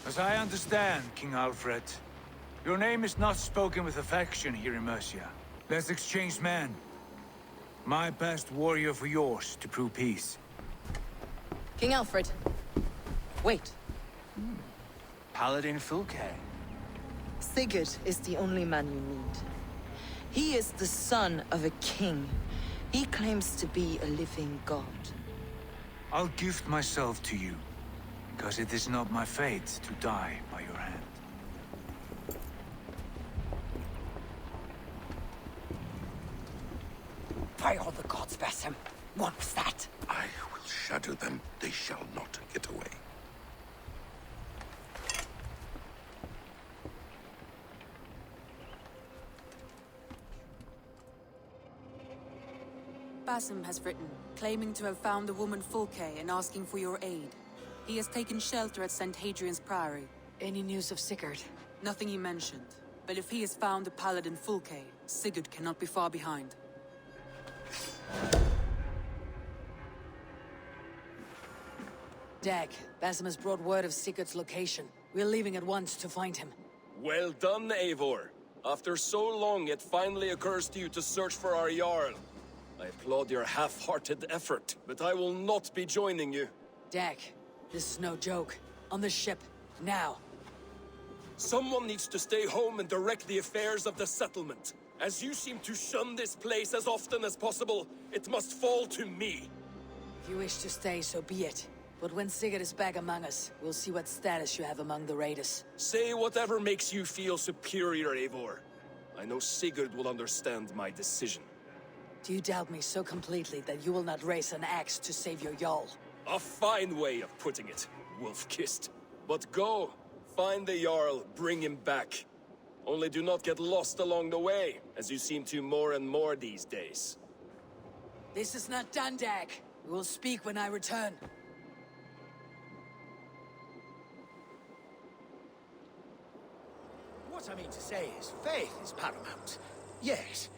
As I understand, King Alfred, your name is not spoken with affection here in Mercia. Let's exchange men. My best warrior for yours to prove peace. King Alfred. Wait. Paladin Fulke. Sigurd is the only man you need. He is the son of a king. He claims to be a living god. I'll gift myself to you, because it is not my fate to die by your hand. By all the gods, Basim. What was that? I will shatter them. They shall not get away. Basim has written, claiming to have found the woman Fulke and asking for your aid. He has taken shelter at St. Hadrian's Priory. Any news of Sigurd? Nothing he mentioned. But if he has found the paladin Fulke, Sigurd cannot be far behind. Dag, Basim has brought word of Sigurd's location. We're leaving at once to find him. Well done, Eivor. After so long, it finally occurs to you to search for our Jarl. I applaud your half-hearted effort, but I will not be joining you. Dag, this is no joke. On the ship, now. Someone needs to stay home and direct the affairs of the settlement. As you seem to shun this place as often as possible, it must fall to me. If you wish to stay, so be it. But when Sigurd is back among us, we'll see what status you have among the raiders. Say whatever makes you feel superior, Eivor. I know Sigurd will understand my decision. Do you doubt me so completely that you will not raise an axe to save your Jarl? A fine way of putting it, wolf-kissed. But go, find the Jarl, bring him back. Only do not get lost along the way, as you seem to more and more these days. This is not done, Dag. We will speak when I return. What I mean to say is, faith is paramount. Yes,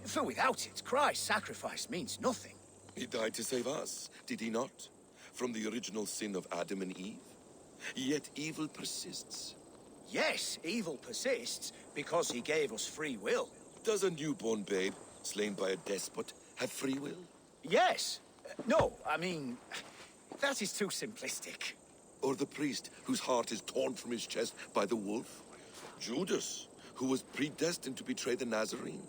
for without it, Christ's sacrifice means nothing. He died to save us, did he not? From the original sin of Adam and Eve? Yet evil persists. Yes, evil persists because he gave us free will. Does a newborn babe, slain by a despot, have free will? Yes. No, I mean, that is too simplistic. Or the priest whose heart is torn from his chest by the wolf? Judas, who was predestined to betray the Nazarene?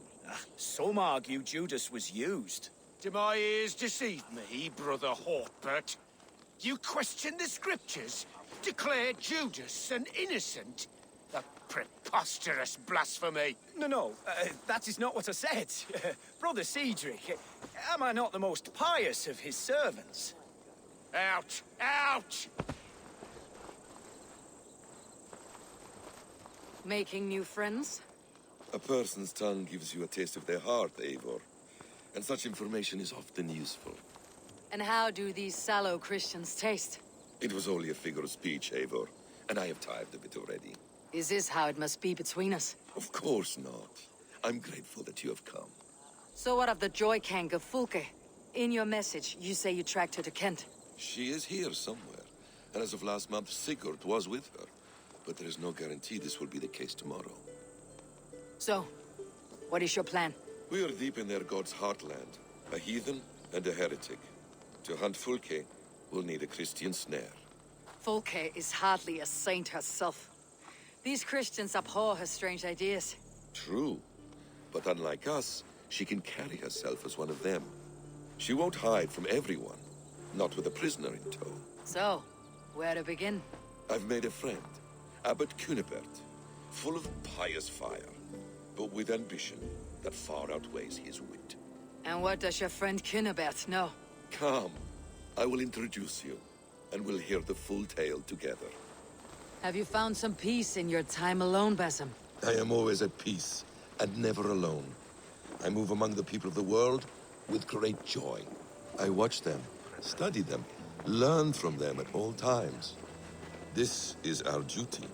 Some argue Judas was used. Do my ears deceive me, Brother Hortbert? You question the scriptures? Declare Judas an innocent? A preposterous blasphemy! No, that is not what I said. Brother Cedric, am I not the most pious of his servants? Out! Out! Making new friends? A person's tongue gives you a taste of their heart, Eivor. And such information is often useful. And how do these sallow Christians taste? It was only a figure of speech, Eivor, and I have tired of it already. Is this how it must be between us? Of course not. I'm grateful that you have come. So what of the Joy-Kank of Fulke? In your message, you say you tracked her to Kent. She is here somewhere, and as of last month, Sigurd was with her. But there is no guarantee this will be the case tomorrow. So, what is your plan? We are deep in their god's heartland, a heathen and a heretic. To hunt Fulke, we'll need a Christian snare. Fulke is hardly a saint herself. These Christians abhor her strange ideas. True, but unlike us, she can carry herself as one of them. She won't hide from everyone, not with a prisoner in tow. So, where to begin? I've made a friend, Abbot Cunibert, full of pious fire, but with ambition that far outweighs his wit. And what does your friend Cunibert know? Come, I will introduce you, and we'll hear the full tale together. Have you found some peace in your time alone, Basim? I am always at peace, and never alone. I move among the people of the world with great joy. I watch them, study them, learn from them at all times. This is our duty,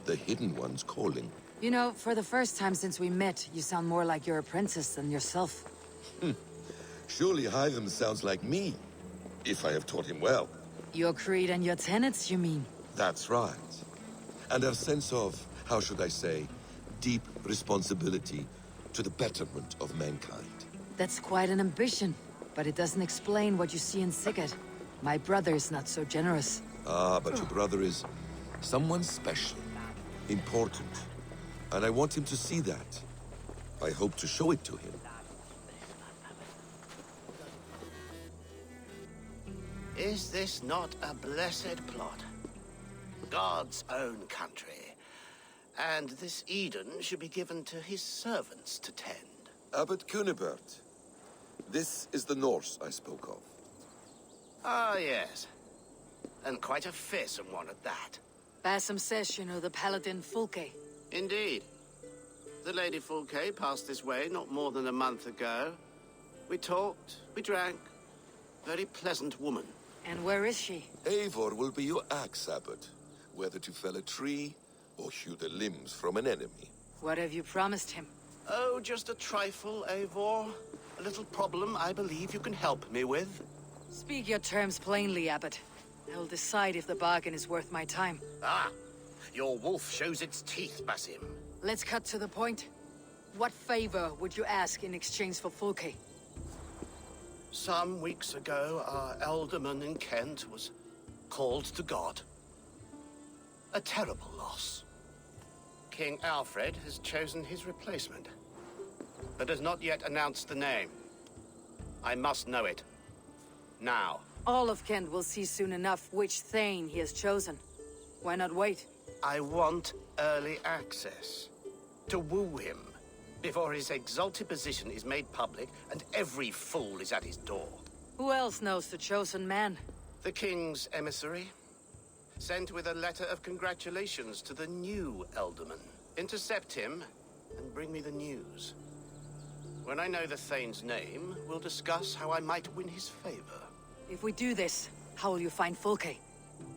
the Hidden One's calling. You know, for the first time since we met, you sound more like your apprentice than yourself. Surely Hytham sounds like me, if I have taught him well. Your creed and your tenets, you mean? That's right. and our sense of, how should I say, deep responsibility to the betterment of mankind. That's quite an ambition, but it doesn't explain what you see in Sigurd. My brother is not so generous. Ah, but your brother is someone special, important, and I want him to see that. I hope to show it to him. Is this not a blessed plot? God's own country. And this Eden should be given to his servants to tend. Abbot Cunibert, this is the Norse I spoke of. Ah, yes. And quite a fearsome one at that. Basim says you know the paladin Fulke. Indeed. The Lady Fulke passed this way not more than a month ago. We talked, we drank. Very pleasant woman. And where is she? Eivor will be your axe, Abbot, whether to fell a tree or hew the limbs from an enemy. What have you promised him? Oh, just a trifle, Eivor. A little problem I believe you can help me with. Speak your terms plainly, Abbot. I will decide if the bargain is worth my time. Ah, your wolf shows its teeth, Basim. Let's cut to the point. What favor would you ask in exchange for Fulke? Some weeks ago, our alderman in Kent was called to God. A terrible loss. King Alfred has chosen his replacement, but has not yet announced the name. I must know it. Now. All of Kent will see soon enough which Thane he has chosen. Why not wait? I want early access. To woo him, before his exalted position is made public and every fool is at his door. Who else knows the chosen man? The king's emissary, sent with a letter of congratulations to the new Elderman. Intercept him, and bring me the news. When I know the Thane's name, we'll discuss how I might win his favor. If we do this, how will you find Fulke?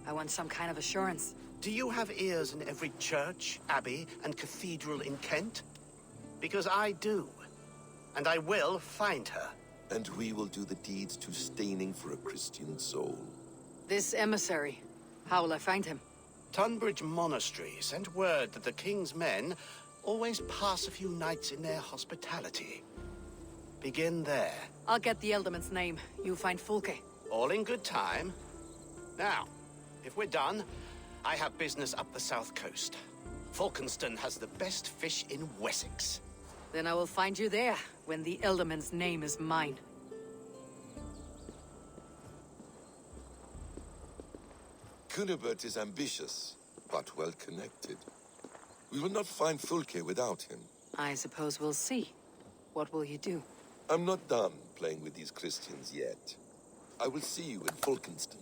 I want some kind of assurance. Do you have ears in every church, abbey, and cathedral in Kent? Because I do. And I will find her. And we will do the deeds to staining for a Christian soul. This emissary, how will I find him? Tunbridge Monastery sent word that the king's men always pass a few nights in their hospitality. Begin there. I'll get the Elderman's name. You find Fulke. All in good time. Now, if we're done, I have business up the south coast. Falkenston has the best fish in Wessex. Then I will find you there, when the Elderman's name is mine. Cunibert is ambitious, but well-connected. We will not find Fulke without him. I suppose we'll see. What will you do? I'm not done playing with these Christians yet. I will see you in Falkenston.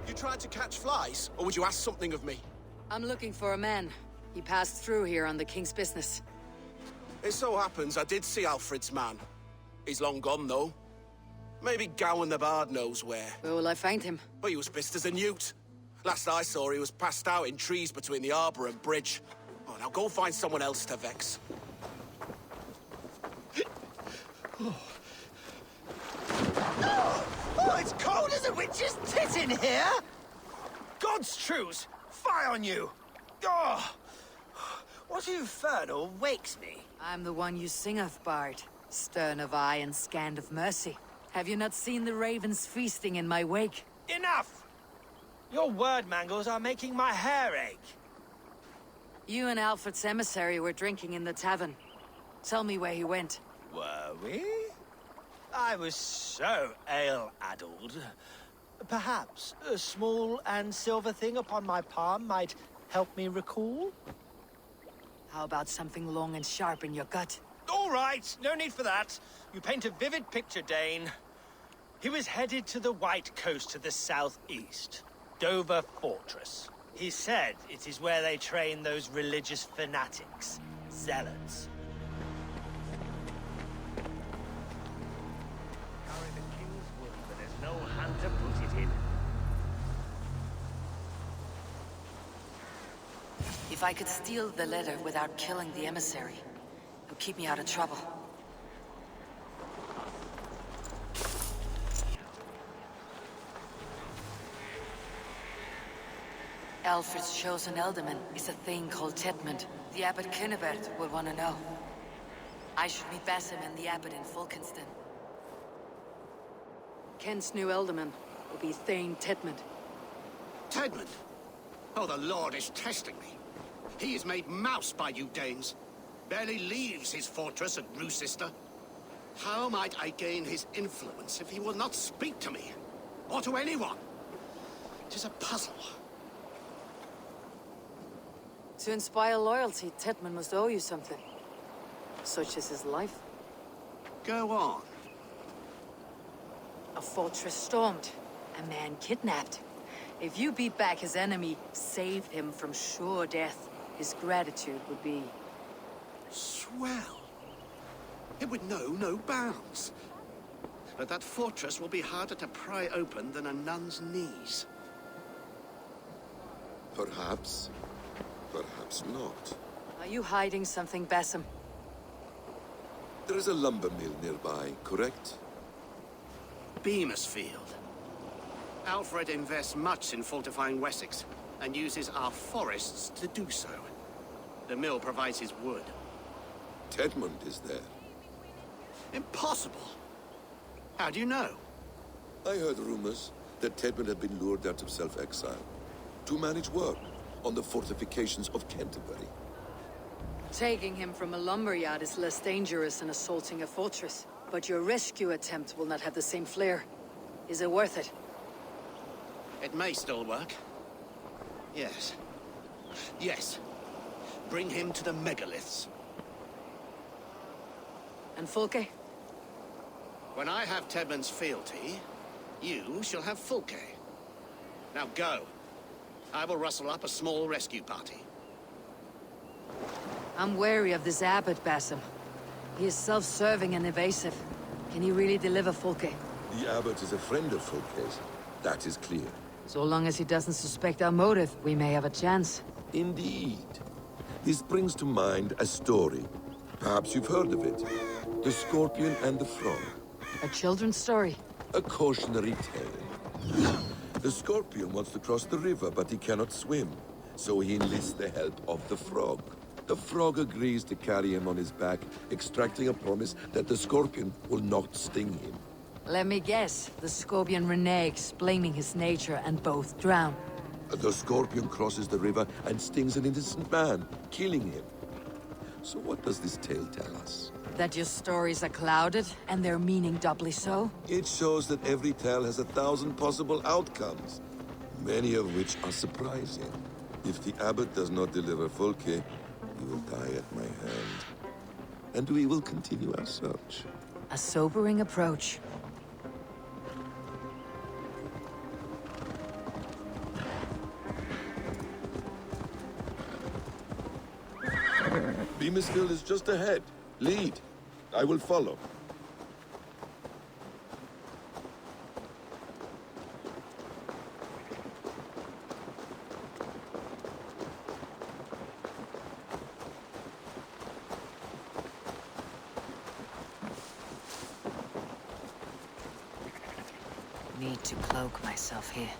You tried to catch flies, or would you ask something of me? I'm looking for a man. He passed through here on the king's business. It so happens I did see Alfred's man. He's long gone, though. Maybe Gowan the Bard knows where. Where will I find him? But he was pissed as a newt. Last I saw, he was passed out in trees between the arbor and bridge. Oh, now go find someone else to vex. Oh, it's cold as a witch's tit in here! God's truce! Fie on you! Oh, what infernal wakes me? I'm the one you sing of, Bard. Stern of eye and scanned of mercy. Have you not seen the ravens feasting in my wake? Enough! Your word mangles are making my hair ache. You and Alfred's emissary were drinking in the tavern. Tell me where he went. Were we? I was so ale-addled. Perhaps a small and silver thing upon my palm might help me recall? How about something long and sharp in your gut? All right, no need for that. You paint a vivid picture, Dane. He was headed to the White Coast to the southeast, Dover Fortress. He said it is where they train those religious fanatics, zealots. Carry the king's wood, but there's no hand to put it in. If I could steal the letter without killing the emissary, it would keep me out of trouble. Alfred's chosen ealdorman is a thing called Tedmund. The Abbot Cynibert will want to know. I should meet Basim and the Abbot in Folkenston. Kent's new ealdorman will be Thane Tedmund. Tedmund? Oh, the Lord is testing me. He is made mouse by you Danes. Barely leaves his fortress at Roosister. How might I gain his influence if he will not speak to me? Or to anyone? It is a puzzle. To inspire loyalty, Tedmund must owe you something. Such as his life. Go on. A fortress stormed. A man kidnapped. If you beat back his enemy, saved him from sure death, his gratitude would be... swell. It would know no bounds. But that fortress will be harder to pry open than a nun's knees. Perhaps. Perhaps not. Are you hiding something, Basim? There is a lumber mill nearby, correct? Beamisfield. Alfred invests much in fortifying Wessex, and uses our forests to do so. The mill provides his wood. Tedmund is there. Impossible! How do you know? I heard rumors that Tedmund had been lured out of self-exile to manage work on the fortifications of Canterbury. Taking him from a lumberyard is less dangerous than assaulting a fortress. But your rescue attempt will not have the same flair. Is it worth it? It may still work. Yes. Yes. Bring him to the megaliths. And Fulke? When I have Tedmund's fealty, you shall have Fulke. Now go. I will rustle up a small rescue party. I'm wary of this abbot, Basim. He is self-serving and evasive. Can he really deliver Fulke? The abbot is a friend of Fulke's. That is clear. So long as he doesn't suspect our motive, we may have a chance. Indeed. This brings to mind a story. Perhaps you've heard of it. The Scorpion and the Frog. A children's story? A cautionary tale. The Scorpion wants to cross the river, but he cannot swim. So he enlists the help of the Frog. The Frog agrees to carry him on his back, extracting a promise that the Scorpion will not sting him. Let me guess. The Scorpion reneges, blaming his nature, and both drown. The Scorpion crosses the river and stings an innocent man, killing him. So what does this tale tell us? That your stories are clouded, and their meaning doubly so? It shows that every tale has 1,000 possible outcomes, many of which are surprising. If the abbot does not deliver Fulke, he will die at my hand. And we will continue our search. A sobering approach. Beamisfield is just ahead. Lead. I will follow. Need to cloak myself here.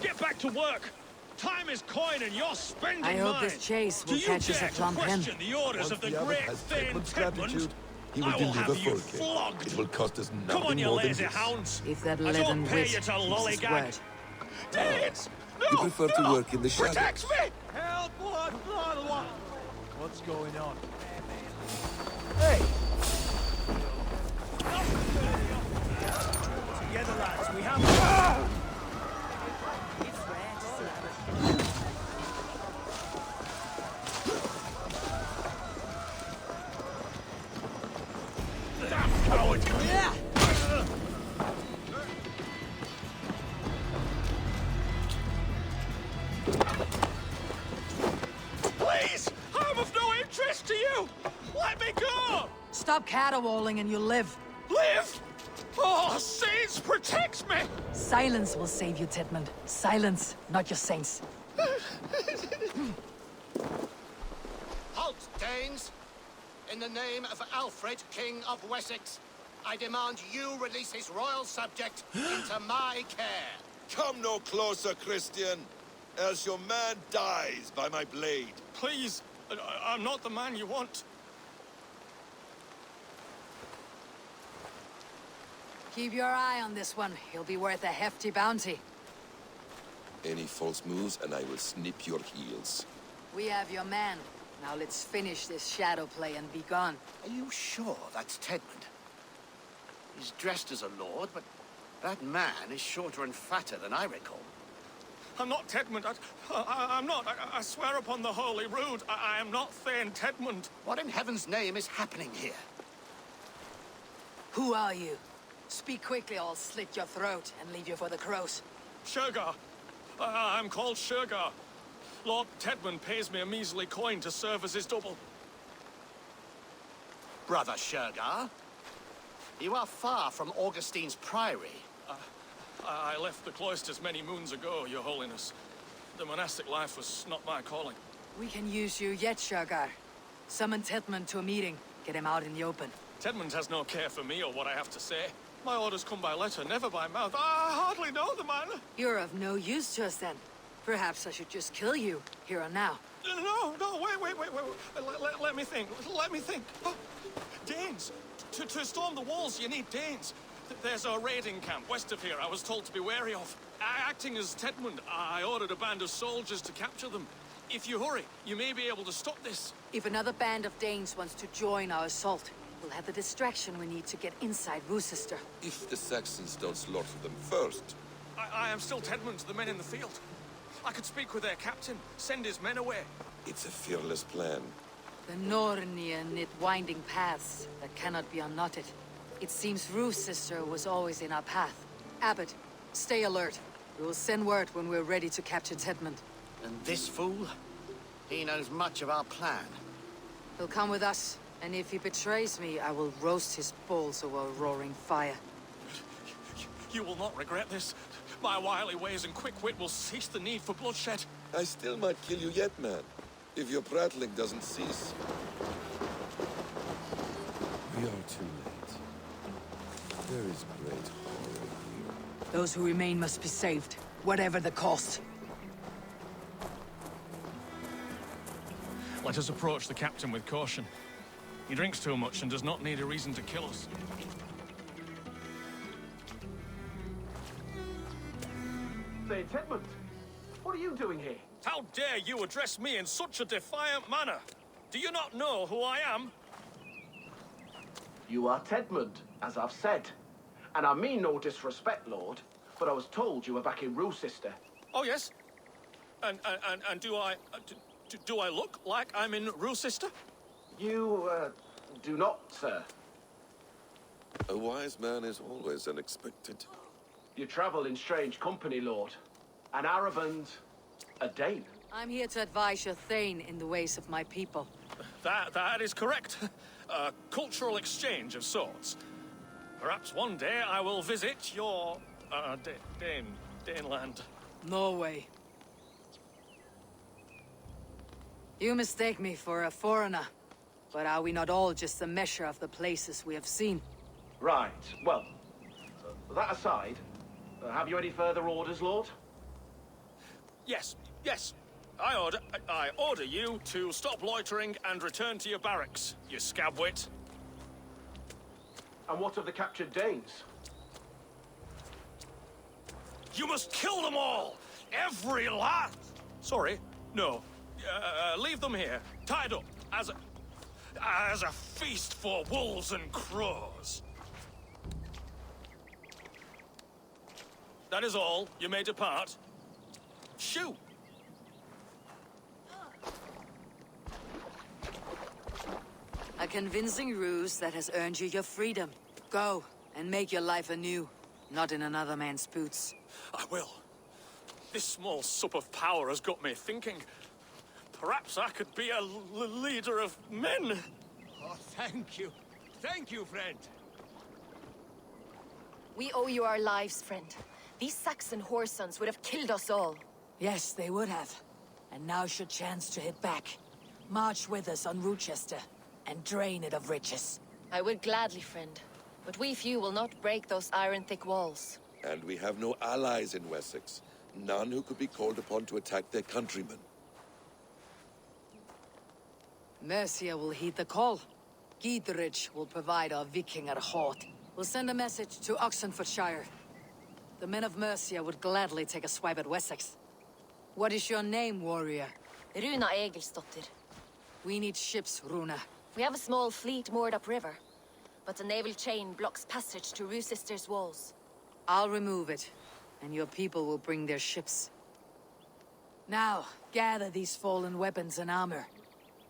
Get back to work! Time is coin and you're spending I hope mine. this chase will Do you catch us dare at to Plum Pen? question the orders Once of the abbot great has Thane Tedmund's Tedmund? gratitude, he will I will deliver have you Fulke. flogged. It will cost us Come on, nothing you more than lazy this. hounds! If that I leaden don't pay wit you to keeps his lollygag. word. Danes! No! You prefer to no! work in the shadows. Protect me! Help! What? What's going on? Hey! Together, lads. We have... Damn coward! Yeah! Please! I'm of no interest to you! Let me go! Stop caterwauling and you'll live. Live! Oh, saints, protect me! Silence will save you, Tedmund. Silence, not your saints. Halt, Danes! In the name of Alfred, King of Wessex, I demand you release his royal subject into my care. Come no closer, Christian, else your man dies by my blade. Please, I'm not the man you want. Keep your eye on this one. He'll be worth a hefty bounty. Any false moves, and I will snip your heels. We have your man. Now let's finish this shadow play and be gone. Are you sure that's Tedmund? He's dressed as a lord, but that man is shorter and fatter than I recall. I'm not Tedmund. I'm not. I swear upon the Holy Rood, I am not Thane Tedmund. What in heaven's name is happening here? Who are you? Speak quickly, or I'll slit your throat and leave you for the crows. Shergar. I'm called Shergar. Lord Tedmund pays me a measly coin to serve as his double. Brother Shergar, you are far from Augustine's priory. I left the cloisters many moons ago, Your Holiness. The monastic life was not my calling. We can use you yet, Shergar. Summon Tedmund to a meeting. Get him out in the open. Tedmund has no care for me or what I have to say. My orders come by letter, never by mouth. I hardly know the man. You're of no use to us then. Perhaps I should just kill you, here and now. No, wait. Let me think. Oh, Danes. To storm the walls, you need Danes. There's a raiding camp west of here I was told to be wary of. Acting as Tedmund, I ordered a band of soldiers to capture them. If you hurry, you may be able to stop this. If another band of Danes wants to join our assault, we'll have the distraction we need to get inside Rochester. If the Saxons don't slaughter them first. I am still Tedmund to the men in the field. I could speak with their captain, send his men away. It's a fearless plan. The Nornir knit winding paths that cannot be unknotted. It seems Rochester was always in our path. Abbot, stay alert. We will send word when we're ready to capture Tedmund. And this fool? He knows much of our plan. He'll come with us, and if he betrays me, I will roast his balls over a roaring fire. You will not regret this. My wily ways and quick wit will cease the need for bloodshed. I still might kill you yet, man, if your prattling doesn't cease. We are too late. There is great horror here. Those who remain must be saved, whatever the cost. Let us approach the captain with caution. He drinks too much and does not need a reason to kill us. Say, Tedmund, what are you doing here? How dare you address me in such a defiant manner? Do you not know who I am? You are Tedmund, as I've said. And I mean no disrespect, Lord, but I was told you were back in Rochester. Oh, yes? And do I look like I'm in Rochester? You, do not, sir. A wise man is always unexpected. You travel in strange company, Lord. An Arab and a Dane. I'm here to advise your Thane in the ways of my people. That is correct. A cultural exchange of sorts. Perhaps one day I will visit your, Daneland. Norway. You mistake me for a foreigner. But are we not all just a measure of the places we have seen? Right, well, that aside, have you any further orders, Lord? Yes. I order you to stop loitering and return to your barracks, you scabwit. And what of the captured Danes? You must kill them all! Every last! Sorry, no. Leave them here, tied up, as a feast for wolves and crows. That is all. You may depart. Shoo! A convincing ruse that has earned you your freedom. Go, and make your life anew, not in another man's boots. I will. This small sup of power has got me thinking. Perhaps I could be a leader of men. Oh, thank you. Thank you, friend. We owe you our lives, friend. These Saxon whoresons would have killed us all. Yes, they would have. And now's your chance to hit back. March with us on Rochester, and drain it of riches. I would gladly, friend. But we few will not break those iron-thick walls. And we have no allies in Wessex. None who could be called upon to attack their countrymen. Mercia will heed the call. Gidrich will provide our Vikinger Hort. We'll send a message to Oxenfordshire. The men of Mercia would gladly take a swipe at Wessex. What is your name, warrior? Runa Egilsdottir. We need ships, Runa. We have a small fleet moored upriver, but the naval chain blocks passage to Roosester's walls. I'll remove it, and your people will bring their ships. Now, gather these fallen weapons and armor.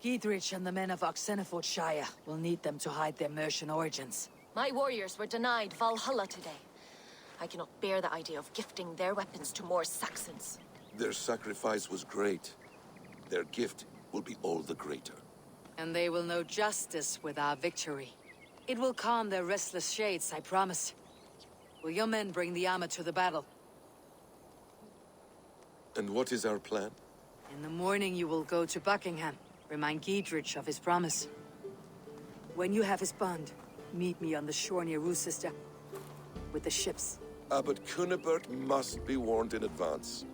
Gidrich and the men of Oxenfordshire will need them to hide their Mercian origins. My warriors were denied Valhalla today. I cannot bear the idea of gifting their weapons to more Saxons. Their sacrifice was great. Their gift will be all the greater. And they will know justice with our victory. It will calm their restless shades, I promise. Will your men bring the armor to the battle? And what is our plan? In the morning you will go to Buckingham. Remind Gidrich of his promise. When you have his bond, meet me on the shore near Roosester with the ships. Abbot Cunibert must be warned in advance.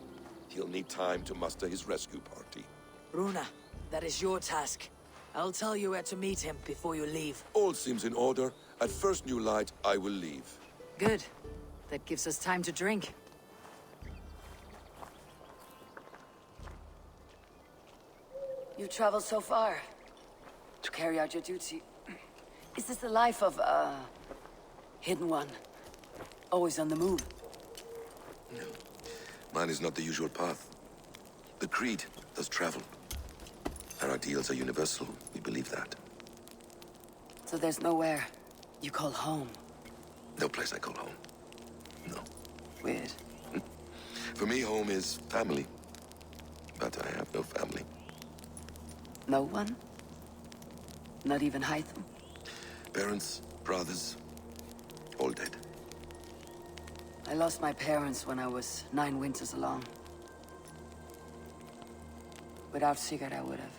He'll need time to muster his rescue party. Runa, that is your task. I'll tell you where to meet him before you leave. All seems in order. At first new light, I will leave. Good. That gives us time to drink. You traveled so far to carry out your duty. Is this the life of hidden one? Always on the move? No. Mine is not the usual path. The Creed does travel. Our ideals are universal. We believe that. So there's nowhere you call home? No place I call home. No. Weird. For me, home is family. But I have no family. No one? Not even Hytham? Parents, brothers, all dead. I lost my parents when I was 9 winters along. Without Sigurd, I would have.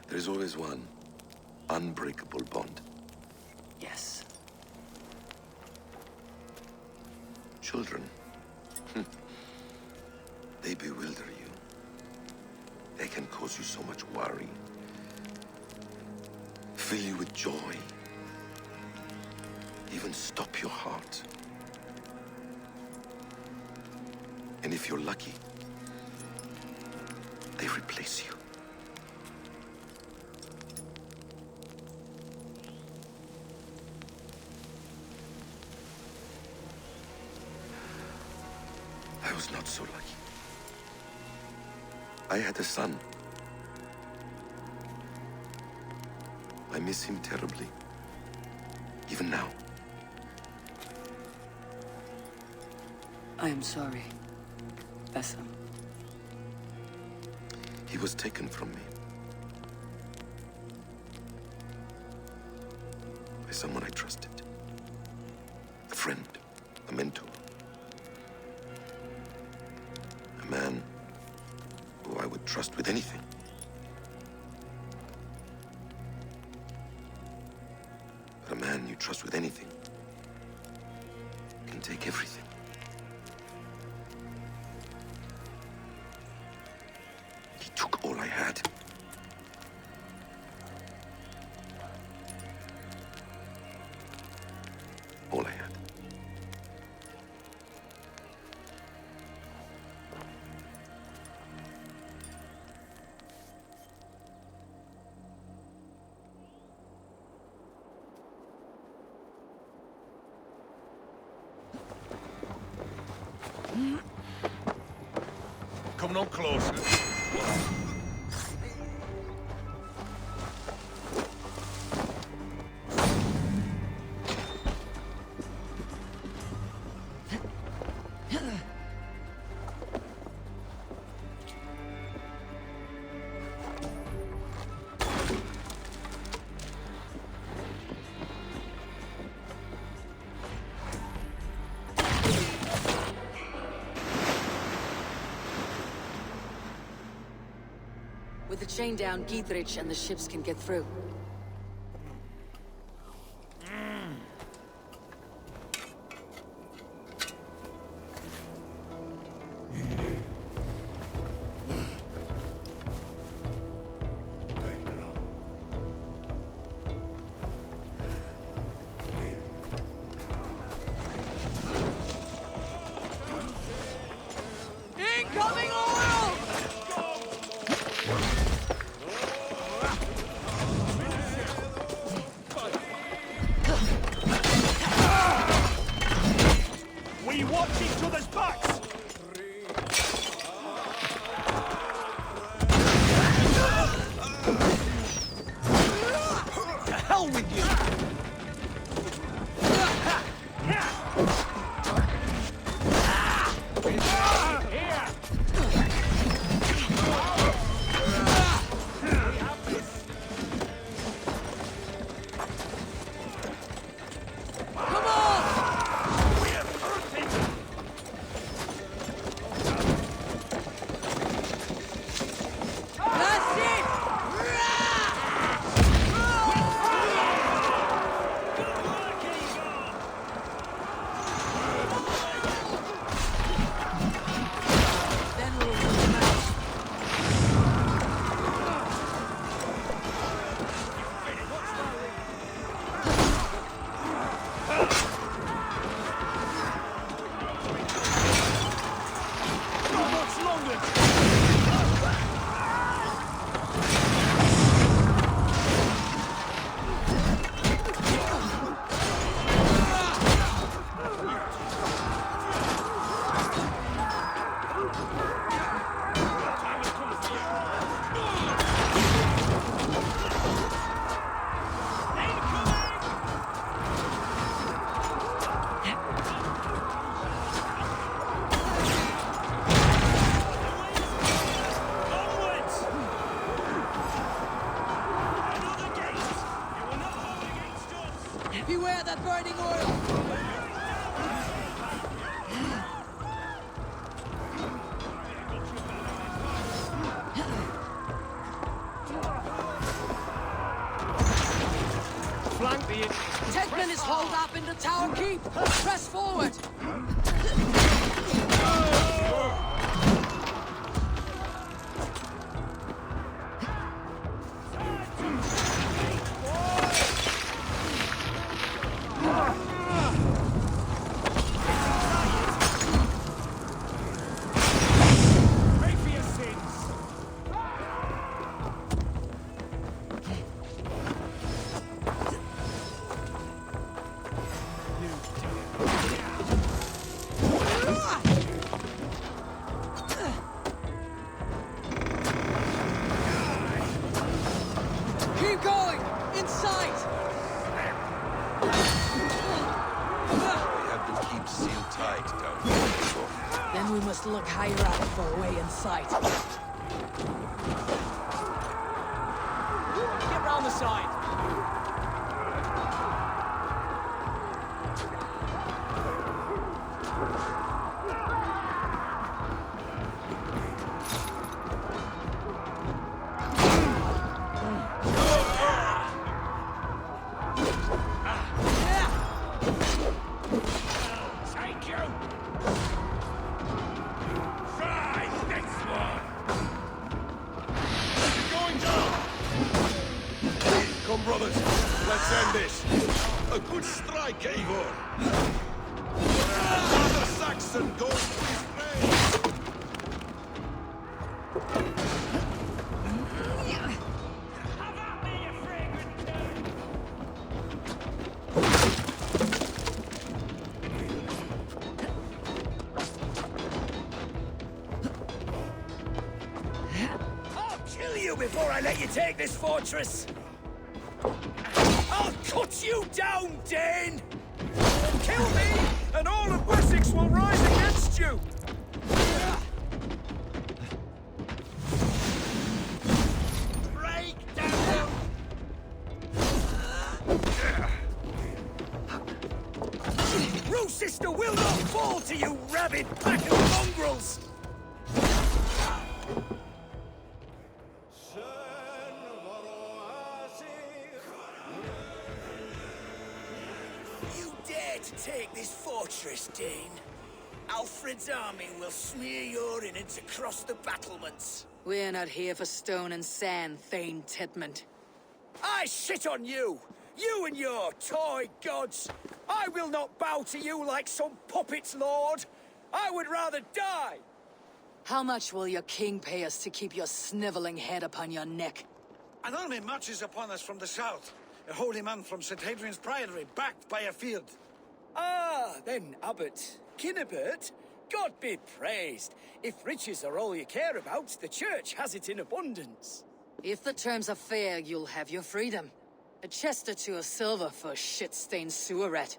There is always one unbreakable bond. Yes. Children. They bewilder you. They can cause you so much worry. Fill you with joy. Even stop your heart. And if you're lucky, they replace you. I was not so lucky. I had a son. I miss him terribly. Even now. I am sorry, Bessem. He was taken from me. By someone I trusted. A friend, a mentor. A man who I would trust with anything. But a man you trust with anything can take everything. He took all I had. All I had. Come no closer. chain down Gietrich and the ships can get through. Incoming oil! We watch each other's backs! To hell with you! Beware that burning oil! Flank the... Tegman is holed up in the tower keep! Press forward! Keep going! In sight! We have to keep sealed tight down here. Then we must look higher up for a way in sight. Get round the side! Thank you! Try this one! You're going down! Come, brothers. Let's end this. A good strike, Eivor. Another Saxon goes to his grave. Have at me, you fragrant turd! I'll kill you before I let you take this fortress! I'll cut you down, Dane! Kill me, and all of Wessex will rise against you! Break down! Rue sister will not fall to you, rabid pack of mongrels! You dare to take this fortress, Dane? Alfred's army will smear your innards across the battlements. We're not here for stone and sand, Thane Tedmund. I shit on you! You and your toy gods! I will not bow to you like some puppet's lord! I would rather die! How much will your king pay us to keep your sniveling head upon your neck? An army marches upon us from the south. A holy man from St. Hadrian's Priory, backed by a field. Ah, then, Abbot. Kinnebert, God be praised. If riches are all you care about, the church has it in abundance. If the terms are fair, you'll have your freedom. A chest or two of silver for a shit-stained sewer rat.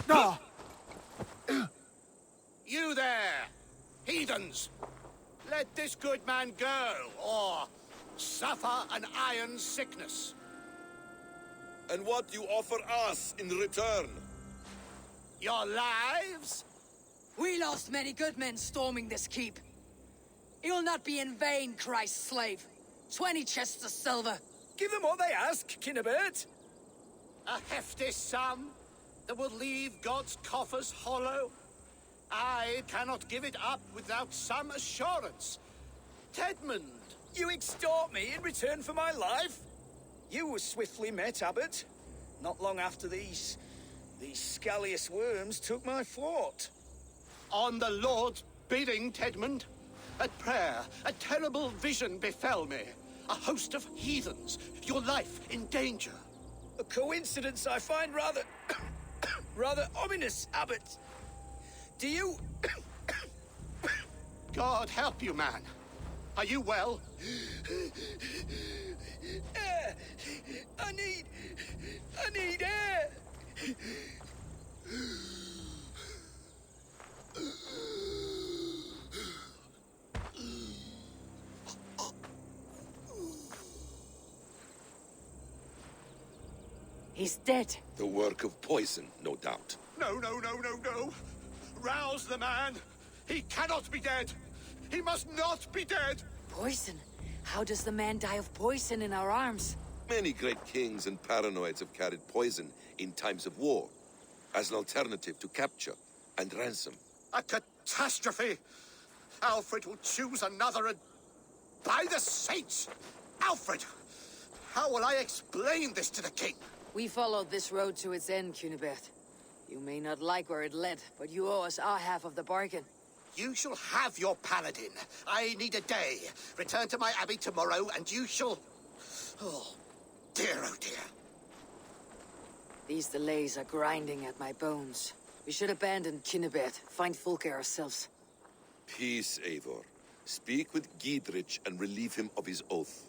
Ah! You there, heathens! Let this good man go, or suffer an iron sickness. And what you offer us in return? Your lives? We lost many good men storming this keep. It will not be in vain, Christ's slave. 20 chests of silver. Give them what they ask, Kinnebert. A hefty sum that will leave God's coffers hollow? I cannot give it up without some assurance. Tedmund! You extort me in return for my life? You were swiftly met, Abbot. Not long after these scallious worms took my fort. On the Lord's bidding, Tedmund. At prayer, a terrible vision befell me. A host of heathens, your life in danger. A coincidence I find rather... rather ominous, Abbot. Do you... God help you, man. Are you well? Air! I need air! He's dead. The work of poison, no doubt. No, no, no, no, no. Rouse the man. He cannot be dead. He must not be dead. Poison? How does the man die of poison in our arms? Many great kings and paranoids have carried poison in times of war, as an alternative to capture and ransom. A catastrophe! Alfred will choose another and... By the saints! Alfred! How will I explain this to the king? We followed this road to its end, Cunibert. You may not like where it led, but you owe us our half of the bargain. You shall have your paladin. I need a day. Return to my abbey tomorrow, and you shall... Oh, dear, oh dear. These delays are grinding at my bones. We should abandon Cunibert, find Fulke ourselves. Peace, Eivor. Speak with Giedrich and relieve him of his oath.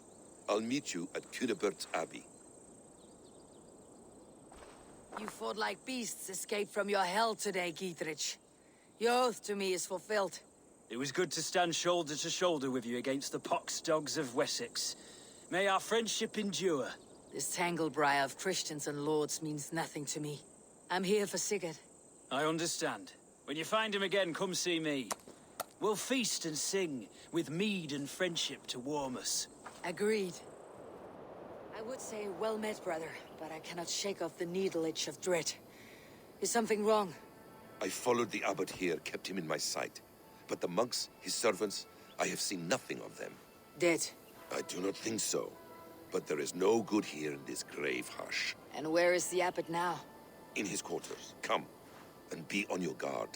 I'll meet you at Cunibert's Abbey. You fought like beasts escaped from your hell today, Giedrich. Your oath to me is fulfilled. It was good to stand shoulder to shoulder with you against the pox dogs of Wessex. May our friendship endure. This tanglebriar of Christians and lords means nothing to me. I'm here for Sigurd. I understand. When you find him again, come see me. We'll feast and sing, with mead and friendship to warm us. Agreed. I would say well met, brother, but I cannot shake off the needle itch of dread. Is something wrong? I followed the abbot here, kept him in my sight. But the monks, his servants, I have seen nothing of them. Dead? I do not think so. But there is no good here in this grave hush. And where is the abbot now? In his quarters. Come, and be on your guard.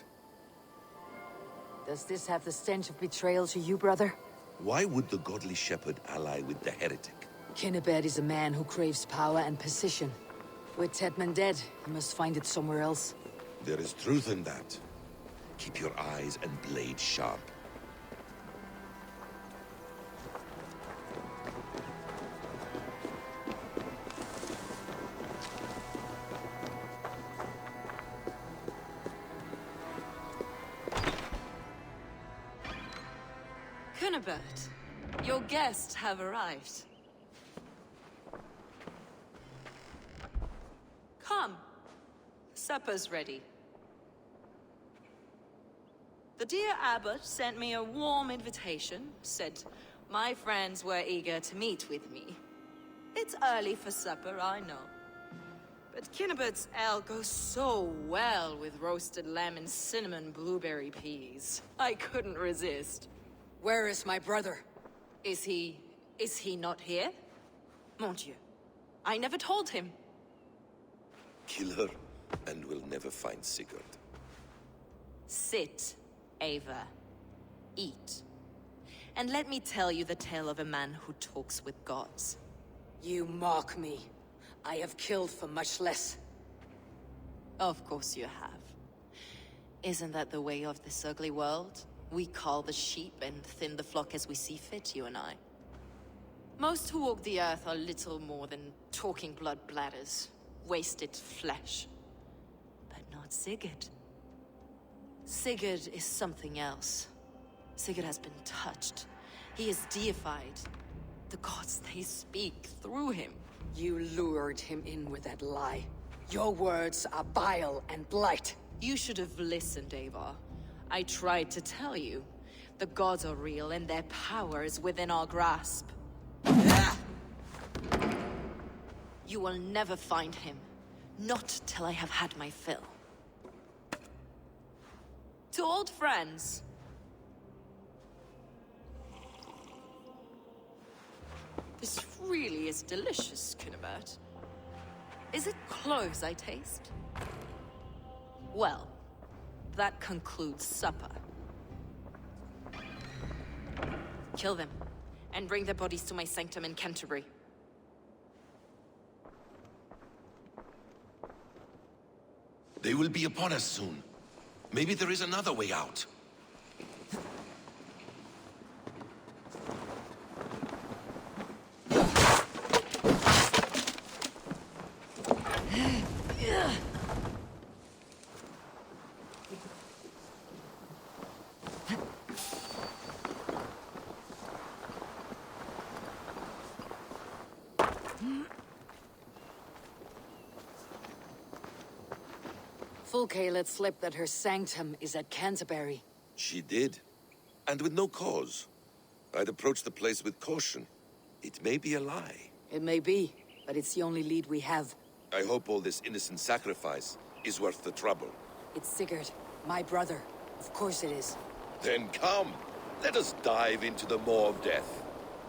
Does this have the stench of betrayal to you, brother? Why would the godly shepherd ally with the heretic? Kinnebert is a man who craves power and position. With Tedmund dead, he must find it somewhere else. There is truth in that. Keep your eyes and blade sharp. Cunibert, your guests have arrived. Come. Supper's ready. The dear abbot sent me a warm invitation, said My friends were eager to meet with me. It's early for supper, I know. But Kinnibert's ale goes so well with roasted lamb and cinnamon blueberry peas. I couldn't resist. Where is my brother? Is he not here? Mon Dieu. I never told him. Kill her, and we'll never find Sigurd. Sit, Ava. Eat. And let me tell you the tale of a man who talks with gods. You mock me. I have killed for much less. Of course you have. Isn't that the way of this ugly world? We cull the sheep and thin the flock as we see fit, you and I. Most who walk the earth are little more than talking blood bladders, wasted flesh. But not Sigurd. Sigurd is something else. Sigurd has been touched. He is deified. The gods, they speak through him. You lured him in with that lie. Your words are bile and blight. You should have listened, Ava. I tried to tell you. The gods are real and their power is within our grasp. You will never find him. Not till I have had my fill. To old friends. This really is delicious, Cunibert. Is it cloves I taste? Well, that concludes supper. Kill them, and bring their bodies to my sanctum in Canterbury. They will be upon us soon. Maybe there is another way out. Fulke let slip that her sanctum is at Canterbury. She did. And with no cause. I'd approach the place with caution. It may be a lie. It may be, but it's the only lead we have. I hope all this innocent sacrifice is worth the trouble. It's Sigurd, my brother. Of course it is. Then come. Let us dive into the maw of death.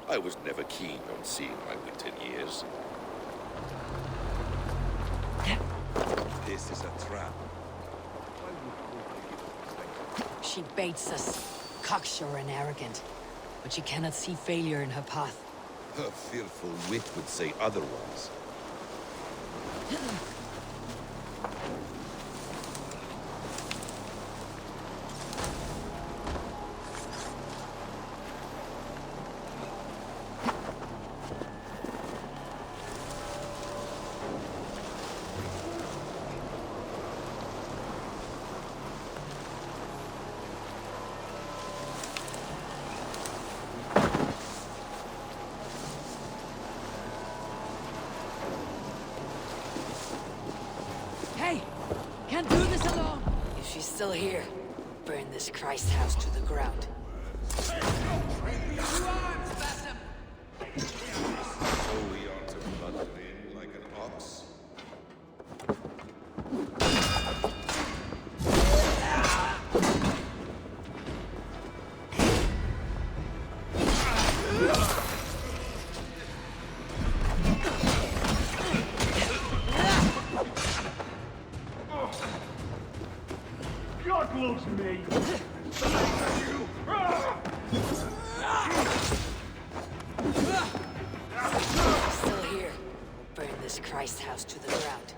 I was never keen on seeing my winter years. This is a trap. She baits us, cocksure and arrogant. But she cannot see failure in her path. Her fearful wit would say otherwise. Hey! Can't do this alone! If she's still here, burn this Christ house to the ground. So we are to blunder in like an ox? God loves me! Still here. Burn this Christ house to the ground.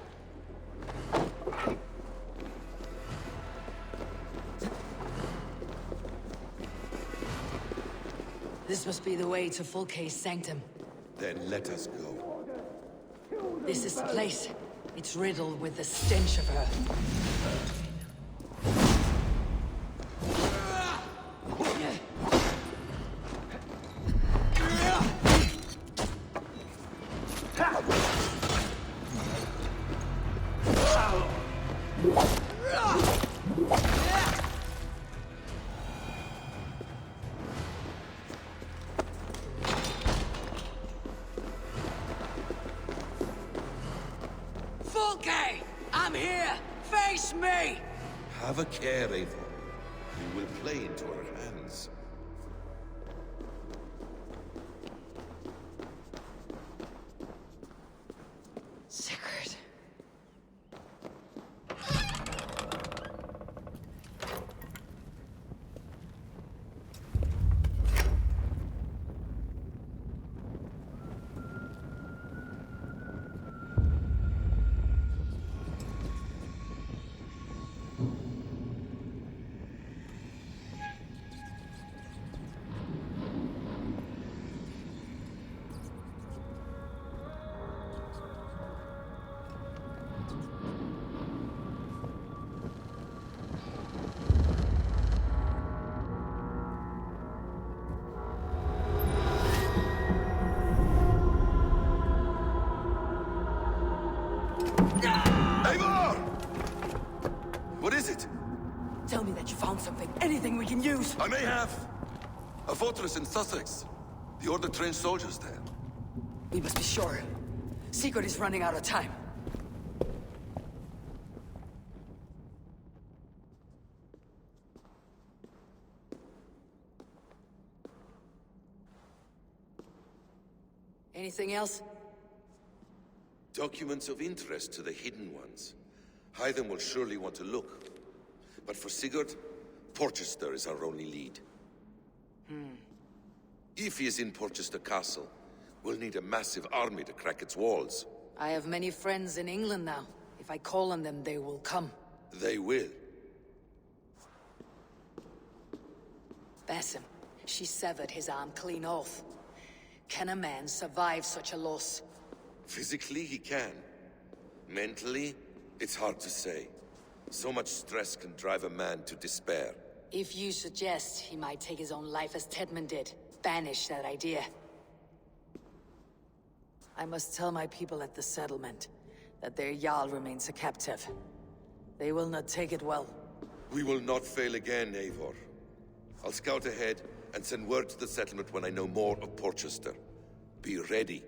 This must be the way to Fulke's sanctum. Then let us go. This is the place. It's riddled with the stench of her. Fulke! I'm here! Face me! Have a care, Eivor. You will play into our hands. Sigurd. Eivor! What is it? Tell me that you found something. Anything we can use. I may have. A fortress in Sussex. The Order trained soldiers there. We must be sure. Sigurd is running out of time. Anything else? Documents of interest to the Hidden Ones. Hytham will surely want to look. But for Sigurd, Porchester is our only lead. If he is in Porchester Castle, we'll need a massive army to crack its walls. I have many friends in England now. If I call on them, they will come. They will. Basim, she severed his arm clean off. Can a man survive such a loss? Physically, he can. Mentally, it's hard to say. So much stress can drive a man to despair. If you suggest he might take his own life as Tedman did, banish that idea. I must tell my people at the settlement that their Jarl remains a captive. They will not take it well. We will not fail again, Eivor. I'll scout ahead and send word to the settlement when I know more of Porchester. Be ready.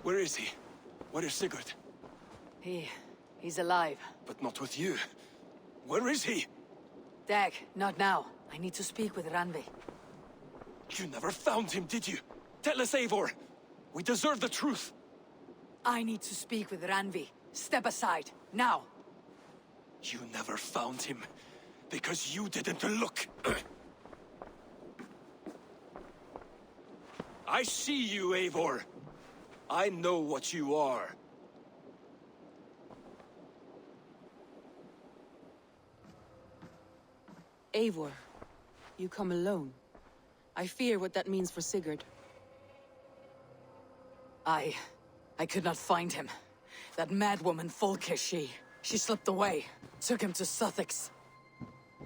Where is he? Where is Sigurd? He's alive. But not with you. Where is he? Dag, not now. I need to speak with Randvi. You never found him, did you? Tell us, Eivor. We deserve the truth. I need to speak with Randvi. Step aside, now. You never found him, because you didn't look. I see you, Eivor. I know what you are. Eivor, you come alone. I fear what that means for Sigurd. I could not find him. That madwoman Fulke, she slipped away. Took him to Sussex.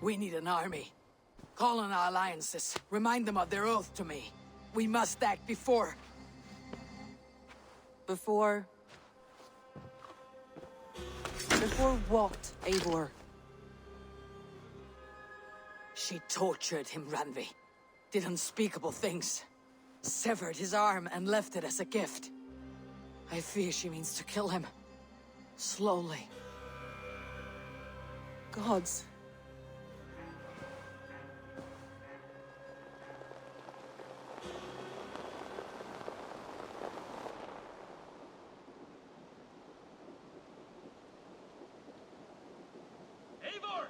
We need an army. Call on our alliances. Remind them of their oath to me. We must act before... Before what, Eivor? She tortured him, Randvi. Did unspeakable things. Severed his arm and left it as a gift. I fear she means to kill him. Slowly. Gods. Eivor!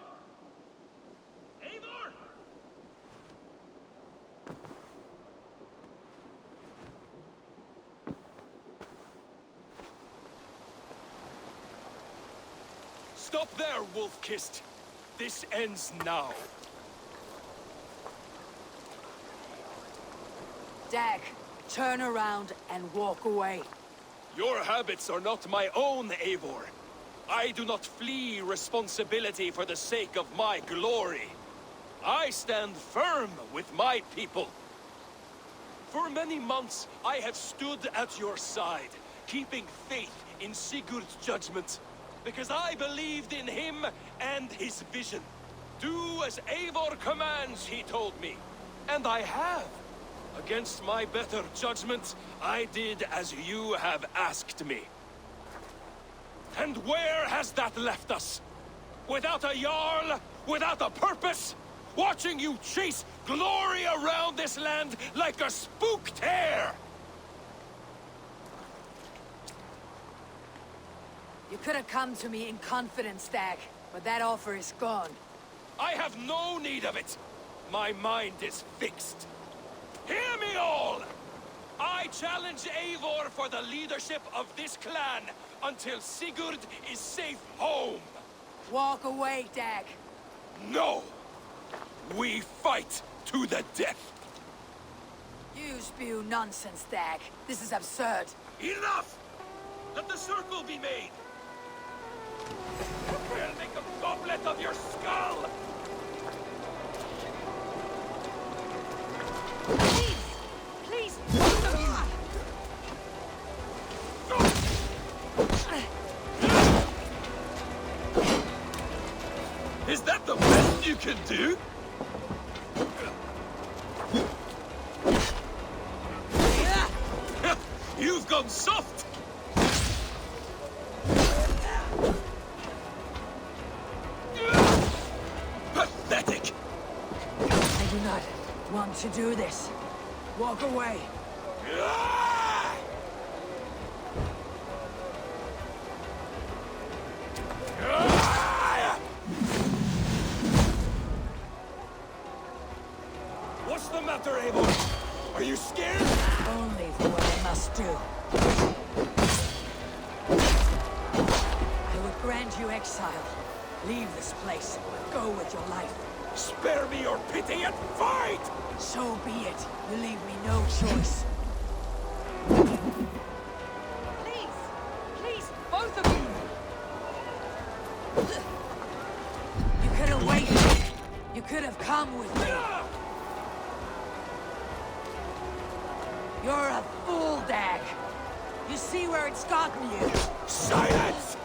Eivor! Stop there, Wolf-Kissed. This ends now. Dag, turn around and walk away. Your habits are not my own, Eivor. I do not flee responsibility for the sake of my glory. I stand firm with my people. For many months, I have stood at your side, keeping faith in Sigurd's judgment, because I believed in him and his vision. Do as Eivor commands, he told me. And I have. Against my better judgment, I did as you have asked me. And where has that left us? Without a Jarl, without a purpose, watching you chase glory around this land like a spooked hare! You could have come to me in confidence, Dag, but that offer is gone. I have no need of it. My mind is fixed. Hear me all! I challenge Eivor for the leadership of this clan until Sigurd is safe home. Walk away, Dag. No! We fight to the death! You spew nonsense, Dag. This is absurd. Enough! Let the circle be made! We'll make a goblet of your skull! Please, both of you! Is that the best you can do? You've gone soft! Pathetic! I do not want to do this. Walk away. What's the matter, Eivor? Are you scared? Only for what I must do. I would grant you exile. Leave this place. Go with your life. Spare me your pity and fight! So be it. You leave me no choice. Please, both of you! You could have waited. You could have come with me. You're a fool, Dag. You see where it's gotten you. Silence!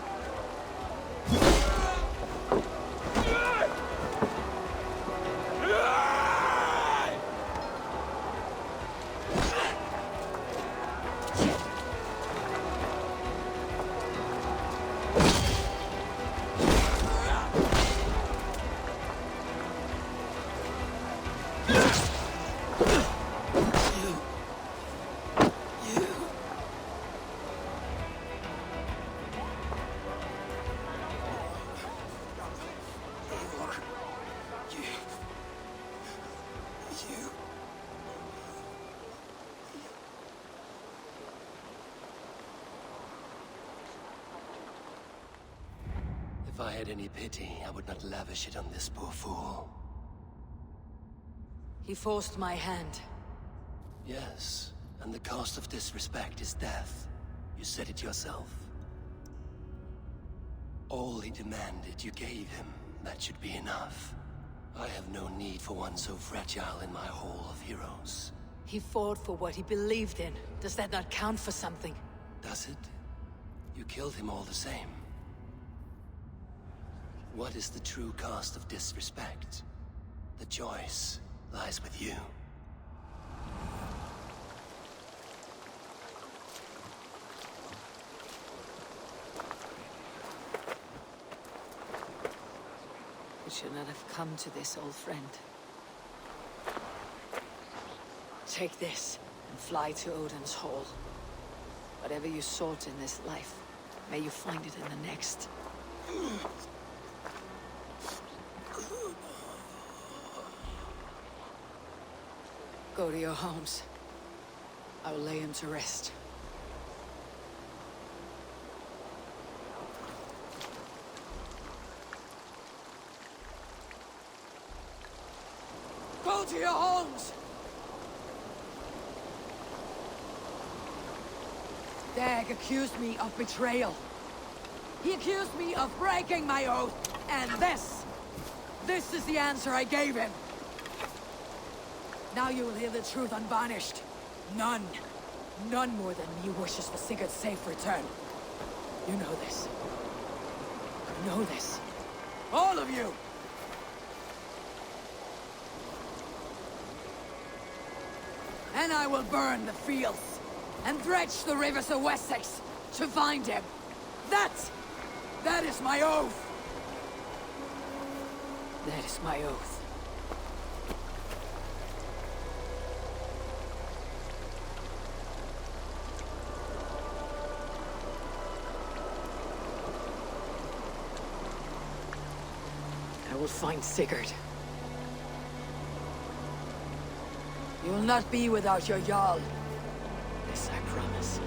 If I had any pity, I would not lavish it on this poor fool. He forced my hand. Yes, and the cost of disrespect is death. You said it yourself. All he demanded, you gave him. That should be enough. I have no need for one so fragile in my hall of heroes. He fought for what he believed in. Does that not count for something? Does it? You killed him all the same. What is the true cost of disrespect? The choice lies with you. We should not have come to this, old friend. Take this and fly to Odin's Hall. Whatever you sought in this life, may you find it in the next. Go to your homes. I will lay him to rest. Go to your homes! Dag accused me of betrayal. He accused me of breaking my oath, and this is the answer I gave him. Now you will hear the truth unvarnished. None more than me wishes for Sigurd's safe return. You know this. You know this. All of you! And I will burn the fields, and dredge the rivers of Wessex to find him. That is my oath. That is my oath. I will find Sigurd. You will not be without your Jarl. This I promise.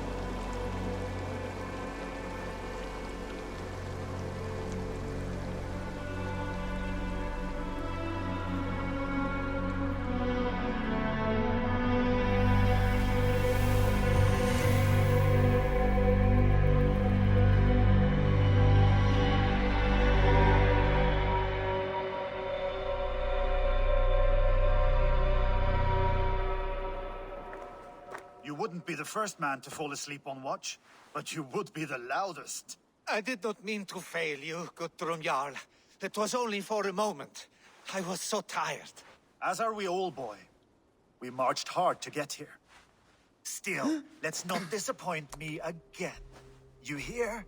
You wouldn't be the first man to fall asleep on watch, but you would be the loudest. I did not mean to fail you, Guthrum Jarl. It was only for a moment. I was so tired. As are we all, boy. We marched hard to get here. Still, let's not disappoint me again. You hear?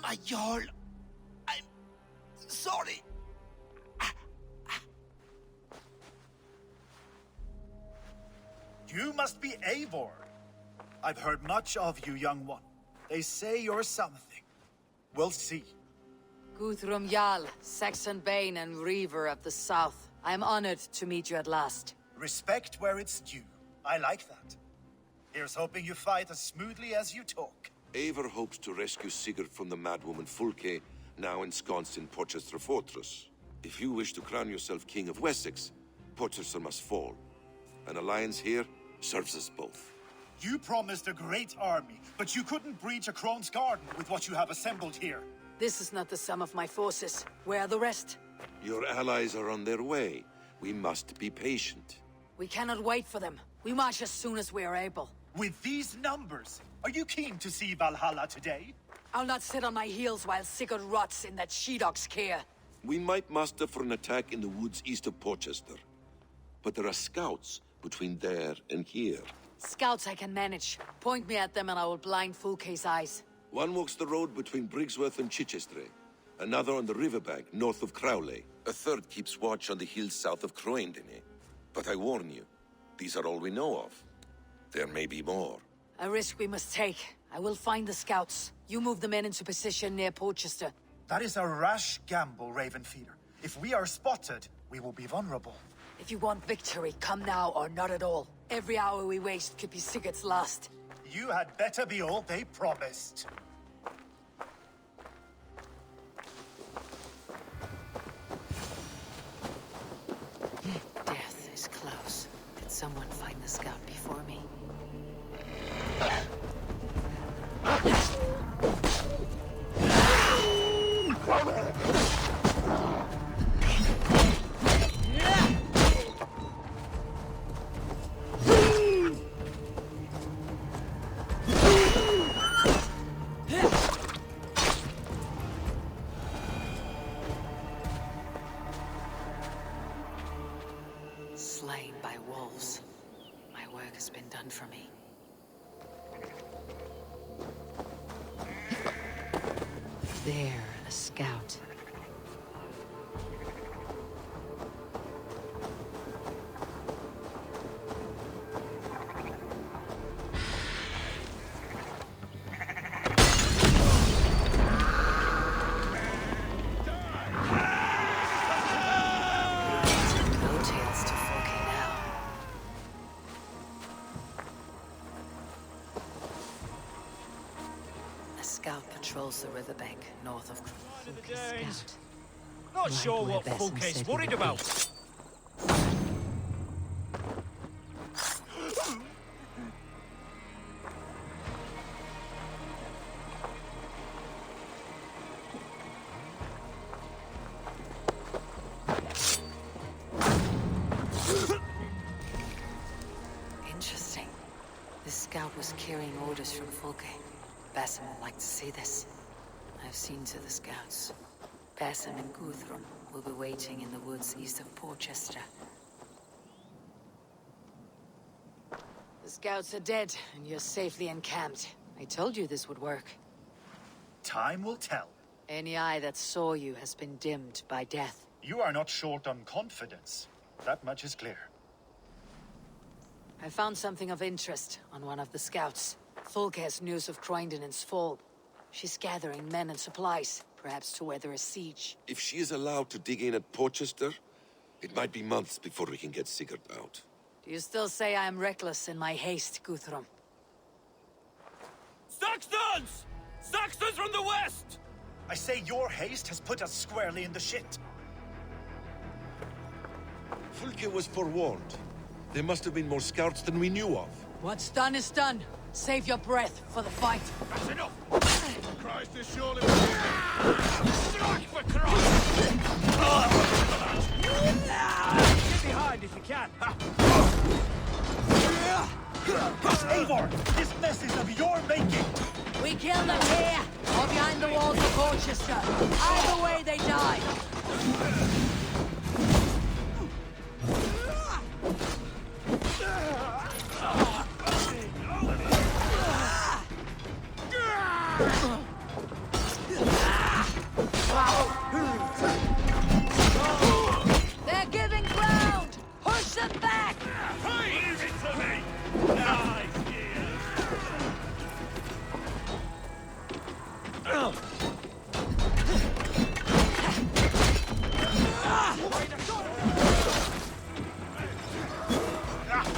My Jarl, I'm sorry. You must be Eivor. I've heard much of you, young one. They say you're something. We'll see. Guthrum Jarl, Saxon Bane and Reaver of the South. I am honored to meet you at last. Respect where it's due. I like that. Here's hoping you fight as smoothly as you talk. Eivor hopes to rescue Sigurd from the madwoman Fulke, now ensconced in Porchester Fortress. If you wish to crown yourself King of Wessex, Porchester must fall. An alliance here serves us both. You promised a great army, but you couldn't breach a Crone's garden with what you have assembled here. This is not the sum of my forces. Where are the rest? Your allies are on their way. We must be patient. We cannot wait for them. We march as soon as we are able. With these numbers, are you keen to see Valhalla today? I'll not sit on my heels while Sigurd rots in that she-dog's care. We might muster for an attack in the woods east of Porchester. But there are scouts between there and here. Scouts I can manage. Point me at them and I will blind Fulke's eyes. One walks the road between Briggsworth and Chichester. Another on the riverbank north of Crowley. A third keeps watch on the hills south of Croendene. But I warn you, these are all we know of. There may be more. A risk we must take. I will find the scouts. You move the men into position near Porchester. That is a rash gamble, Ravenfeeder. If we are spotted, we will be vulnerable. If you want victory, come now or not at all. Every hour we waste could be Sigurd's last. You had better be all they promised. Death is close. Did someone find the scout before me? Slain by wolves. My work has been done for me. There, a scout. Patrols the riverbank north of Scout. Not sure what Fulke's worried about. Interesting. This scout was carrying orders from Fulke. Basim will like to see this. I've seen to the scouts. Basim and Guthrum will be waiting in the woods east of Porchester. The scouts are dead, and you're safely encamped. I told you this would work. Time will tell. Any eye that saw you has been dimmed by death. You are not short on confidence. That much is clear. I found something of interest on one of the scouts. Fulke has news of Croydon's fall. She's gathering men and supplies, perhaps to weather a siege. If she is allowed to dig in at Porchester, it might be months before we can get Sigurd out. Do you still say I am reckless in my haste, Guthrum? Saxons! Saxons from the west! I say your haste has put us squarely in the shit. Fulke was forewarned. There must have been more scouts than we knew of. What's done is done. Save your breath for the fight. That's enough! Christ is surely strike for Christ! Get behind if you can. Eivor, this mess is of your making! We kill them here, or behind the walls of Porchester. Either way, they die. They're giving ground! Push them back! Leave it to me! Nice,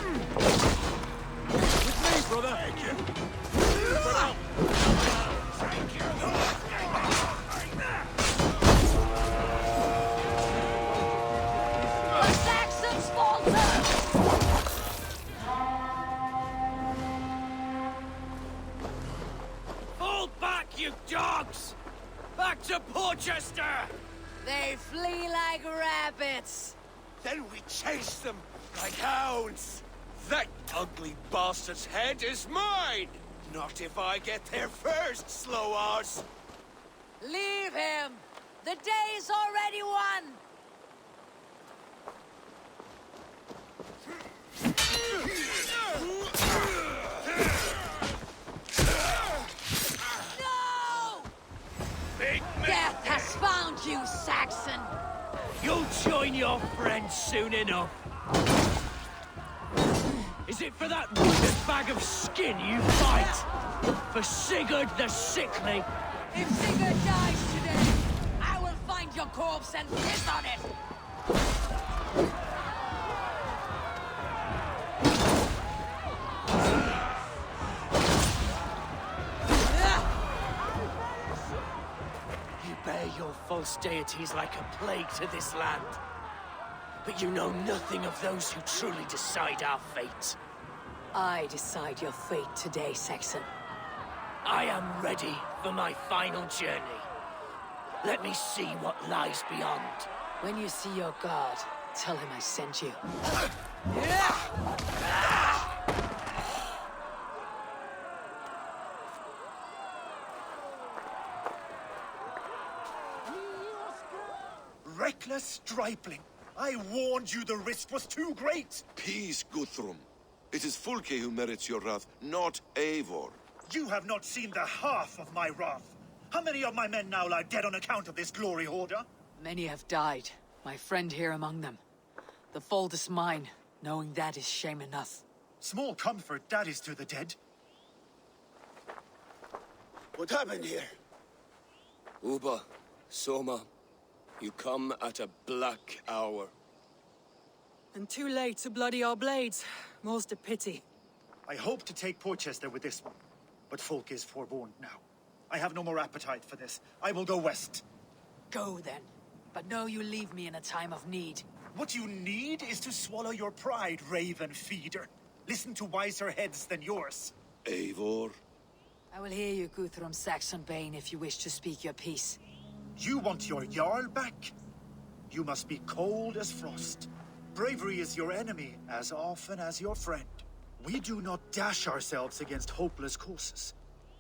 with me, brother! Thank you. Thank you. The Saxons falter! Fall back, you dogs! Back to Porchester! They flee like rabbits. Then we chase them like hounds. That ugly bastard's head is mine! Not if I get there first, slow arse! Leave him! The day's already won! No! Death has found you, Saxon! You'll join your friends soon enough. Is it for that wounded bag of skin you fight? For Sigurd the Sickly? If Sigurd dies today, I will find your corpse and piss on it. You bear your false deities like a plague to this land. But you know nothing of those who truly decide our fate. I decide your fate today, Saxon. I am ready for my final journey. Let me see what lies beyond. When you see your god, tell him I sent you. Reckless stripling! I warned you the risk was too great! Peace, Guthrum. It is Fulke who merits your wrath, not Eivor. You have not seen the half of my wrath. How many of my men now lie dead on account of this glory hoarder? Many have died, my friend here among them. The fault is mine, knowing that is shame enough. Small comfort that is to the dead. What happened here? Uba, Soma, you come at a black hour. And too late to bloody our blades. Most a pity. I hope to take Porchester with this one, but Fulke is forewarned now. I have no more appetite for this. I will go west. Go then, but know you leave me in a time of need. What you need is to swallow your pride, raven feeder. Listen to wiser heads than yours. Eivor? I will hear you, Guthrum Saxonbane, if you wish to speak your piece. You want your Jarl back? You must be cold as frost. Bravery is your enemy as often as your friend. We do not dash ourselves against hopeless courses.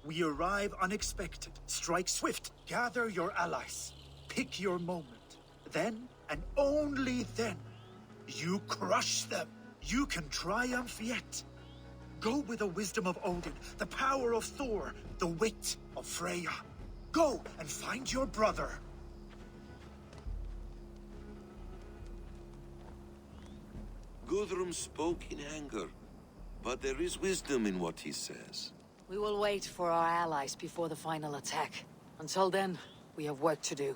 We arrive unexpected, strike swift, gather your allies, pick your moment. Then, and only then, you crush them. You can triumph yet. Go with the wisdom of Odin, the power of Thor, the wit of Freya. Go and find your brother. Guthrum spoke in anger, but there is wisdom in what he says. We will wait for our allies before the final attack. Until then, we have work to do.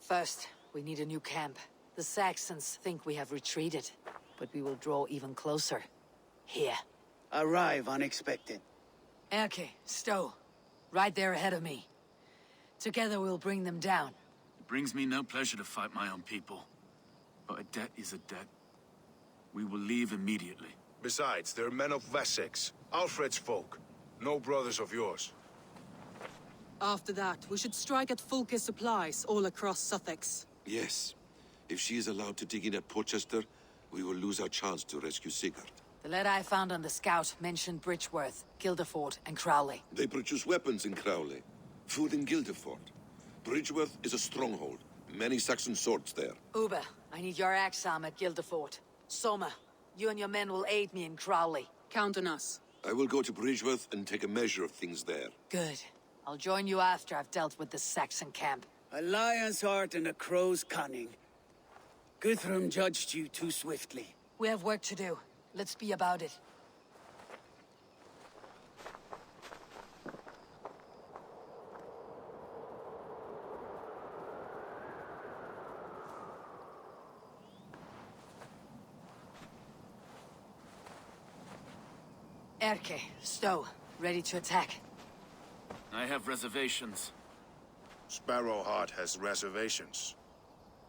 First, we need a new camp. The Saxons think we have retreated, but we will draw even closer. Here. Arrive unexpected. Erke, Stowe. Right there ahead of me. Together we'll bring them down. It brings me no pleasure to fight my own people. But a debt is a debt. We will leave immediately. Besides, they're men of Wessex, Alfred's folk. No brothers of yours. After that, we should strike at Fulke's supplies all across Sussex. Yes. If she is allowed to dig in at Portchester, we will lose our chance to rescue Sigurd. The letter I found on the scout mentioned Bridgeworth, Guildeford, and Crowley. They produce weapons in Crowley. Food in Guildeford. Bridgeworth is a stronghold. Many Saxon swords there. Uber, I need your axe arm at Guildeford. Soma, you and your men will aid me in Crowley. Count on us. I will go to Bridgeworth and take a measure of things there. Good. I'll join you after I've dealt with the Saxon camp. A lion's heart and a crow's cunning. Guthrum judged you too swiftly. We have work to do. Let's be about it. Erke, Stowe, ready to attack. I have reservations. Sparrowheart has reservations.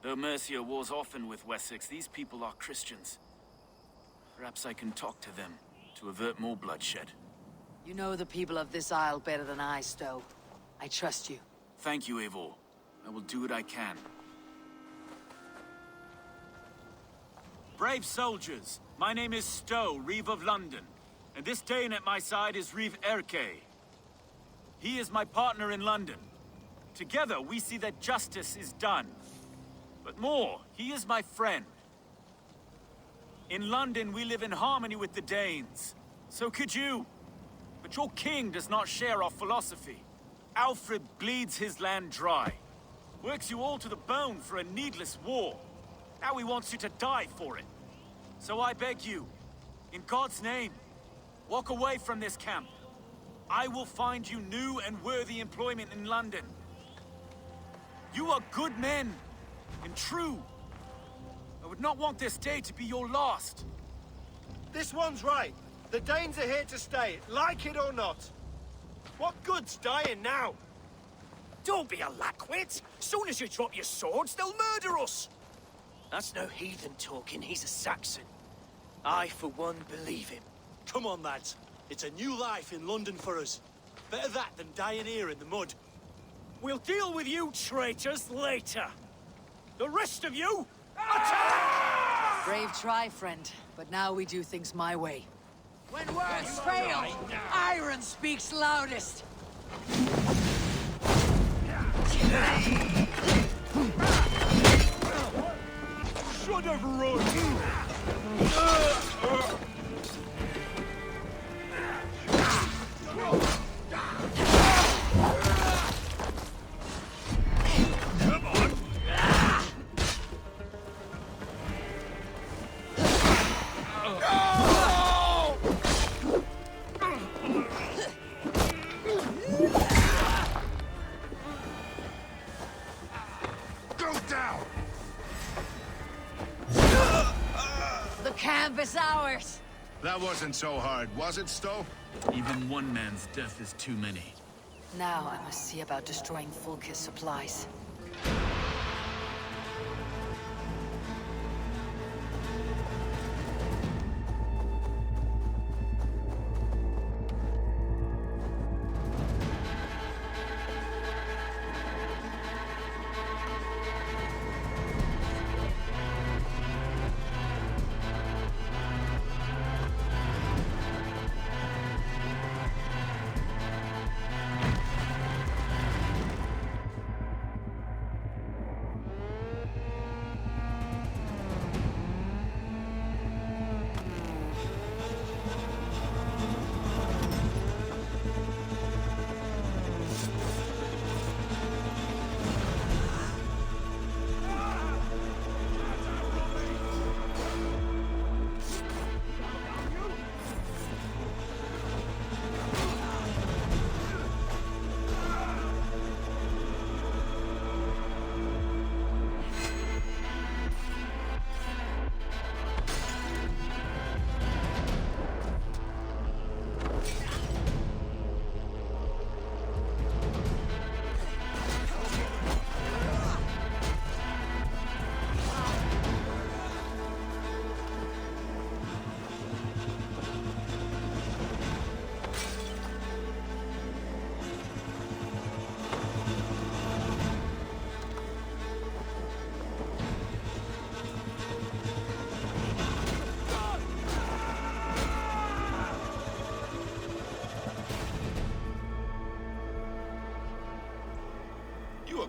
Though Mercia wars often with Wessex, these people are Christians. Perhaps I can talk to them, to avert more bloodshed. You know the people of this isle better than I, Stowe. I trust you. Thank you, Eivor. I will do what I can. Brave soldiers, my name is Stowe, Reeve of London. And this Dane at my side is Reeve Erke. He is my partner in London. Together, we see that justice is done. But more, he is my friend. In London, we live in harmony with the Danes. So could you. But your king does not share our philosophy. Alfred bleeds his land dry. Works you all to the bone for a needless war. Now he wants you to die for it. So I beg you, in God's name, walk away from this camp. I will find you new and worthy employment in London. You are good men, and true. I would not want this day to be your last. This one's right. The Danes are here to stay, like it or not. What good's dying now? Don't be a lackwit. Soon as you drop your swords, they'll murder us. That's no heathen talking, he's a Saxon. I, for one, believe him. Come on, lads. It's a new life in London for us. Better that than dying here in the mud. We'll deal with you traitors later. The rest of you, attack! Brave try, friend. But now we do things my way. When words fail, iron speaks loudest. Should have run! The camp is ours. That wasn't so hard, was it, Stowe? Even one man's death is too many. Now I must see about destroying Fulke's supplies.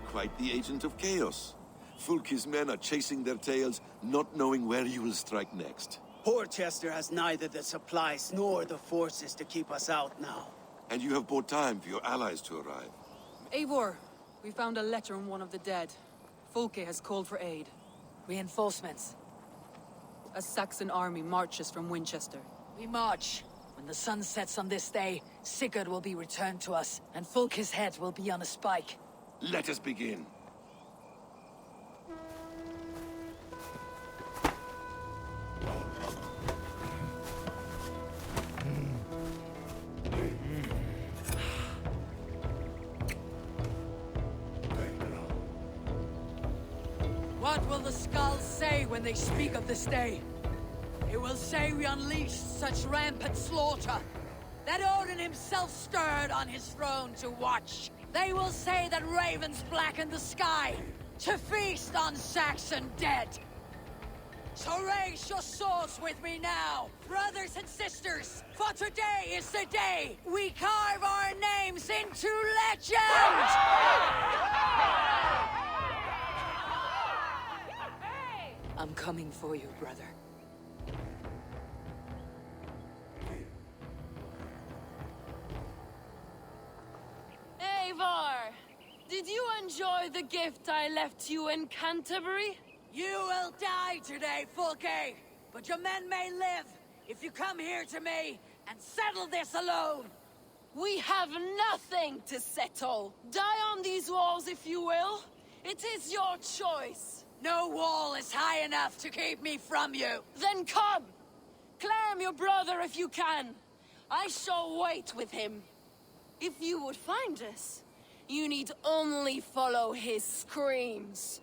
quite the agent of chaos. Fulke's men are chasing their tails, not knowing where you will strike next. Porchester has neither the supplies nor the forces to keep us out now. And you have bought time for your allies to arrive. Eivor, we found a letter on one of the dead. Fulke has called for aid. Reinforcements. A Saxon army marches from Winchester. We march. When the sun sets on this day, Sigurd will be returned to us, and Fulke's head will be on a spike. Let us begin. What will the skulls say when they speak of this day? They will say we unleashed such rampant slaughter, that Odin himself stirred on his throne to watch. They will say that ravens blackened the sky, to feast on Saxon dead. So raise your swords with me now, brothers and sisters, for today is the day we carve our names into legend! I'm coming for you, brother. Eivor! Did you enjoy the gift I left you in Canterbury? You will die today, Fulke! But your men may live if you come here to me and settle this alone! We have nothing to settle. Die on these walls if you will. It is your choice. No wall is high enough to keep me from you! Then come! Claim your brother if you can. I shall wait with him. If you would find us, you need only follow his screams.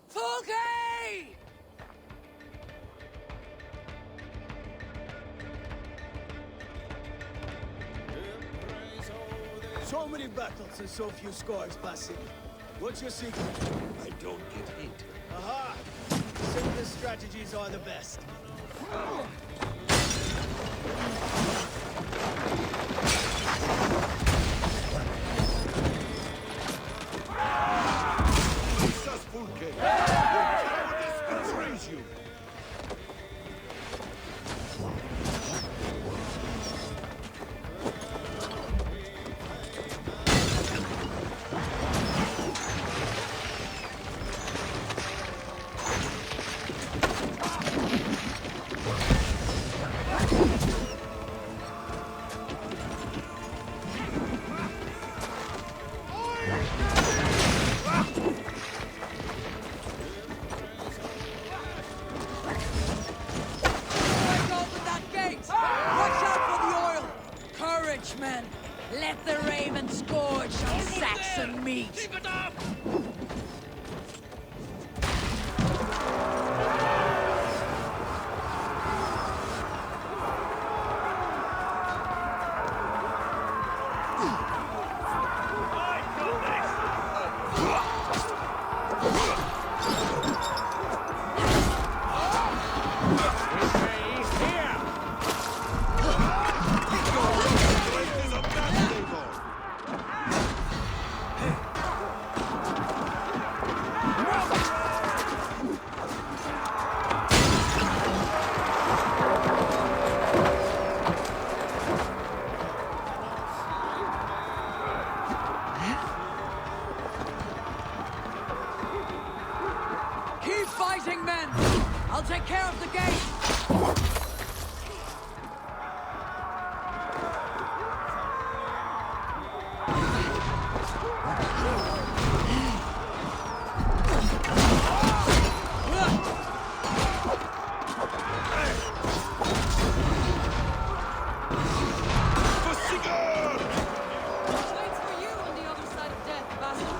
Fulke! So many battles and so few scores, Basim. What's your secret? I don't get hit. Aha! Simplest strategies are the best. Fulke! Your cowardice betrays you! Men, let the ravens gorge on Saxon meat! Keep it up! Keep fighting, men! I'll take care of the gate! Waits for you on the other side of death, Basim.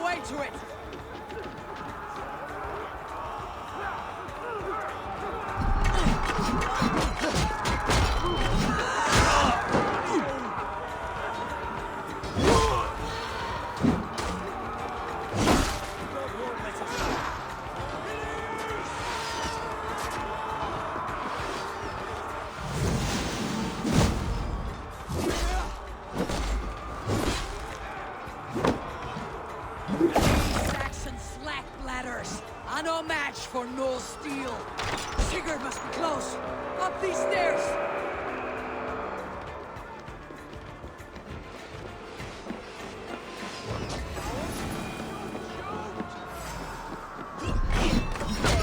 way to it! No match for no steel. Sigurd must be close. Up these stairs.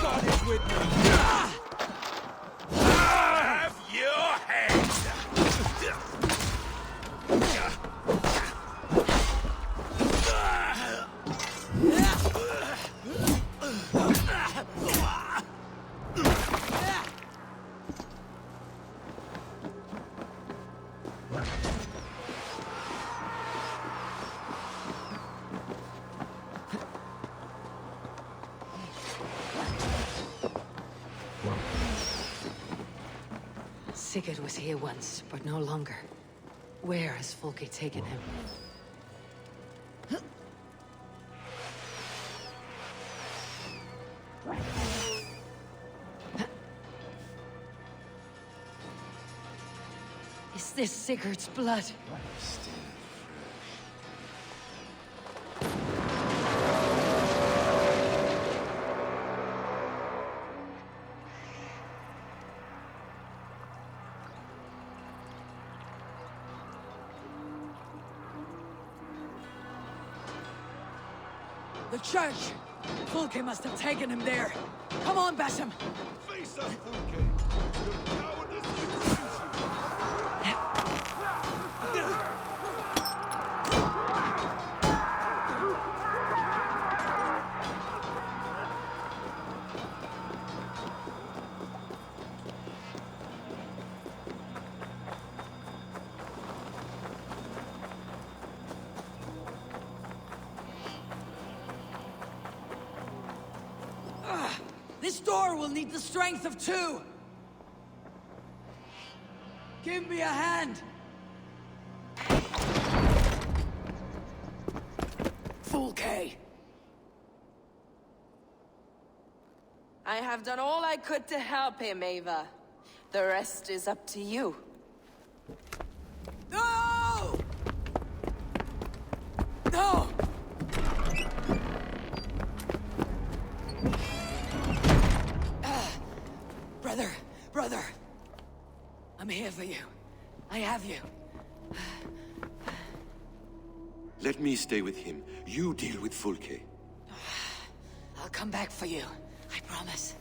God is with me. Have your head. Sigurd was here once, but no longer. Where has Fulke taken him? Is this Sigurd's blood? The church! Fulke must have taken him there. Come on, Basim! Face up, Fulke! Your cowardice consumes This door will need the strength of two! Give me a hand! Fulke! I have done all I could to help him, Ava. The rest is up to you. No! No! Brother! I'm here for you. I have you. Let me stay with him. You deal with Fulke. I'll come back for you. I promise.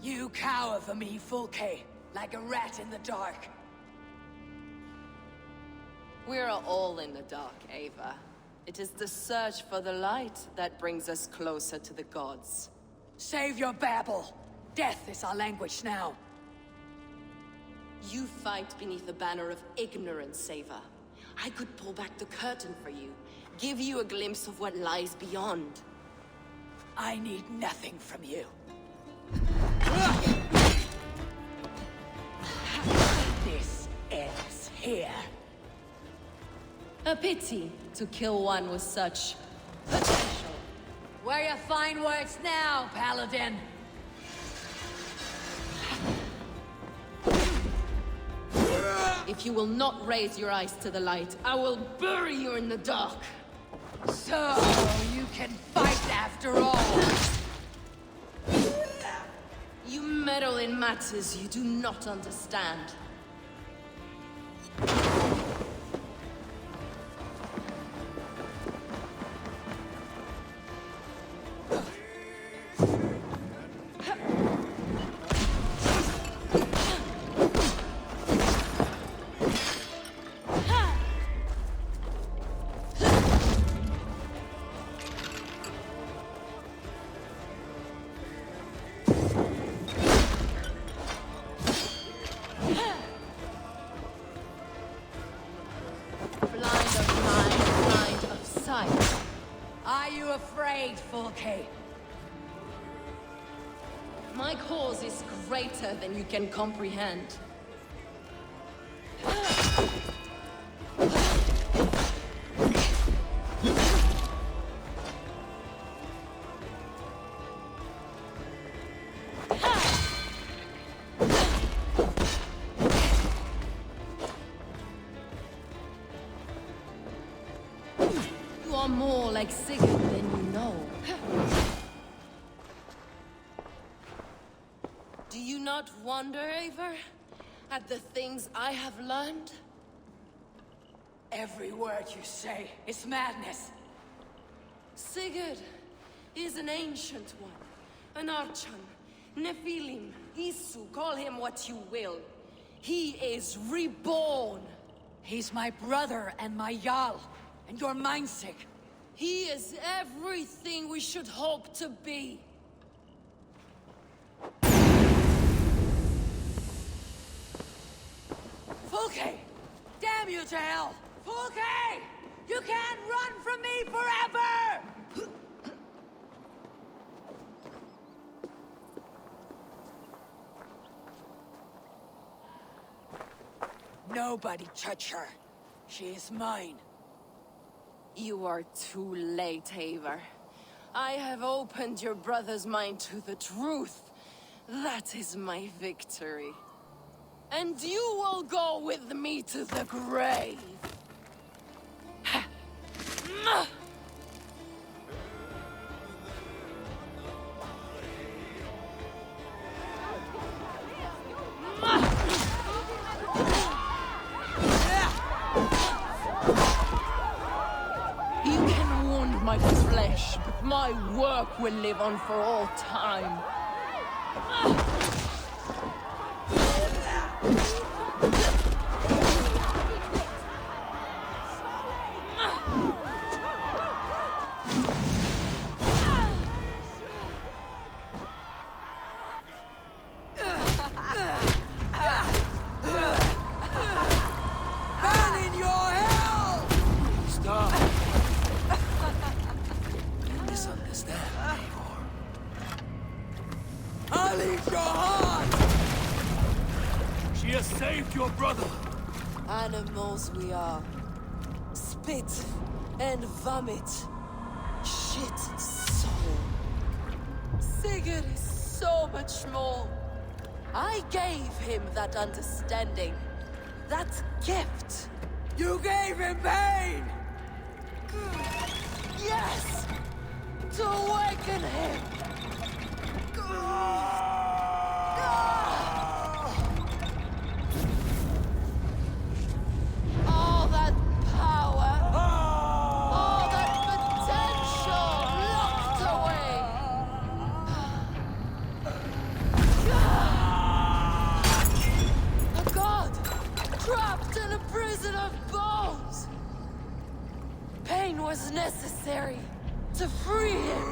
You cower for me, Fulke, like a rat in the dark. We're all in the dark, Ava. It is the search for the light that brings us closer to the gods. Save your babble. Death is our language now. You fight beneath the banner of ignorance, Ava. I could pull back the curtain for you, give you a glimpse of what lies beyond. I need nothing from you. This ends here. A pity to kill one with such potential. Where your fine words now, Paladin? If you will not raise your eyes to the light, I will bury you in the dark. So, you can fight after all. You meddle in matters you do not understand. My cause is greater than you can comprehend. You are more like Sigurd than you know. Do you not wonder, Eivor, at the things I have learned? Every word you say is madness. Sigurd is an ancient one. An Archon, Nephilim, Isu, call him what you will. He is reborn. He's my brother and my Jarl, and you're mindsick. He is everything we should hope to be. Fulke! Damn you to hell! Fulke! You can't run from me forever! Nobody touch her. She is mine. You are too late, Eivor. I have opened your brother's mind to the truth. That is my victory. And you will go with me to the grave. You can wound my flesh, but my work will live on for all time. Burn in your hell! Stop! You misunderstand, Eivor. I'll eat your heart! She has saved your brother! Animals we are. Spit and vomit. Shit and soul. Sigurd is so much more. I gave him that understanding. That gift. You gave him pain! Yes! To awaken him! All that power, all that potential locked away. A god trapped in a prison of bones. Pain was necessary to free him.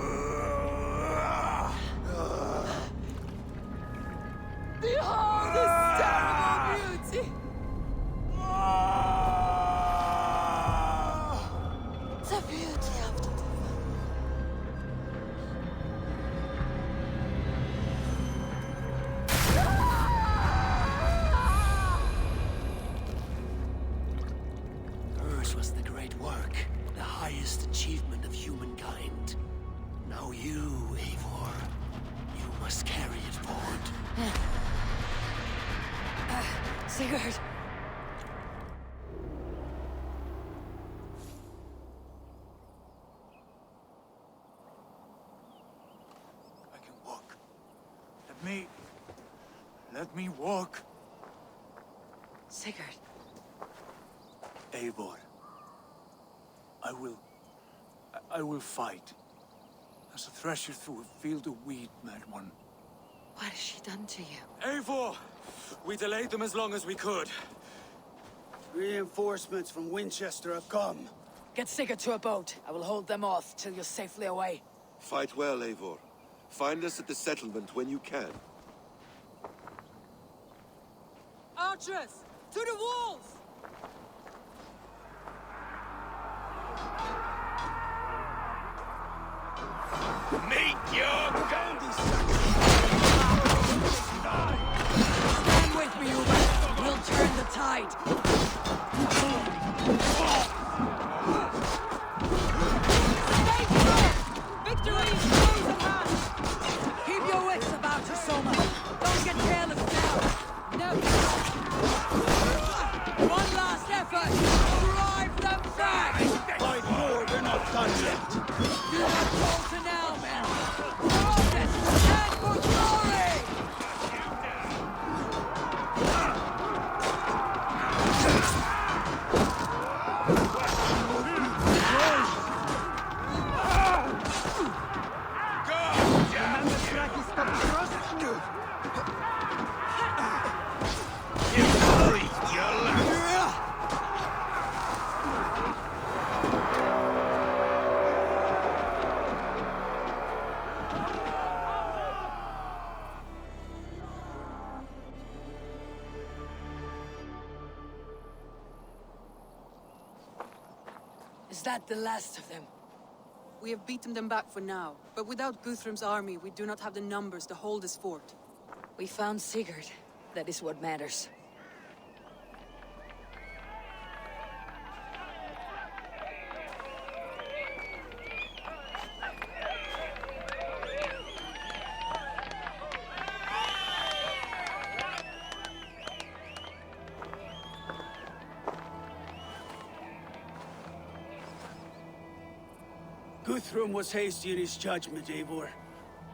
Behold this terrible beauty! The beauty of the divine. Hers was the great work, the highest achievement of humankind. Now you, Eivor, you must carry it forward. Sigurd! I can walk. Let me walk. Sigurd. Eivor. I will fight. As a thresher through a field of wheat, mad one. What has she done to you? Eivor! We delayed them as long as we could. Reinforcements from Winchester have come. Get Sigurd to a boat. I will hold them off till you're safely away. Fight well, Eivor. Find us at the settlement when you can. Archers! To the walls! Meet your bounty suckers! Is that the last of them? We have beaten them back for now, but without Guthrum's army, we do not have the numbers to hold this fort. We found Sigurd. That is what matters. Guthrum was hasty in his judgment, Eivor.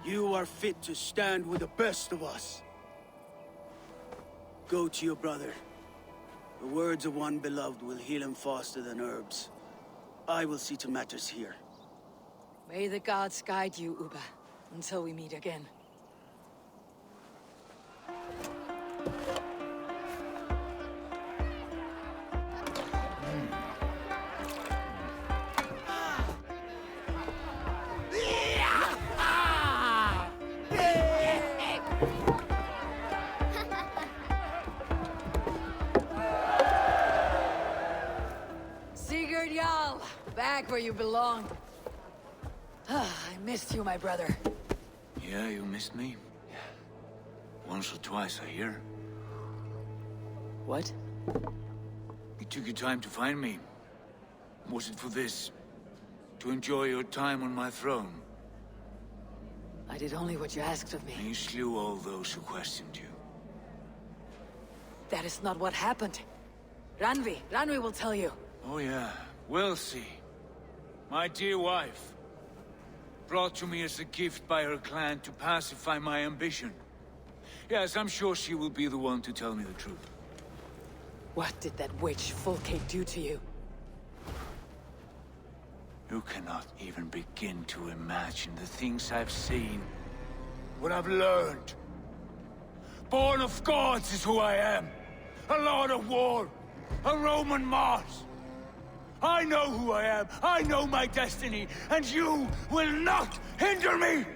You are fit to stand with the best of us. Go to your brother. The words of one beloved will heal him faster than herbs. I will see to matters here. May the gods guide you, Ubba, until we meet again. Sigurd Jarl, back where you belong. I missed you, my brother. Yeah, you missed me? Once or twice, I hear. What? You took your time to find me. Was it for this? To enjoy your time on my throne? I did only what you asked of me. And you slew all those who questioned you. That is not what happened. Randvi will tell you. Oh yeah, we'll see. My dear wife, brought to me as a gift by her clan to pacify my ambition. Yes, I'm sure she will be the one to tell me the truth. What did that witch Fulke do to you? You cannot even begin to imagine the things I've seen. What I've learned. Born of gods is who I am. A lord of war. A Roman Mars. I know who I am. I know my destiny. And you will not hinder me!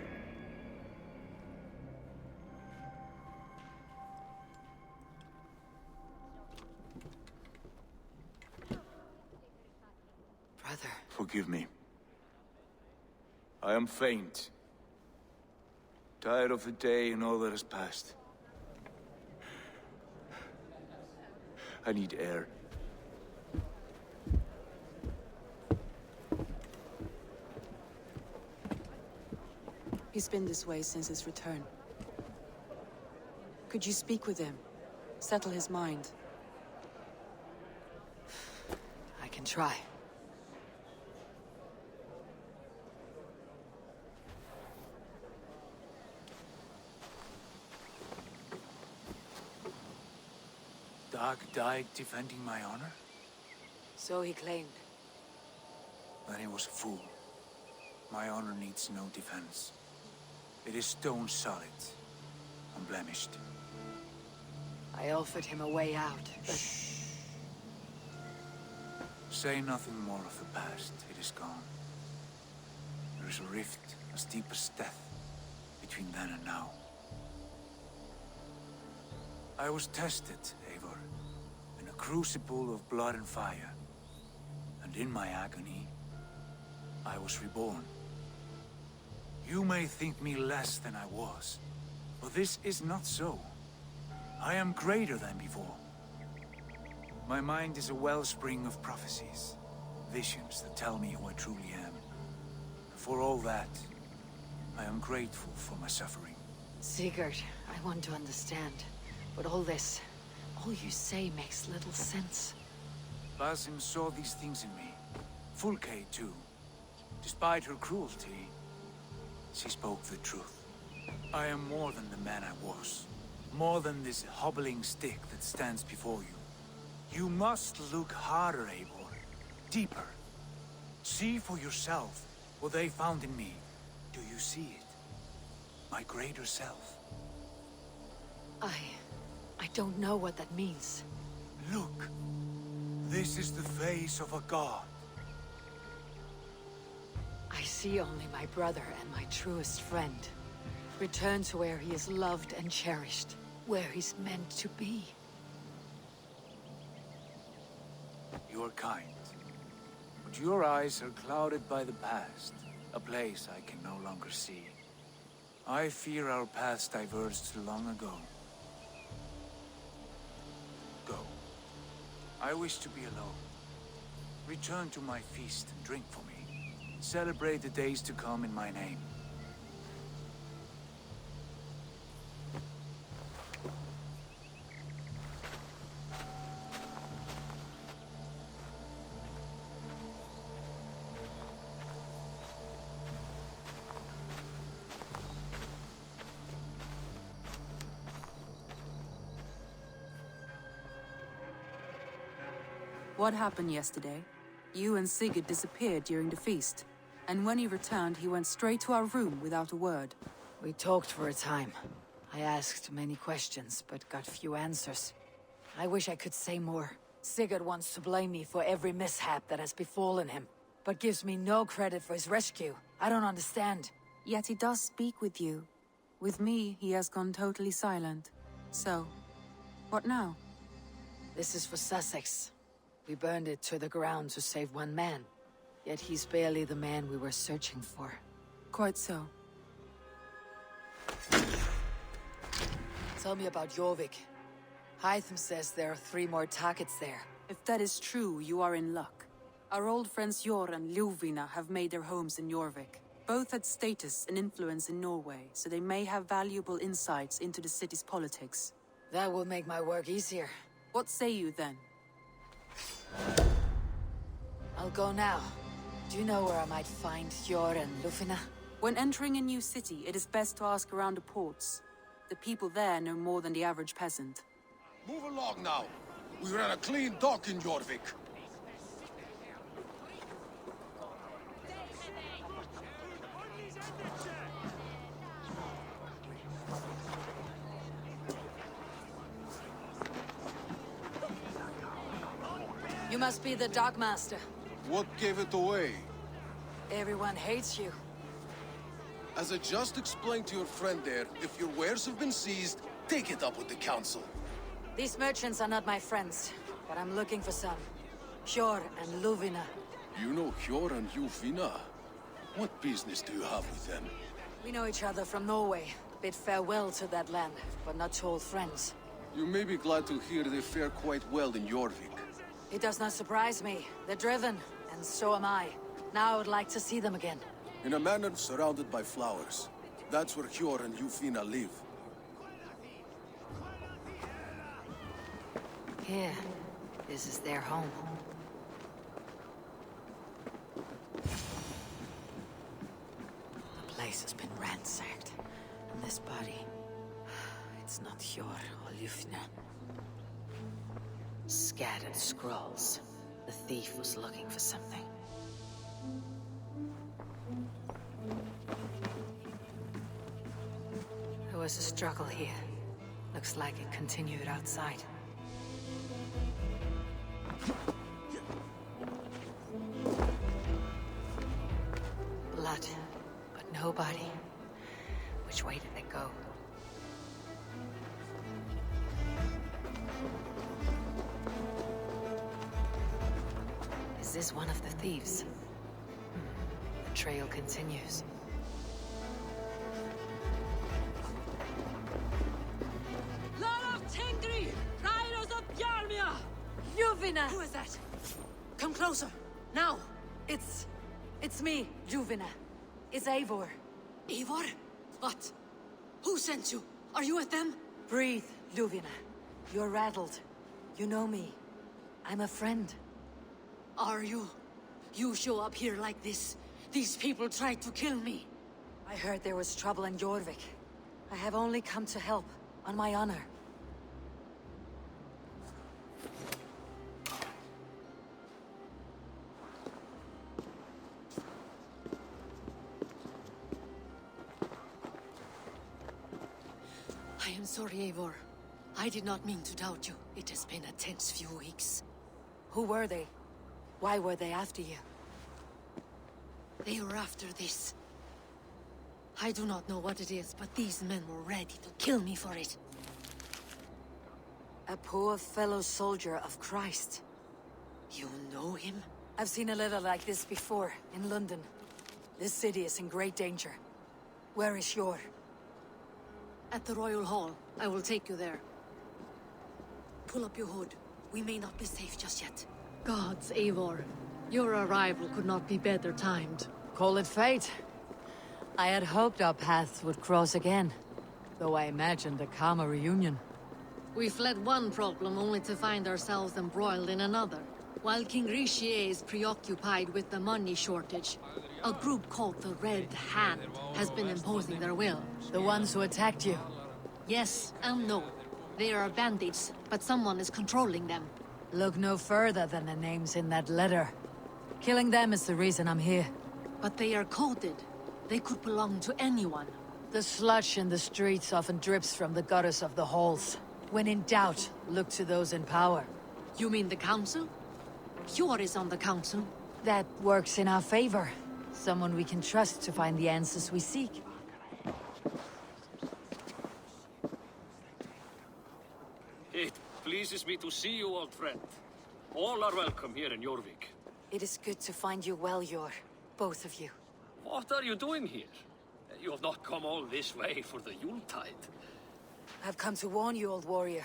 Brother. Forgive me. I am faint. Tired of the day and all that has passed. I need air. He's been this way since his return. Could you speak with him? Settle his mind? I can try. Dag died defending my honor? So he claimed. Then he was a fool. My honor needs no defense. It is stone solid, unblemished. I offered him a way out, but... Shh. Say nothing more of the past. It is gone. There is a rift as deep as death between then and now. I was tested, Eivor, in a crucible of blood and fire. And in my agony, I was reborn. You may think me less than I was, but this is not so. I am greater than before. My mind is a wellspring of prophecies, visions that tell me who I truly am. For all that, I am grateful for my suffering. Sigurd, I want to understand. But all this, all you say makes little sense. Basim saw these things in me. Fulke, too. Despite her cruelty, she spoke the truth. I am more than the man I was. More than this hobbling stick that stands before you. You must look harder, Eivor. Deeper. See for yourself what they found in me. Do you see it? my greater self. I don't know what that means. Look, this is the face of a god. I see only my brother and my truest friend. Return to where he is loved and cherished, where he's meant to be. You're kind. But your eyes are clouded by the past, a place I can no longer see. I fear our paths diverged long ago. Go. I wish to be alone. Return to my feast and drink for me. Celebrate the days to come in my name. What happened yesterday? You and Sigurd disappeared during the feast. And when he returned, he went straight to our room without a word. We talked for a time. I asked many questions, but got few answers. I wish I could say more. Sigurd wants to blame me for every mishap that has befallen him, but gives me no credit for his rescue. I don't understand. Yet he does speak with you. With me, he has gone totally silent. So, what now? This is for Sussex. We burned it to the ground to save one man. Yet he's barely the man we were searching for. Quite so. Tell me about Jorvik. Hytham says there are 3 more targets there. If that is true, you are in luck. Our old friends Jor and Ljuvina have made their homes in Jorvik. Both had status and influence in Norway, so they may have valuable insights into the city's politics. That will make my work easier. What say you then? I'll go now. Do you know where I might find Jor and Ljuvina? When entering a new city, it is best to ask around the ports. The people there know more than the average peasant. Move along now. We ran a clean dock in Jorvik. You must be the Dockmaster. What gave it away? Everyone hates you. As I just explained to your friend there, if your wares have been seized, take it up with the council. These merchants are not my friends, but I'm looking for some. Jor and Ljuvina. You know Jor and Ljuvina? What business do you have with them? We know each other from Norway. Bid farewell to that land, but not to old friends. You may be glad to hear they fare quite well in Jorvik. It does not surprise me. They're driven, and so am I. Now I would like to see them again. In a manor surrounded by flowers. That's where Jor and Ljuvina live. Here. This is their home. The place has been ransacked. And this body... It's not Jor or Ljuvina. Scattered scrolls. The thief was looking for something. There was a struggle here. Looks like it continued outside. Blood, but nobody. Which way did they go? Is this one of the thieves? The trail continues. Lord of Tengri! Riders of Yarmia! Ljuvina! Who is that? Come closer, now! It's me, Ljuvina. It's Eivor. Eivor? What? Who sent you? Are you with them? Breathe, Ljuvina. You're rattled. You know me. I'm a friend. Are you? You show up here like this. These people tried to kill me. I heard there was trouble in Jorvik. I have only come to help, on my honor. I'm sorry, Eivor. I did not mean to doubt you. It has been a tense few weeks. Who were they? Why were they after you? They were after this. I do not know what it is, but these men were ready to kill me for it. A poor fellow soldier of Christ. You know him? I've seen a letter like this before, in London. This city is in great danger. Where is Yor? At the Royal Hall. I will take you there. Pull up your hood. We may not be safe just yet. Gods, Eivor. Your arrival could not be better timed. Call it fate. I had hoped our paths would cross again, though I imagined a calmer reunion. We fled one problem only to find ourselves embroiled in another. While King Richier is preoccupied with the money shortage, a group called the Red Hand has been imposing their will. The ones who attacked you? Yes and no. They are bandits, but someone is controlling them. Look no further than the names in that letter. Killing them is the reason I'm here. But they are coded. They could belong to anyone. The sludge in the streets often drips from the gutters of the halls. When in doubt, look to those in power. You mean the Council? Yor is on the Council. That works in our favor. Someone we can trust to find the answers we seek. It pleases me to see you, old friend. All are welcome here in Jorvik. It is good to find you well, Yor. Both of you. What are you doing here? You have not come all this way for the Yuletide. I've come to warn you, old warrior,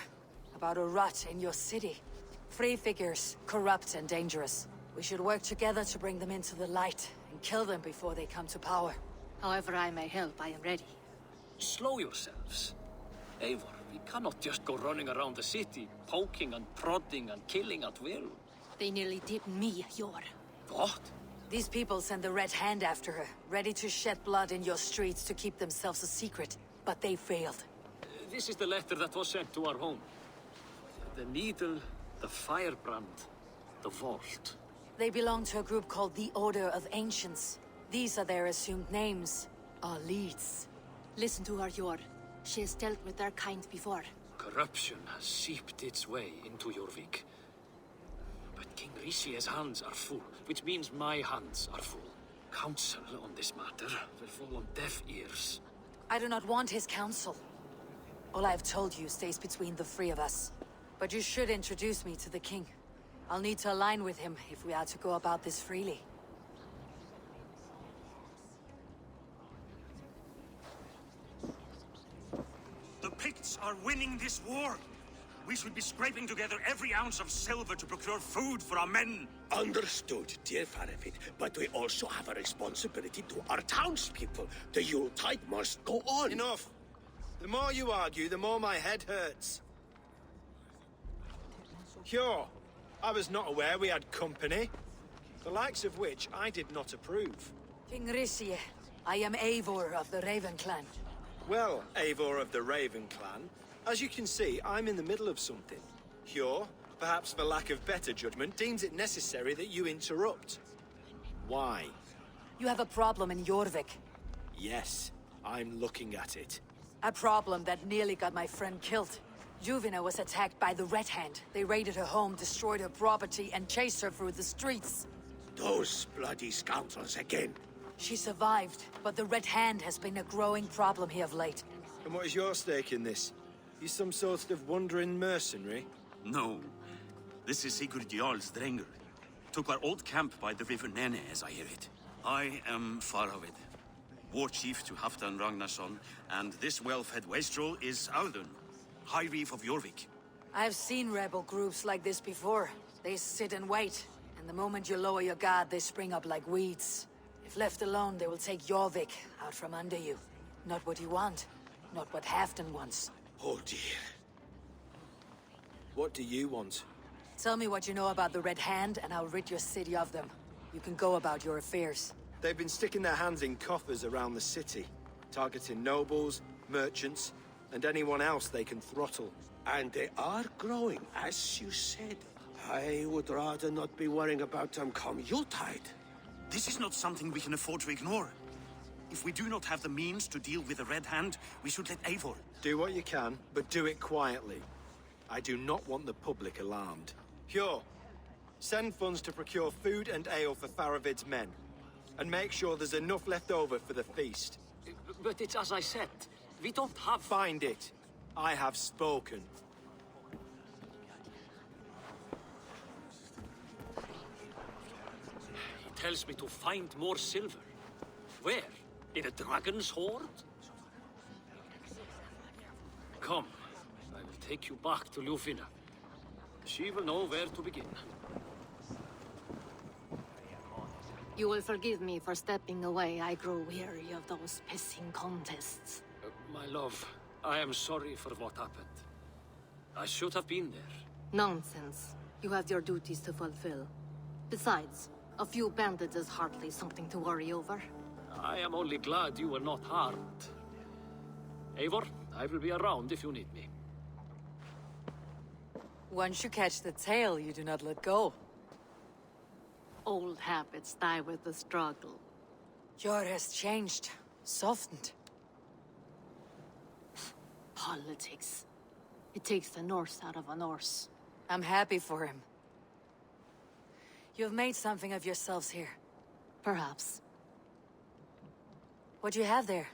about a rot in your city. Free figures, corrupt and dangerous. We should work together to bring them into the light and kill them before they come to power. However I may help, I am ready. Slow yourselves. Eivor, we cannot just go running around the city, poking and prodding and killing at will. They nearly did me, Yor. What? These people send the Red Hand after her, ready to shed blood in your streets to keep themselves a secret. But they failed. This is the letter that was sent to our home. The needle, the firebrand, the vault. They belong to a group called the Order of Ancients. These are their assumed names. Our leads. Listen to her, Yor. She has dealt with their kind before. Corruption has seeped its way into Jorvik. But King Richier's hands are full, which means my hands are full. Counsel on this matter will fall on deaf ears. I do not want his counsel. All I have told you stays between the three of us. But you should introduce me to the king. I'll need to align with him if we are to go about this freely. The Picts are winning this war. We should be scraping together every ounce of silver to procure food for our men. Understood, dear Farafit, but we also have a responsibility to our townspeople. The Yuletide must go on. Enough! The more you argue, the more my head hurts. Sure, I was not aware we had company, the likes of which I did not approve. King Richier, I am Eivor of the Raven Clan. Well, Eivor of the Raven Clan, as you can see, I'm in the middle of something. Hjor, perhaps for lack of better judgment, deems it necessary that you interrupt. Why? You have a problem in Jorvik. Yes, I'm looking at it. A problem that nearly got my friend killed. Juvina was attacked by the Red Hand. They raided her home, destroyed her property, and chased her through the streets. Those bloody scoundrels again. She survived, but the Red Hand has been a growing problem here of late. And what is your stake in this? You some sort of wandering mercenary? No. This is Sigurd Jarl's Drengr. Took our old camp by the river Nene, as I hear it. I am Faravid, war chief to Halfdan Ragnarsson, and this well-fed wastrel is Audun, High Reeve of Jorvik. I've seen rebel groups like this before. They sit and wait, and the moment you lower your guard, they spring up like weeds. If left alone, they will take Jorvik out from under you. Not what you want, not what Halfdan wants. Oh dear. What do you want? Tell me what you know about the Red Hand, and I'll rid your city of them. You can go about your affairs. They've been sticking their hands in coffers around the city, targeting nobles, merchants, and anyone else they can throttle. And they are growing, as you said. I would rather not be worrying about them come Yuletide. This is not something we can afford to ignore. If we do not have the means to deal with the Red Hand, we should let Eivor. Do what you can, but do it quietly. I do not want the public alarmed. Hjor, send funds to procure food and ale for Faravid's men. And make sure there's enough left over for the feast. But it's as I said. We don't have... Find it. I have spoken. He tells me to find more silver. Where? In a dragon's hoard? Come, I will take you back to Ljufina. She will know where to begin. You will forgive me for stepping away. I grow weary of those pissing contests. My love, I am sorry for what happened. I should have been there. Nonsense. You have your duties to fulfill. Besides, a few bandits is hardly something to worry over. I am only glad you were not harmed. Eivor, I will be around if you need me. Once you catch the tail, you do not let go. Old habits die with the struggle. Hjor has changed, softened. Politics. It takes the Norse out of a Norse. I'm happy for him. You have made something of yourselves here. Perhaps. What do you have there?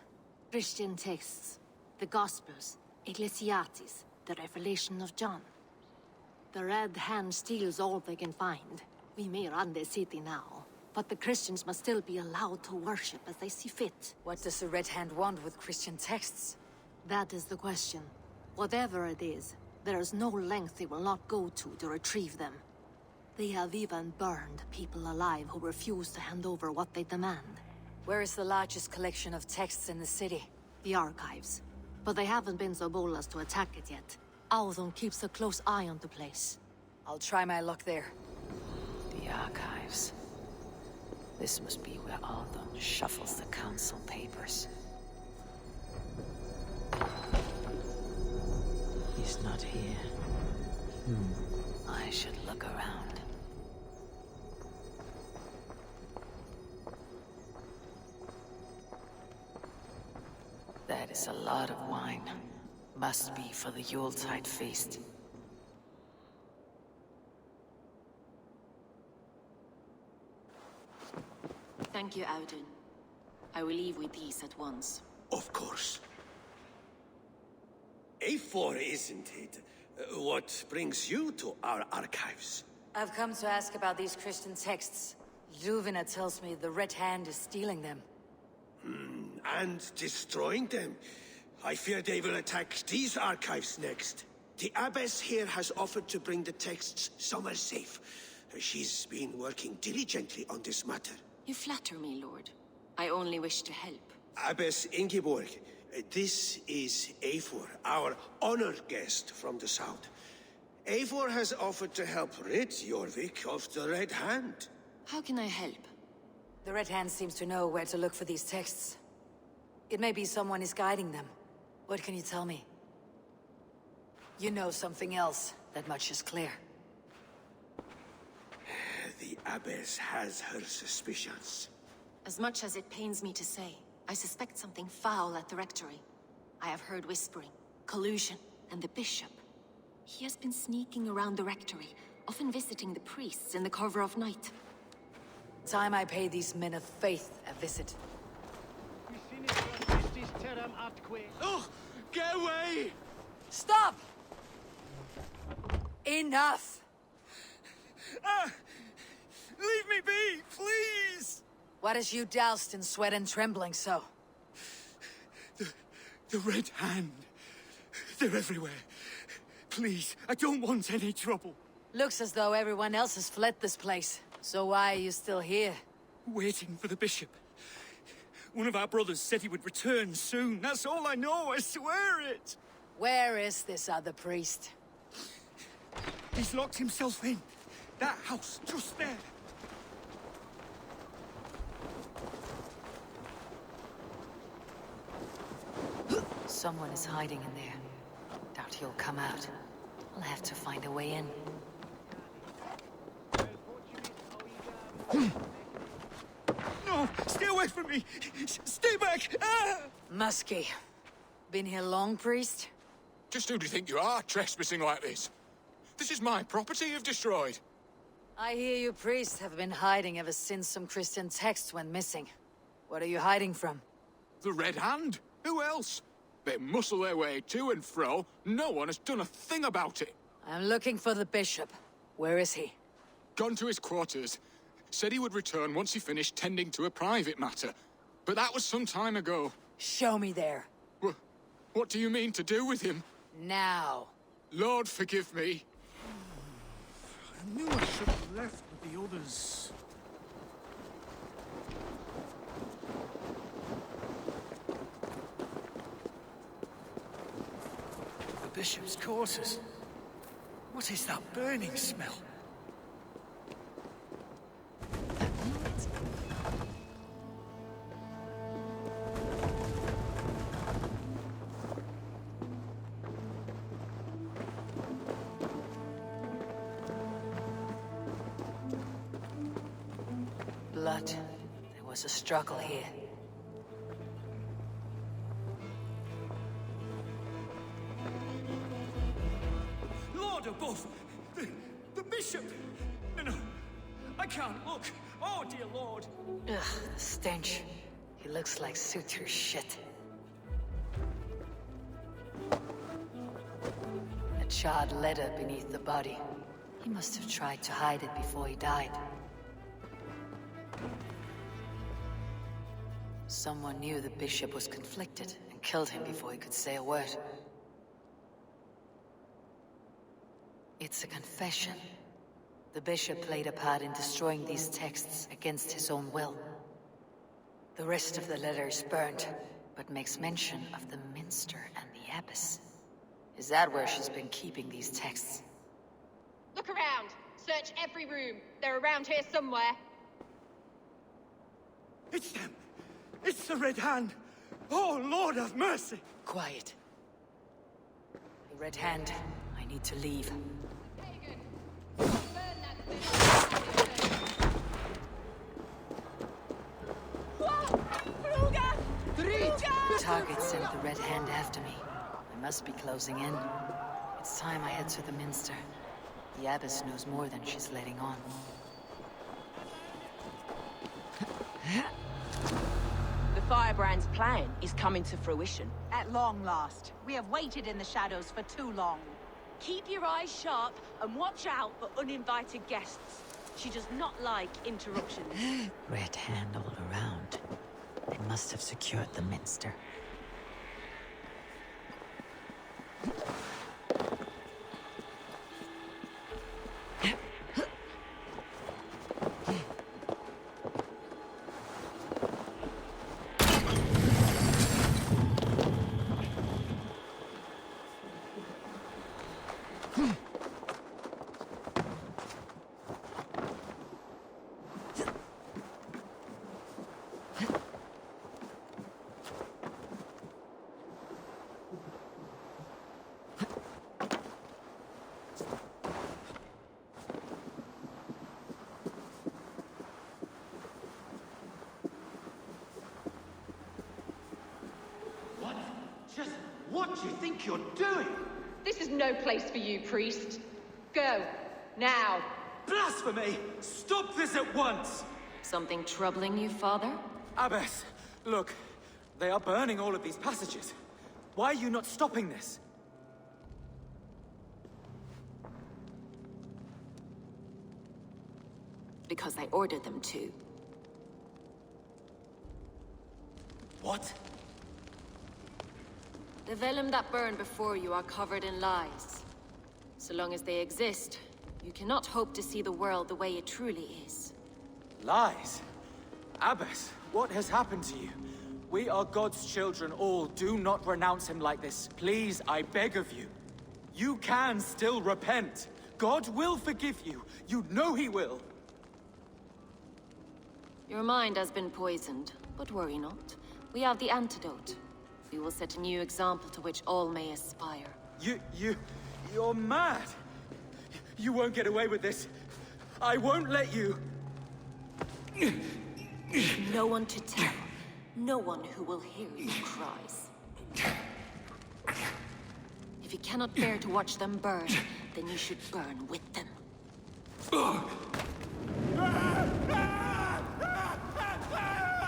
Christian texts. The Gospels. Ecclesiastes. The Revelation of John. The Red Hand steals all they can find. We may run the city now, but the Christians must still be allowed to worship as they see fit. What does the Red Hand want with Christian texts? That is the question. Whatever it is, there is no length they will not go to retrieve them. They have even burned people alive who refuse to hand over what they demand. Where is the largest collection of texts in the city? The archives. But they haven't been so bold as to attack it yet. Audun keeps a close eye on the place. I'll try my luck there. The archives. This must be where Audun shuffles the council papers. He's not here. I should look around. That is a lot of wine. Must be for the Yuletide feast. Thank you, Audun. I will leave with these at once. Of course. Eivor, isn't it? What brings you to our archives? I've come to ask about these Christian texts. Ljuvina tells me the Red Hand is stealing them. And destroying them. I fear they will attack these archives next. The Abbess here has offered to bring the texts somewhere safe. She's been working diligently on this matter. You flatter me, Lord. I only wish to help. Abbess Ingeborg, this is Eivor, our honored guest from the south. Eivor has offered to help rid Jorvik of the Red Hand. How can I help? The Red Hand seems to know where to look for these texts. It may be someone is guiding them. What can you tell me? You know something else. That much is clear. The Abbess has her suspicions. As much as it pains me to say, I suspect something foul at the Rectory. I have heard whispering, collusion, and the Bishop. He has been sneaking around the Rectory, often visiting the priests in the cover of night. Time I pay these men of faith a visit. Oh, get away! Stop! Enough! Leave me be, please! What has you doused in sweat and trembling so? The Red Hand. They're everywhere. Please, I don't want any trouble. Looks as though everyone else has fled this place. So why are you still here? Waiting for the Bishop. One of our brothers said he would return soon. That's all I know, I swear it! Where is this other priest? He's locked himself in. That house, just there. Someone is hiding in there. Doubt he'll come out. I'll have to find a way in. No! Stay away away from me! Stay back! Ah! Muskie. Been here long, priest? Just who do you think you are, trespassing like this? This is my property you've destroyed. I hear you priests have been hiding ever since some Christian texts went missing. What are you hiding from? The Red Hand? Who else? They muscle their way to and fro. No one has done a thing about it. I'm looking for the bishop. Where is he? Gone to his quarters. Said he would return once he finished tending to a private matter. But that was some time ago. Show me there. What do you mean to do with him? Now. Lord, forgive me. I knew I should have left with the others. The bishop's quarters. What is that burning smell? Blood. There was a struggle here. Lord above! The bishop! No, I can't look. Oh, dear Lord. Ugh, the stench. He looks like suture shit. A charred letter beneath the body. He must have tried to hide it before he died. Someone knew the bishop was conflicted and killed him before he could say a word. It's a confession. The bishop played a part in destroying these texts against his own will. The rest of the letter is burned, but makes mention of the minster and the abbess. Is that where she's been keeping these texts? Look around. Search every room. They're around here somewhere. It's them! It's the Red Hand! Oh, Lord have mercy! Quiet. The Red Hand. I need to leave. Target sent the Red Hand after me. I must be closing in. It's time I head to the Minster. The Abbess knows more than she's letting on. The Firebrand's plan is coming to fruition. At long last. We have waited in the shadows for too long. Keep your eyes sharp and watch out for uninvited guests. She does not like interruptions. Red Hand all around. They must have secured the Minster. What do you think you're doing? This is no place for you, priest. Go. Now. Blasphemy! Stop this at once! Something troubling you, Father? Abbess, look. They are burning all of these passages. Why are you not stopping this? Because I ordered them to. What? The vellum that burn before you are covered in lies. So long as they exist, you cannot hope to see the world the way it truly is. Lies? Abbess, what has happened to you? We are God's children all. Do not renounce him like this. Please, I beg of you. You can still repent. God will forgive you. You know he will. Your mind has been poisoned, but worry not. We have the antidote. We will set a new example to which all may aspire. You're mad! You won't get away with this. I won't let you. There's no one to tell. No one who will hear your cries. If you cannot bear to watch them burn, then you should burn with them.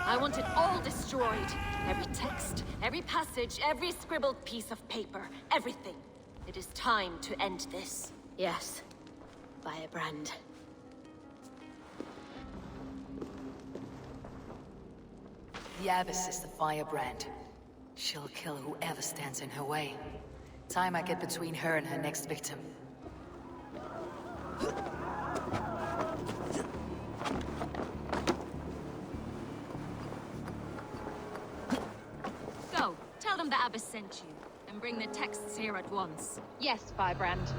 I want it all destroyed. Every text, every passage, every scribbled piece of paper, everything. It is time to end this. Yes, Firebrand. The Abbess is the Firebrand. She'll kill whoever stands in her way. Time I get between her and her next victim. Go, tell them the Abbess sent you, and bring the texts here at once. Yes, Firebrand.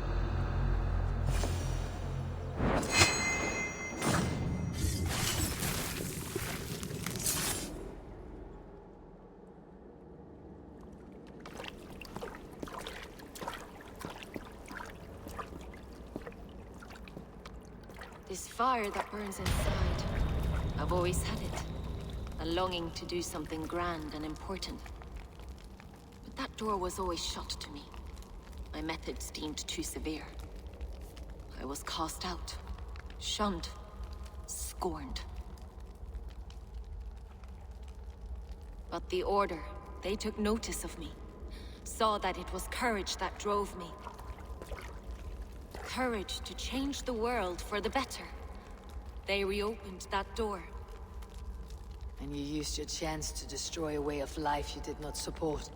This fire that burns inside, I've always had it. A longing to do something grand and important. But that door was always shut to me. My methods deemed too severe. I was cast out, shunned, scorned. But the Order, they took notice of me. Saw that it was courage that drove me. Courage to change the world for the better. They reopened that door. And you used your chance to destroy a way of life you did not support.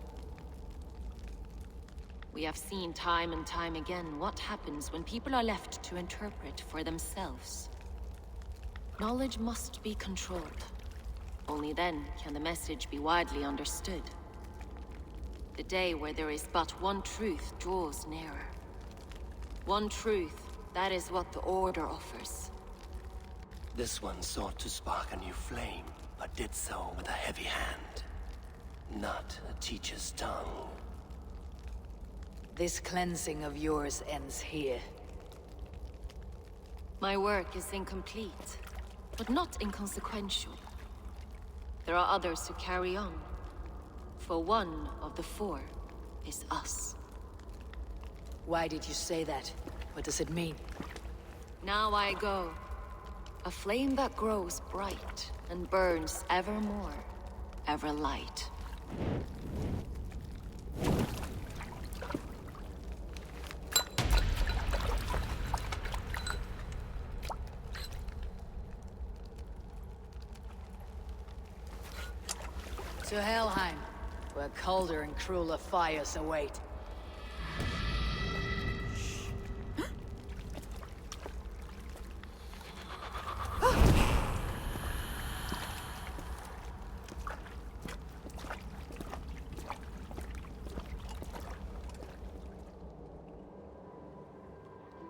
We have seen time and time again what happens when people are left to interpret for themselves. Knowledge must be controlled. Only then can the message be widely understood. The day where there is but one truth draws nearer. One truth, that is what the Order offers. This one sought to spark a new flame, but did so with a heavy hand. Not a teacher's tongue. This cleansing of yours ends here. My work is incomplete, but not inconsequential. There are others who carry on. For one of the four is us. Why did you say that? What does it mean? Now I go. A flame that grows bright and burns ever more, ever light. To Helheim, where colder and crueler fires await.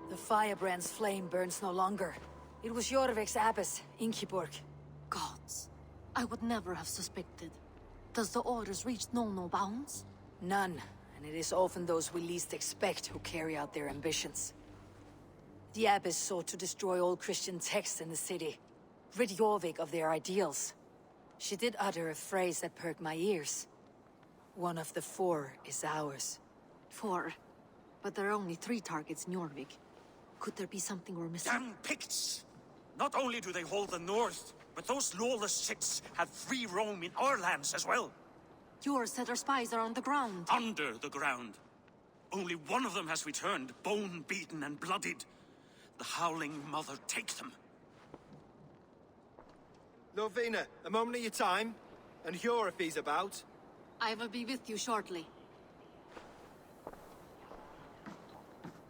The Firebrand's flame burns no longer. It was Jorvik's Abbess, Ingeborg. Gods, I would never have suspected. Does the Order's reach know no bounds? None, and it is often those we least expect who carry out their ambitions. The Abbess sought to destroy all Christian texts in the city, rid Jorvik of their ideals. She did utter a phrase that perked my ears. One of the four is ours. 4? But there are only 3 targets in Jorvik. Could there be something we're missing? Damn Picts! Not only do they hold the north, but those lawless Siths have free roam in our lands as well. Your said our spies are on the ground. Under the ground. Only one of them has returned, bone-beaten and bloodied. The Howling Mother take them. Lovina, a moment of your time. And Hjor if he's about. I will be with you shortly.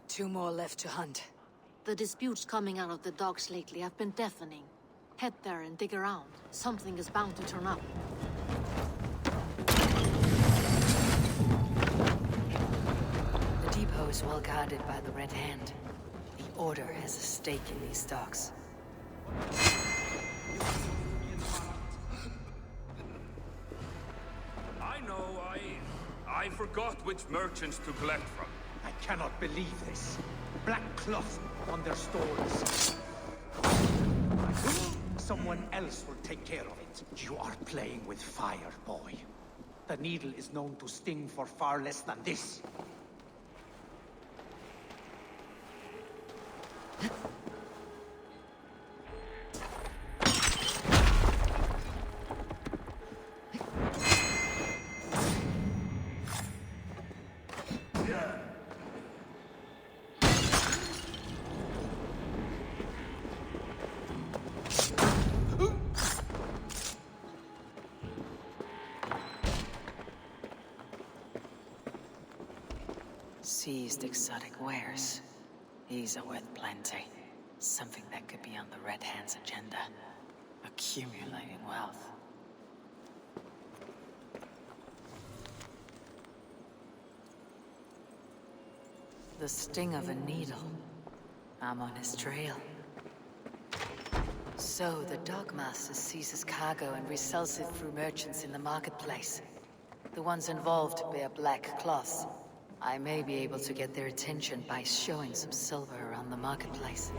2 more left to hunt. The disputes coming out of the docks lately have been deafening. Head there and dig around. Something is bound to turn up. The depot is well guarded by the Red Hand. The Order has a stake in these docks. I know, I forgot which merchants to collect from. I cannot believe this. Black cloth on their stores. Someone else will take care of it. You are playing with fire, boy. The needle is known to sting for far less than this. Seized exotic wares. These are worth plenty. Something that could be on the Red Hand's agenda. Accumulating wealth. The sting of a needle. I'm on his trail. So, the Dogmaster seizes cargo and resells it through merchants in the marketplace. The ones involved bear black cloths. I may be able to get their attention by showing some silver around the marketplace.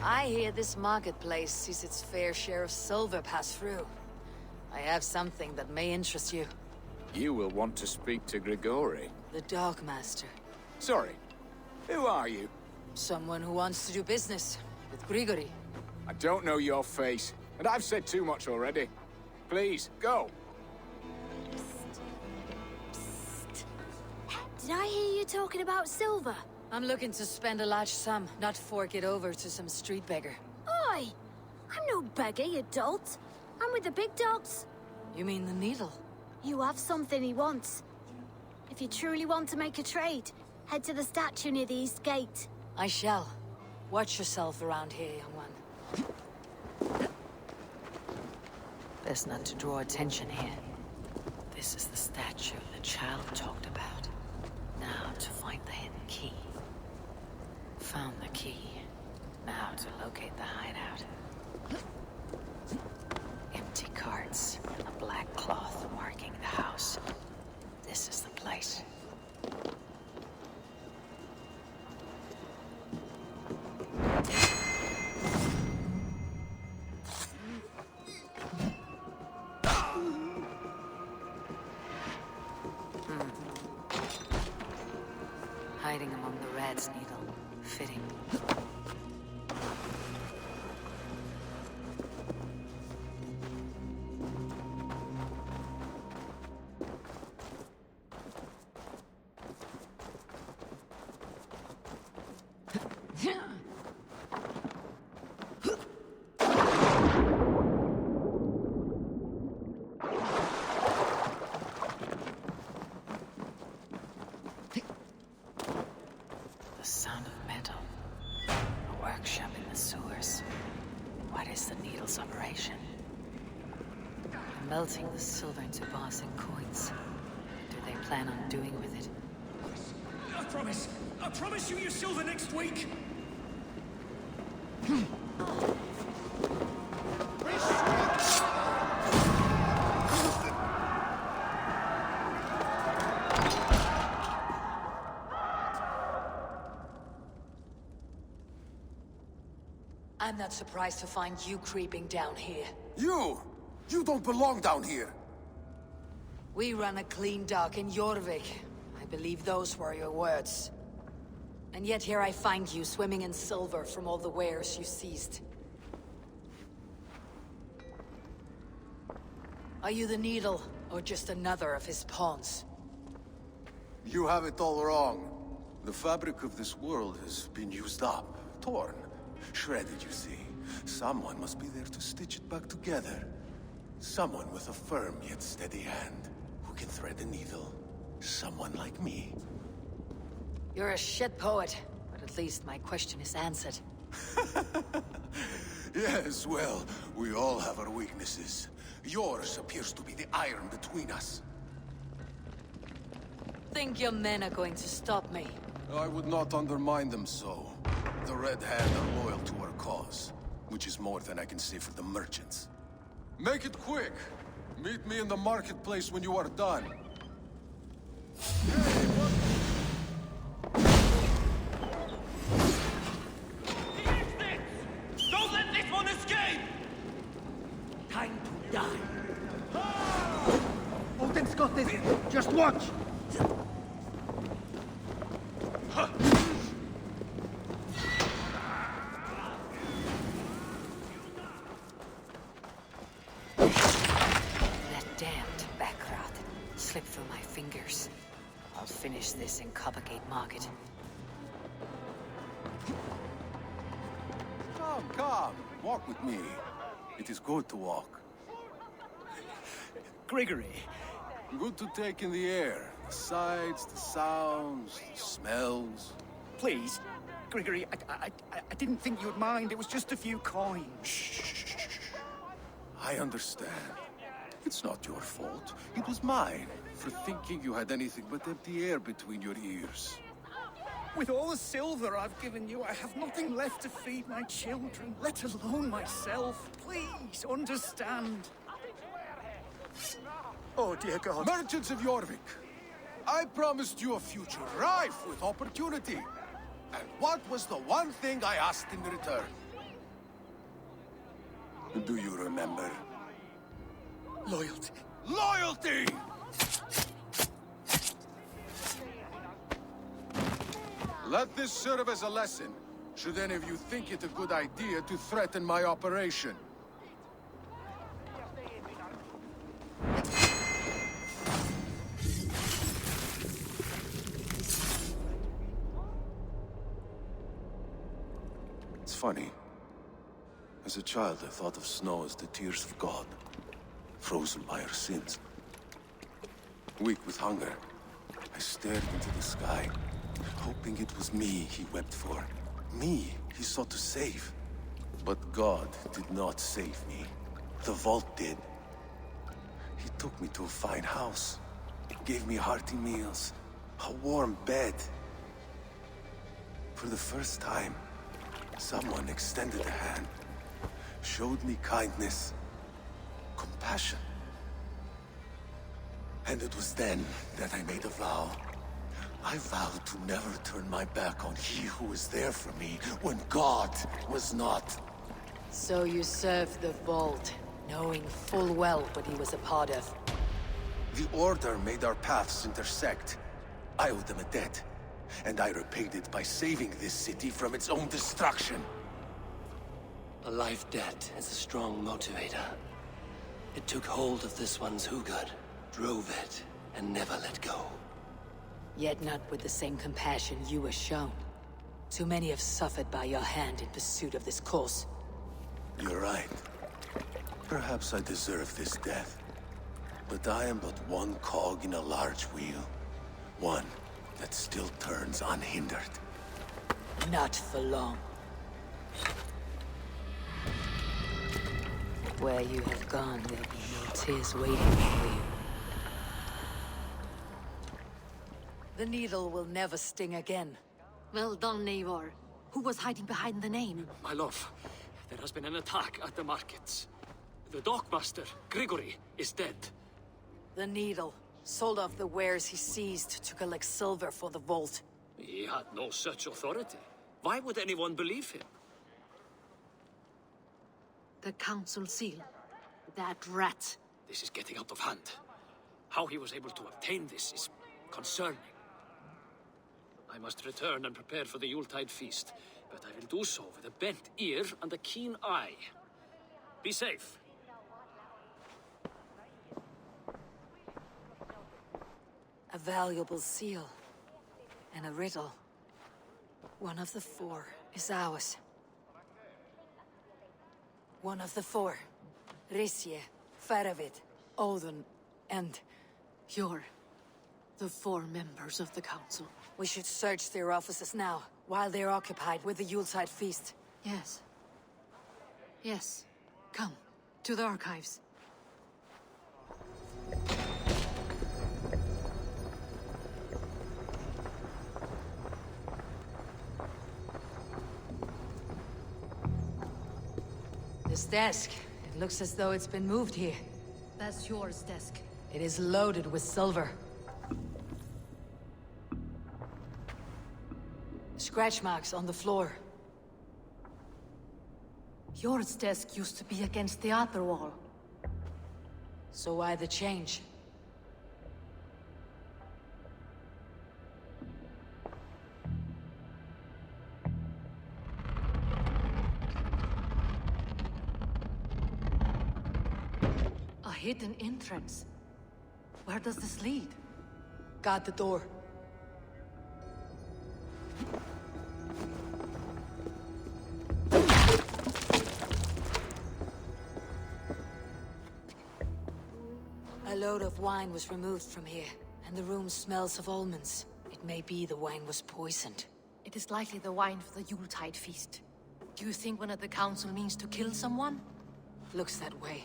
I hear this marketplace sees its fair share of silver pass through. I have something that may interest you. You will want to speak to Grigori. The Dogmaster. Sorry, who are you? Someone who wants to do business with Grigori. I don't know your face, and I've said too much already. Please, go. Did I hear you talking about silver? I'm looking to spend a large sum, not fork it over to some street beggar. Oi! I'm no beggar, you dolt. I'm with the big dogs. You mean the needle? You have something he wants. If you truly want to make a trade, head to the statue near the East Gate. I shall. Watch yourself around here, young one. Best not to draw attention here. This is the statue the child talked about. Now to find the hidden key. Found the key. Now to locate the hideout. Empty carts and a black cloth marking the house. This is the place. Hiding among the rat's needle. Fitting. The sound of metal. A workshop in the sewers. What is the needle's operation? Melting the silver into bars and coins. What do they plan on doing with it? I promise you your silver next week. I'm not surprised to find you creeping down here. You! You don't belong down here! We run a clean dock in Jorvik. I believe those were your words. And yet here I find you swimming in silver from all the wares you seized. Are you the Needle, or just another of his pawns? You have it all wrong. The fabric of this world has been used up, torn, shredded, you see. Someone must be there to stitch it back together. Someone with a firm yet steady hand, who can thread a needle. Someone like me. You're a shit poet, but at least my question is answered. Yes, well, we all have our weaknesses. Yours appears to be the iron between us. Think your men are going to stop me? I would not undermine them so. The Red Hand are loyal to our cause, which is more than I can say for the merchants. Make it quick! Meet me in the marketplace when you are done. Hey, what? Abbess got this! Just watch! That damned Backrath slipped through my fingers. I'll finish this in Coppergate Market. Come. Walk with me. It is good to walk. Grigory. Good to take in the air. The sights, the sounds, the smells. Please, Grigory, I didn't think you'd mind. It was just a few coins. Shh. I understand. It's not your fault. It was mine, for thinking you had anything but empty air between your ears. With all the silver I've given you, I have nothing left to feed my children, let alone myself. Please, understand. Oh, dear God. Merchants of Jorvik, I promised you a future rife with opportunity. And what was the one thing I asked in return? Do you remember? Loyalty. Loyalty! Let this serve as a lesson, should any of you think it a good idea to threaten my operation. It's funny. As a child, I thought of snow as the tears of God, frozen by our sins. Weak with hunger, I stared into the sky, hoping it was me he wept for. Me he sought to save. But God did not save me. The vault did. He took me to a fine house, gave me hearty meals, a warm bed. For the first time, someone extended a hand, showed me kindness, compassion. And it was then that I made a vow. I vowed to never turn my back on he who was there for me when God was not. So you served the Vault, knowing full well what he was a part of. The Order made our paths intersect. I owed them a debt, and I repaid it by saving this city from its own destruction. A life debt is a strong motivator. It took hold of this one's Hugad, drove it, and never let go. Yet not with the same compassion you were shown. Too many have suffered by your hand in pursuit of this cause. You're right. Perhaps I deserve this death. But I am but one cog in a large wheel. One that still turns unhindered. Not for long. Where you have gone, there'll be no tears waiting for you. The needle will never sting again. Well done, Eivor. Who was hiding behind the name? My love, there has been an attack at the markets. The dockmaster, Grigory, is dead. The needle sold off the wares he seized to collect silver for the vault. He had no such authority. Why would anyone believe him? The council seal. That rat. This is getting out of hand. How he was able to obtain this is concerning. I must return and prepare for the Yuletide feast, but I will do so with a bent ear and a keen eye. Be safe. A valuable seal. And a riddle. One of the four is ours. One of the four. Risje, Faravid, Odin, and... You're the four members of the council. We should search their offices now, while they're occupied with the Yuletide feast. Yes. Yes. Come, to the archives. This desk, it looks as though it's been moved here. That's yours, desk. It is loaded with silver. Scratch marks on the floor. Yours desk used to be against the other wall. So why the change? hidden entrance. Where does this lead? Guard the door. A load of wine was removed from here, and the room smells of almonds. It may be the wine was poisoned. It is likely the wine for the Yuletide feast. Do you think one of the council means to kill someone? Looks that way.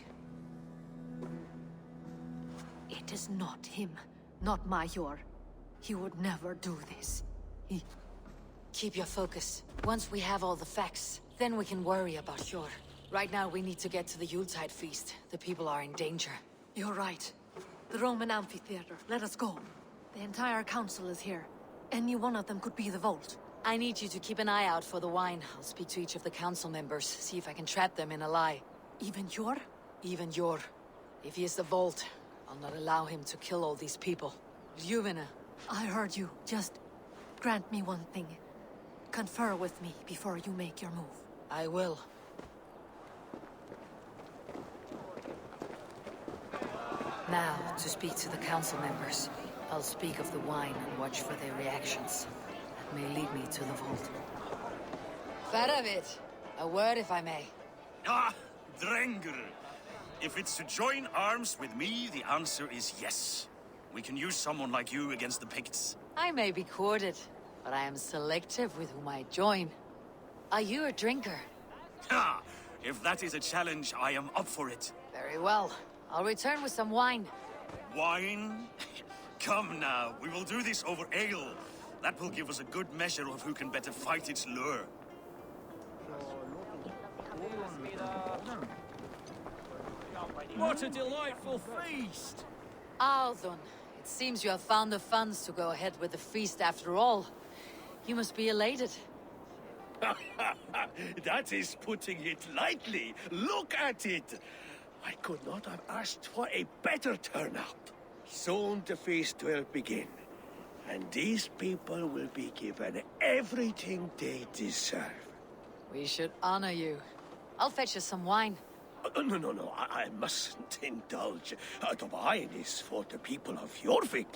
It is not him, not Major. He would never do this. Keep your focus. Once we have all the facts, then we can worry about Hjor. Right now we need to get to the Yuletide feast. The people are in danger. You're right. The Roman amphitheater. Let us go. The entire council is here. Any one of them could be the vault. I need you to keep an eye out for the wine. I'll speak to each of the council members, see if I can trap them in a lie. Even Hjor? Even Hjor. If he is the vault, I'll not allow him to kill all these people. Ljuvina. I heard you. Just grant me one thing. Confer with me before you make your move. I will. Now, to speak to the council members. I'll speak of the wine and watch for their reactions. That may lead me to the vault. Faravid, a word if I may. Ah, Drengr. If it's to join arms with me, the answer is yes. We can use someone like you against the Picts. I may be courted, but I am selective with whom I join. Are you a drinker? Ha! If that is a challenge, I am up for it. Very well. I'll return with some wine. Wine? Come now, we will do this over ale. That will give us a good measure of who can better fight its lure. What a delightful feast! Aldun, it seems you have found the funds to go ahead with the feast after all. You must be elated. That is putting it lightly. Look at it. I could not have asked for a better turnout. Soon the feast will begin, and these people will be given everything they deserve. We should honor you. I'll fetch you some wine. No, I mustn't indulge. The wine is for the people of Jorvik.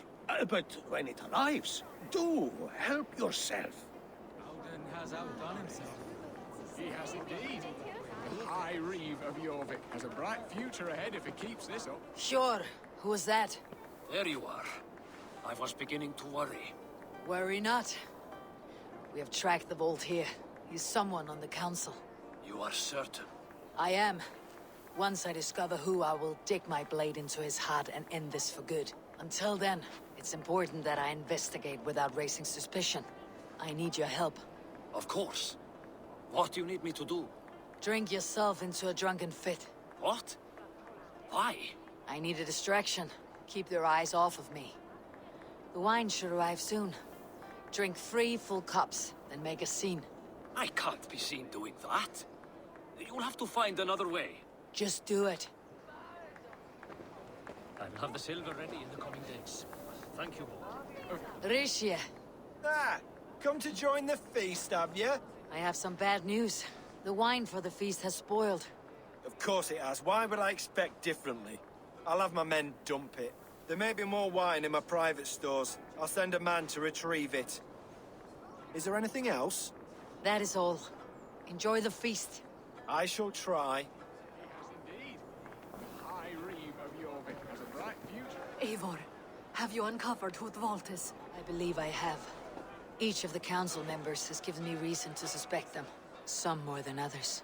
But when it arrives, do help yourself. Alden has outdone himself. He has indeed. The High Reeve of Jorvik has a bright future ahead if he keeps this up. Sure. Who was that? There you are. I was beginning to worry. Worry not. We have tracked the vault here. He's someone on the council. You are certain? I am. Once I discover who, I will dig my blade into his heart and end this for good. Until then, it's important that I investigate without raising suspicion. I need your help. Of course. What do you need me to do? Drink yourself into a drunken fit. What? Why? I need a distraction. Keep their eyes off of me. The wine should arrive soon. Drink 3 full cups, then make a scene. I can't be seen doing that. You'll have to find another way. Just do it. I'll have the silver ready in the coming days. Thank you both. Rishia. Ah, come to join the feast, have you? I have some bad news. The wine for the feast has spoiled. Of course it has. Why would I expect differently? I'll have my men dump it. There may be more wine in my private stores. I'll send a man to retrieve it. Is there anything else? That is all. Enjoy the feast. I shall try. Indeed. The High Reeve of Jorvik has a bright future. Eivor, have you uncovered who the vault is? I believe I have. Each of the council members has given me reason to suspect them. Some more than others.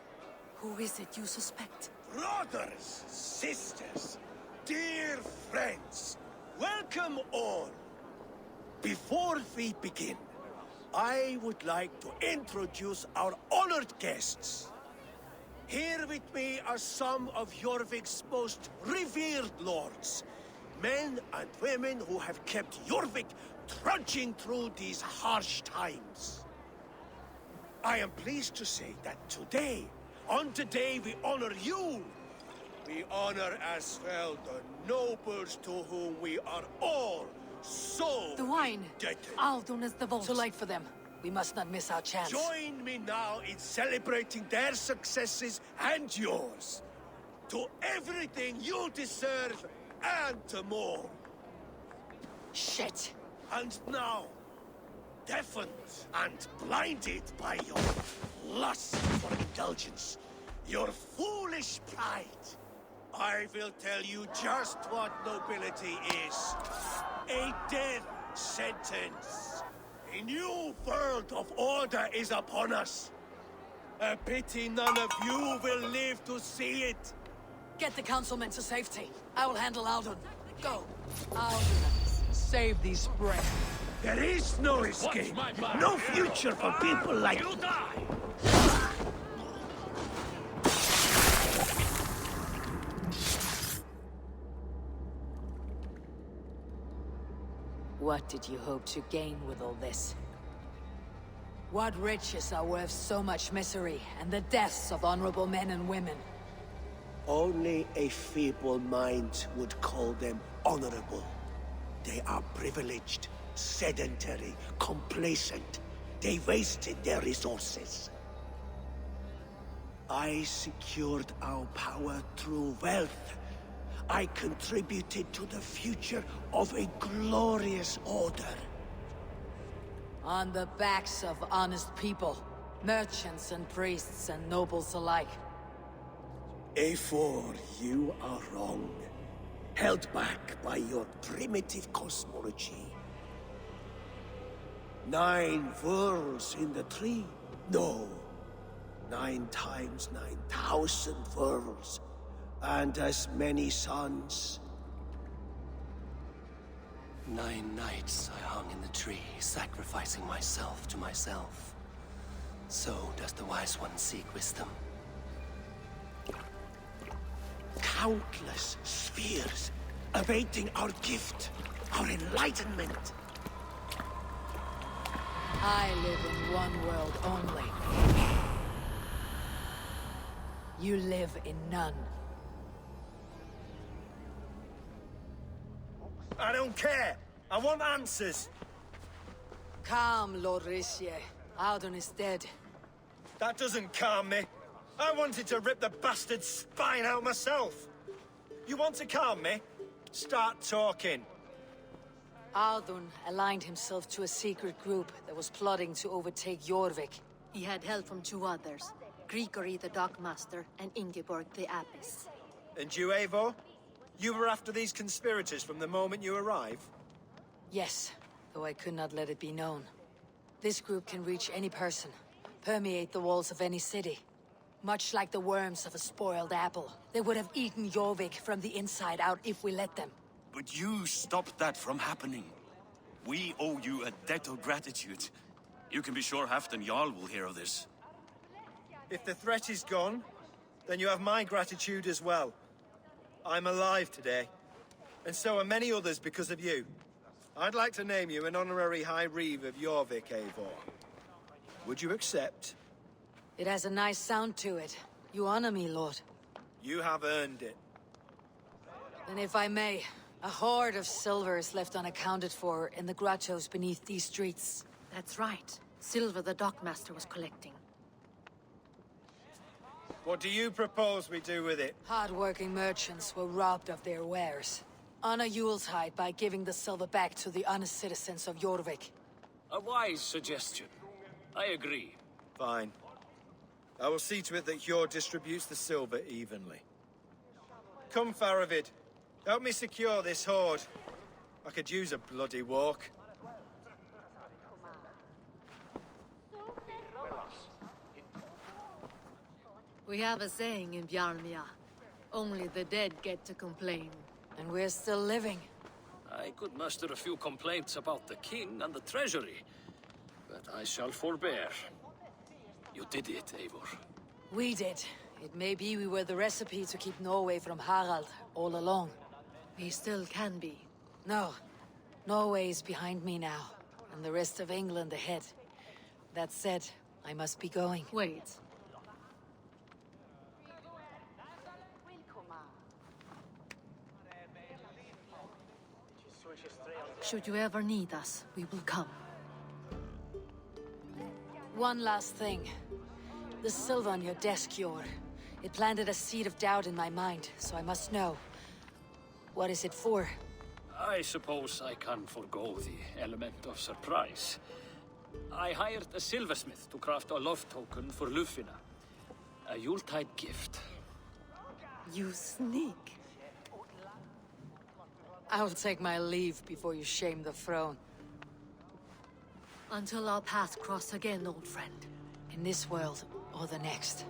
Who is it you suspect? Brothers, sisters, dear friends, welcome all. Before we begin, I would like to introduce our honored guests. Here with me are some of Jorvik's most revered lords. Men and women who have kept Jorvik trudging through these harsh times. I am pleased to say that today, on the day we honor you, we honor as well the nobles to whom we are all so The wine. indebted. Aldun is the vault. Too late for them. We must not miss our chance. Join me now in celebrating their successes and yours. to everything you deserve and more. Shit! And now, deafened and blinded by your lust for indulgence, your foolish pride, I will tell you just what nobility is. A death sentence. A new world of order is upon us. A pity none of you will live to see it. Get the councilmen to safety. I will handle Aldun. Go. Aldun, save these brave. There is no escape. No future for people like you. What did you hope to gain with all this? What riches are worth so much misery and the deaths of honorable men and women? Only a feeble mind would call them honorable. They are privileged, sedentary, complacent. They wasted their resources. I secured our power through wealth. I contributed to the future of a glorious order. On the backs of honest people, merchants and priests and nobles alike. Eivor, you are wrong. Held back by your primitive cosmology. 9 worlds in the tree? No. 9 times 9,000 worlds. And as many suns. 9 nights I hung in the tree, sacrificing myself to myself. So does the Wise One seek wisdom. Countless spheres, awaiting our gift, our enlightenment. I live in one world only. You live in none. I don't care. I want answers. Calm, Lord Ricie. Aldun is dead. That doesn't calm me. I wanted to rip the bastard's spine out myself. You want to calm me? Start talking. Aldun aligned himself to a secret group that was plotting to overtake Jorvik. He had help from 2 others, Grigori the Dockmaster and Ingeborg the Abbess. And you, Eivor? You were after these conspirators from the moment you arrived? Yes, though I could not let it be known. This group can reach any person, permeate the walls of any city. Much like the worms of a spoiled apple, they would have eaten Jorvik from the inside out if we let them. But you stopped that from happening. We owe you a debt of gratitude. You can be sure Halfdan Jarl will hear of this. If the threat is gone, then you have my gratitude as well. I'm alive today, and so are many others because of you. I'd like to name you an honorary High Reeve of Jorvik, Eivor. Would you accept? It has a nice sound to it. You honor me, Lord. You have earned it. Then if I may, a hoard of silver is left unaccounted for in the grottos beneath these streets. That's right. Silver the Dockmaster was collecting. What do you propose we do with it? Hard-working merchants were robbed of their wares. Honor Yuletide by giving the silver back to the honest citizens of Jorvik. A wise suggestion. I agree. Fine. I will see to it that Hjord distributes the silver evenly. Come, Faravid. Help me secure this hoard. I could use a bloody walk. We have a saying in Bjarmia. Only the dead get to complain. And we're still living. I could muster a few complaints about the king and the treasury, but I shall forbear. You did it, Eivor. We did. It may be we were the recipe to keep Norway from Harald all along. We still can be. No. Norway is behind me now, and the rest of England ahead. That said, I must be going. Wait. Should you ever need us, we will come. One last thing. The silver on your desk, Hjord. It planted a seed of doubt in my mind, so I must know. What is it for? I suppose I can forgo the element of surprise. I hired a silversmith to craft a love token for Lufina. A Yuletide gift. You sneak. I'll take my leave before you shame the throne. Until our paths cross again, old friend. In this world or the next.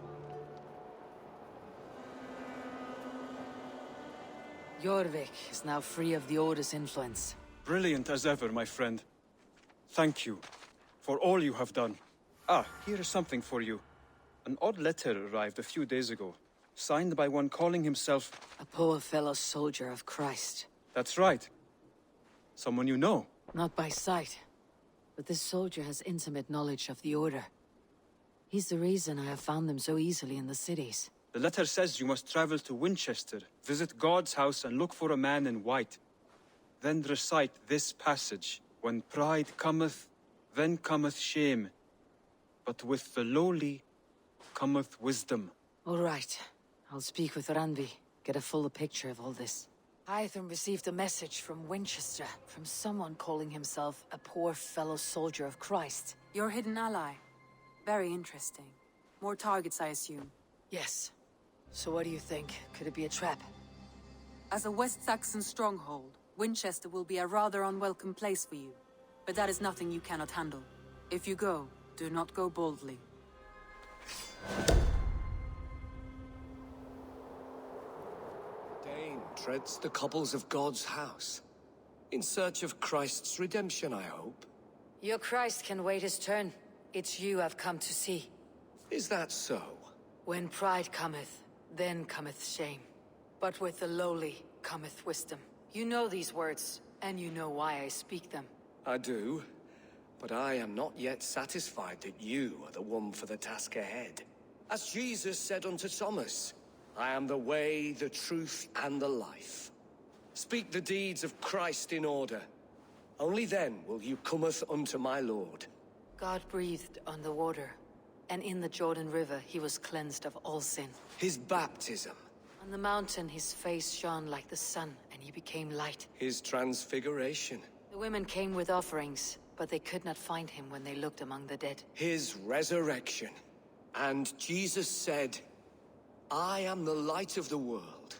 Jorvik is now free of the Order's influence. Brilliant as ever, my friend. Thank you for all you have done. Ah, here is something for you. An odd letter arrived a few days ago, signed by one calling himself... A poor fellow soldier of Christ. That's right. Someone you know. Not by sight, but this soldier has intimate knowledge of the Order. He's the reason I have found them so easily in the cities. The letter says you must travel to Winchester, visit God's house and look for a man in white. Then recite this passage. When pride cometh, then cometh shame. But with the lowly cometh wisdom. All right. I'll speak with Randvi, get a fuller picture of all this. Hytham received a message from Winchester, from someone calling himself a poor fellow soldier of Christ. Your hidden ally. Very interesting. More targets, I assume. Yes. So what do you think? Could it be a trap? As a West Saxon stronghold, Winchester will be a rather unwelcome place for you. But that is nothing you cannot handle. If you go, do not go boldly. Dane treads the cobbles of God's house. In search of Christ's redemption, I hope. Your Christ can wait his turn. It's you I've come to see. Is that so? When pride cometh, then cometh shame. But with the lowly cometh wisdom. You know these words, and you know why I speak them. I do. But I am not yet satisfied that you are the one for the task ahead. As Jesus said unto Thomas, I am the way, the truth, and the life. Speak the deeds of Christ in order. Only then will you cometh unto my Lord. God breathed on the water, and in the Jordan River he was cleansed of all sin. His baptism. On the mountain his face shone like the sun, and he became light. His transfiguration. The women came with offerings, but they could not find him when they looked among the dead. His resurrection. And Jesus said, I am the light of the world.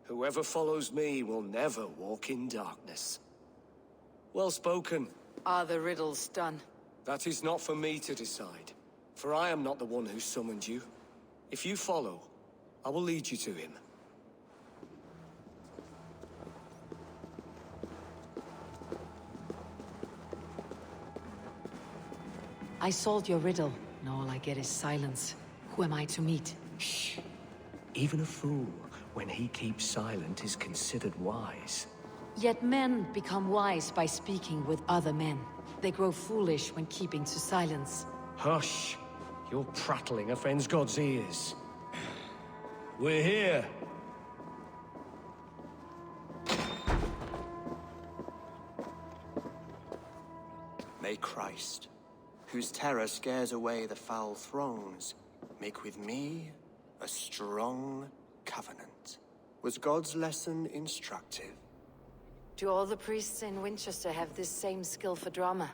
Whoever follows me will never walk in darkness. Well spoken. Are the riddles done? That is not for me to decide, for I am not the one who summoned you. If you follow, I will lead you to him. I solved your riddle, and all I get is silence. Who am I to meet? Shh. Even a fool, when he keeps silent, is considered wise. Yet men become wise by speaking with other men. They grow foolish when keeping to silence. Hush! You're prattling offends God's ears. We're here. May Christ, whose terror scares away the foul thrones, make with me a strong covenant. Was God's lesson instructive? Do all the priests in Winchester have this same skill for drama?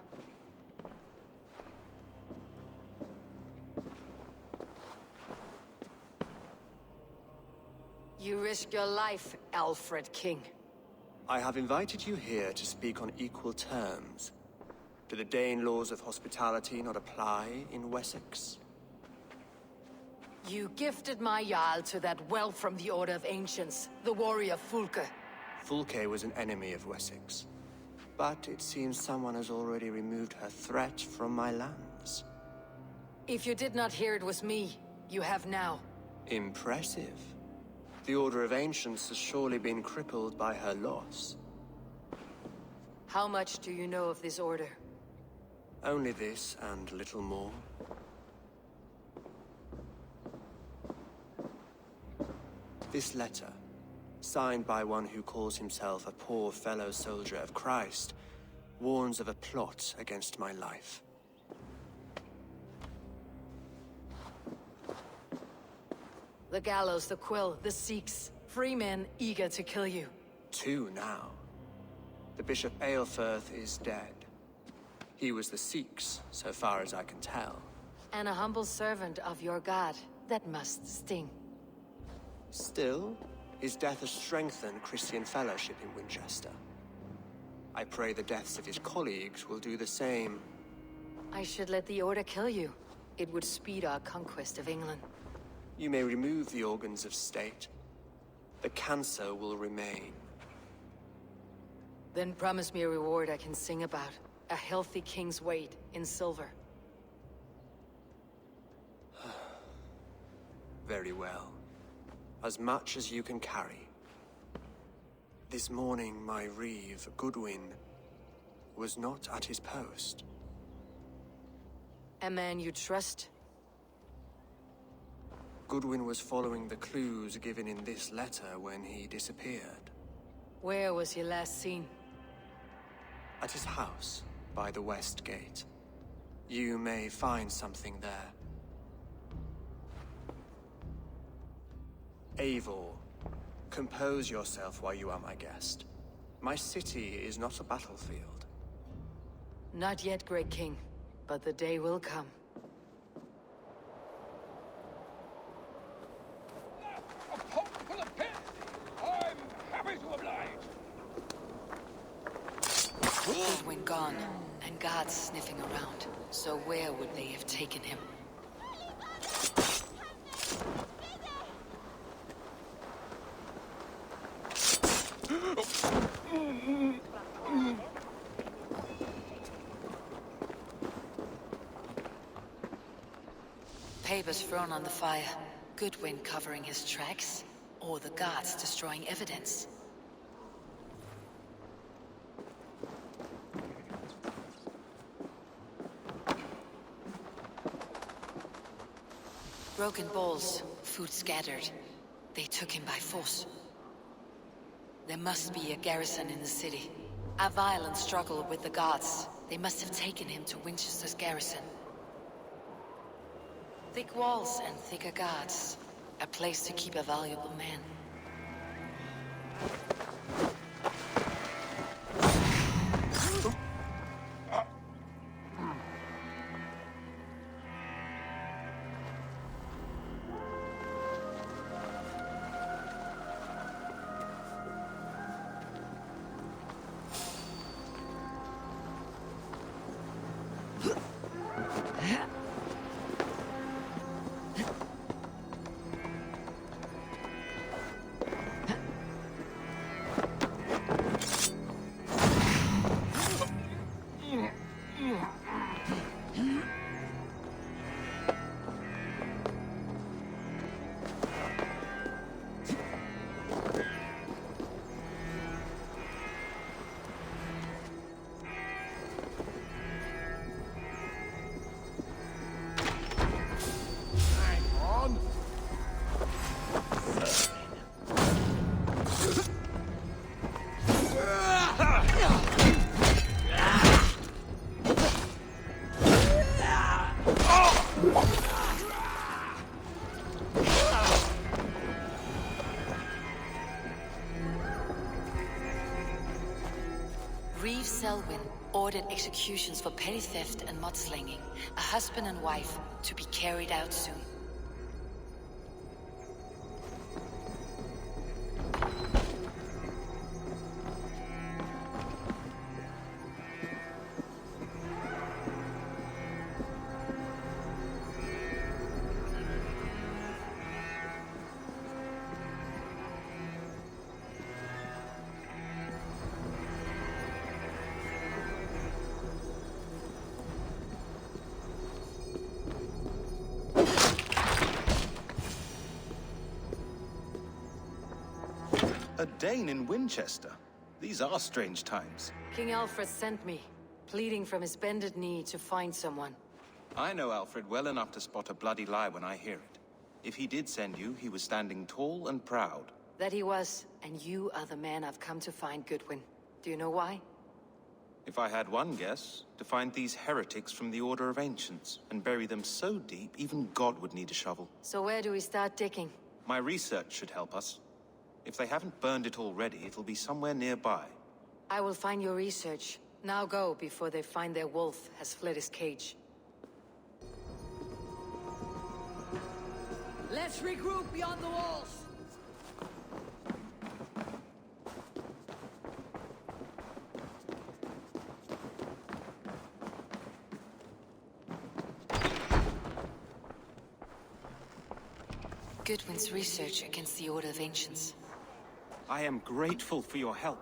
You risk your life, Alfred King. I have invited you here to speak on equal terms. Do the Dane laws of hospitality not apply in Wessex? You gifted my Jarl to that whelp from the Order of Ancients, the warrior Fulke. Fulke was an enemy of Wessex. But it seems someone has already removed her threat from my lands. If you did not hear it was me, you have now. Impressive. The Order of Ancients has surely been crippled by her loss. How much do you know of this order? Only this and little more. This letter, signed by one who calls himself a poor fellow soldier of Christ, warns of a plot against my life. The gallows, the quill, the Sikhs. Free men eager to kill you. 2 now. The Bishop Aelfirth is dead. He was the Sikhs, so far as I can tell. And a humble servant of your god. That must sting. Still, his death has strengthened Christian fellowship in Winchester. I pray the deaths of his colleagues will do the same. I should let the Order kill you. It would speed our conquest of England. You may remove the organs of state. The cancer will remain. Then promise me a reward I can sing about. A healthy king's weight in silver. Very well. As much as you can carry. This morning, my reeve, Goodwin, was not at his post. A man you trust? Goodwin was following the clues given in this letter when he disappeared. Where was he last seen? At his house, by the West Gate. You may find something there. Eivor, compose yourself while you are my guest. My city is not a battlefield. Not yet, Great King, but the day will come. A pot full of piss! I'm happy to oblige! Goodwin gone, and guards sniffing around. So where would they have taken him? Papers thrown on the fire. Goodwin covering his tracks, or the guards destroying evidence. Broken bowls, food scattered. They took him by force. There must be a garrison in the city. A violent struggle with the guards. They must have taken him to Winchester's garrison. Thick walls and thicker guards. A place to keep a valuable man. Reeve Selwyn ordered executions for petty theft and mudslinging. A husband and wife to be carried out soon. A Dane in Winchester? These are strange times. King Alfred sent me, pleading from his bended knee to find someone. I know Alfred well enough to spot a bloody lie when I hear it. If he did send you, he was standing tall and proud. That he was, and you are the man I've come to find, Goodwin. Do you know why? If I had one guess, to find these heretics from the Order of Ancients, and bury them so deep, even God would need a shovel. So where do we start digging? My research should help us. If they haven't burned it already, it'll be somewhere nearby. I will find your research. Now go, before they find their wolf has fled his cage. Let's regroup beyond the walls! Goodwin's research against the Order of Ancients. I am grateful for your help.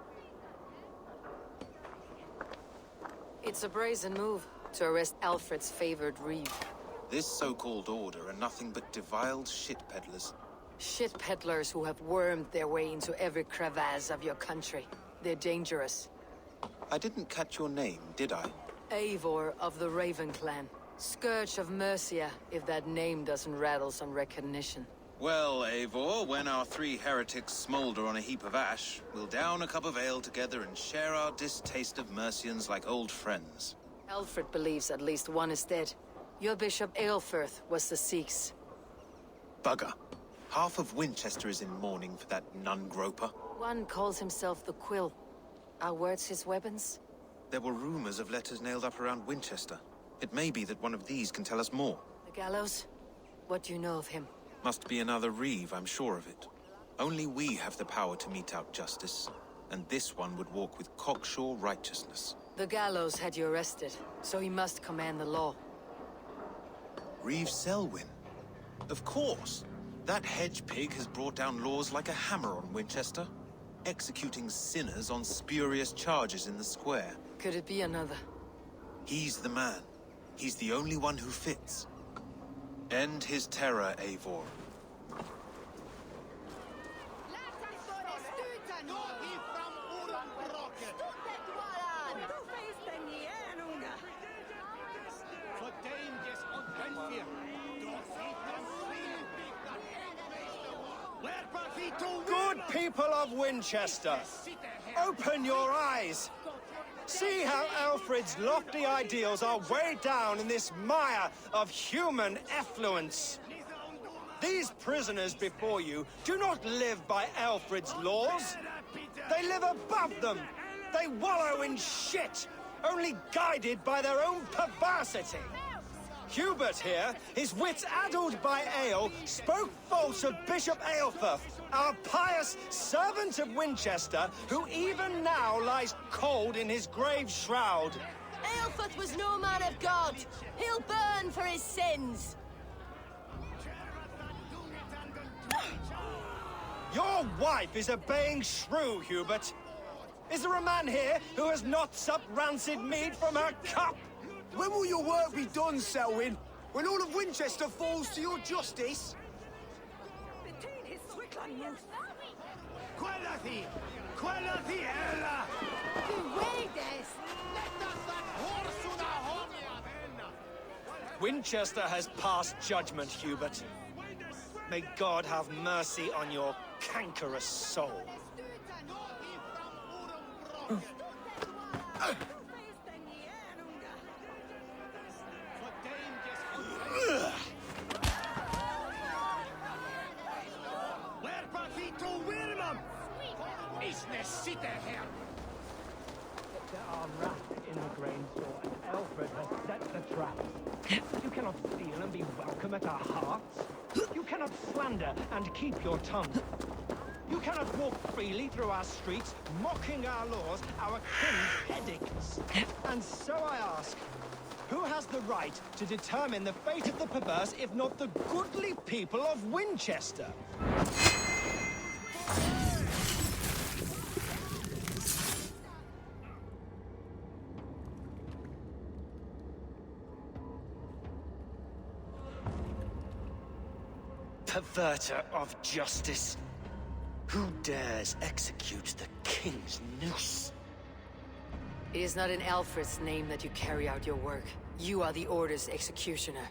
It's a brazen move to arrest Alfred's favored Reeve. This so-called order are nothing but deviled shit peddlers. Shit peddlers who have wormed their way into every crevasse of your country. They're dangerous. I didn't catch your name, did I? Eivor of the Raven Clan. Scourge of Mercia, if that name doesn't rattle some recognition. Well, Eivor, when our three heretics smolder on a heap of ash, we'll down a cup of ale together and share our distaste of Mercians like old friends. Alfred believes at least one is dead. Your Bishop Aelfirth was the Sikhs. Bugger. Half of Winchester is in mourning for that nun-groper. One calls himself the Quill. Are words his weapons? There were rumors of letters nailed up around Winchester. It may be that one of these can tell us more. The gallows? What do you know of him? Must be another Reeve, I'm sure of it. Only we have the power to mete out justice, and this one would walk with cocksure righteousness. The gallows had you arrested, so he must command the law. Reeve Selwyn? Of course! That hedge pig has brought down laws like a hammer on Winchester, executing sinners on spurious charges in the square. Could it be another? He's the man. He's the only one who fits. End his terror, Eivor. Good people of Winchester, open your eyes. See how Alfred's lofty ideals are weighed down in this mire of human effluence. These prisoners before you do not live by Alfred's laws. They live above them. They wallow in shit, only guided by their own perversity. Hubert here, his wits addled by ale, spoke false of Bishop Aelfirth, our pious servant of Winchester, who even now lies cold in his grave shroud. Aelfirth was no man of God. He'll burn for his sins. Your wife is obeying shrew, Hubert. Is there a man here who has not supped rancid mead from her cup? When will your work be done, Selwyn? When all of Winchester falls to your justice? Winchester has passed judgment, Hubert. May God have mercy on your cankerous soul. There are rats in the grain store, and Alfred has set the traps. You cannot steal and be welcome at our hearts. You cannot slander and keep your tongue. You cannot walk freely through our streets, mocking our laws, our king's edicts. And so I ask, who has the right to determine the fate of the perverse, if not the goodly people of Winchester? Perverter of justice. Who dares execute the king's noose? It is not in Alfred's name that you carry out your work. You are the Order's executioner.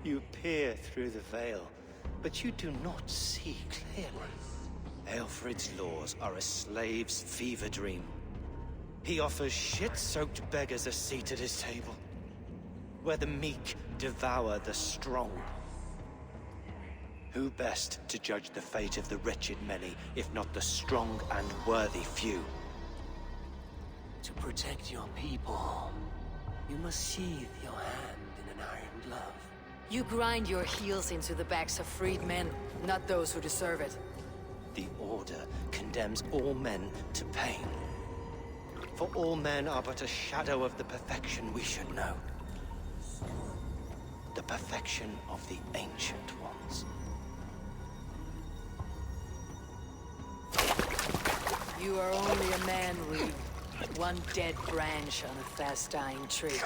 You peer through the veil, but you do not see clearly. Alfred's laws are a slave's fever dream. He offers shit-soaked beggars a seat at his table. where the meek devour the strong. Who best to judge the fate of the wretched many, if not the strong and worthy few? To protect your people, you must sheathe your hand in an iron glove. You grind your heels into the backs of freed men, not those who deserve it. The Order condemns all men to pain. For all men are but a shadow of the perfection we should know. The perfection of the Ancient Ones. You are only a man, Reed. One dead branch on a fast-dying tree.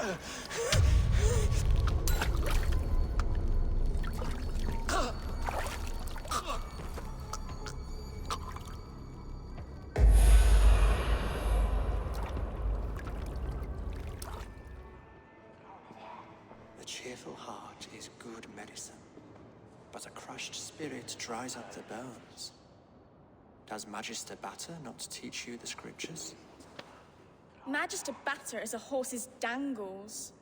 A cheerful heart is good medicine, but a crushed spirit dries up the bones. Does Magister Batter not teach you the scriptures? Magister Batter is a horse's dangles.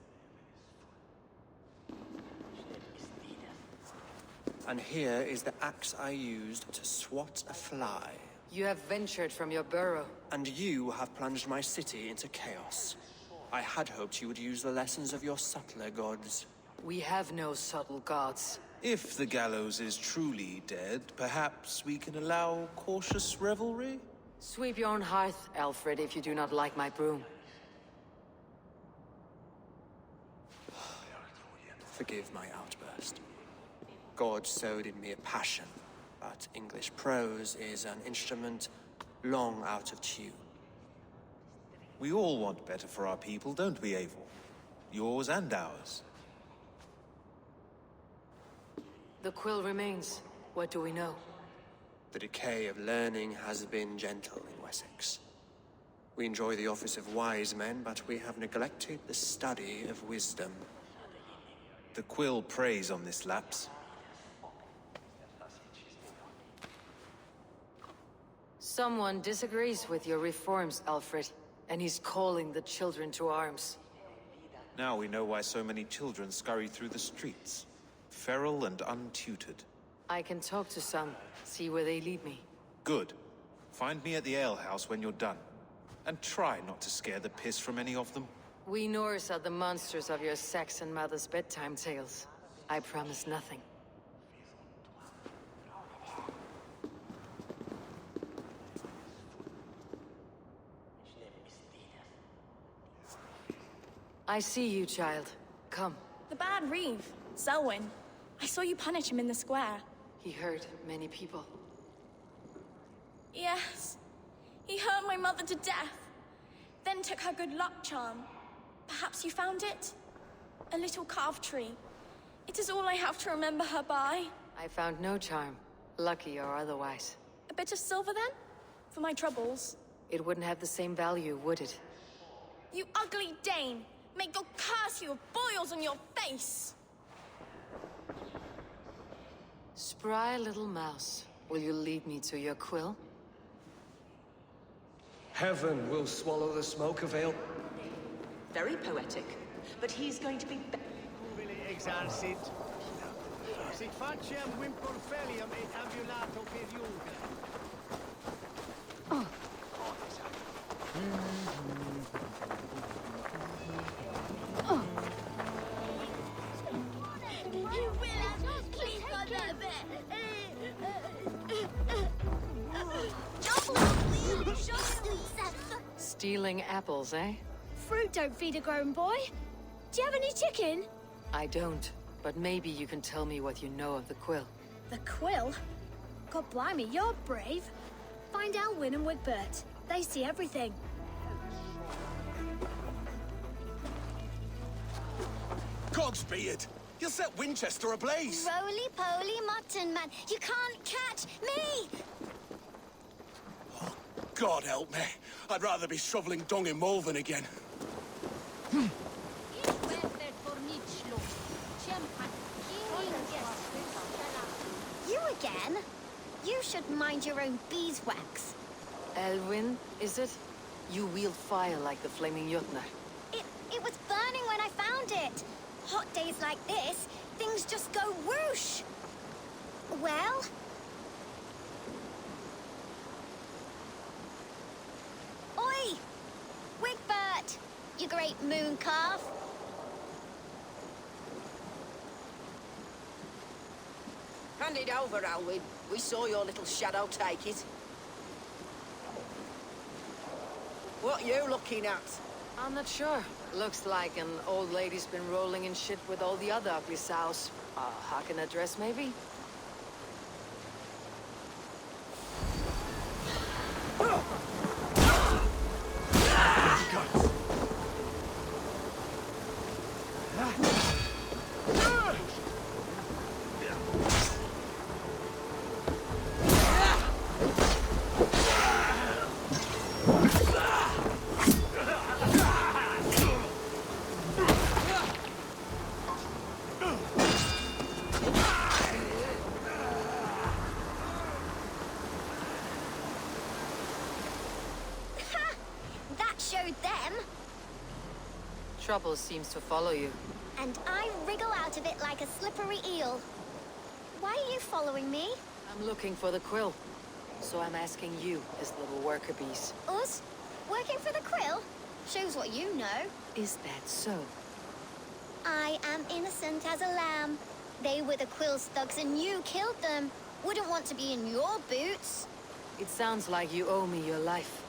And here is the axe I used to swat a fly. You have ventured from your burrow. And you have plunged my city into chaos. I had hoped you would use the lessons of your subtler gods. We have no subtle gods. If the gallows is truly dead, perhaps we can allow cautious revelry? Sweep your own hearth, Alfred, if you do not like my broom. Forgive my outburst. God sowed in me a passion, but English prose is an instrument long out of tune. We all want better for our people, don't we, Eivor? Yours and ours. The quill remains. What do we know? The decay of learning has been gentle in Wessex. We enjoy the office of wise men, but we have neglected the study of wisdom. The quill preys on this lapse. Someone disagrees with your reforms, Alfred, and he's calling the children to arms. Now we know why so many children scurry through the streets, feral and untutored. I can talk to some, see where they lead me. Good. Find me at the alehouse when you're done. And try not to scare the piss from any of them. We Norse are the monsters of your Saxon mother's bedtime tales. I promise nothing. I see you, child. Come. The bad Reeve, Selwyn. I saw you punish him in the square. He hurt many people. Yes. He hurt my mother to death. Then took her good luck charm. Perhaps you found it? A little carved tree. It is all I have to remember her by. I found no charm, lucky or otherwise. A bit of silver, then? For my troubles. It wouldn't have the same value, would it? You ugly Dane! May God curse you with boils on your face! Spry little mouse, will you lead me to your quill? Heaven will swallow the smoke of ale. Very poetic, but he's going to be... Exarcit. Sit facem wimpor felium et ambulato periuga. Oh. Oh. You will have to sleep on that bed. Stealing apples, eh? Fruit don't feed a grown boy. Do you have any chicken? I don't, but maybe you can tell me what you know of the quill. The quill? God blimey, you're brave. Find Elwyn and Wigbert. They see everything. Cogsbeard! You'll set Winchester ablaze! Roly-poly mutton man, you can't catch me! God help me. I'd rather be shoveling dung in Malvern again. You again? You should mind your own beeswax. Elwyn, is it? You wield fire like the flaming Jotnar. It was burning when I found it. Hot days like this, things just go whoosh. Well? Oi! Wigbert! You great moon calf. Hand it over, Alwyn. We saw your little shadow take it. What you looking at? I'm not sure. Looks like an old lady's been rolling in shit with all the other ugly sows. Hawking a dress, maybe? Showed them. Trouble seems to follow you. And I wriggle out of it like a slippery eel. Why are you following me? I'm looking for the quill. So I'm asking you, his little worker bees. Us? Working for the quill? Shows what you know. Is that so? I am innocent as a lamb. They were the quill thugs and you killed them. Wouldn't want to be in your boots. It sounds like you owe me your life.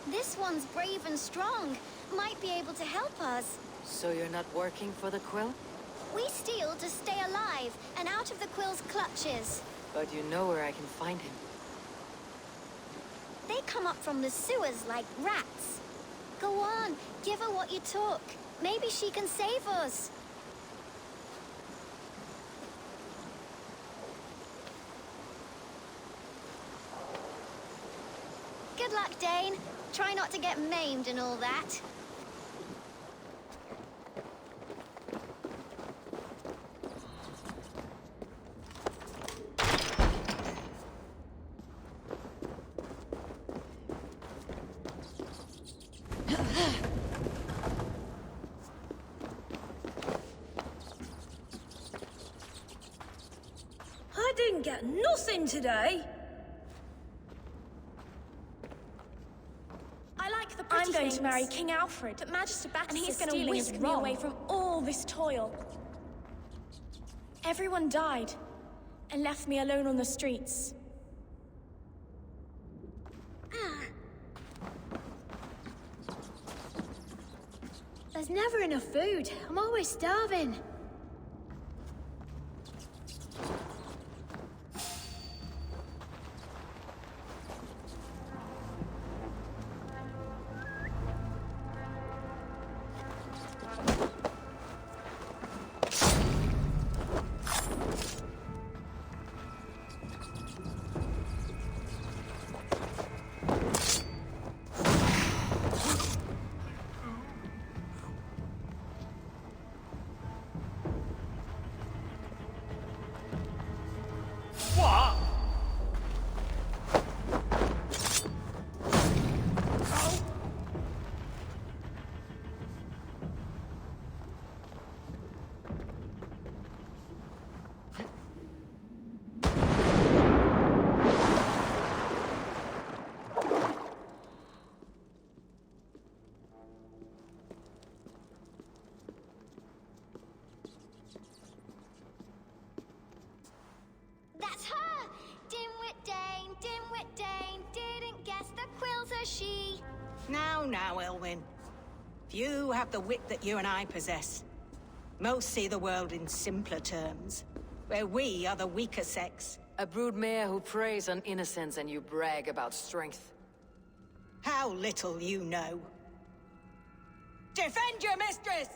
This one's brave and strong. Might be able to help us. So you're not working for the quill? We steal to stay alive and out of the quill's clutches. But you know where I can find him. They come up from the sewers like rats. Go on, give her what you took. Maybe she can save us. Good luck, Dane. Try not to get maimed and all that. I didn't get nothing today. I'm going to marry King Alfred, but Magister Battus and he's going to whisk me away from all this toil. Everyone died and left me alone on the streets. There's never enough food. I'm always starving. That's her! Dimwit Dane, didn't guess the quill's a she. Now, Elwyn. Few have the wit that you and I possess. Most see the world in simpler terms, where we are the weaker sex. A broodmare who preys on innocence and you brag about strength. How little you know. Defend your mistress!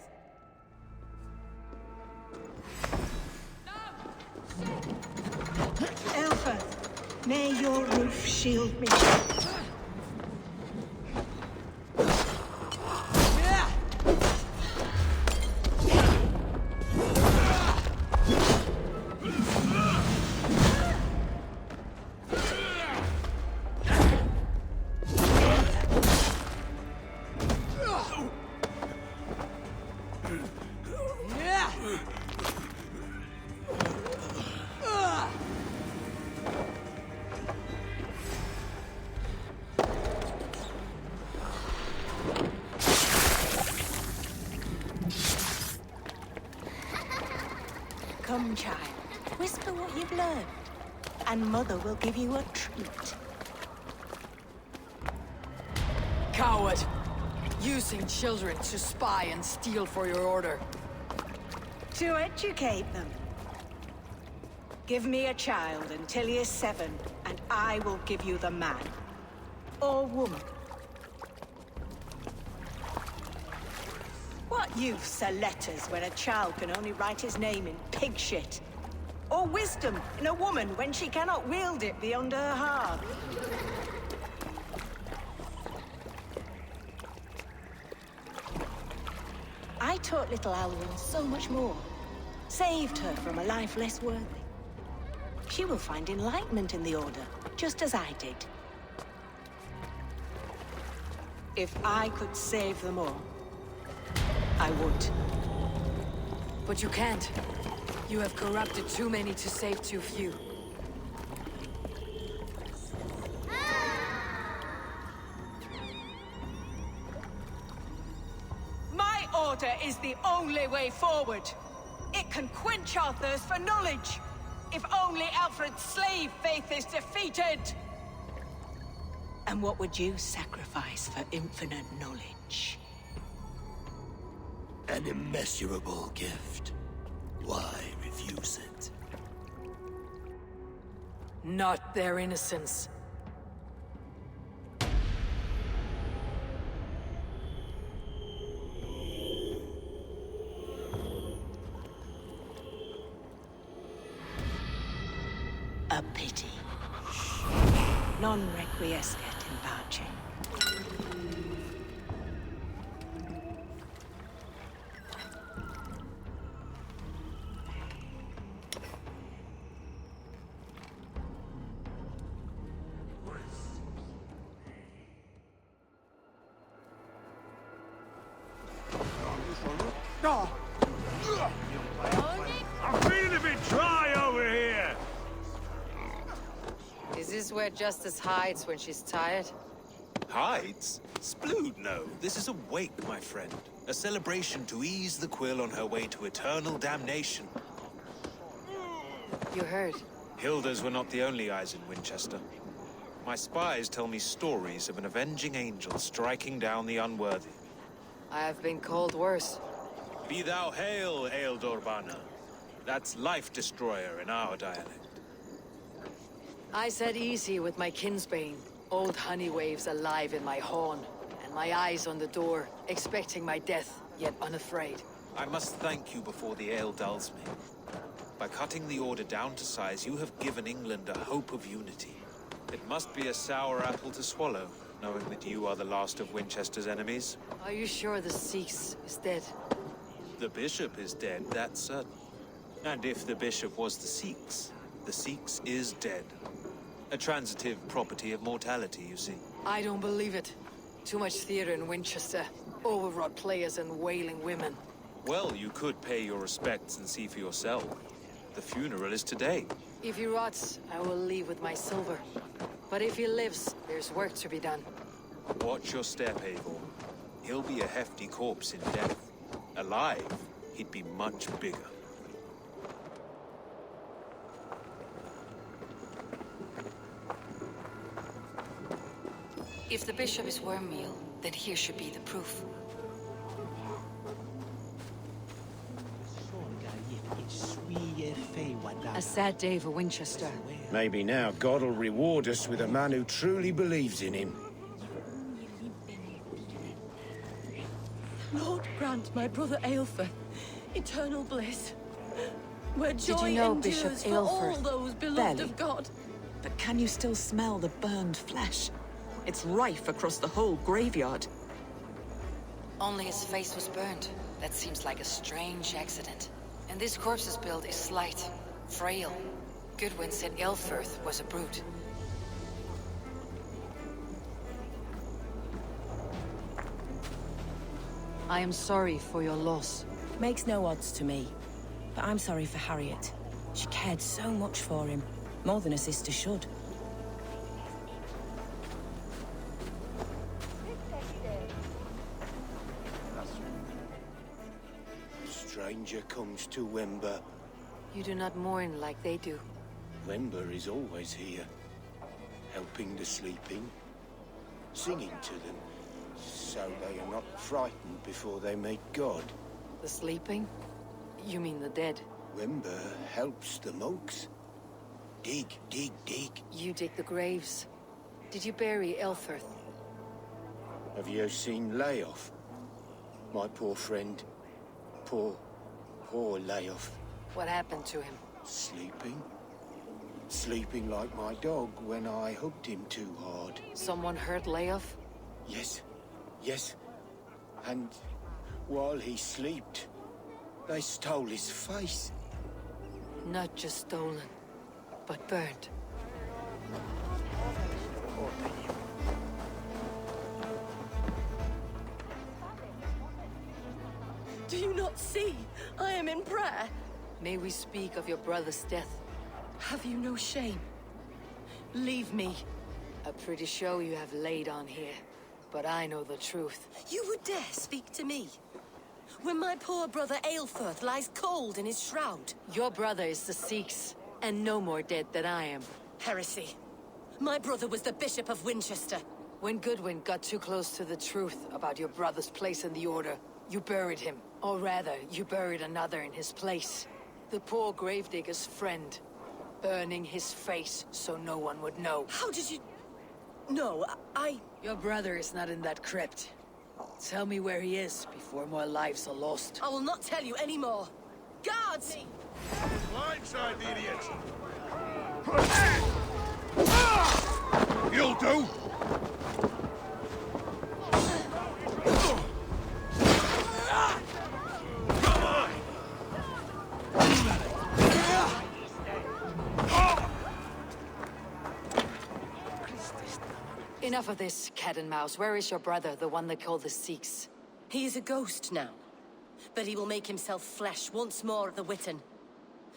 Elfeth, may your roof shield me. Come, child. Whisper what you've learned, and Mother will give you a treat. Coward! Using children to spy and steal for your order. To educate them. Give me a child until he is 7, and I will give you the man. Or woman. What use are letters when a child can only write his name in pig shit? Or wisdom in a woman when she cannot wield it beyond her heart? I taught little Alwyn so much more. Saved her from a life less worthy. She will find enlightenment in the Order, just as I did. If I could save them all, I would. But you can't. You have corrupted too many to save too few. My order is the only way forward. It can quench our thirst for knowledge. If only Alfred's slave faith is defeated! And what would you sacrifice for infinite knowledge? An immeasurable gift. Why refuse it? Not their innocence. A pity. Non requiescat in pace. I'm feeling a bit dry over here! Is this where Justice hides when she's tired? Hides? Splood, no. This is a wake, my friend. A celebration to ease the Quill on her way to eternal damnation. You heard. Hilda's were not the only eyes in Winchester. My spies tell me stories of an avenging angel striking down the unworthy. I have been called worse. Be thou hail, Ealdor Bana. That's Life Destroyer in our dialect. I said easy with my kinsbane. Old Honeywaves alive in my horn, and my eyes on the door, expecting my death, yet unafraid. I must thank you before the ale dulls me. By cutting the Order down to size, you have given England a hope of unity. It must be a sour apple to swallow, knowing that you are the last of Winchester's enemies. Are you sure the Sikhs is dead? The Bishop is dead, that's certain. And if the Bishop was the Sikhs is dead. A transitive property of mortality, you see. I don't believe it. Too much theater in Winchester. Overwrought players and wailing women. Well, you could pay your respects and see for yourself. The funeral is today. If he rots, I will leave with my silver. But if he lives, there's work to be done. Watch your step, Eivor. He'll be a hefty corpse in death. Alive, he'd be much bigger. If the Bishop is Wormmeal, then here should be the proof. A sad day for Winchester. Maybe now God will reward us with a man who truly believes in him. Lord grant my brother Aelfir eternal bliss, where joy Did you know endures Bishop for all Aelfir? those beloved Barely. of God. But can you still smell the burned flesh? It's rife across the whole graveyard. Only his face was burned. That seems like a strange accident. And this corpse's build is slight, frail. Goodwin said Aelfirth was a brute. I am sorry for your loss. Makes no odds to me. But I'm sorry for Harriet. She cared so much for him. More than a sister should. Stranger comes to Wimber. You do not mourn like they do. Wember is always here, helping the sleeping, singing to them, so they are not frightened before they meet God. The sleeping? You mean the dead? Wember helps the monks. Dig, dig, dig. You dig the graves. Did you bury Elfrith? Have you seen Leof? My poor friend. Poor Leof. What happened to him? Sleeping? Sleeping like my dog when I hugged him too hard. Someone hurt Leof? Yes. Yes. And while he slept, they stole his face. Not just stolen, but burnt. Do you not see? I am in prayer. May we speak of your brother's death? Have you no shame? Leave me. A pretty show you have laid on here. But I know the truth. You would dare speak to me? When my poor brother Aelfirth lies cold in his shroud. Your brother is the Sikhs, and no more dead than I am. Heresy. My brother was the Bishop of Winchester. When Goodwin got too close to the truth about your brother's place in the Order, you buried him. Or rather, you buried another in his place. The poor gravedigger's friend. Burning his face so no one would know. How did you... No, Your brother is not in that crypt. Tell me where he is before more lives are lost. I will not tell you anymore. Guards! Blindside the idiots! You'll do! Enough of this, cat and mouse. Where is your brother, the one they call the Sikhs? He is a ghost now. But he will make himself flesh once more at the Witten.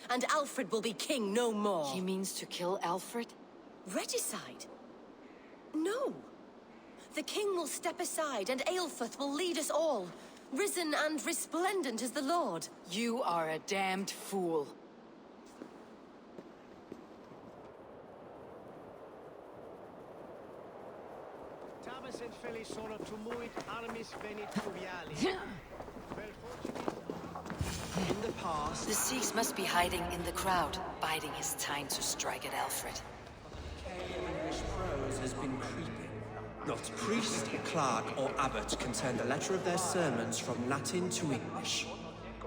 And Alfred will be king no more. He means to kill Alfred? Regicide? No. The king will step aside and Aelfirth will lead us all. Risen and resplendent as the Lord. You are a damned fool. In the past, the Sikhs must be hiding in the crowd, biding his time to strike at Alfred. English prose has been creeping. Not priest, clerk, or abbot can turn the letter of their sermons from Latin to English.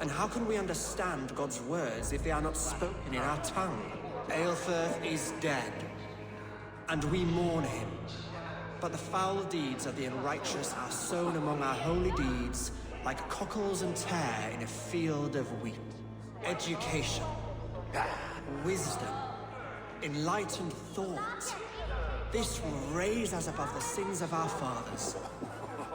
And how can we understand God's words if they are not spoken in our tongue? Aelfirth is dead, and we mourn him. But the foul deeds of the unrighteous are sown among our holy deeds like cockles and tare in a field of wheat. Education, wisdom, enlightened thought. This will raise us above the sins of our fathers.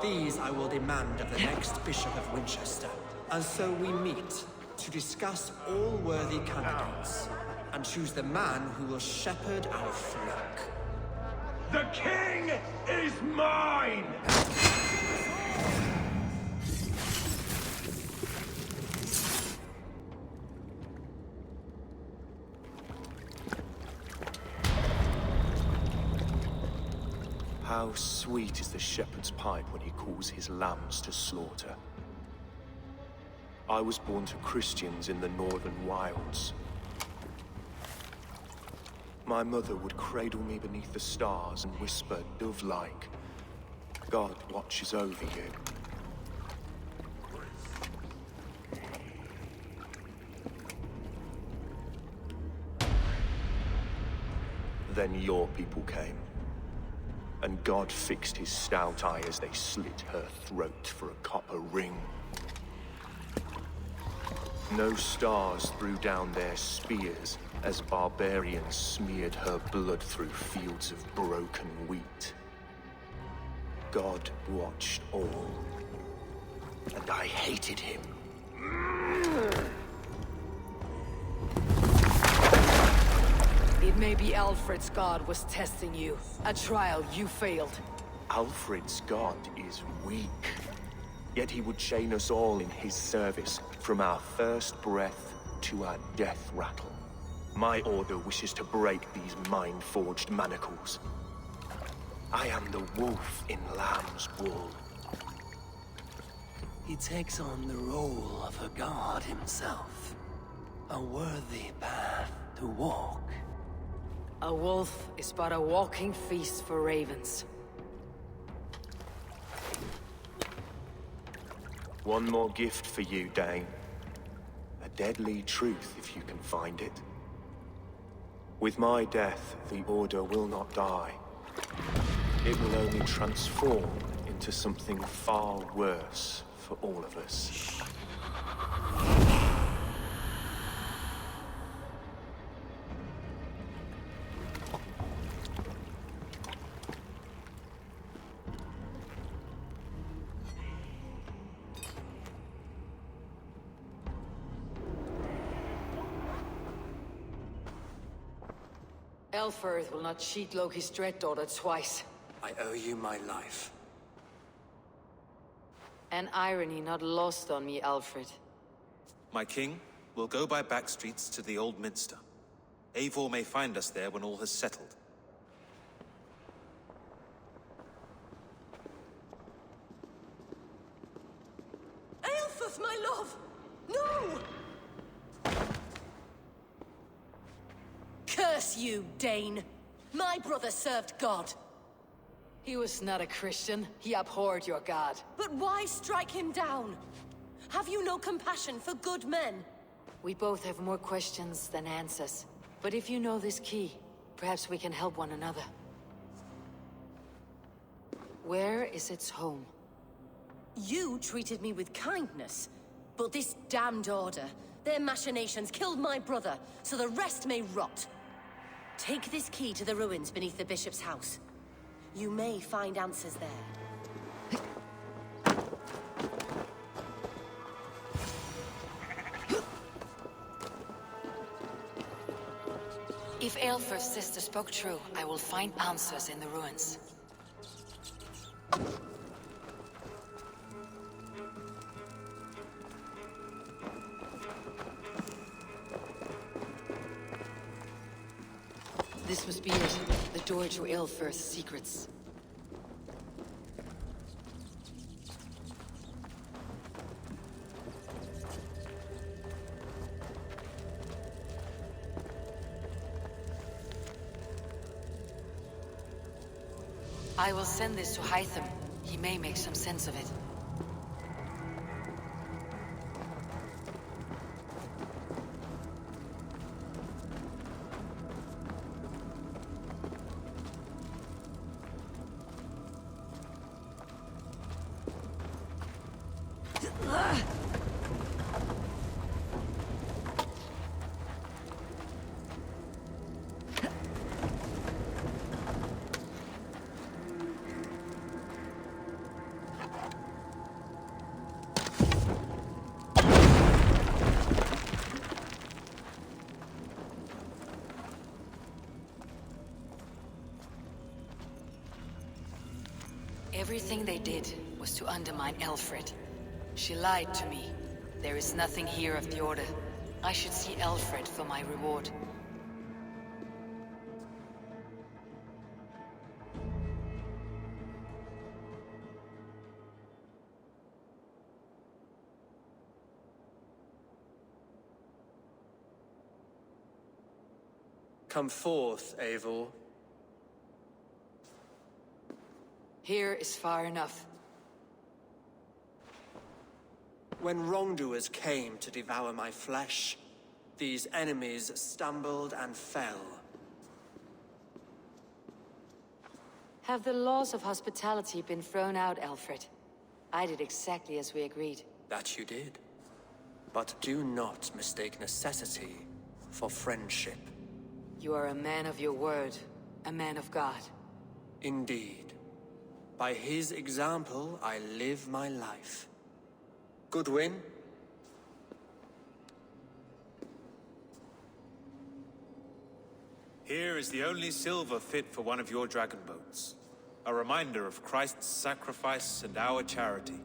These I will demand of the next Bishop of Winchester. And so we meet to discuss all worthy candidates and choose the man who will shepherd our flock. The king is mine! How sweet is the shepherd's pipe when he calls his lambs to slaughter. I was born to Christians in the northern wilds. My mother would cradle me beneath the stars and whisper, dove-like, God watches over you. Then your people came, and God fixed his stout eye as they slit her throat for a copper ring. No stars threw down their spears as barbarians smeared her blood through fields of broken wheat. God watched all, and I hated him. It may be Alfred's god was testing you. A trial you failed. Alfred's god is weak, yet he would chain us all in his service from our first breath to our death rattle. My order wishes to break these mind-forged manacles. I am the wolf in lamb's wool. He takes on the role of a god himself. A worthy path to walk. A wolf is but a walking feast for ravens. One more gift for you, Dane. A deadly truth, if you can find it. With my death, the Order will not die. It will only transform into something far worse for all of us. Elfirth will not cheat Loki's Dread-daughter twice. I owe you my life. An irony not lost on me, Alfred. My king, we'll go by back streets to the Old Minster. Eivor may find us there when all has settled. Aelfirth, my love! No! Curse you, Dane! My brother served God. He was not a Christian. He abhorred your god. But why strike him down? Have you no compassion for good men? We both have more questions than answers. But if you know this key, perhaps we can help one another. Where is its home? You treated me with kindness, but this damned Order, their machinations killed my brother, so the rest may rot. Take this key to the ruins beneath the Bishop's house. You may find answers there. If Aelfirth's sister spoke true, I will find answers in the ruins. This must be it. The door to Aelfirth's secrets. I will send this to Hytham. He may make some sense of it. Everything they did was to undermine Elfred. She lied to me. There is nothing here of the Order. I should see Elfred for my reward. Come forth, Eivor. Here is far enough. When wrongdoers came to devour my flesh, these enemies stumbled and fell. Have the laws of hospitality been thrown out, Alfred? I did exactly as we agreed. That you did. But do not mistake necessity for friendship. You are a man of your word, a man of God. Indeed. By his example, I live my life. Goodwin? Here is the only silver fit for one of your dragon boats. A reminder of Christ's sacrifice and our charity.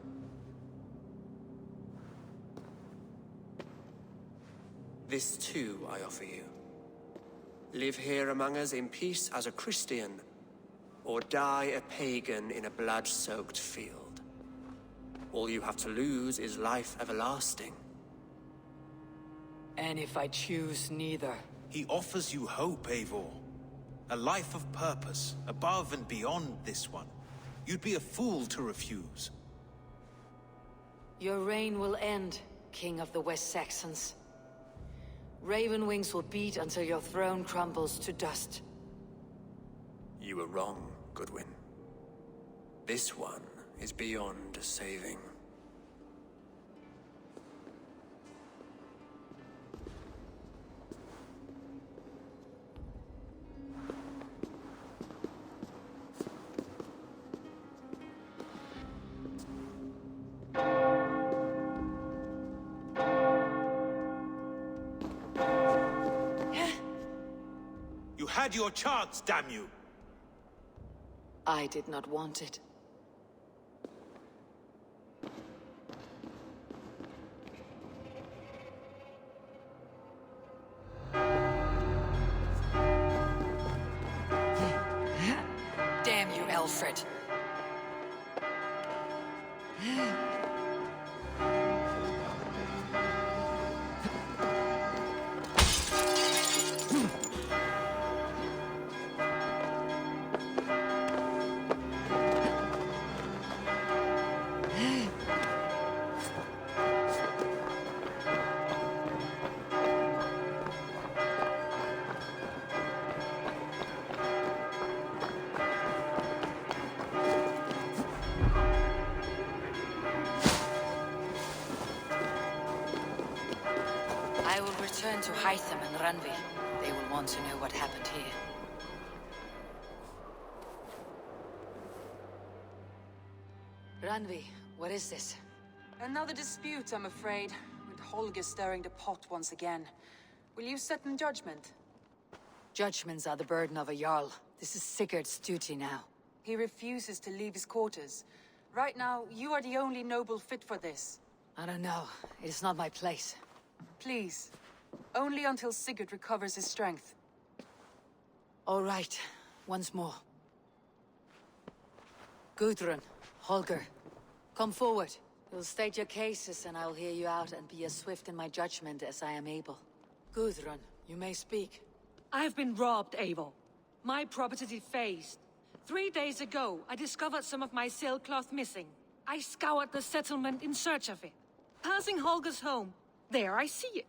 This too I offer you. Live here among us in peace as a Christian, or die a pagan in a blood-soaked field. All you have to lose is life everlasting. And if I choose neither? He offers you hope, Eivor. A life of purpose, above and beyond this one. You'd be a fool to refuse. Your reign will end, King of the West Saxons. Ravenwings will beat until your throne crumbles to dust. You were wrong, Goodwin. This one is beyond saving. You had your chance, damn you! I did not want it. Damn you, Alfred. I will return to Hytham and Randvi. They will want to know what happened here. Randvi, what is this? Another dispute, I'm afraid, with Holger stirring the pot once again. Will you set in judgment? Judgments are the burden of a Jarl. This is Sigurd's duty now. He refuses to leave his quarters. Right now, you are the only noble fit for this. I don't know. It is not my place. Please. Only until Sigurd recovers his strength. All right. Once more. Gudrun, Holger, come forward. You'll state your cases and I'll hear you out and be as swift in my judgment as I am able. Gudrun, you may speak. I have been robbed, Eivor. My property defaced. 3 days ago, I discovered some of my sailcloth missing. I scoured the settlement in search of it. Passing Holger's home, there I see it.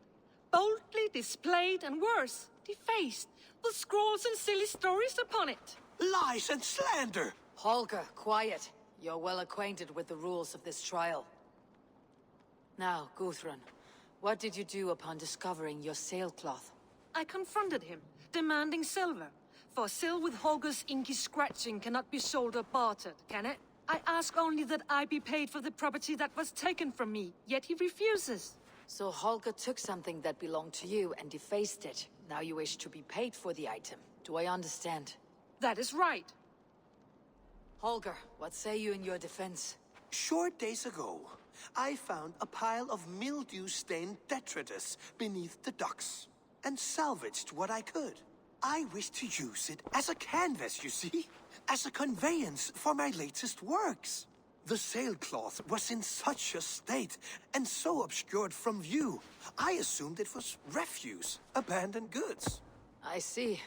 Boldly displayed and worse, defaced, with scrolls and silly stories upon it. Lies and slander! Holger, quiet. You're well acquainted with the rules of this trial. Now, Gudrun, what did you do upon discovering your sailcloth? I confronted him, demanding silver. For sil with Holger's inky scratching cannot be sold or bartered, can it? I ask only that I be paid for the property that was taken from me, yet he refuses. So Holger took something that belonged to you and defaced it. Now you wish to be paid for the item. Do I understand? That is right. Holger, what say you in your defense? Short days ago, I found a pile of mildew-stained detritus beneath the docks, and salvaged what I could. I wish to use it as a canvas, you see? As a conveyance for my latest works. The sailcloth was in such a state, and so obscured from view, I assumed it was refuse, abandoned goods. I see.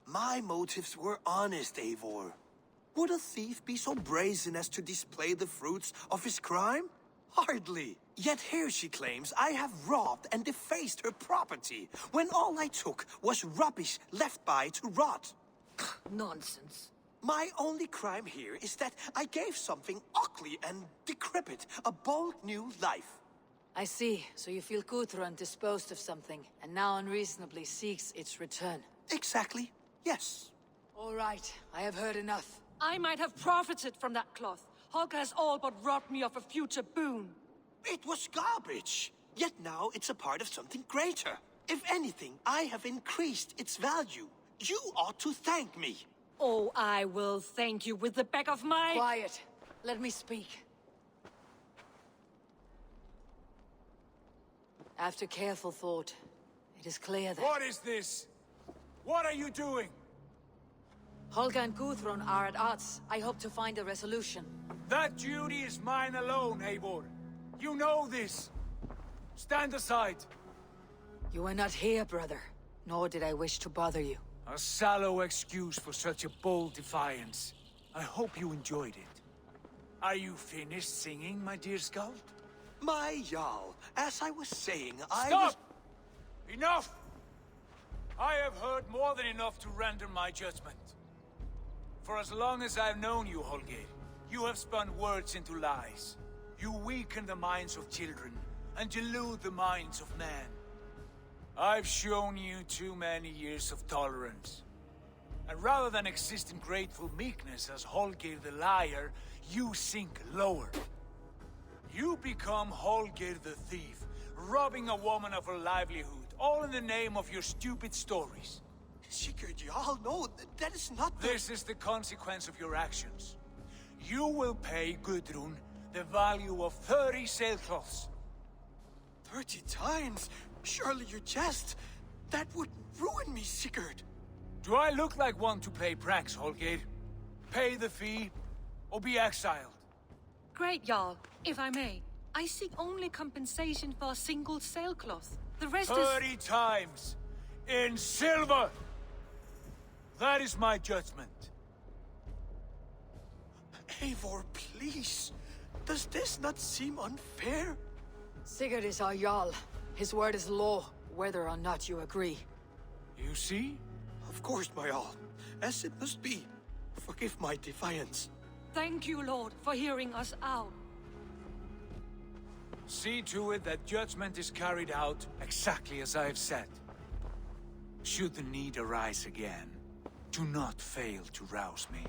My motives were honest, Eivor. Would a thief be so brazen as to display the fruits of his crime? Hardly. Yet here she claims I have robbed and defaced her property, when all I took was rubbish left by to rot. Nonsense. My only crime here is that I gave something ugly and decrepit a bold new life. I see. So you feel Gudrun disposed of something, and now unreasonably seeks its return. Exactly. Yes. All right. I have heard enough. I might have profited from that cloth. Holger has all but robbed me of a future boon. It was garbage. Yet now it's a part of something greater. If anything, I have increased its value. You ought to thank me. Oh, I will thank you with the back of my... Quiet. Let me speak. After careful thought, It is clear that What is this? What are you doing? Holga and Gudrun are at odds. I hope to find a resolution. That duty is mine alone, Eivor. You know this. Stand aside. You were not here, brother. Nor did I wish to bother you. A sallow excuse for such a bold defiance. I hope you enjoyed it. Are you finished singing, my dear Skald? My Jarl, as I was saying, Stop! Enough! I have heard more than enough to render my judgment. For as long as I've known you, Holger, you have spun words into lies. You weaken the minds of children, and delude the minds of men. I've shown you too many years of tolerance. And rather than exist in grateful meekness as Holger the liar, you sink lower. You become Holger the thief, robbing a woman of her livelihood, all in the name of your stupid stories. Sigurd, Jarl, no, that is not the... This is the consequence of your actions. You will pay Gudrun the value of 30 sailcloths. 30 times? Surely you jest. That would ruin me, Sigurd. Do I look like one to play pranks, Holger? Pay the fee, or be exiled. Great, Jarl. If I may, I seek only compensation for a single sailcloth. The rest 30 times! In silver! That is my judgment. Eivor, please. Does this not seem unfair? Sigurd is our Jarl. His word is law, whether or not you agree. You see? Of course, my Jarl. As it must be. Forgive my defiance. Thank you, Lord, for hearing us out. See to it that judgment is carried out exactly as I have said. Should the need arise again, do not fail to rouse me.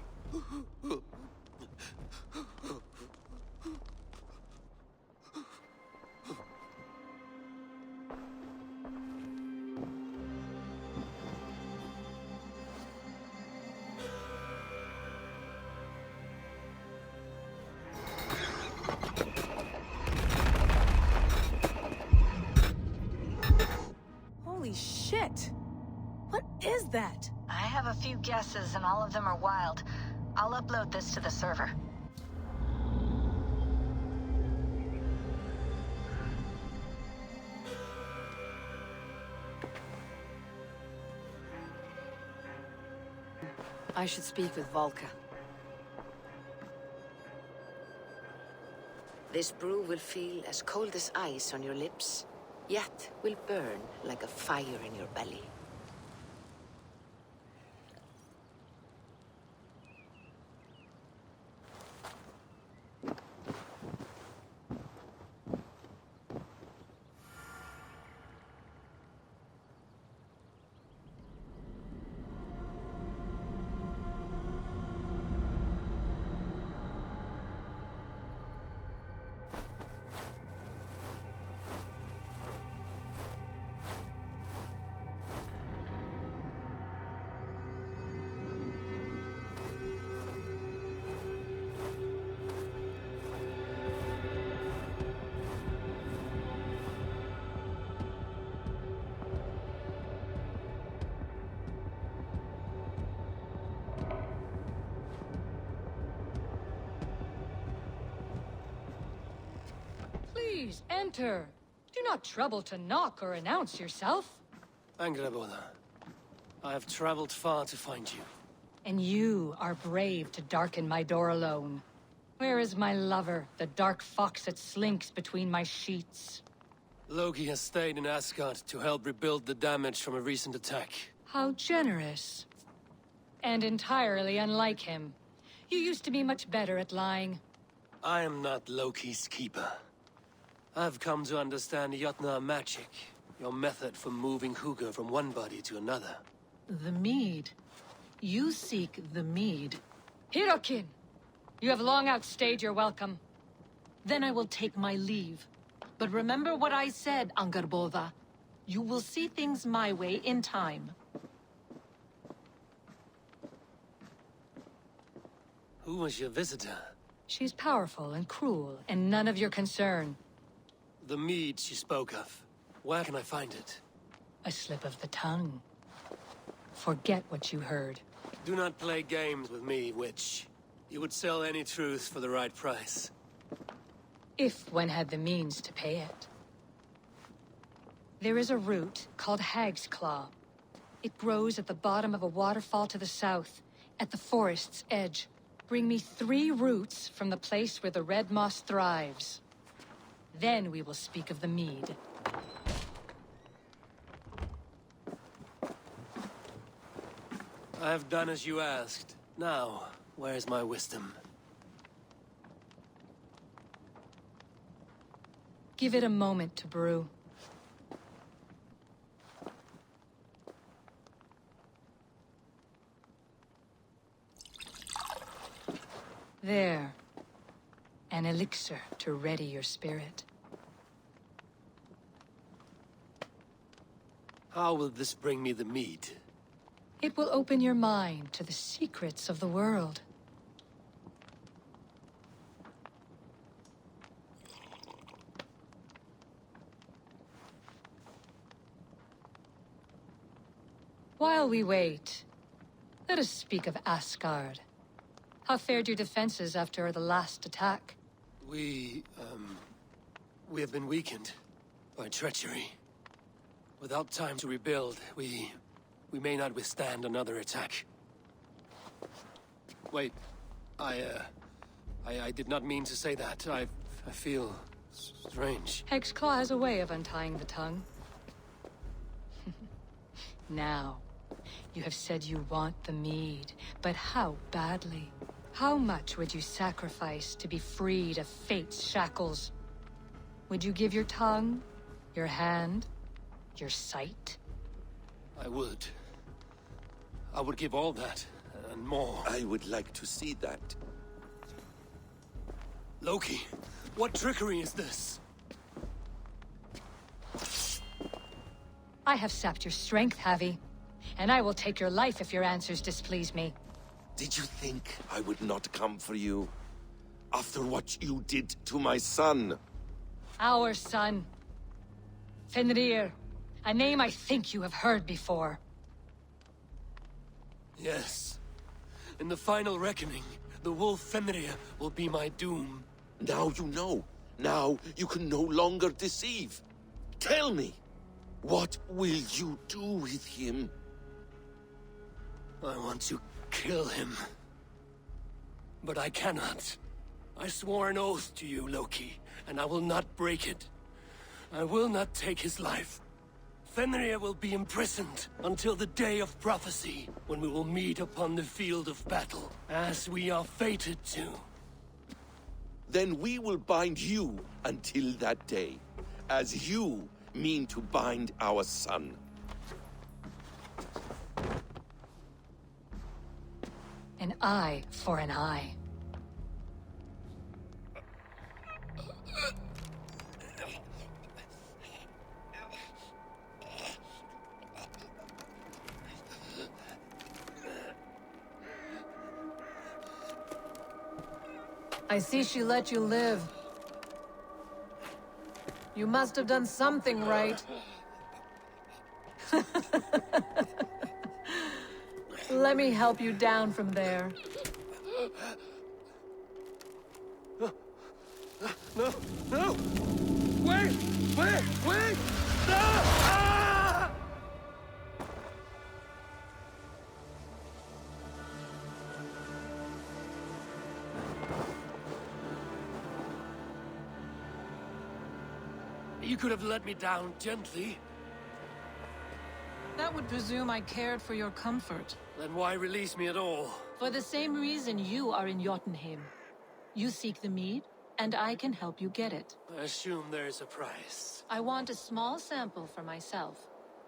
Holy shit! What is that? I have a few guesses, and all of them are wild. I'll upload this to the server. I should speak with Volka. This brew will feel as cold as ice on your lips, yet will burn like a fire in your belly. Please, enter. Do not trouble to knock or announce yourself. Angrboda, I have traveled far to find you. And you are brave to darken my door alone. Where is my lover, the dark fox that slinks between my sheets? Loki has stayed in Asgard to help rebuild the damage from a recent attack. How generous. And entirely unlike him. You used to be much better at lying. I am not Loki's keeper. I've come to understand Jotnar magic, your method for moving Hugr from one body to another. The mead. You seek the mead. Hirokin! You have long outstayed your welcome. Then I will take my leave. But remember what I said, Angrboda. You will see things my way in time. Who was your visitor? She's powerful and cruel, and none of your concern. The mead she spoke of. Where can I find it? A slip of the tongue. Forget what you heard. Do not play games with me, witch. You would sell any truth for the right price. If one had the means to pay it. There is a root called Hag's Claw. It grows at the bottom of a waterfall to the south, at the forest's edge. Bring me 3 roots from the place where the red moss thrives. Then we will speak of the mead. I have done as you asked. Now, where's my wisdom? Give it a moment to brew. There. An elixir to ready your spirit. How will this bring me the mead? It will open your mind to the secrets of the world. While we wait, let us speak of Asgard. How fared your defenses after the last attack? We have been weakened by treachery. Without time to rebuild, we may not withstand another attack. Wait, I did not mean to say that. I feel strange. Hexclaw has a way of untying the tongue. Now, you have said you want the mead, but how badly? How much would you sacrifice to be freed of fate's shackles? Would you give your tongue, your hand, your sight? I would. I would give all that, and more. I would like to see that. Loki, what trickery is this? I have sapped your strength, Havi. And I will take your life if your answers displease me. Did you think I would not come for you? After what you did to my son? Our son. Fenrir. A name I think you have heard before. Yes. In the final reckoning, the wolf Fenrir will be my doom. Now you know. Now you can no longer deceive. Tell me, what will you do with him? I want to kill him. But I cannot. I swore an oath to you, Loki, and I will not break it. I will not take his life. Fenrir will be imprisoned until the day of prophecy, when we will meet upon the field of battle, as we are fated to. Then we will bind you until that day, as you mean to bind our son. An eye for an eye. I see she let you live. You must have done something right. Let me help you down from there. No! No! Wait! Wait! Wait! No! Ah! You could have let me down gently. That would presume I cared for your comfort. Then why release me at all? For the same reason you are in Jotunheim. You seek the mead, and I can help you get it. I assume there is a price. I want a small sample for myself.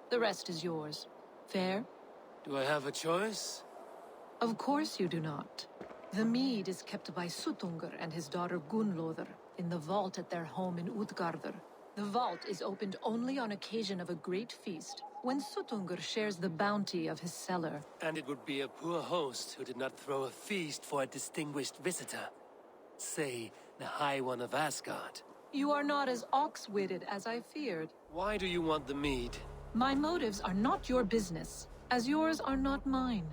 The rest is yours. Fair? Do I have a choice? Of course you do not. The mead is kept by Suttungr and his daughter Gunnlodr in the vault at their home in Utgardr. The vault is opened only on occasion of a great feast, when Suttungr shares the bounty of his cellar. And it would be a poor host who did not throw a feast for a distinguished visitor. Say, the High One of Asgard. You are not as ox-witted as I feared. Why do you want the mead? My motives are not your business, as yours are not mine.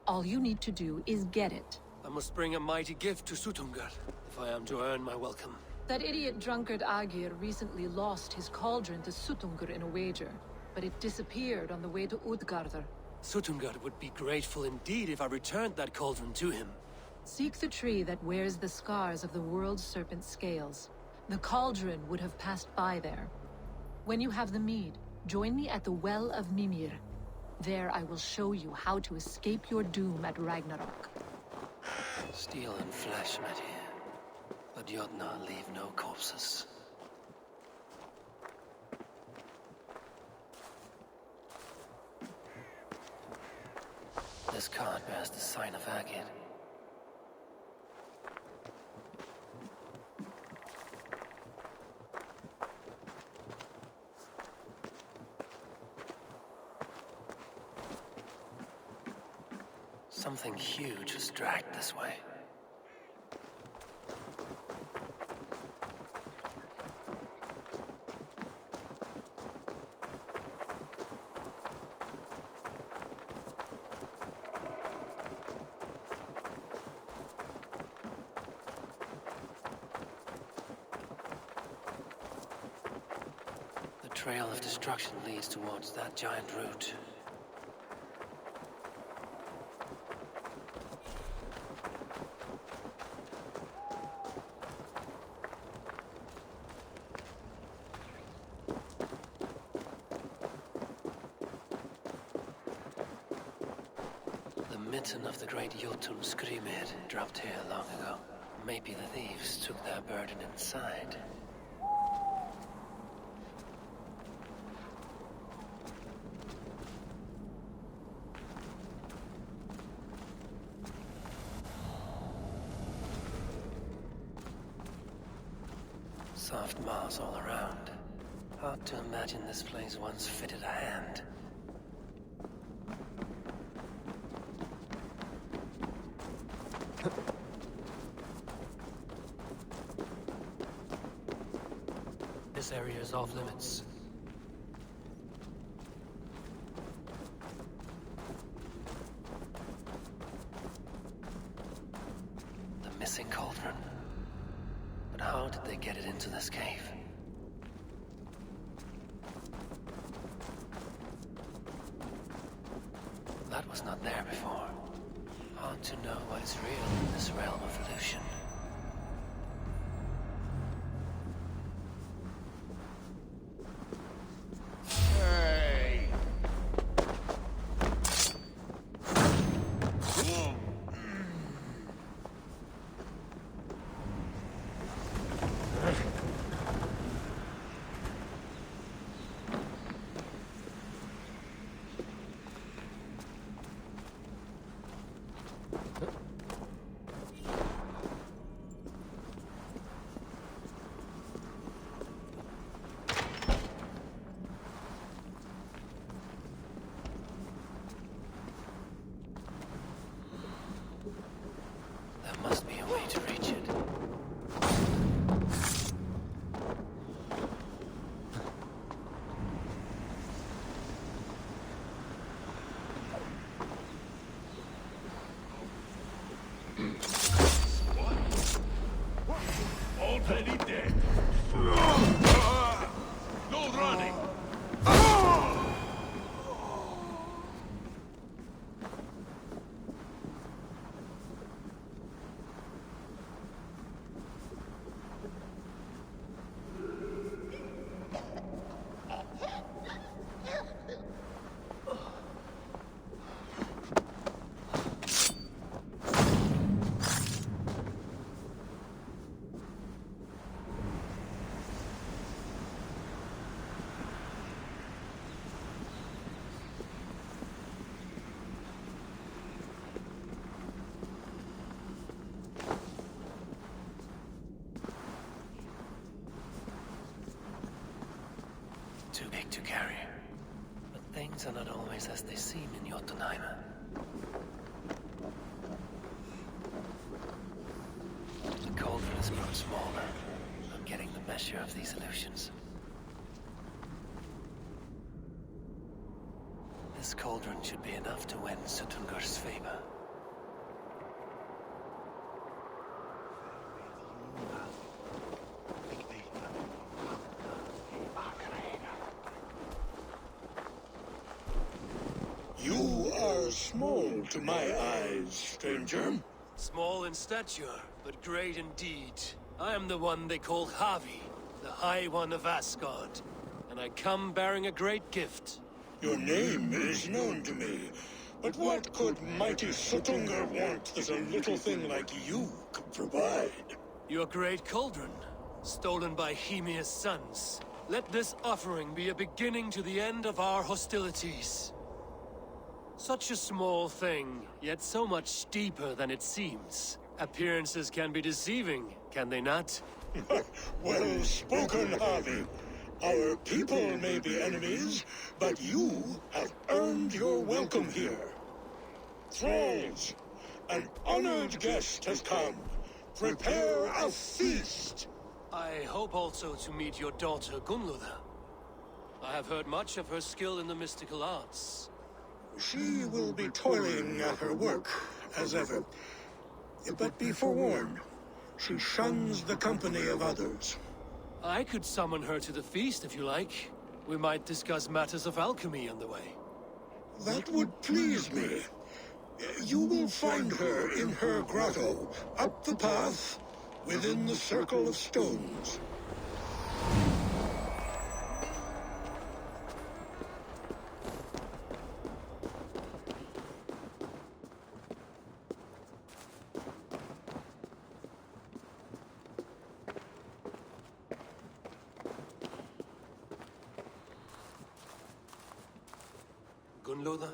All you need to do is get it. I must bring a mighty gift to Suttungr, if I am to earn my welcome. That idiot drunkard Agir recently lost his cauldron to Suttungr in a wager, but it disappeared on the way to Utgardr. Suttungr would be grateful indeed if I returned that cauldron to him. Seek the tree that wears the scars of the world's serpent scales. The cauldron would have passed by there. When you have the mead, join me at the Well of Mimir. There I will show you how to escape your doom at Ragnarok. Steel and flesh met here, but Jotnar leave no corpses. This card bears the sign of Agir. Something huge was dragged this way. The trail of destruction leads towards that giant root. The mitten of the great Jotun Skrimir dropped here long ago. Maybe the thieves took their burden inside. Soft moss all around. Hard to imagine this place once fitted a hand. This area is off limits. The missing cauldron. But how did they get it into this cave? That was not there before. Hard to know what is real in this realm of illusion. There must be a way to reach it. Already dead. No running. Too big to carry. But things are not always as they seem in Jotunheim. The cauldron has grown smaller. I'm getting the measure of these illusions. This cauldron should be enough to win Suttungur's favor. You are small to my eyes, stranger. Small in stature, but great in deed. I am the one they call Havi, the High One of Asgard. And I come bearing a great gift. Your name is known to me, but what could mighty Suttungur want that a little thing like you could provide? Your great cauldron, stolen by Hymir's sons. Let this offering be a beginning to the end of our hostilities. Such a small thing, yet so much deeper than it seems. Appearances can be deceiving, can they not? Well spoken, Harvey. Our people may be enemies, but you have earned your welcome here. Thralls, an honored guest has come. Prepare a feast. I hope also to meet your daughter Gunnlóða. I have heard much of her skill in the mystical arts. She will be toiling at her work, as ever. But be forewarned, she shuns the company of others. I could summon her to the feast if you like. We might discuss matters of alchemy on the way. That would please me. You will find her in her grotto, up the path, within the circle of stones. Gunnlóða,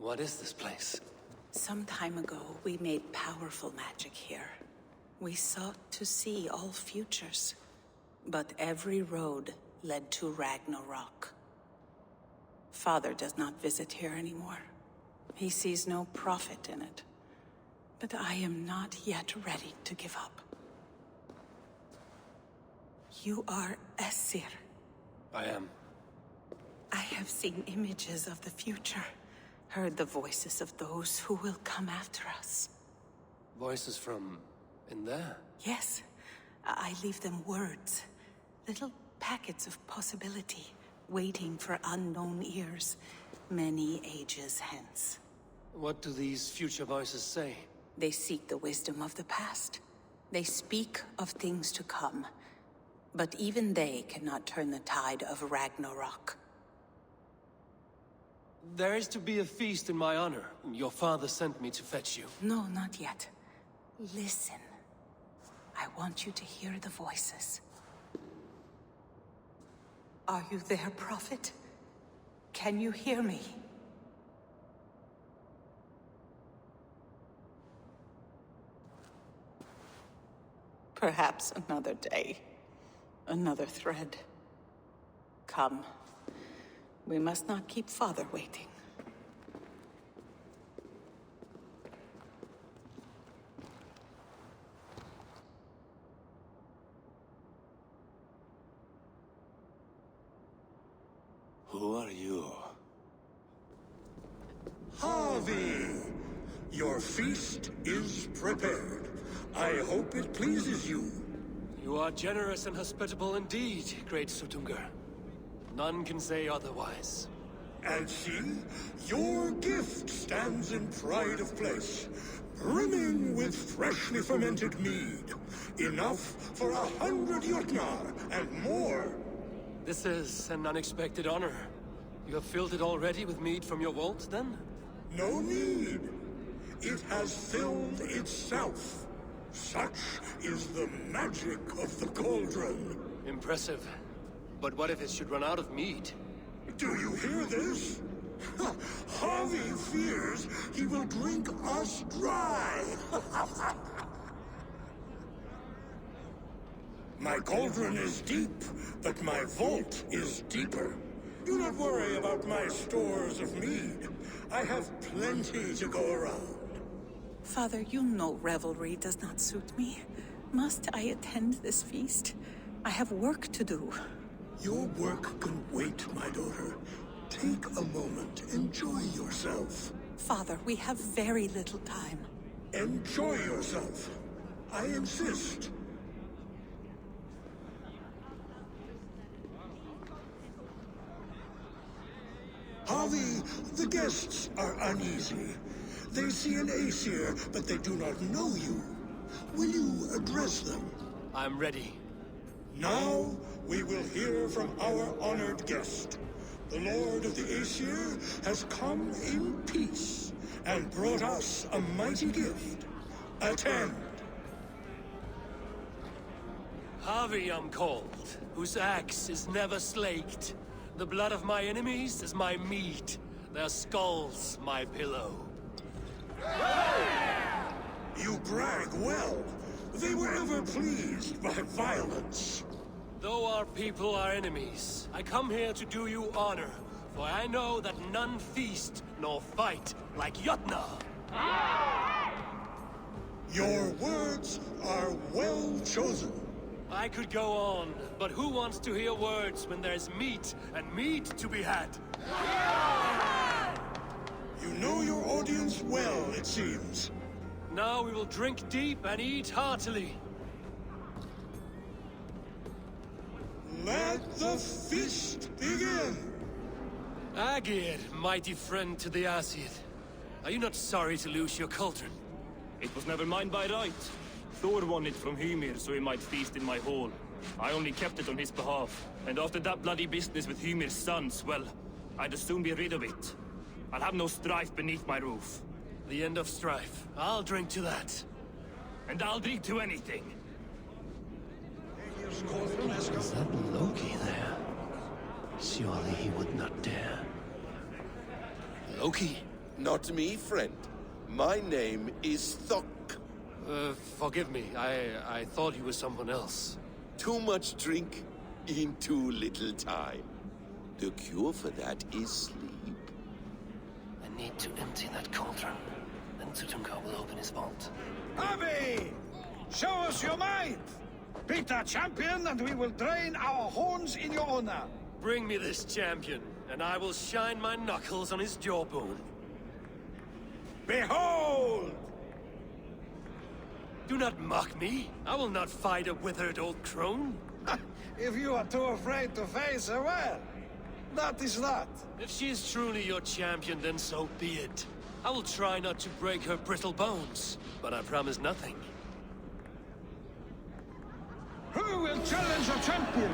what is this place? Some time ago, we made powerful magic here. We sought to see all futures, but every road led to Ragnarok. Father does not visit here anymore. He sees no profit in it. But I am not yet ready to give up. You are Aesir. I am. I have seen images of the future, heard the voices of those who will come after us. Voices from in there? Yes, I leave them words, little packets of possibility, waiting for unknown ears, many ages hence. What do these future voices say? They seek the wisdom of the past. They speak of things to come, but even they cannot turn the tide of Ragnarok. There is to be a feast in my honor. Your father sent me to fetch you. No, not yet. Listen. I want you to hear the voices. Are you there, Prophet? Can you hear me? Perhaps another day. Another thread. Come. We must not keep Father waiting. Who are you? Harvey! Your feast is prepared. I hope it pleases you. You are generous and hospitable indeed, great Suttungur. None can say otherwise. And see, your gift stands in pride of place, brimming with freshly fermented mead. Enough for 100 Jotnar and more. This is an unexpected honor. You have filled it already with mead from your vault, then? No need. It has filled itself. Such is the magic of the cauldron. Impressive. But what if it should run out of mead? Do you hear this? Harvey fears he will drink us dry. My cauldron is deep, but my vault is deeper. Do not worry about my stores of mead. I have plenty to go around. Father, you know revelry does not suit me. Must I attend this feast? I have work to do. Your work can wait, my daughter. Take a moment. Enjoy yourself. Father, we have very little time. Enjoy yourself. I insist. Harvey, the guests are uneasy. They see an Aesir, but they do not know you. Will you address them? I'm ready. Now, we will hear from our honored guest. The Lord of the Aesir has come in peace and brought us a mighty gift. Attend. Harvey I'm called, whose axe is never slaked. The blood of my enemies is my meat, their skulls my pillow. You brag well. They were ever pleased by violence. Though our people are enemies, I come here to do you honor, for I know that none feast nor fight like Jotnar. Your words are well chosen. I could go on, but who wants to hear words when there's meat and meat to be had? You know your audience well, it seems. Now we will drink deep and eat heartily. Let the feast begin! Agir, mighty friend to the Aesir. Are you not sorry to lose your cauldron? It was never mine by right. Thor won it from Hymir so he might feast in my hall. I only kept it on his behalf. And after that bloody business with Hymir's sons, well, I'd as soon be rid of it. I'll have no strife beneath my roof. The end of strife. I'll drink to that. And I'll drink to anything. Is that Loki there? Surely he would not dare. Loki? Not me, friend. My name is Thok. Forgive me. I thought you were someone else. Too much drink in too little time. The cure for that is sleep. I need to empty that cauldron. Then Suttungr will open his vault. Harvey! Show us your might! Beat our champion and we will drain our horns in your honor. Bring me this champion, and I will shine my knuckles on his jawbone. Behold! Do not mock me. I will not fight a withered old crone. If you are too afraid to face her, well, that is that. If she is truly your champion, then so be it. I will try not to break her brittle bones, but I promise nothing. Who will challenge a champion?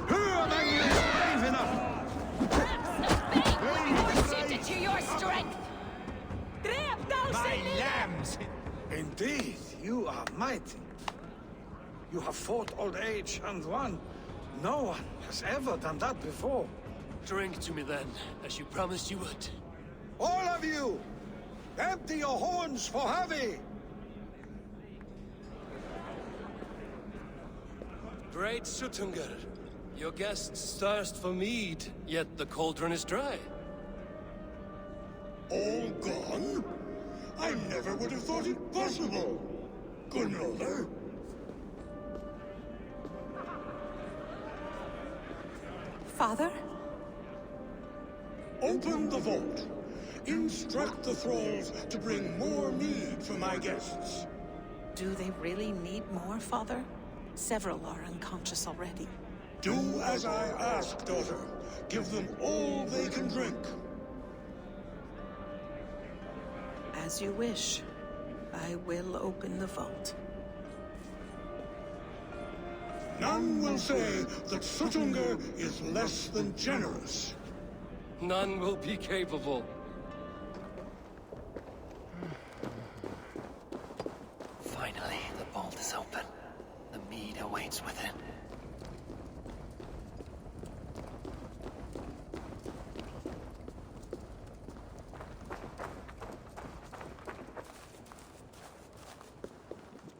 Who among you is brave enough? Suited to your strength! My lambs! Indeed, you are mighty. You have fought old age and won. No one has ever done that before. Drink to me then, as you promised you would. All of you! Empty your horns for Harvey! Great Suttungr, your guests thirst for mead, yet the cauldron is dry. All gone? I never would have thought it possible. Gunloder? Father? Open the vault. Instruct the thralls to bring more mead for my guests. Do they really need more, Father? Several are unconscious already. Do as I ask, daughter. Give them all they can drink. As you wish. I will open the vault. None will say that Suttungr is less than generous. None will be capable. Finally, the vault is open. The mead awaits within.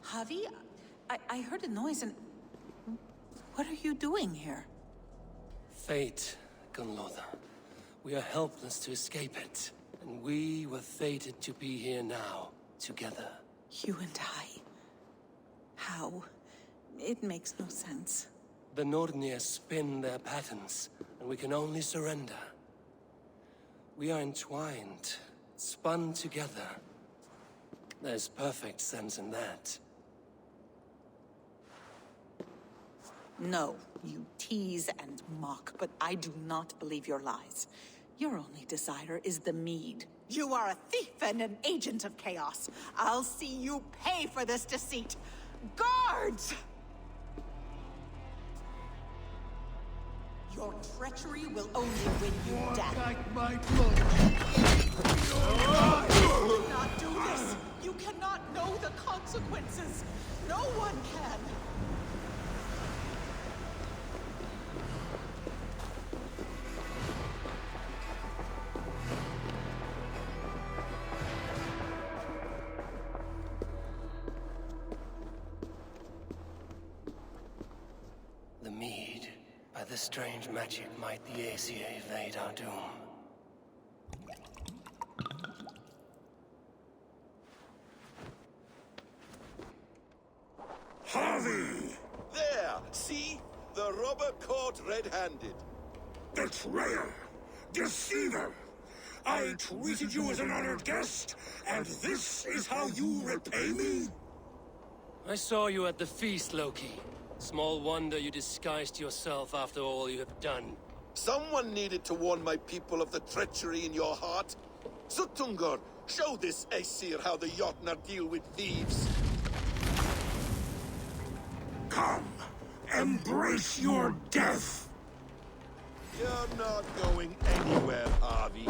Javi, I heard a noise and... What are you doing here? Fate, Gunloda. We are helpless to escape it. And we were fated to be here now, together. You and I? How? It makes no sense. The Nordnir spin their patterns, and we can only surrender. We are entwined, spun together. There's perfect sense in that. No, you tease and mock, but I do not believe your lies. Your only desire is the mead. You are a thief and an agent of chaos. I'll see you pay for this deceit. Guards! Your treachery will only win you death. Like my blood. You cannot do this. You cannot know the consequences. No one can. The mead. By the strange magic might the Aesir evade our doom. Harvey! There! See? The robber caught red-handed. Betrayer! Deceiver! I treated you as an honored guest, and this is how you repay me? I saw you at the feast, Loki. Small wonder you disguised yourself after all you have done. Someone needed to warn my people of the treachery in your heart. Suttungr, show this Aesir how the Jotnar deal with thieves. Come, embrace your death! You're not going anywhere, Harvey.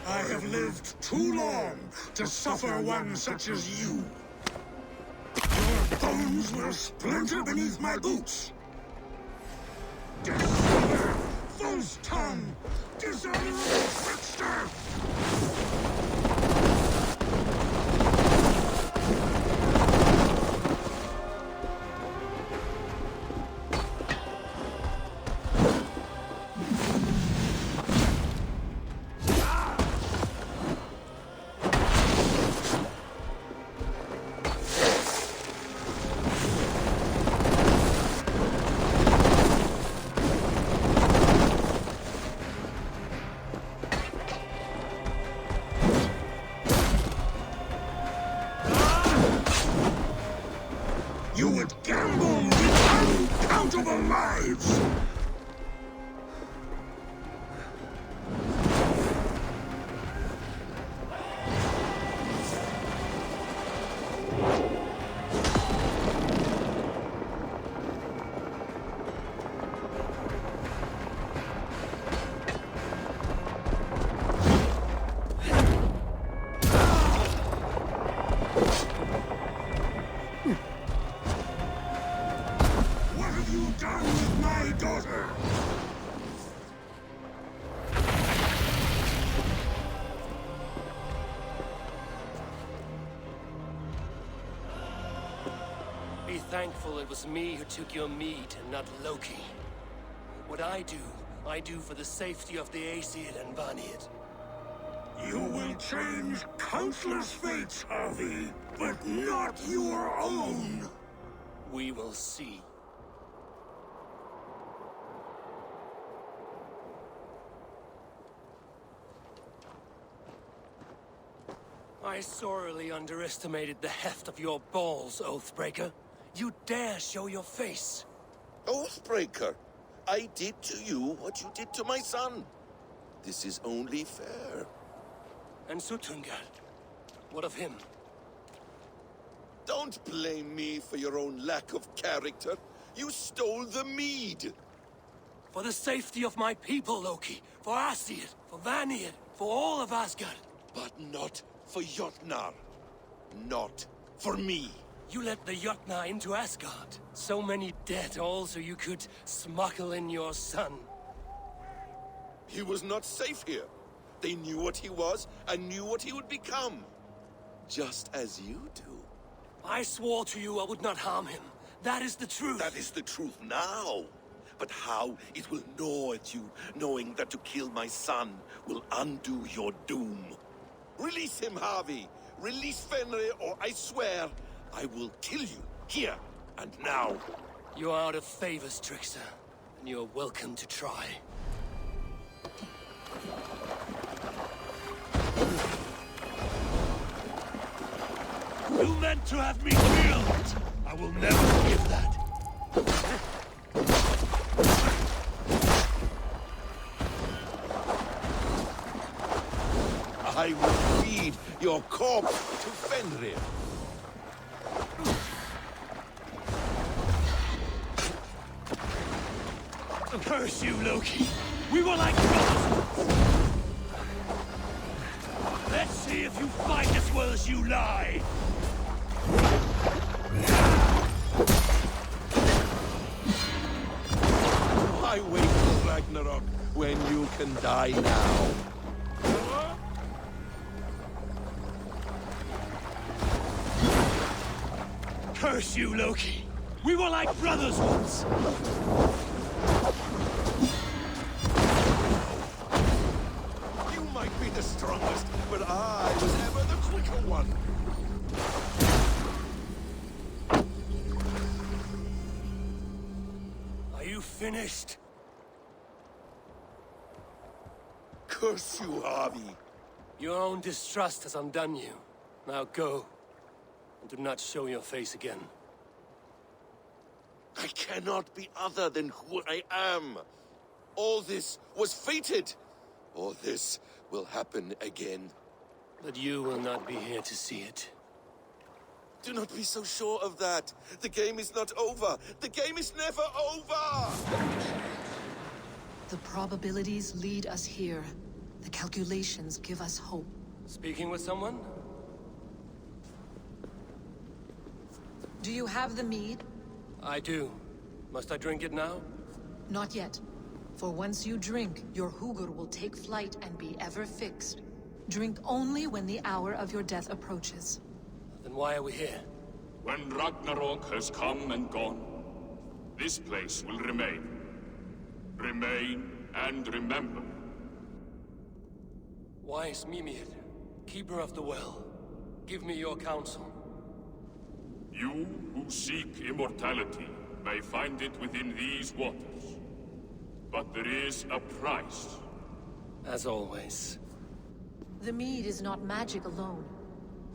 I have lived too long to suffer one such as you. Your bones will splinter beneath my boots. Deceiver! False tongue! Dishonorable trickster! You would gamble with uncountable lives! What have you done with my daughter? Be thankful it was me who took your mead and not Loki. What I do for the safety of the Aesir and Vanir. You will change countless fates, Harvey, but not your own! We will see. I sorely underestimated the heft of your balls, Oathbreaker. You dare show your face. Oathbreaker, I did to you what you did to my son. This is only fair. And Suttungr, what of him? Don't blame me for your own lack of character. You stole the mead. For the safety of my people, Loki. For Aesir, for Vanir, for all of Asgard. But not for Jotnar. Not for me. You let the Jotnar into Asgard. So many dead, all so you could smuggle in your son. He was not safe here. They knew what he was and knew what he would become. Just as you do. I swore to you I would not harm him. That is the truth. That is the truth now. But how it will gnaw at you, knowing that to kill my son will undo your doom. Release him, Harvey. Release Fenrir, or I swear I will kill you, here and now. You are out of favors, Trickster, and you are welcome to try. You meant to have me killed! I will never forgive that. I will feed your corpse to Fenrir. Curse you, Loki! We were like brothers! Let's see if you fight as well as you lie! Why wait for Ragnarok when you can die now? Curse you, Loki! We were like brothers once! You might be the strongest, but I was ever the quicker one! Are you finished? Curse you, Harvey! Your own distrust has undone you. Now go. And do not show your face again. I cannot be other than who I am. All this was fated. All this will happen again. But you will not be here to see it. Do not be so sure of that. The game is not over. The game is never over! The probabilities lead us here. The calculations give us hope. Speaking with someone? Do you have the mead? I do. Must I drink it now? Not yet. For once you drink, your Hugur will take flight and be ever fixed. Drink only when the hour of your death approaches. Then why are we here? When Ragnarok has come and gone, this place will remain. Remain and remember. Wise Mimir, keeper of the well, give me your counsel. You who seek immortality may find it within these waters. But there is a price. As always. The mead is not magic alone.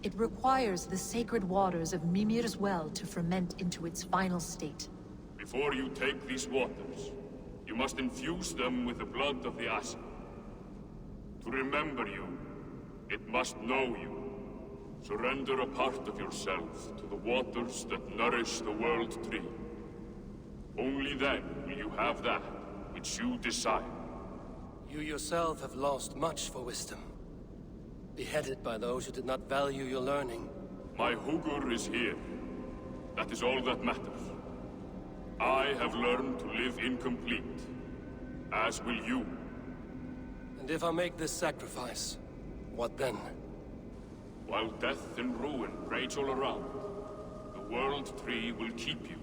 It requires the sacred waters of Mimir's well to ferment into its final state. Before you take these waters, you must infuse them with the blood of the Asa. To remember you, it must know you. Surrender a part of yourself to the waters that nourish the World Tree. Only then will you have that which you desire. You yourself have lost much for wisdom. Beheaded by those who did not value your learning. My Hugur is here. That is all that matters. I have learned to live incomplete, as will you. And if I make this sacrifice, what then? While death and ruin rage all around, the World Tree will keep you.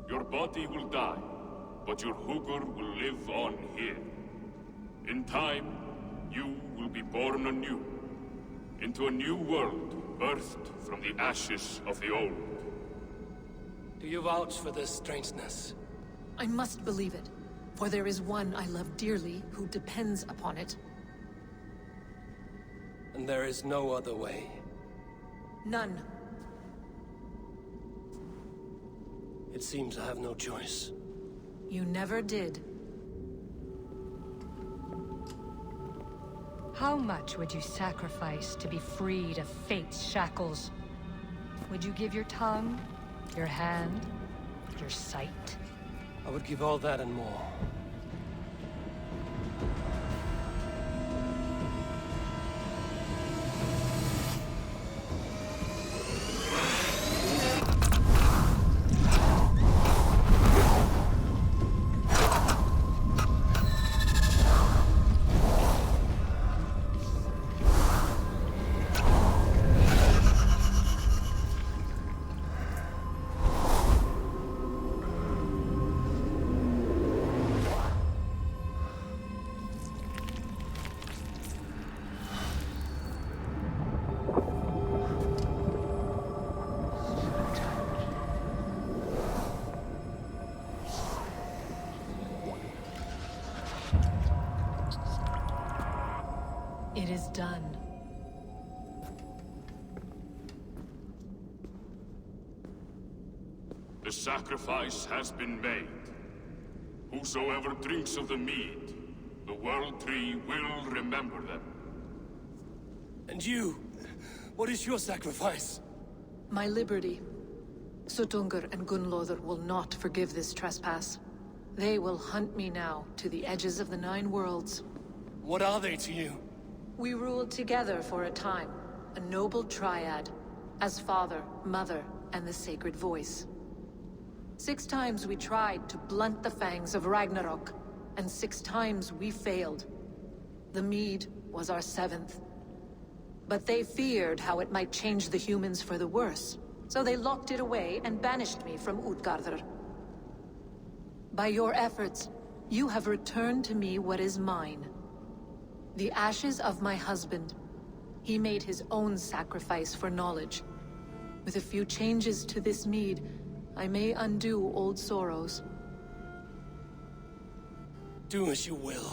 Your body will die, but your Hugur will live on here. In time, you will be born anew, into a new world birthed from the ashes of the old. Do you vouch for this strangeness? I must believe it, for there is one I love dearly who depends upon it. And there is no other way? None. It seems I have no choice. You never did. How much would you sacrifice to be freed of fate's shackles? Would you give your tongue, your hand, your sight? I would give all that and more. done. The sacrifice has been made. Whosoever drinks of the mead, the World Tree will remember them. And you? What is your sacrifice? My liberty. Suttungr and Gunlothar will not forgive this trespass. They will hunt me now to the edges of the Nine Worlds. What are they to you? We ruled together for a time, a noble triad, as father, mother, and the sacred voice. 6 times we tried to blunt the fangs of Ragnarok, and 6 times we failed. The mead was our 7th. But they feared how it might change the humans for the worse, so they locked it away and banished me from Utgardr. By your efforts, you have returned to me what is mine. The ashes of my husband. He made his own sacrifice for knowledge. With a few changes to this mead, I may undo old sorrows. Do as you will.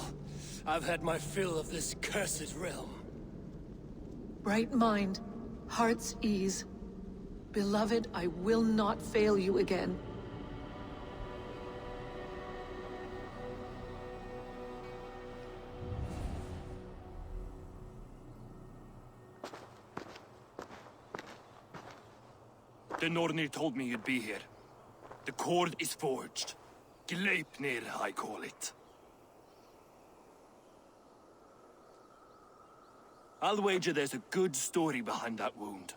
I've had my fill of this cursed realm. Bright mind, heart's ease. Beloved, I will not fail you again. The Nornir told me you'd be here. The cord is forged. Gleipnir, I call it. I'll wager there's a good story behind that wound.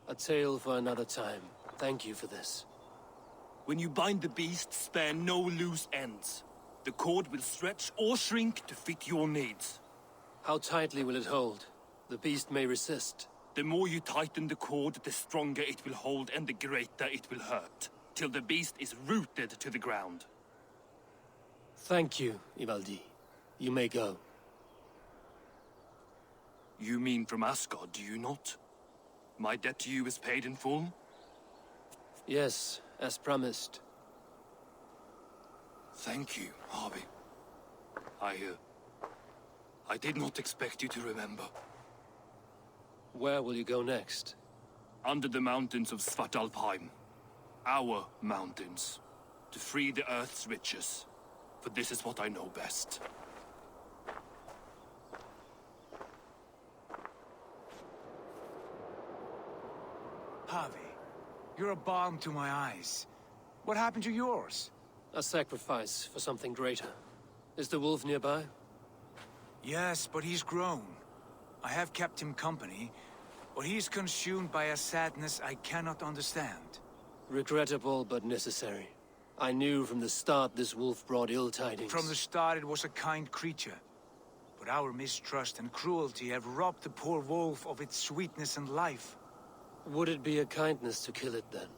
A tale for another time. Thank you for this. When you bind the beast, spare no loose ends. The cord will stretch or shrink to fit your needs. How tightly will it hold? The beast may resist. The more you tighten the cord, the stronger it will hold and the greater it will hurt, till the beast is rooted to the ground. Thank you, Ivaldi. You may go. You mean from Asgard, do you not? My debt to you is paid in full? Yes, as promised. Thank you, Harvey. I did not expect you to remember. Where will you go next? Under the mountains of Svartalfheim. Our mountains. To free the Earth's riches. For this is what I know best. Harvey, you're a balm to my eyes. What happened to yours? A sacrifice for something greater. Is the wolf nearby? Yes, but he's grown. I have kept him company, but he's consumed by a sadness I cannot understand. Regrettable, but necessary. I knew from the start this wolf brought ill tidings. From the start it was a kind creature. But our mistrust and cruelty have robbed the poor wolf of its sweetness and life. Would it be a kindness to kill it, then?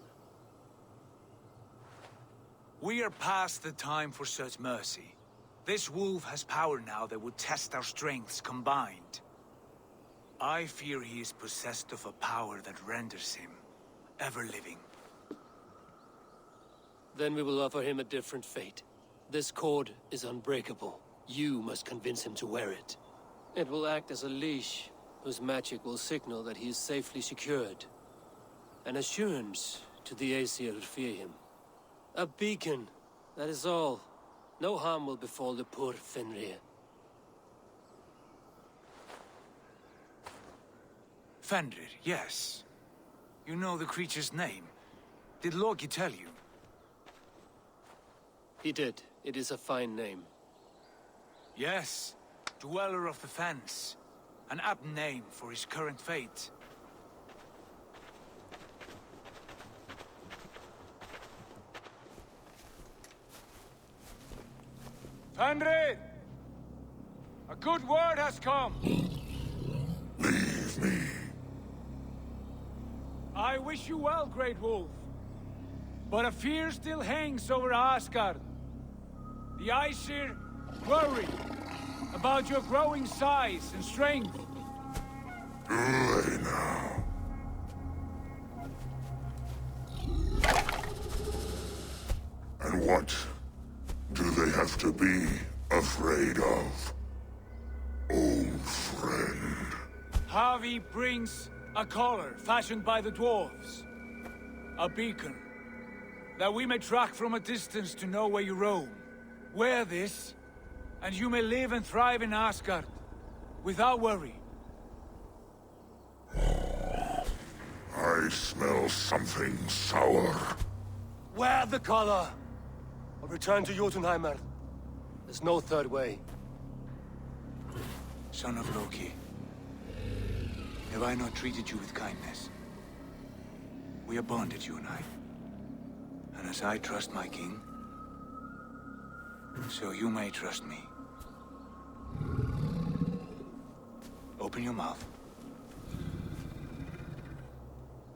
We are past the time for such mercy. This wolf has power now that would test our strengths combined. I fear he is possessed of a power that renders him ever-living. Then we will offer him a different fate. This cord is unbreakable. You must convince him to wear it. It will act as a leash, whose magic will signal that he is safely secured. An assurance to the Aesir who fear him. A beacon, that is all. No harm will befall the poor Fenrir. Fenrir, yes. You know the creature's name. Did Loki tell you? He did. It is a fine name. Yes. Dweller of the Fens. An apt name for his current fate. Fenrir! A good word has come! Leave me. I wish you well, Great Wolf. But a fear still hangs over Asgard. The Aesir worry about your growing size and strength. Do they now? And what do they have to be afraid of, old friend? Javi brings a collar fashioned by the dwarves. A beacon, that we may track from a distance to know where you roam. Wear this, and you may live and thrive in Asgard, without worry. I smell something sour. Wear the collar! Or return to Jotunheimer. There's no third way. Son of Loki, have I not treated you with kindness? We are bonded, you and I. And as I trust my king, so you may trust me. Open your mouth.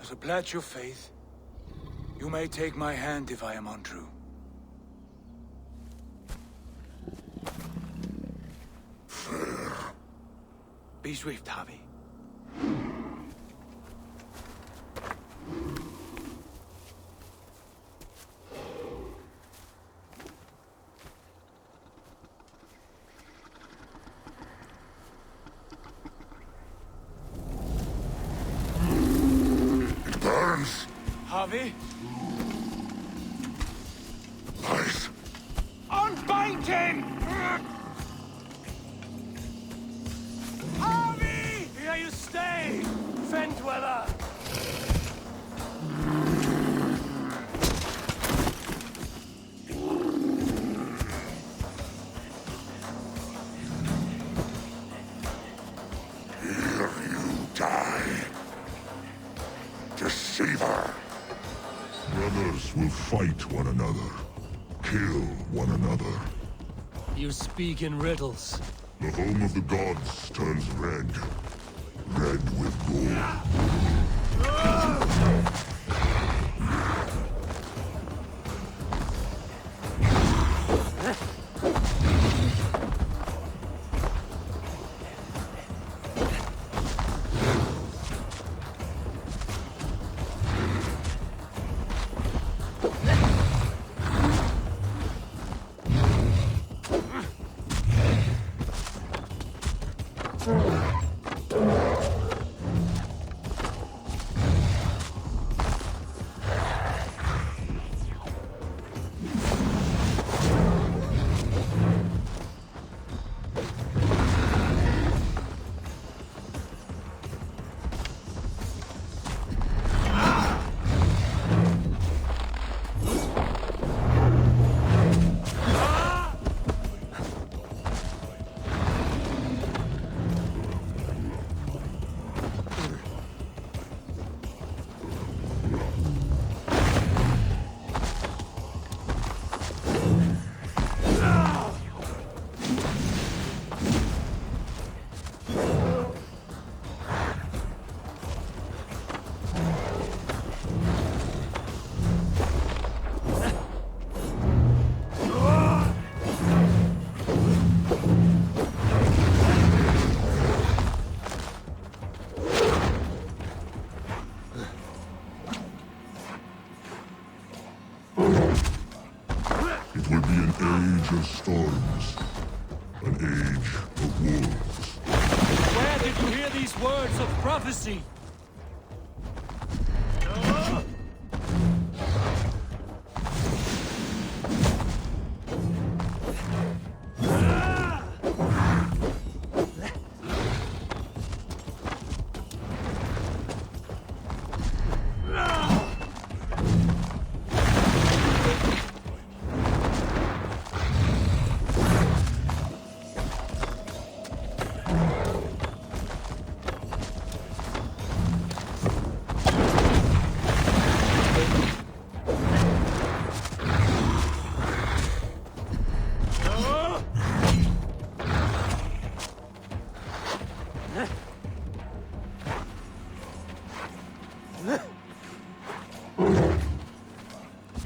As a pledge of faith, you may take my hand if I am untrue. Fair. Be swift, Javi. It burns. Javi? Lies. Unbind him! Javi! Here you stay, Fen Dweller! Here you die. Deceiver. Brothers will fight one another. Kill one another. You speak in riddles. The home of the gods turns red. Red with gold. It will be an age of storms. An age of wolves. Where did you hear these words of prophecy?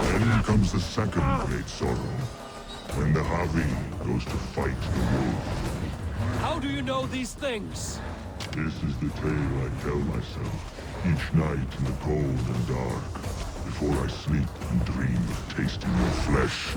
Then comes the second great sorrow, when the Javi goes to fight the wolf. How do you know these things? This is the tale I tell myself, each night in the cold and dark, before I sleep and dream of tasting your flesh.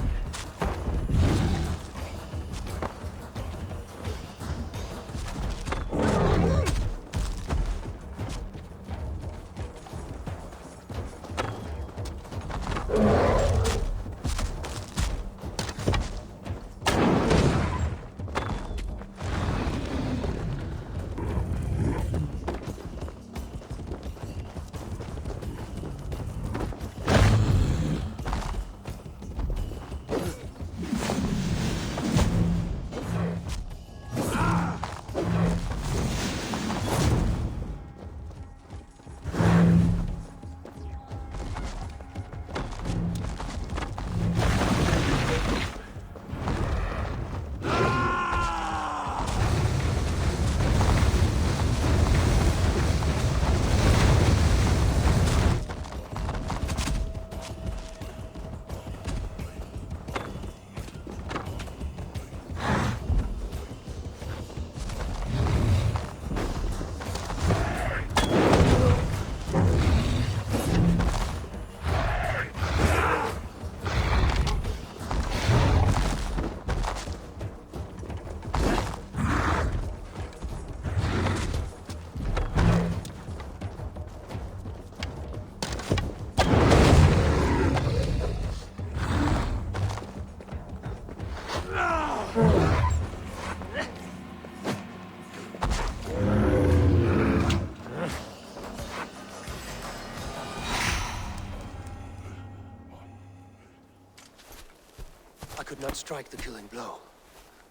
not strike the killing blow.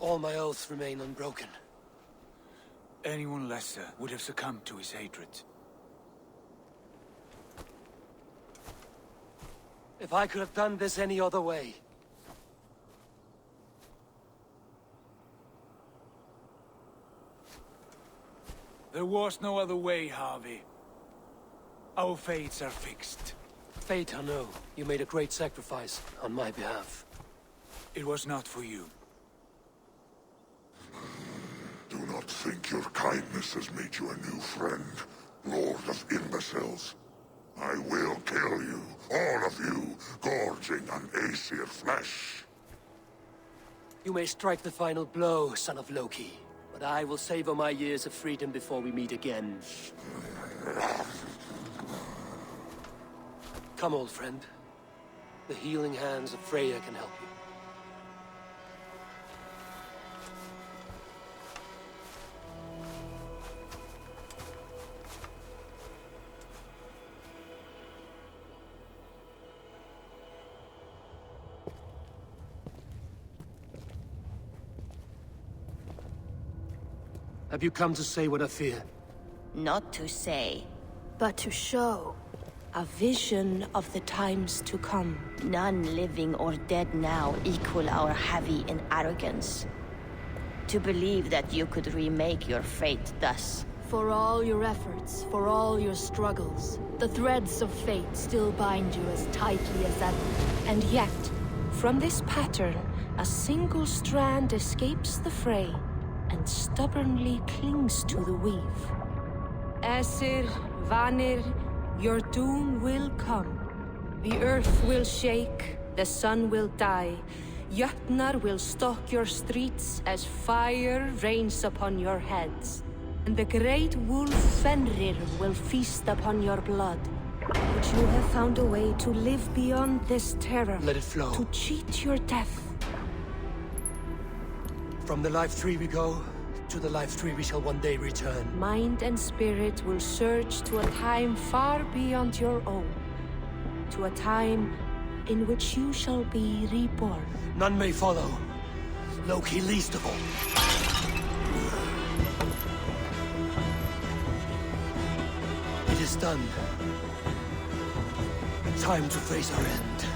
All my oaths remain unbroken. Anyone lesser would have succumbed to his hatred. If I could have done this any other way... There was no other way, Harvey. Our fates are fixed. Fate, I know. You made a great sacrifice on my behalf. It was not for you. Do not think your kindness has made you a new friend, Lord of Imbeciles. I will kill you, all of you, gorging on Aesir flesh. You may strike the final blow, son of Loki, but I will savor my years of freedom before we meet again. Come, old friend. The healing hands of Freya can help you. Have you come to say what I fear? Not to say, but to show. A vision of the times to come. None living or dead now equal our heavy in arrogance. To believe that you could remake your fate thus. For all your efforts, for all your struggles, the threads of fate still bind you as tightly as ever. And yet, from this pattern, a single strand escapes the fray and stubbornly clings to the weave. Aesir, Vanir, your doom will come. The earth will shake, the sun will die. Jötnar will stalk your streets as fire rains upon your heads. And the great wolf Fenrir will feast upon your blood. But you have found a way to live beyond this terror. Let it flow. To cheat your death. From the life tree we go, to the life tree we shall one day return. Mind and spirit will surge to a time far beyond your own. To a time in which you shall be reborn. None may follow. Loki least of all. It is done. Time to face our end.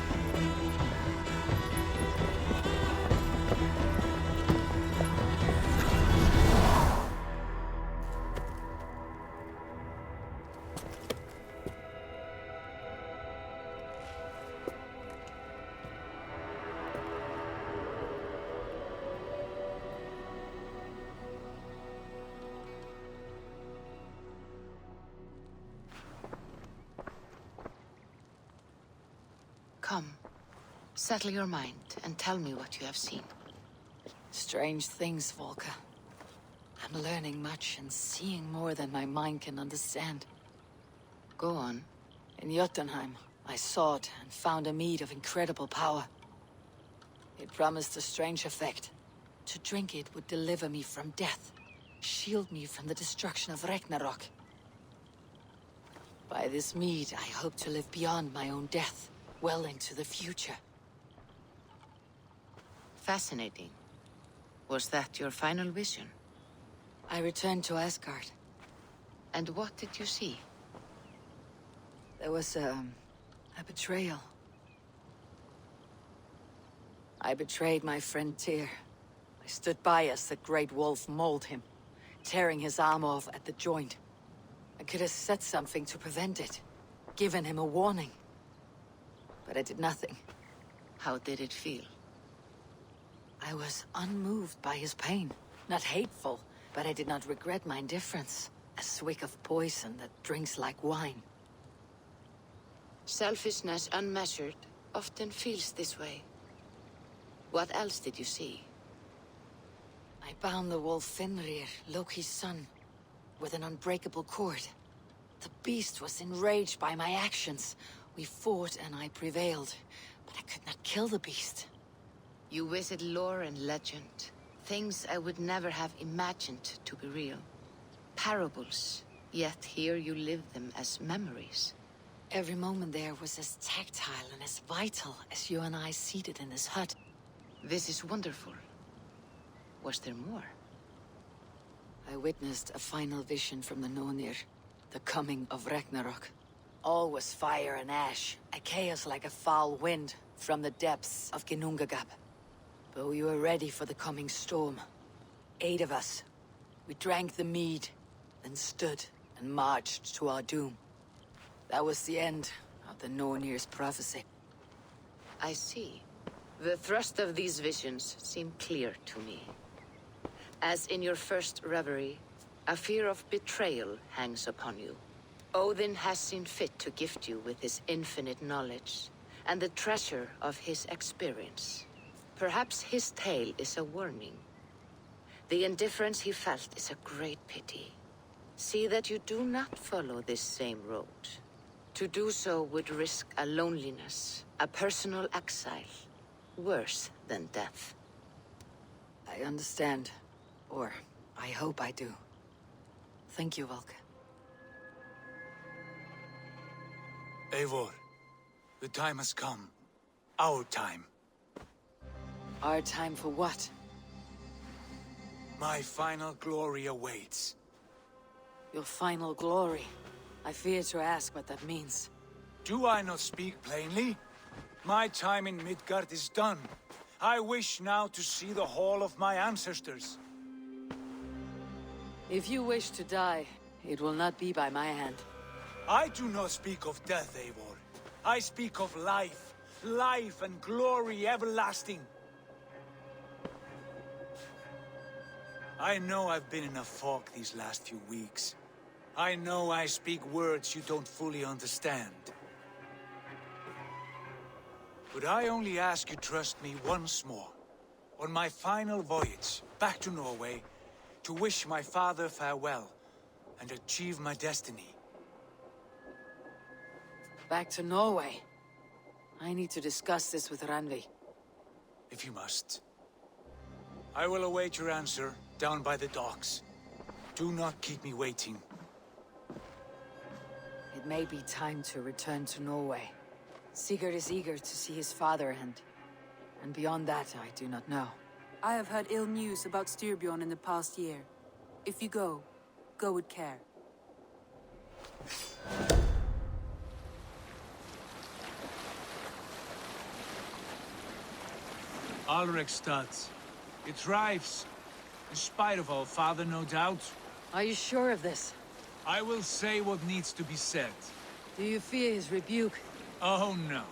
Come, settle your mind and tell me what you have seen. Strange things, Volker. I'm learning much and seeing more than my mind can understand. Go on. In Jotunheim, I sought and found a mead of incredible power. It promised a strange effect. To drink it would deliver me from death, shield me from the destruction of Ragnarok. By this mead, I hope to live beyond my own death, well into the future. Fascinating. Was that your final vision? I returned to Asgard. And what did you see? There was a betrayal. I betrayed my friend Tyr. I stood by as the Great Wolf mauled him, tearing his arm off at the joint. I could have said something to prevent it, given him a warning. But I did nothing. How did it feel? I was unmoved by his pain. Not hateful, but I did not regret my indifference. A swig of poison that drinks like wine. Selfishness unmeasured often feels this way. What else did you see? I bound the wolf Fenrir, Loki's son, with an unbreakable cord. The beast was enraged by my actions. We fought and I prevailed, but I could not kill the beast. You visit lore and legend. Things I would never have imagined to be real. Parables, yet here you live them as memories. Every moment there was as tactile and as vital as you and I seated in this hut. This is wonderful. Was there more? I witnessed a final vision from the Nonir, the coming of Ragnarok. All was fire and ash, a chaos like a foul wind from the depths of Ginnungagap. But we were ready for the coming storm. 8 of us. We drank the mead, then stood and marched to our doom. That was the end of the Nornir's prophecy. I see. The thrust of these visions seem clear to me. As in your first reverie, a fear of betrayal hangs upon you. Odin has seen fit to gift you with his infinite knowledge, and the treasure of his experience. Perhaps his tale is a warning. The indifference he felt is a great pity. See that you do not follow this same road. To do so would risk a loneliness, a personal exile, worse than death. I understand. Or, I hope I do. Thank you, Valka. Eivor, the time has come. Our time. Our time for what? My final glory awaits. Your final glory. I fear to ask what that means. Do I not speak plainly? My time in Midgard is done. I wish now to see the hall of my ancestors. If you wish to die, it will not be by my hand. I do not speak of death, Eivor. I speak of life. Life and glory everlasting. I know I've been in a fog these last few weeks. I know I speak words you don't fully understand. But I only ask you trust me once more. On my final voyage back to Norway, to wish my father farewell and achieve my destiny. Back to Norway. I need to discuss this with Randvi. If you must. I will await your answer down by the docks. Do not keep me waiting. It may be time to return to Norway. Sigurd is eager to see his father and beyond that, I do not know. I have heard ill news about Styrbjorn in the past year. If you go, go with care. Alrekstad. It thrives. In spite of our father, no doubt. Are you sure of this? I will say what needs to be said. Do you fear his rebuke? Oh no.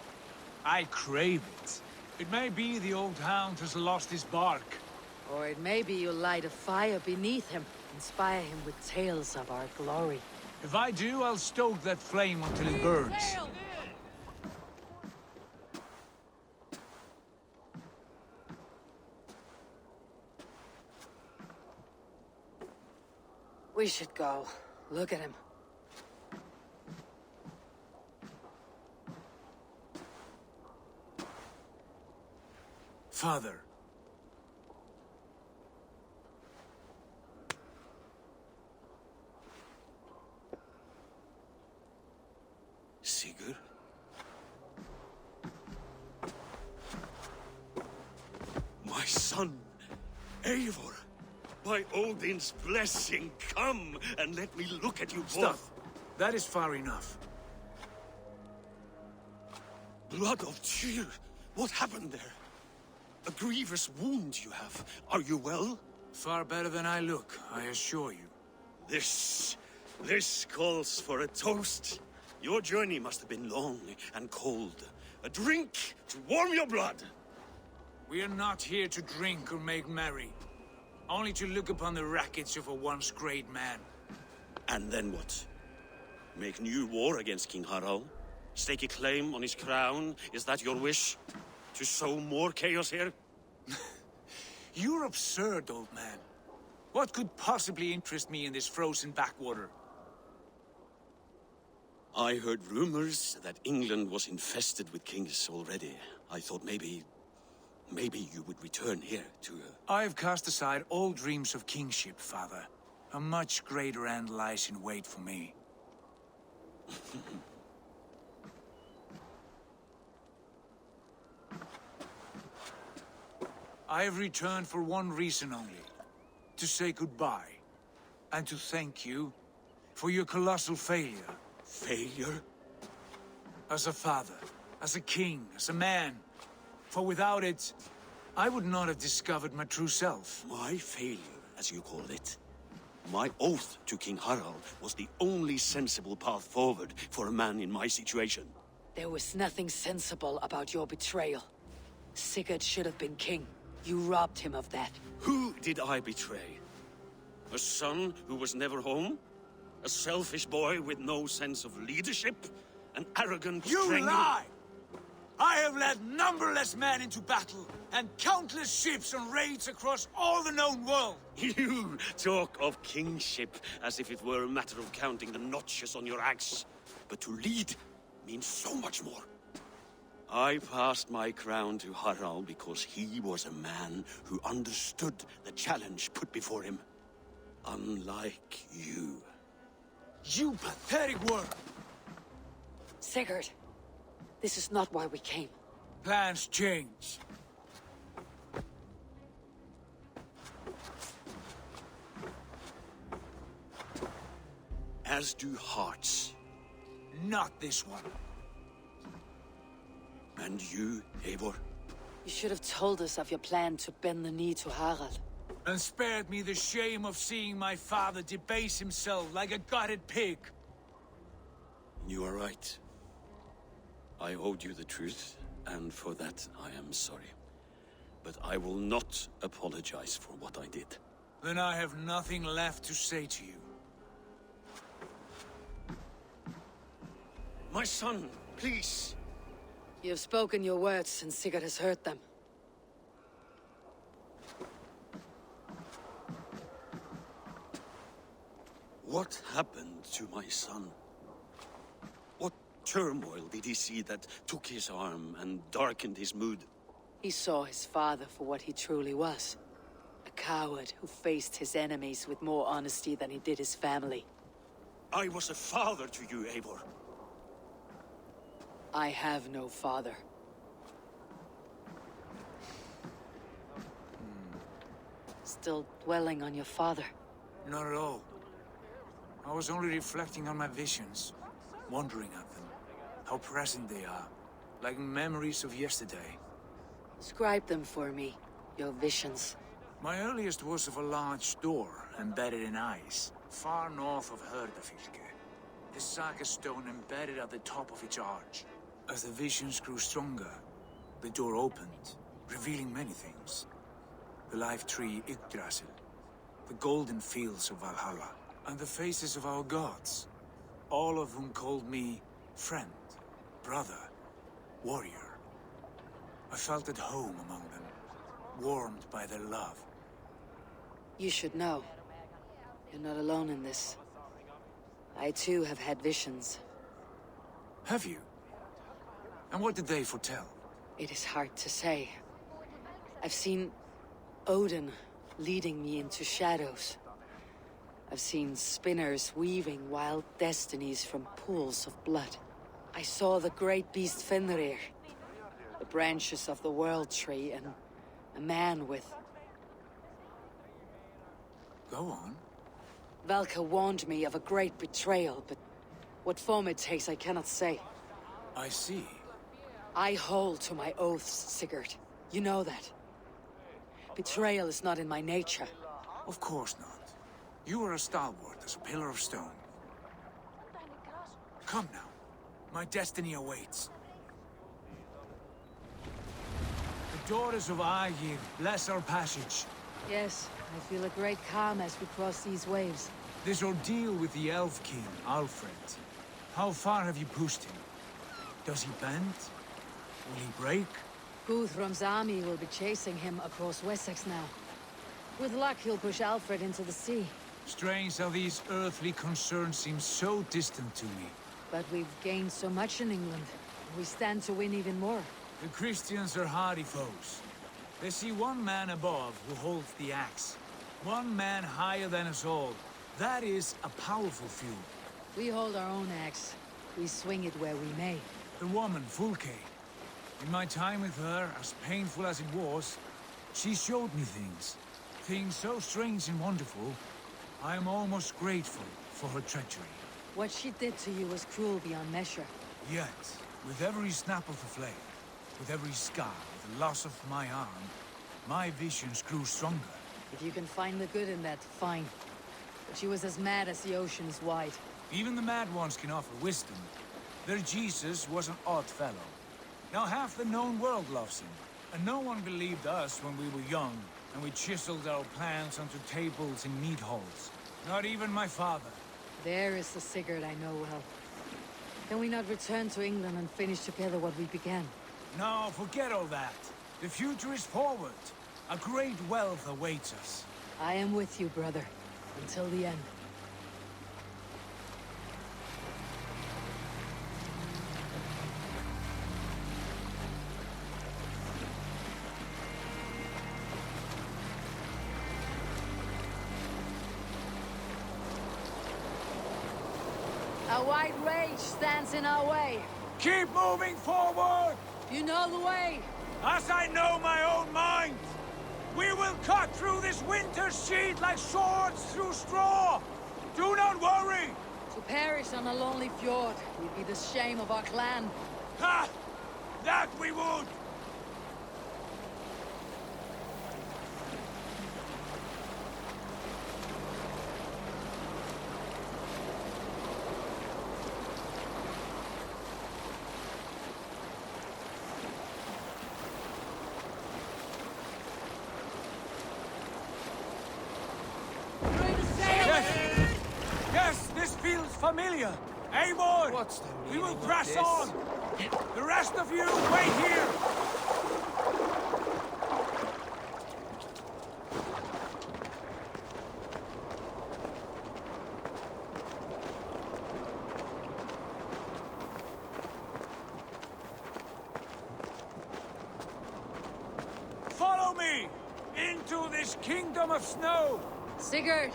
I crave it. It may be the old hound has lost his bark. Or it may be you'll light a fire beneath him, inspire him with tales of our glory. If I do, I'll stoke that flame until it burns. We should go. Look at him. Father. Sigurd? My son, Eivor. By Odin's blessing, come and let me look at you both. Stop. That is far enough. Blood of Tyr. What happened there? A grievous wound you have. Are you well? Far better than I look, I assure you. This calls for a toast. Your journey must have been long and cold. A drink to warm your blood. We are not here to drink or make merry. Only to look upon the wreckage of a once great man. And then what? Make new war against King Harald? Stake a claim on his crown? Is that your wish? To sow more chaos here? You're absurd, old man. What could possibly interest me in this frozen backwater? I heard rumors that England was infested with kings already. I thought maybe you would return here to... I've cast aside all dreams of kingship, father. A much greater end lies in wait for me. I have returned for one reason only. To say goodbye. And to thank you for your colossal failure. Failure? As a father, as a king, as a man. For without it, I would not have discovered my true self. My failure, as you call it. My oath to King Harald was the only sensible path forward for a man in my situation. There was nothing sensible about your betrayal. Sigurd should have been king. You robbed him of that. Who did I betray? A son who was never home? A selfish boy with no sense of leadership? An arrogant You lie! I have led numberless men into battle, and countless ships on raids across all the known world. You talk of kingship as if it were a matter of counting the notches on your axe. But to lead means so much more. I passed my crown to Harald because he was a man who understood the challenge put before him. Unlike you. You pathetic worm! Sigurd, this is not why we came. Plans change. As do hearts. Not this one. And you, Eivor? You should have told us of your plan to bend the knee to Harald. And spared me the shame of seeing my father debase himself like a gutted pig. You are right. I owed you the truth, and for that I am sorry. But I will not apologize for what I did. Then I have nothing left to say to you. My son, please. You have spoken your words, and Sigurd has heard them. What happened to my son? What turmoil did he see that took his arm and darkened his mood? He saw his father for what he truly was. A coward who faced his enemies with more honesty than he did his family. I was a father to you, Eivor. I have no father. Still dwelling on your father? Not at all. I was only reflecting on my visions, wondering at them. How present they are, like memories of yesterday. Describe them for me, your visions. My earliest was of a large door embedded in ice, far north of Herdafylke. The saga stone embedded at the top of its arch. As the visions grew stronger, the door opened, revealing many things. The life tree Yggdrasil, the golden fields of Valhalla, and the faces of our gods, all of whom called me friend, brother, warrior. I felt at home among them, warmed by their love. You should know. You're not alone in this. I too have had visions. Have you? And what did they foretell? It is hard to say. I've seen Odin leading me into shadows. I've seen spinners weaving wild destinies from pools of blood. I saw the great beast Fenrir, the branches of the World Tree, and a man with... Go on. Valka warned me of a great betrayal, but what form it takes I cannot say. I see. I hold to my oaths, Sigurd. You know that. Betrayal is not in my nature. Of course not. You are a stalwart as a pillar of stone. Come now. My destiny awaits. The daughters of Aegir bless our passage. Yes, I feel a great calm as we cross these waves. This ordeal with the Elf King, Alfred. How far have you pushed him? Does he bend? Will he break? Guthrum's army will be chasing him across Wessex now. With luck, he'll push Alfred into the sea. Strange how these earthly concerns seem so distant to me. But we've gained so much in England. We stand to win even more. The Christians are hardy foes. They see one man above who holds the axe. One man higher than us all. That is a powerful feud. We hold our own axe. We swing it where we may. The woman, Fulke. In my time with her, as painful as it was, She showed me things. Things so strange and wonderful, I am almost grateful for her treachery. What she did to you was cruel beyond measure. Yet, with every snap of the flame, with every scar, the loss of my arm, my visions grew stronger. If you can find the good in that, fine. But she was as mad as the ocean is wide. Even the mad ones can offer wisdom. Their Jesus was an odd fellow. Now half the known world loves him. And no one believed us when we were young, and we chiseled our plans onto tables in mead halls. Not even my father. There is the Sigurd I know well. Can we not return to England and finish together what we began? No, forget all that. The future is forward. A great wealth awaits us. I am with you, brother. Until the end. A wide rage stands in our way. Keep moving forward! You know the way! As I know my own mind! We will cut through this winter's sheet like swords through straw! Do not worry! To perish on a lonely fjord would be the shame of our clan. Ha! That we would! Familiar. Eivor! What's the we will meaning of press this? on! The rest of you, wait here! Follow me! Into this kingdom of snow! Sigurd!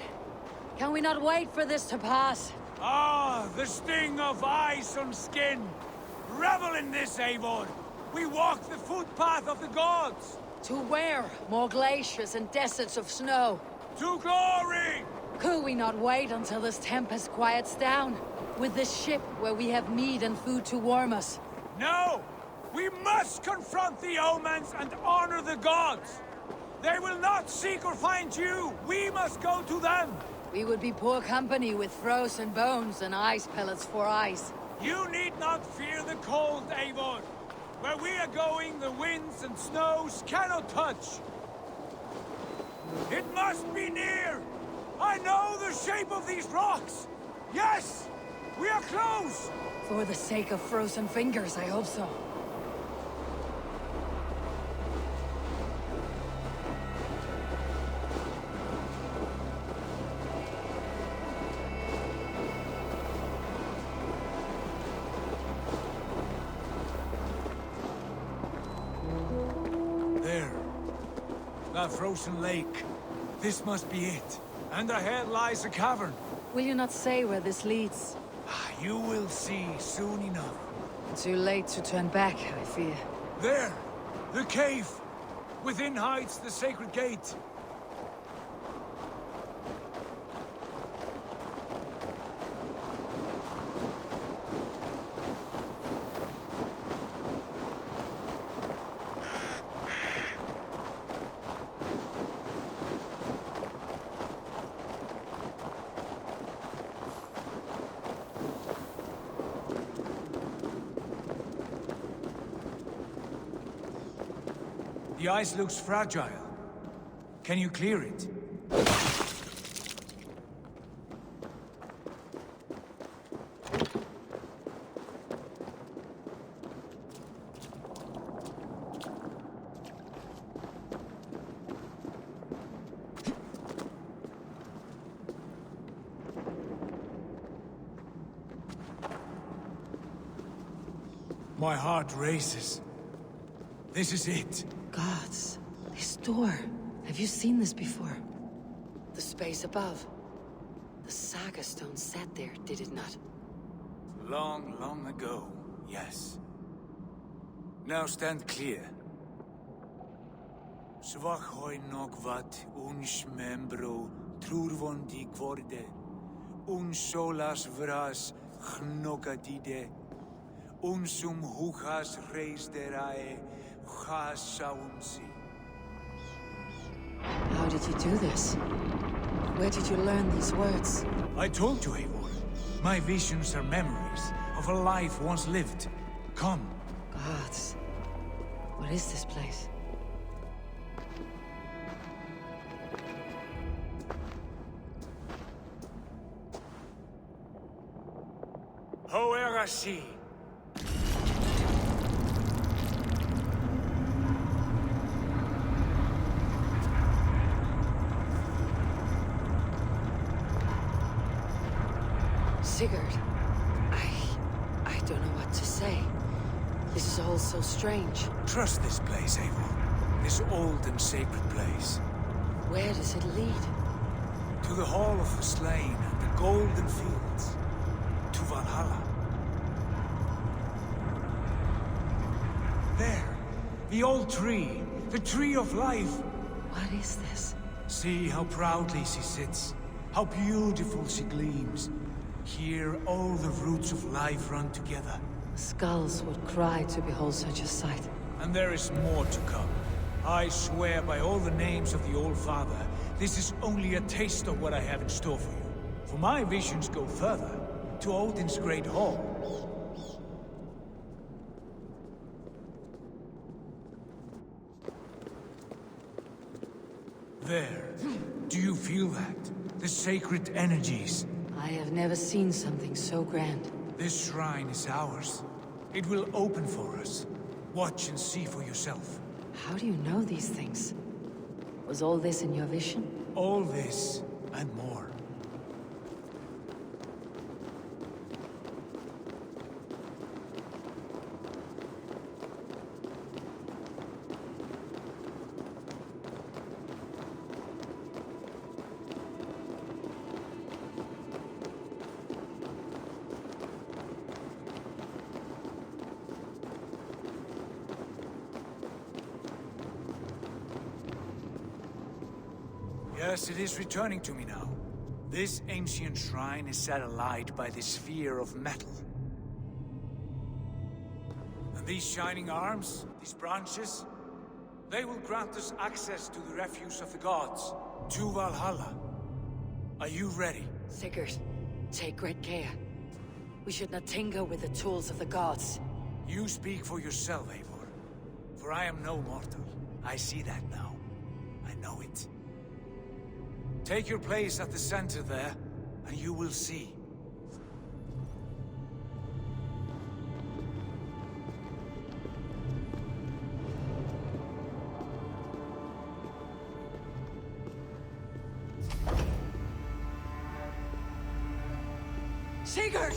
Can we not wait for this to pass? Ah, the sting of ice on skin! Revel in this, Eivor! We walk the footpath of the gods! To where? More glaciers and deserts of snow. To glory! Could we not wait until this tempest quiets down? With this ship where we have meat and food to warm us? No! We must confront the omens and honor the gods! They will not seek or find you! We must go to them! We would be poor company with frozen bones and ice pellets for eyes. You need not fear the cold, Eivor. Where we are going, the winds and snows cannot touch. It must be near! I know the shape of these rocks! Yes! We are close! For the sake of frozen fingers, I hope so. That frozen lake. This must be it. And ahead lies a cavern. Will you not say where this leads? You will see soon enough. Too late to turn back, I fear. There! The cave! Within hides the sacred gate. The ice looks fragile. Can you clear it? My heart races. This is it. Gods, this door. Have you seen this before? The space above. The Saga Stone sat there, did it not? Long, long ago, yes. Now stand clear. Svachoi nokvat uns membro trurvondi quorde. Un solas vras chnogadide. Unsum huchas reis derae chasaunsi. How did you do this? Where did you learn these words? I told you, Eivor. My visions are memories of a life once lived. Come. Gods. What is this place? Hoerasi. Sigurd, I don't know what to say. This is all so strange. Trust this place, Eivor. This old and sacred place. Where does it lead? To the Hall of the Slain and the Golden Fields. To Valhalla. There, the old tree. The tree of life. What is this? See how proudly she sits. How beautiful she gleams. Here, all the roots of life run together. Skulls would cry to behold such a sight. And there is more to come. I swear by all the names of the Old Father, this is only a taste of what I have in store for you. For my visions go further, to Odin's Great Hall. There. Do you feel that? The sacred energies. I have never seen something so grand. This shrine is ours. It will open for us. Watch and see for yourself. How do you know these things? Was all this in your vision? All this, and more. Yes, it is returning to me now. This ancient shrine is set alight by the sphere of metal. And these shining arms, these branches, they will grant us access to the refuse of the gods, to Valhalla. Are you ready? Sigurd, take great care. We should not tinker with the tools of the gods. You speak for yourself, Eivor. For I am no mortal. I see that now. I know it. Take your place at the center there, and you will see. Sigurd!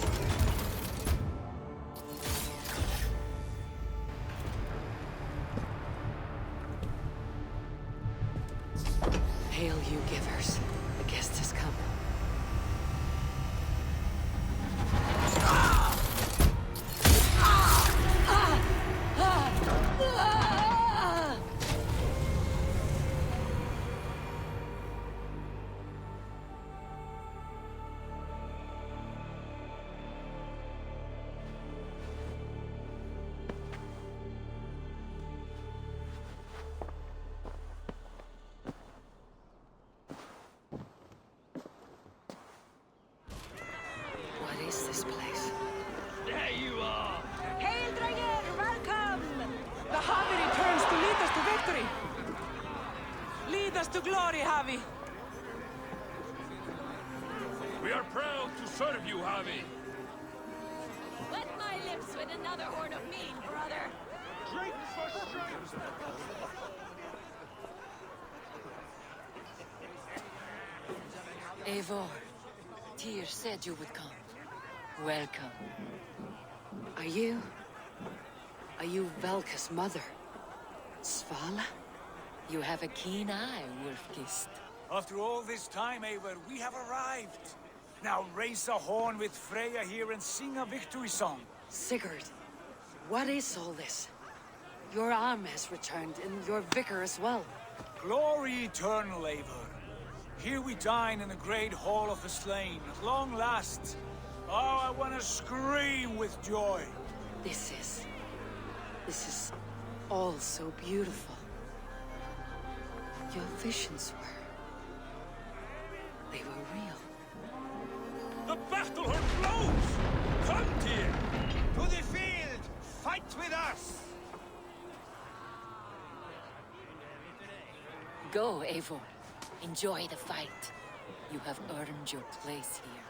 Hail, you givers. The guest has come. What is this place? There you are! Hail, Dranger! Welcome! The Havi returns to lead us to victory! Lead us to glory, Havi! We are proud to serve you, Havi. Wet my lips with another horn of mead, brother! Drink for strength! Eivor, Tyr said you would come. Welcome. Are you Valka's mother? Svala? You have a keen eye, Wolfgist. After all this time, Eivor, we have arrived. Now raise a horn with Freya here and sing a victory song. Sigurd, what is all this? Your arm has returned, and your vicar as well. Glory eternal, Eivor. Here we dine in the great hall of the slain, at long last. Oh, I want to scream with joy. This is all so beautiful. Your visions they were real. The battle horn blows! Come, dear! To the field! Fight with us! Go, Eivor. Enjoy the fight. You have earned your place here.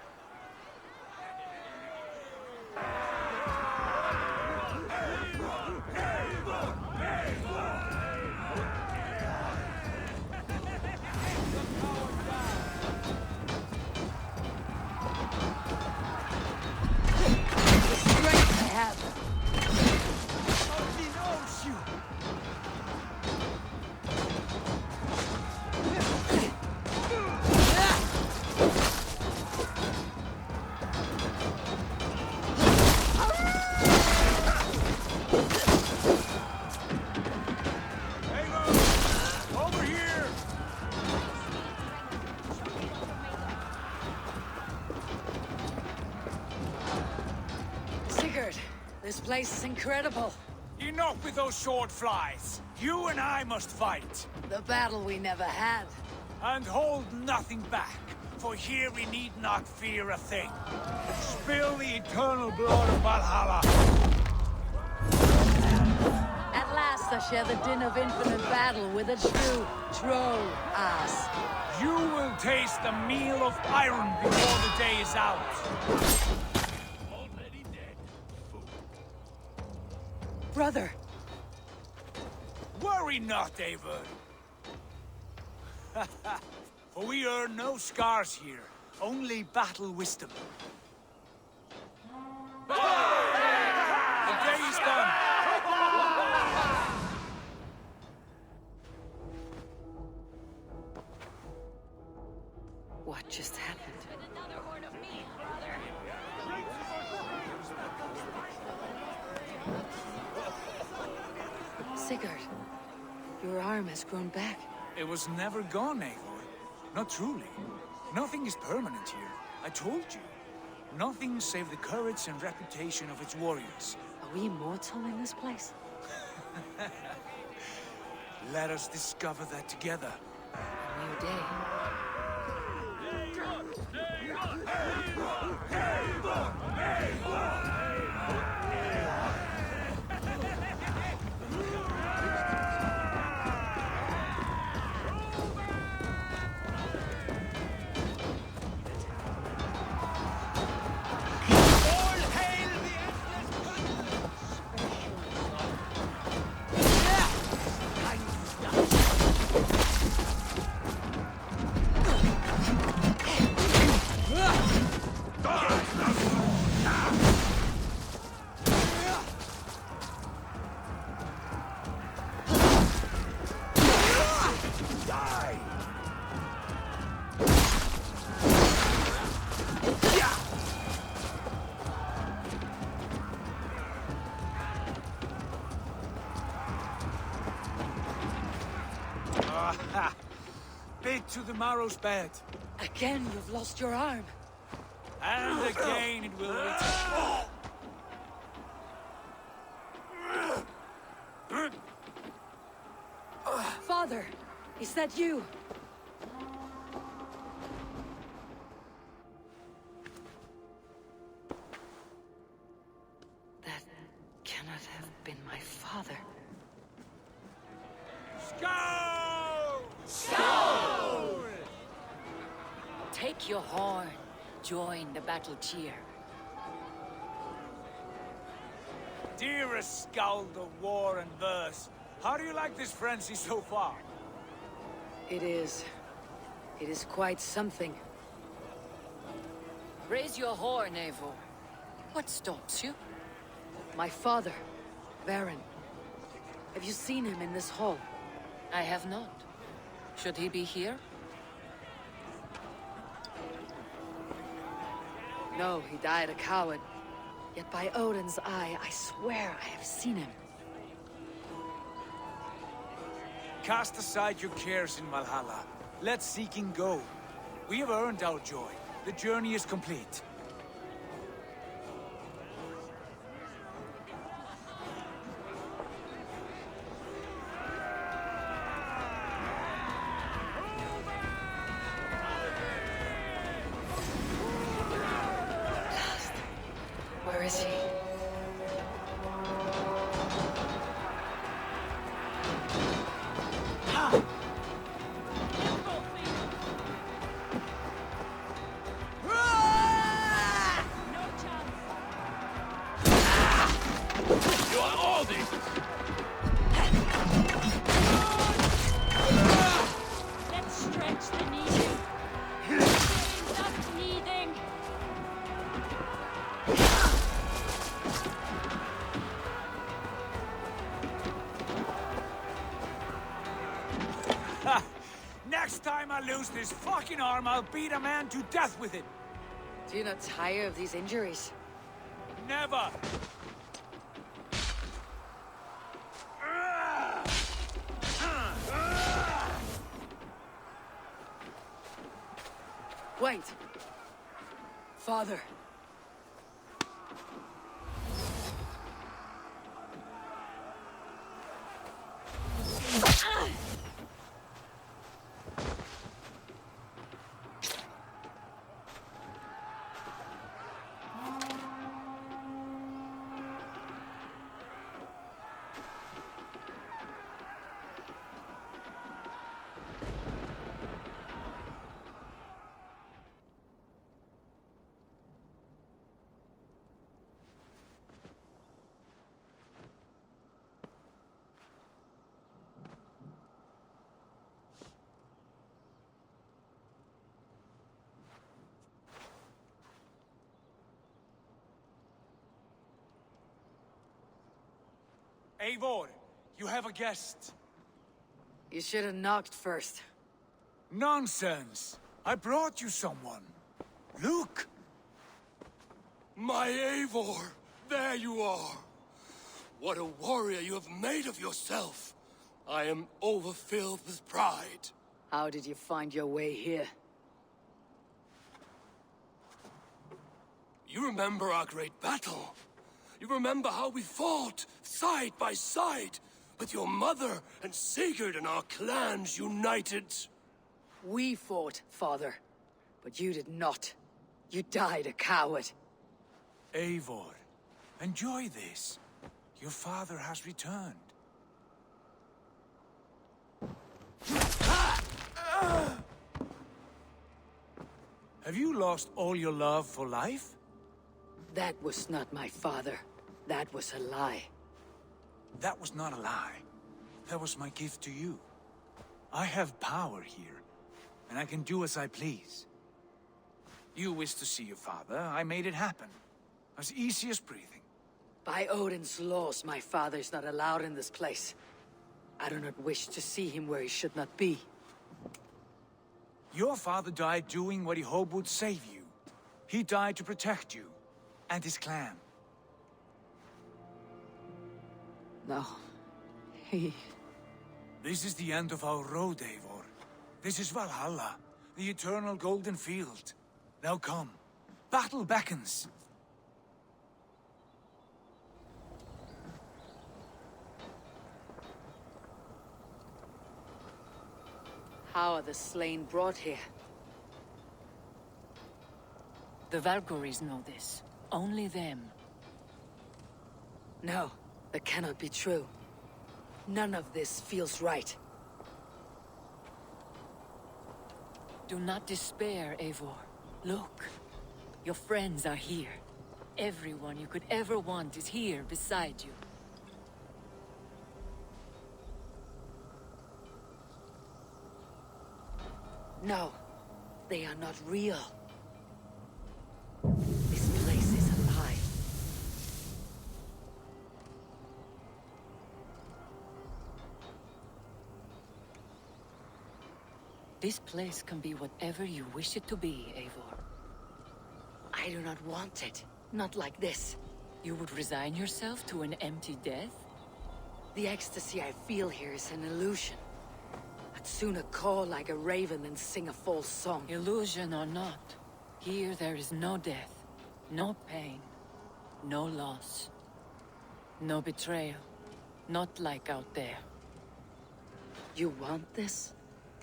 This place is incredible. Enough with those sword flies. You and I must fight. The battle we never had. And hold nothing back, for here we need not fear a thing. Spill the eternal blood of Valhalla. At last I share the din of infinite battle with a true troll ass. You will taste the meal of iron before the day is out. Brother! Worry not, Eivor. For we earn no scars here, only battle wisdom. The day is done. What just happened? Sigurd, your arm has grown back. It was never gone, Eivor. Not truly. Nothing is permanent here. I told you. Nothing save the courage and reputation of its warriors. Are we immortal in this place? Let us discover that together. A new day. Bit to the marrow's bed. Again, you've lost your arm. And again it will return. Father, is that you? That cannot have been my father. Skull! Skull! Take your horn. Join the battle cheer. Dearest Skald of war and verse, how do you like this frenzy so far? It is quite something. Raise your horn, Eivor. What stops you? My father, Baron. Have you seen him in this hall? I have not. Should he be here? No, he died a coward. Yet by Odin's eye, I swear I have seen him. Cast aside your cares in Valhalla. Let seeking go. We have earned our joy. The journey is complete. Where is he? You are all this! Let's stretch the knee. Stop breathing. Next time I lose this fucking arm, I'll beat a man to death with it. Do you not tire of these injuries? Never! Wait! Father! Eivor, you have a guest. You should have knocked first. Nonsense! I brought you someone. Look! My Eivor! There you are! What a warrior you have made of yourself! I am overfilled with pride. How did you find your way here? You remember our great battle? You remember how we fought, side by side, with your mother and Sigurd and our clans united? We fought, father, but you did not. You died a coward. Eivor, enjoy this. Your father has returned. Have you lost all your love for life? That was not my father. That was a lie. That was not a lie. That was my gift to you. I have power here, and I can do as I please. You wished to see your father, I made it happen. As easy as breathing. By Odin's laws, my father is not allowed in this place. I do not wish to see him where he should not be. Your father died doing what he hoped would save you. He died to protect you, and his clan. No. He... This is the end of our road, Eivor. This is Valhalla, the eternal golden field. Now come. Battle beckons. How are the slain brought here? The Valkyries know this. Only them. No, that cannot be true. None of this feels right. Do not despair, Eivor. Look. Your friends are here. Everyone you could ever want is here beside you. No, they are not real. This place is alive. This place can be whatever you wish it to be, Eivor. I do not want it. Not like this. You would resign yourself to an empty death? The ecstasy I feel here is an illusion. I'd sooner call like a raven than sing a false song. Illusion or not, here there is no death, no pain, no loss, no betrayal. Not like out there. You want this?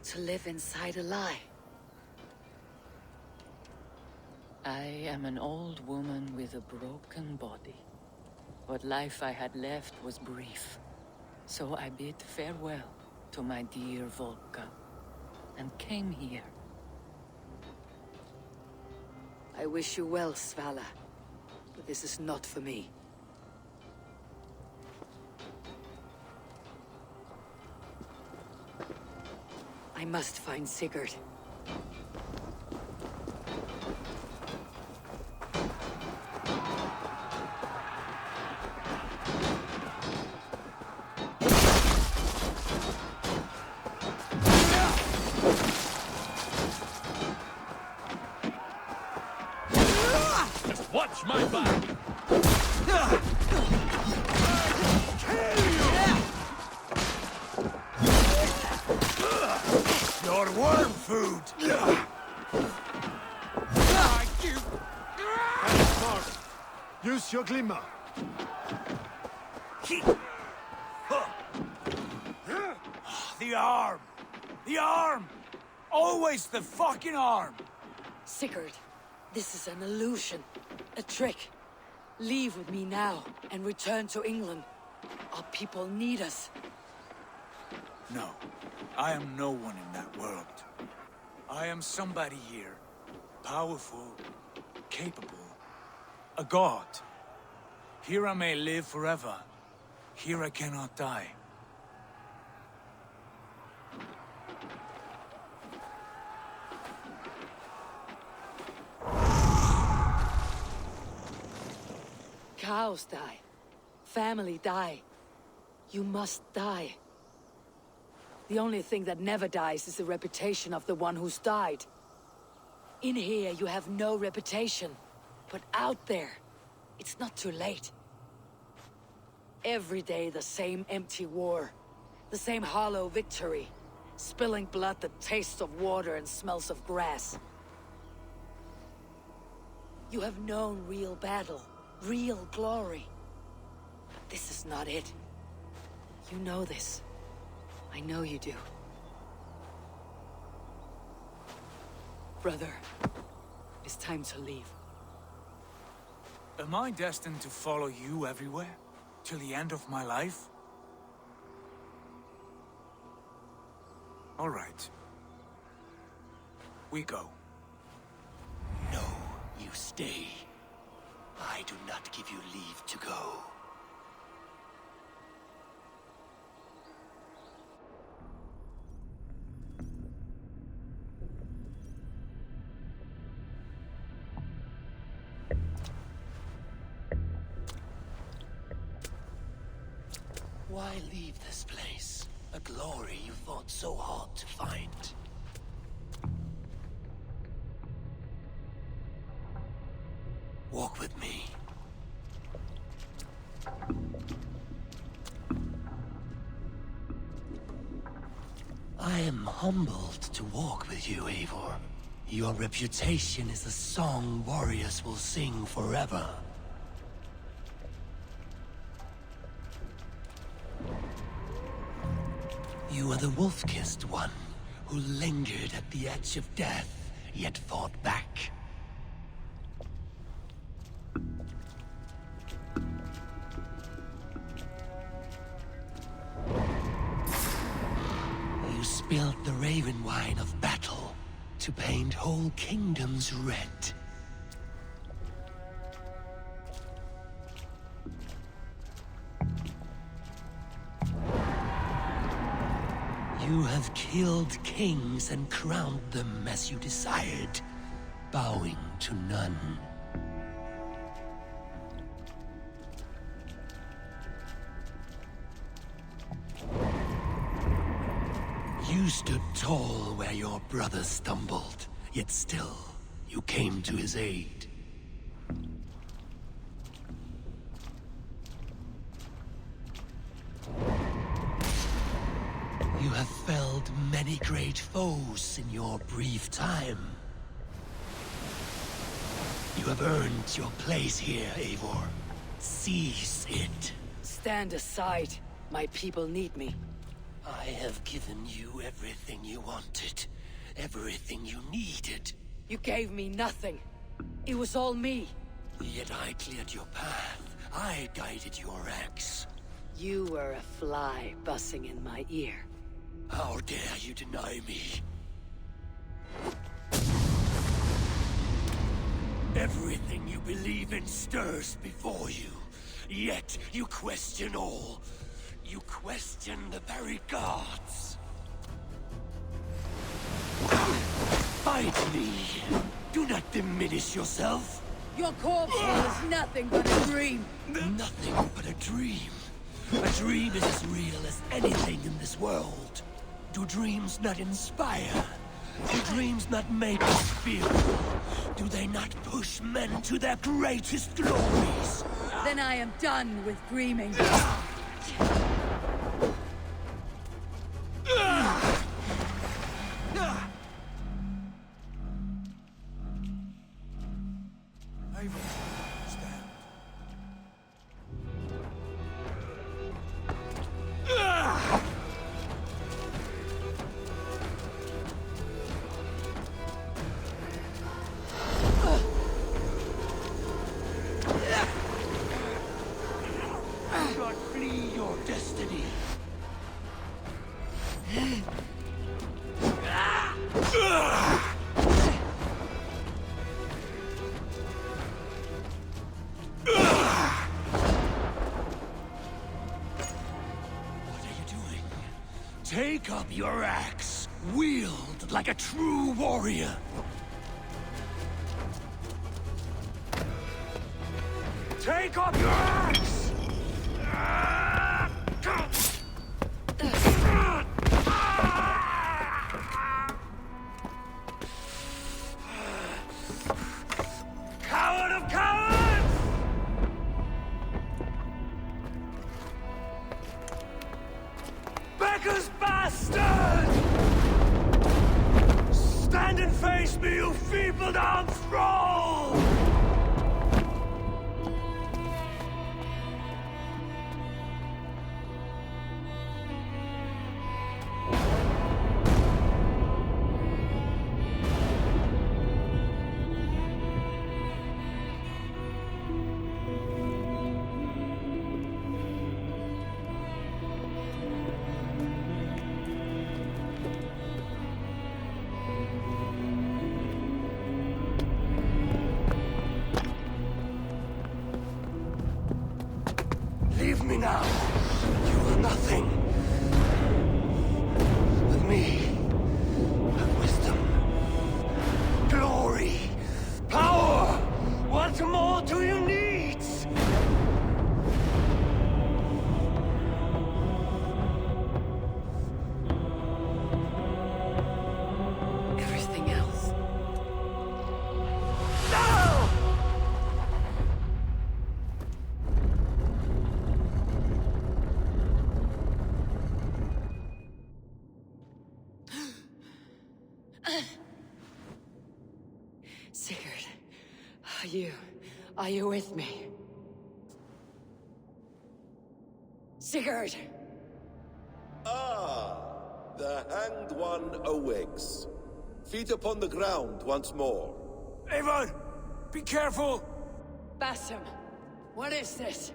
To live inside a lie? I am an old woman with a broken body. What life I had left was brief. So I bid farewell to my dear Volka, and came here. I wish you well, Svala. But this is not for me. I must find Sigurd. Just watch my back! Your worm food! Use your glimmer. The arm! The arm! Always the fucking arm! Sigurd, this is an illusion. A trick. Leave with me now, and return to England. Our people need us. No, I am no one in that world. I am somebody here. Powerful, capable, a god. Here I may live forever. Here I cannot die. Cows die. Family die. You must die. The only thing that never dies is the reputation of the one who's died. In here, you have no reputation. But out there, it's not too late. Every day, the same empty war. The same hollow victory. Spilling blood that tastes of water and smells of grass. You have known real battle. Real glory. But this is not it. You know this. I know you do. Brother, it's time to leave. Am I destined to follow you everywhere? Till the end of my life? All right. We go. No, you stay. I do not give you leave to go. Why leave this place? A glory you fought so hard to find. Walk with me. I am humbled to walk with you, Eivor. Your reputation is a song warriors will sing forever. You are the wolf-kissed one, who lingered at the edge of death, yet fought back. You spilled the raven wine of battle to paint whole kingdoms red. You have killed kings and crowned them as you desired, bowing to none. You stood tall where your brother stumbled, yet still, you came to his aid. You have felled many great foes in your brief time. You have earned your place here, Eivor. Seize it. Stand aside. My people need me. I have given you everything you wanted. Everything you needed. You gave me nothing. It was all me. Yet I cleared your path. I guided your axe. You were a fly buzzing in my ear. How dare you deny me? Everything you believe in stirs before you. Yet you question all. You question the very gods. Fight me. Do not diminish yourself. Your corpse was nothing but a dream. Nothing but a dream. A dream is as real as anything in this world. Do dreams not inspire? Do dreams not make us feel? Do they not push men to their greatest glories? Then I am done with dreaming. Do not flee your destiny. What are you doing? Take up your axe. Wield like a true warrior. Take up your axe! Coward of cowards! Becker's bastard! Stand and face me, you feeble-down thrall! Leave me now. You are nothing. With me, have wisdom, glory, power. What more do you need? Everything else. No! Sigurd, are you with me? Sigurd! Ah, the Hanged One awakes. Feet upon the ground once more. Eivor! Be careful! Basim, what is this?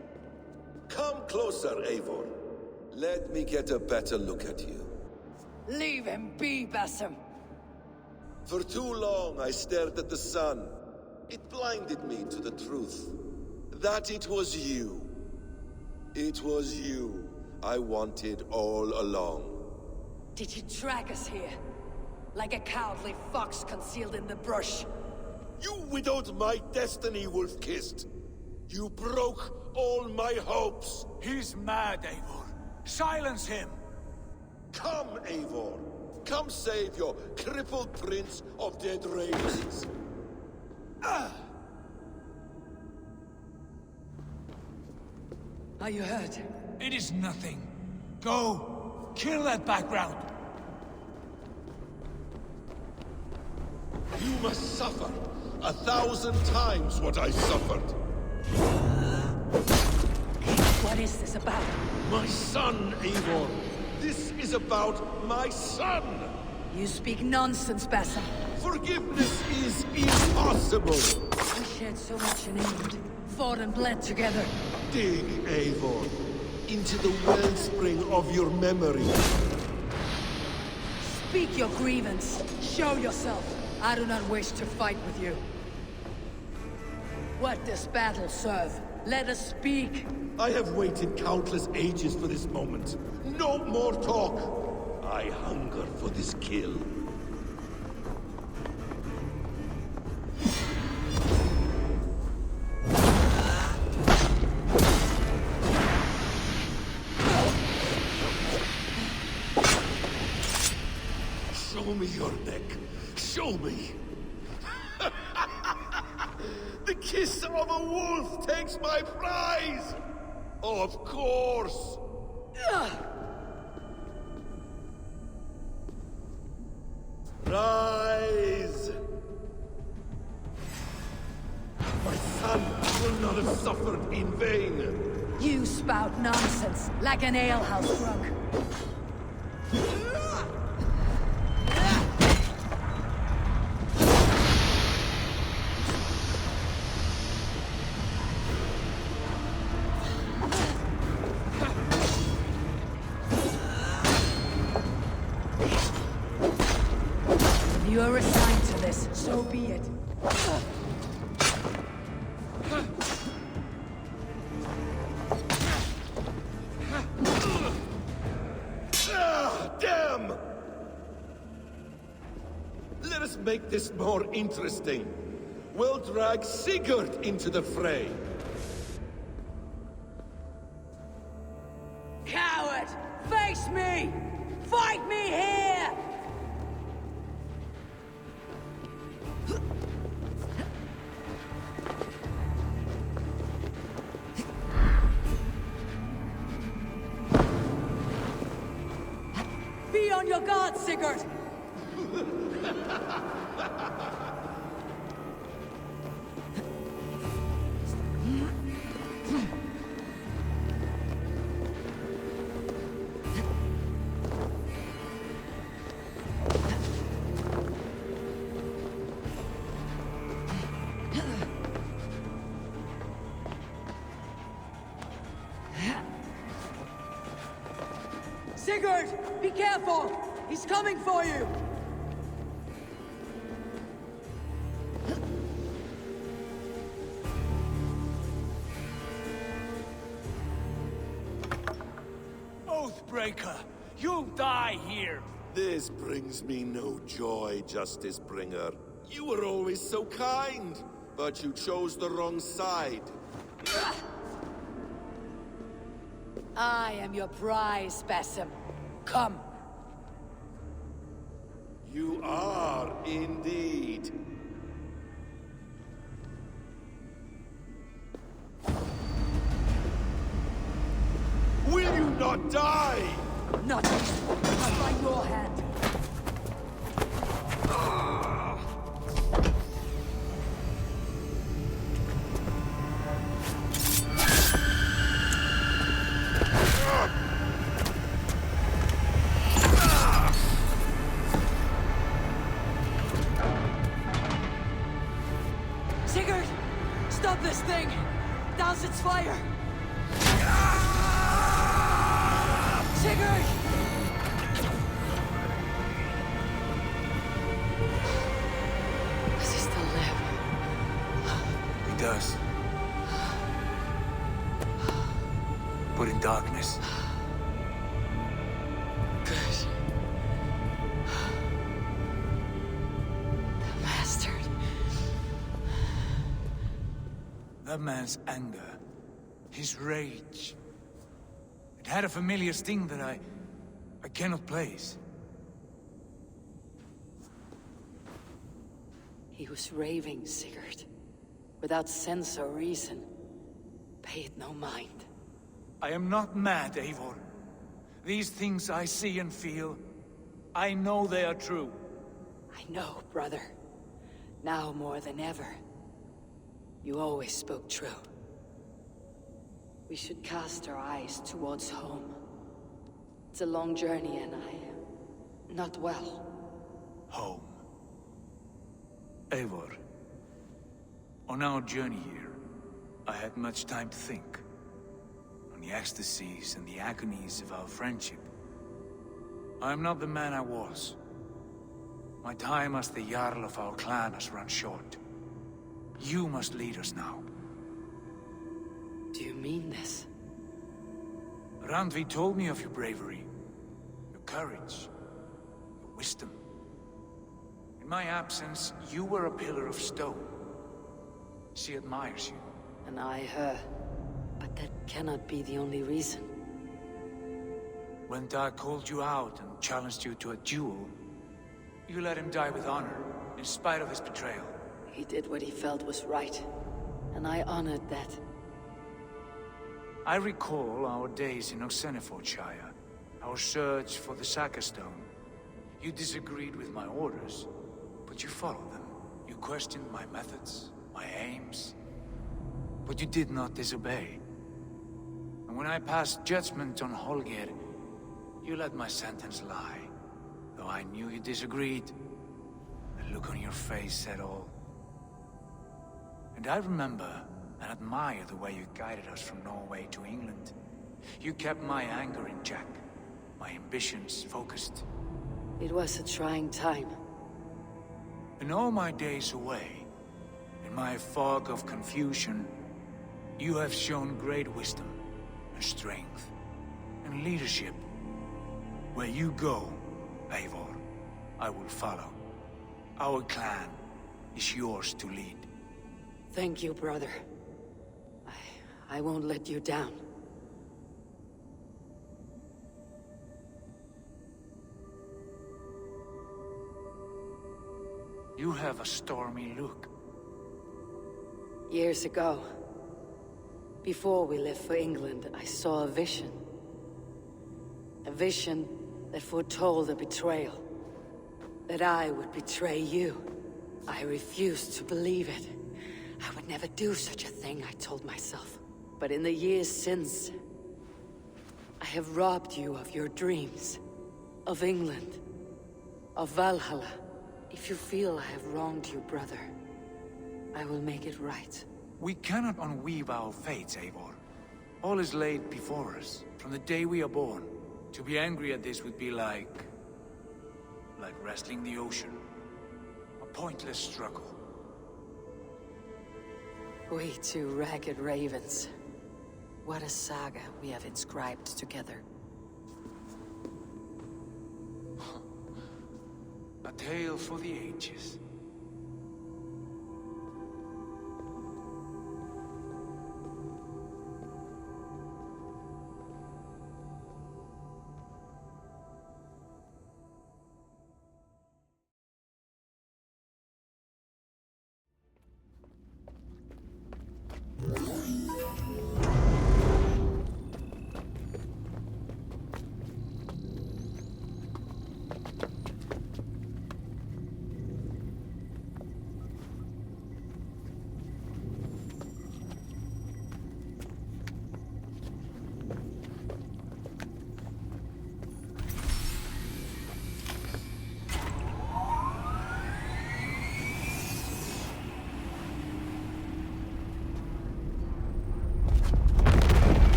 Come closer, Eivor. Let me get a better look at you. Leave him be, Basim. For too long I stared at the sun. It blinded me to the truth. That it was you. It was you I wanted all along. Did you drag us here? Like a cowardly fox concealed in the brush? You widowed my destiny, Wolf-Kissed. You broke all my hopes. He's mad, Eivor. Silence him! Come, Eivor. Come save your crippled prince of dead ravens. Are you hurt? It is nothing. Go. Kill that background. must suffer 1,000 times what I suffered. What is this about? My son, Eivor. This is about my son. You speak nonsense, Basim. Forgiveness is impossible. We shared so much in England. Fought and bled together. Dig, Eivor, into the wellspring of your memory. Speak your grievance. Show yourself. I do not wish to fight with you. What does battle serve? Let us speak. I have waited countless ages for this moment. No more talk. I hunger for this kill. Show me your neck. Show me. The kiss of a wolf takes my prize! Of course! Rise! My son will not have suffered in vain! You spout nonsense, like an alehouse drunk. You are assigned to this, so be it. Damn! Let us make this more interesting. We'll drag Sigurd into the fray. Coward! Face me! Fight me here! Be on your guard, Sigurd! Sigurd! Be careful! He's coming for you! Oathbreaker! You'll die here! This brings me no joy, Justice Bringer. You were always so kind, but you chose the wrong side. I am your prize, Basim. Come. You are indeed. Will you not die? Not by your hand. Sigurd! Stop this thing! Douse its fire! Sigurd! Does he still live? He does. But in darkness. Good. The bastard. That man's anger, his rage. It had a familiar sting that I cannot place. He was raving, Sigurd. Without sense or reason. Pay it no mind. I am not mad, Eivor. These things I see and feel, I know they are true. I know, brother. Now more than ever, you always spoke true. We should cast our eyes towards home. It's a long journey and I... not well. Home. Eivor. On our journey here, I had much time to think. On the ecstasies and the agonies of our friendship. I am not the man I was. My time as the Jarl of our clan has run short. You must lead us now. Do you mean this? Randvi told me of your bravery, your courage, your wisdom. In my absence, you were a pillar of stone. She admires you. And I her. But that cannot be the only reason. When Dag called you out and challenged you to a duel, you let him die with honor, in spite of his betrayal. He did what he felt was right, and I honored that. I recall our days in Oxenfordshire, our search for the Saka Stone. You disagreed with my orders, but you followed them. You questioned my methods, my aims, but you did not disobey. And when I passed judgment on Holger, you let my sentence lie. Though I knew you disagreed, the look on your face said all. And I remember and admire the way you guided us from Norway to England. You kept my anger in check, my ambitions focused. It was a trying time. In all my days away, in my fog of confusion, you have shown great wisdom and strength and leadership. Where you go, Eivor, I will follow. Our clan is yours to lead. Thank you, brother. I won't let you down. You have a stormy look. Years ago, before we left for England, I saw a vision. A vision that foretold a betrayal. That I would betray you. I refused to believe it. I would never do such a thing, I told myself. But in the years since, I have robbed you of your dreams. Of England. Of Valhalla. If you feel I have wronged you, brother, I will make it right. We cannot unweave our fates, Eivor. All is laid before us, from the day we are born. To be angry at this would be like wrestling the ocean. A pointless struggle. We two ragged ravens. What a saga we have inscribed together. A tale for the ages.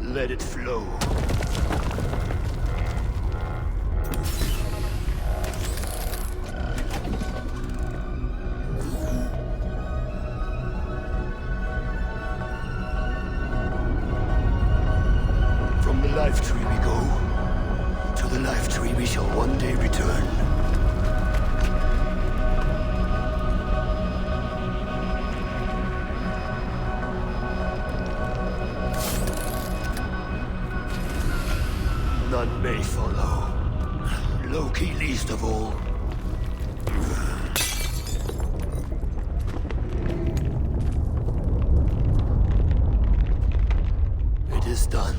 Let it flow. From the life tree we go, to the life tree we shall one day return. Loki least of all. It is done.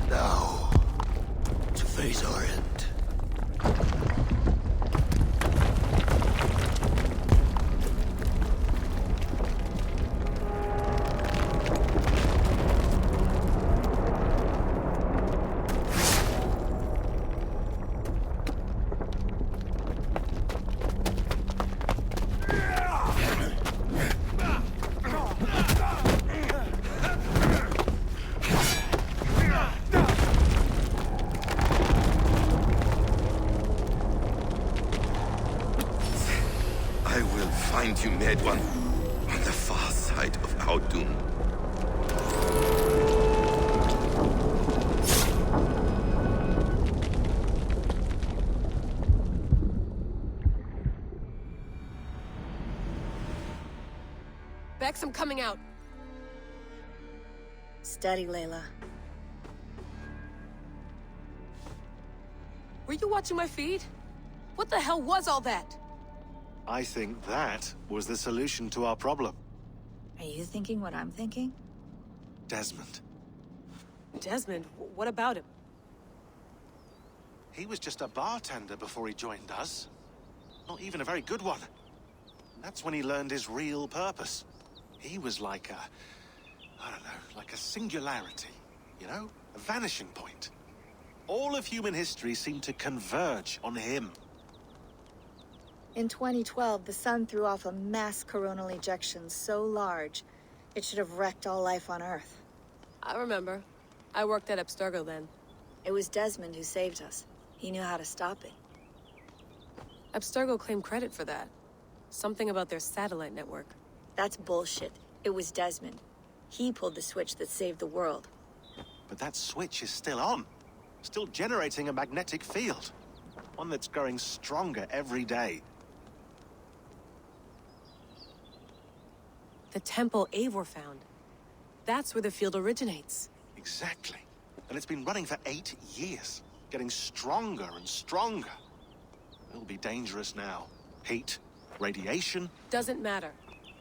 Now, to face our end. Find you, Mad One, on the far side of our doom. Bex, I'm coming out. Steady, Layla. Were you watching my feed? What the hell was all that? I think that was the solution to our problem. Are you thinking what I'm thinking? Desmond. Desmond? What about him? He was just a bartender before he joined us. Not even a very good one. That's when he learned his real purpose. He was like I don't know, like a singularity, you know? A vanishing point. All of human history seemed to converge on him. In 2012, the sun threw off a mass coronal ejection so large, it should have wrecked all life on Earth. I remember. I worked at Abstergo then. It was Desmond who saved us. He knew how to stop it. Abstergo claimed credit for that. Something about their satellite network. That's bullshit. It was Desmond. He pulled the switch that saved the world. But that switch is still on. Still generating a magnetic field. One that's growing stronger every day. The temple Eivor found. That's where the field originates. Exactly. And it's been running for 8 years. Getting stronger and stronger. It'll be dangerous now. Heat, radiation. Doesn't matter.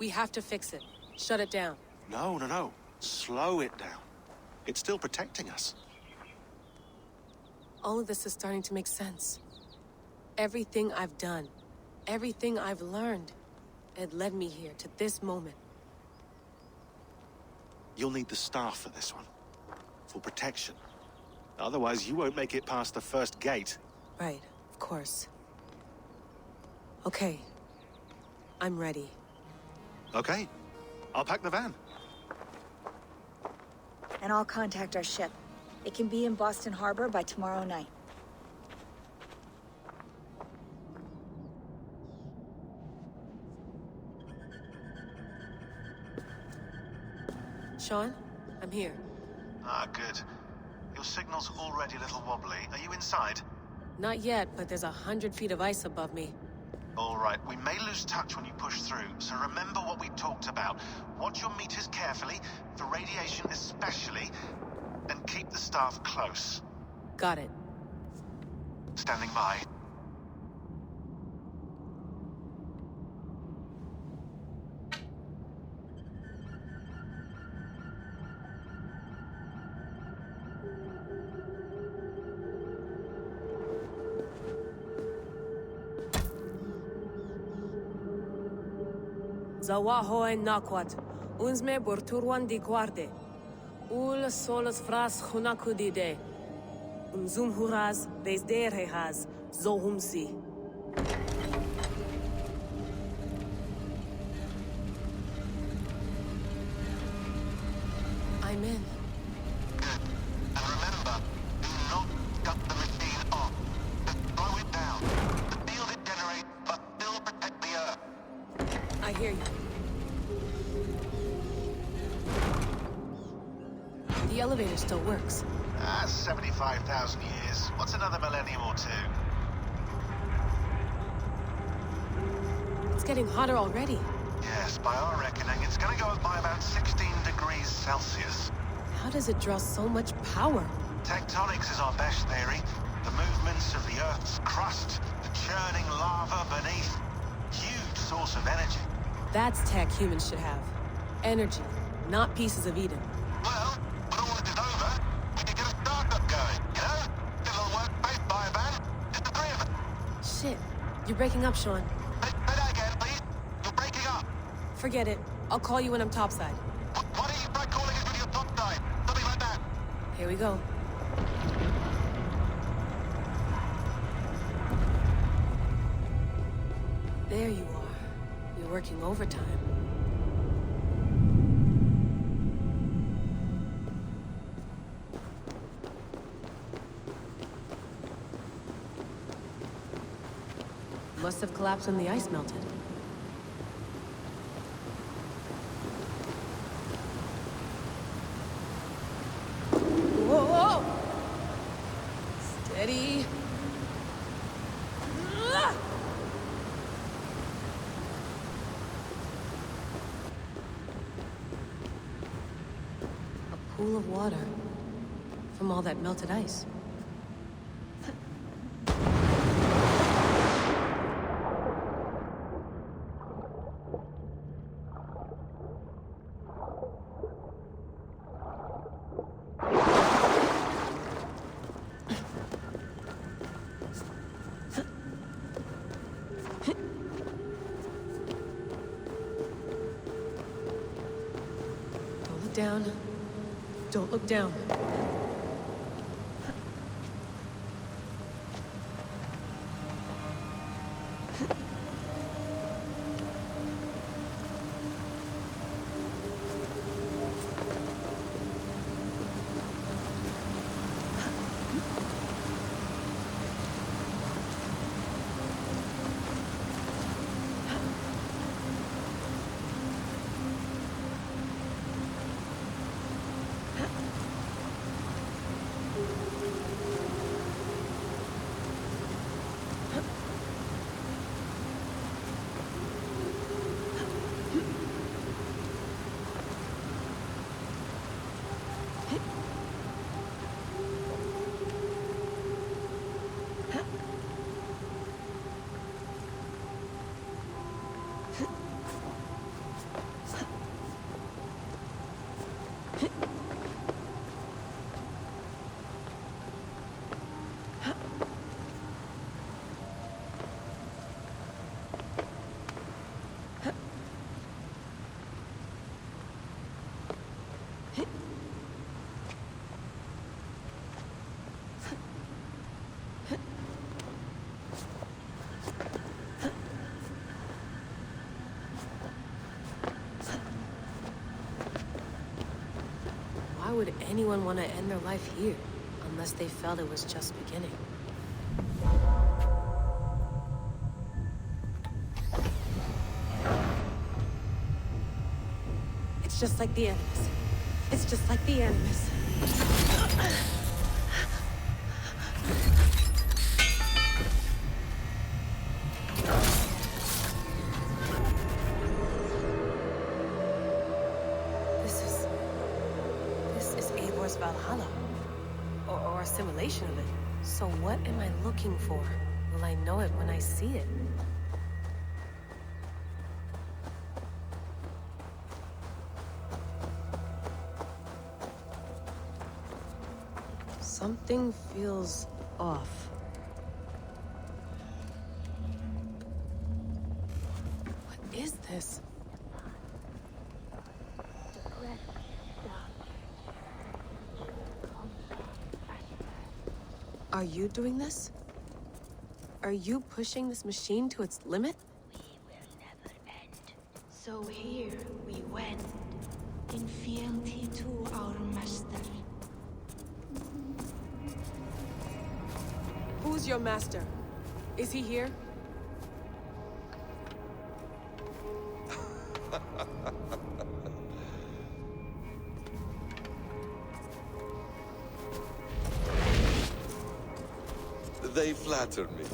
We have to fix it. Shut it down. No. Slow it down. It's still protecting us. All of this is starting to make sense. Everything I've done, everything I've learned, it led me here to this moment. You'll need the staff for this one. For protection. Otherwise, you won't make it past the first gate. Right, of course. Okay. I'm ready. Okay. I'll pack the van. And I'll contact our ship. It can be in Boston Harbor by tomorrow night. Sean, I'm here. Ah, good. Your signal's already a little wobbly. Are you inside? Not yet, but there's 100 feet of ice above me. All right, we may lose touch when you push through, so remember what we talked about. Watch your meters carefully, for radiation especially, and keep the staff close. Got it. Standing by. Zawaho en Nakwat, unsme borturwan di guarde. Ul solos fras hunakudide. Unzum huraz, bezderehaz, zohumsi. I'm in. And remember, do not cut the machine off. Just slow it down. The field it generates, but still protect the Earth. I hear you. The elevator still works. 75,000 years. What's another millennium or two? It's getting hotter already. Yes, by our reckoning, it's gonna go up by about 16 degrees Celsius. How does it draw so much power? Tectonics is our best theory. The moon sense of the Earth's crust, the churning lava beneath. Huge source of energy. That's tech humans should have. Energy, not pieces of Eden. Well, when all this is over, we can get a startup going, you know? Get a little workspace, buy a van, just the three of us. Shit, you're breaking up, Sean. Say that again, please. You're breaking up. Forget it. I'll call you when I'm topside. Why don't you try calling us when you're topside? Something like that. Here we go. There you are. You're working overtime. Must have collapsed when the ice melted. Whoa! Whoa. Steady. A pool of water from all that melted ice. Down. Don't look down. Why would anyone want to end their life here, unless they felt it was just beginning? It's just like the Animus. It's just like the Animus. Valhalla. Or a simulation of it. So what am I looking for? Will I know it when I see it? Something feels off. What is this? Are you doing this? Are you pushing this machine to its limit? We will never end. So here we went, in fealty to our master. Who's your master? Is he here? They flatter me.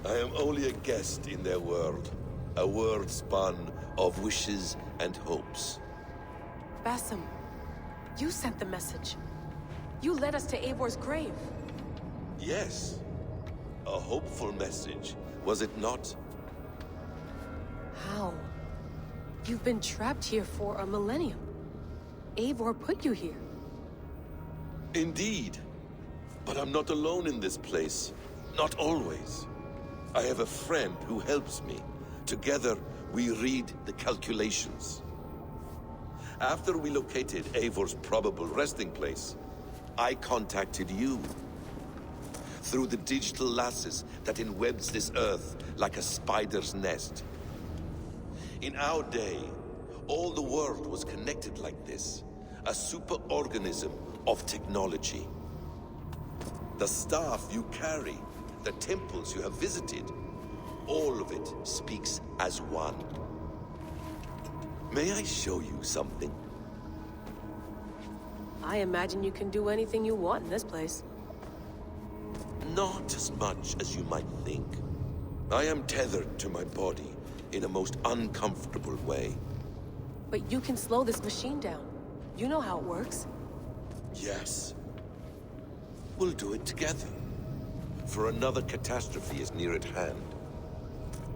I am only a guest in their world. A world spun of wishes and hopes. Basim, you sent the message. You led us to Eivor's grave. Yes, A hopeful message, was it not? How? You've been trapped here for a millennium. Eivor put you here. Indeed. But I'm not alone in this place. Not always. I have a friend who helps me. Together, we read the calculations. After we located Eivor's probable resting place, I contacted you. Through the digital lasses that enwebs this Earth like a spider's nest. In our day, all the world was connected like this. A superorganism of technology. The staff you carry, the temples you have visited, all of it speaks as one. May I show you something? I imagine you can do anything you want in this place. Not as much as you might think. I am tethered to my body in a most uncomfortable way. But you can slow this machine down. You know how it works. Yes. We'll do it together. For another catastrophe is near at hand.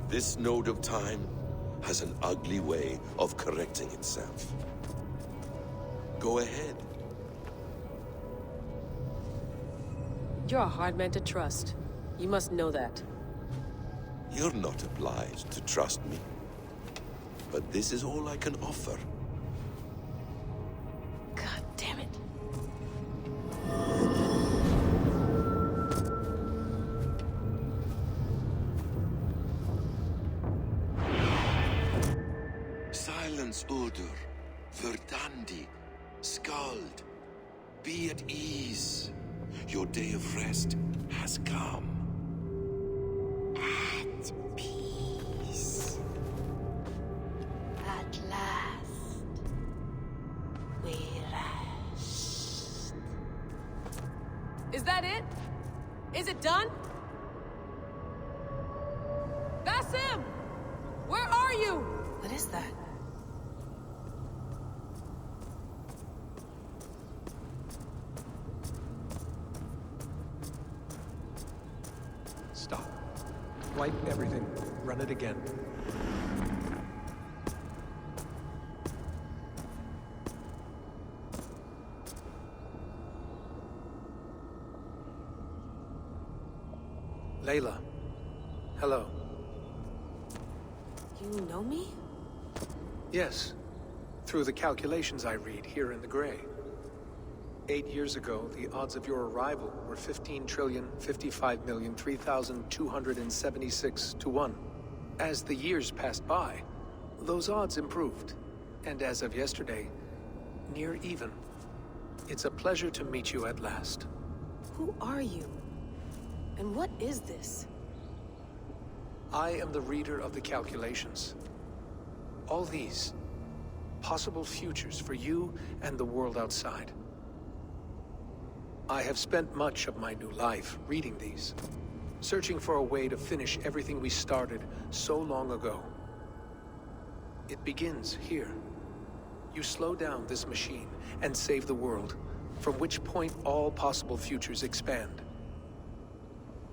This node of time has an ugly way of correcting itself. Go ahead. You're a hard man to trust. You must know that. You're not obliged to trust me. But this is all I can offer. God damn it. Silence, Udur. Verdandi. Skald. Be at ease. Your day of rest has come. At peace. At last, we rest. Is that it? Is it done? Basim! Where are you? What is that? Stop. Wipe everything. Run it again. Layla. Hello. You know me? Yes. Through the calculations I read here in the Gray. 8 years ago, the odds of your arrival were 15,055,003,276 to 1. As the years passed by, those odds improved. And as of yesterday, near even. It's a pleasure to meet you at last. Who are you? And what is this? I am the reader of the calculations. All these, possible futures for you and the world outside. I have spent much of my new life reading these, searching for a way to finish everything we started so long ago. It begins here. You slow down this machine and save the world, from which point all possible futures expand.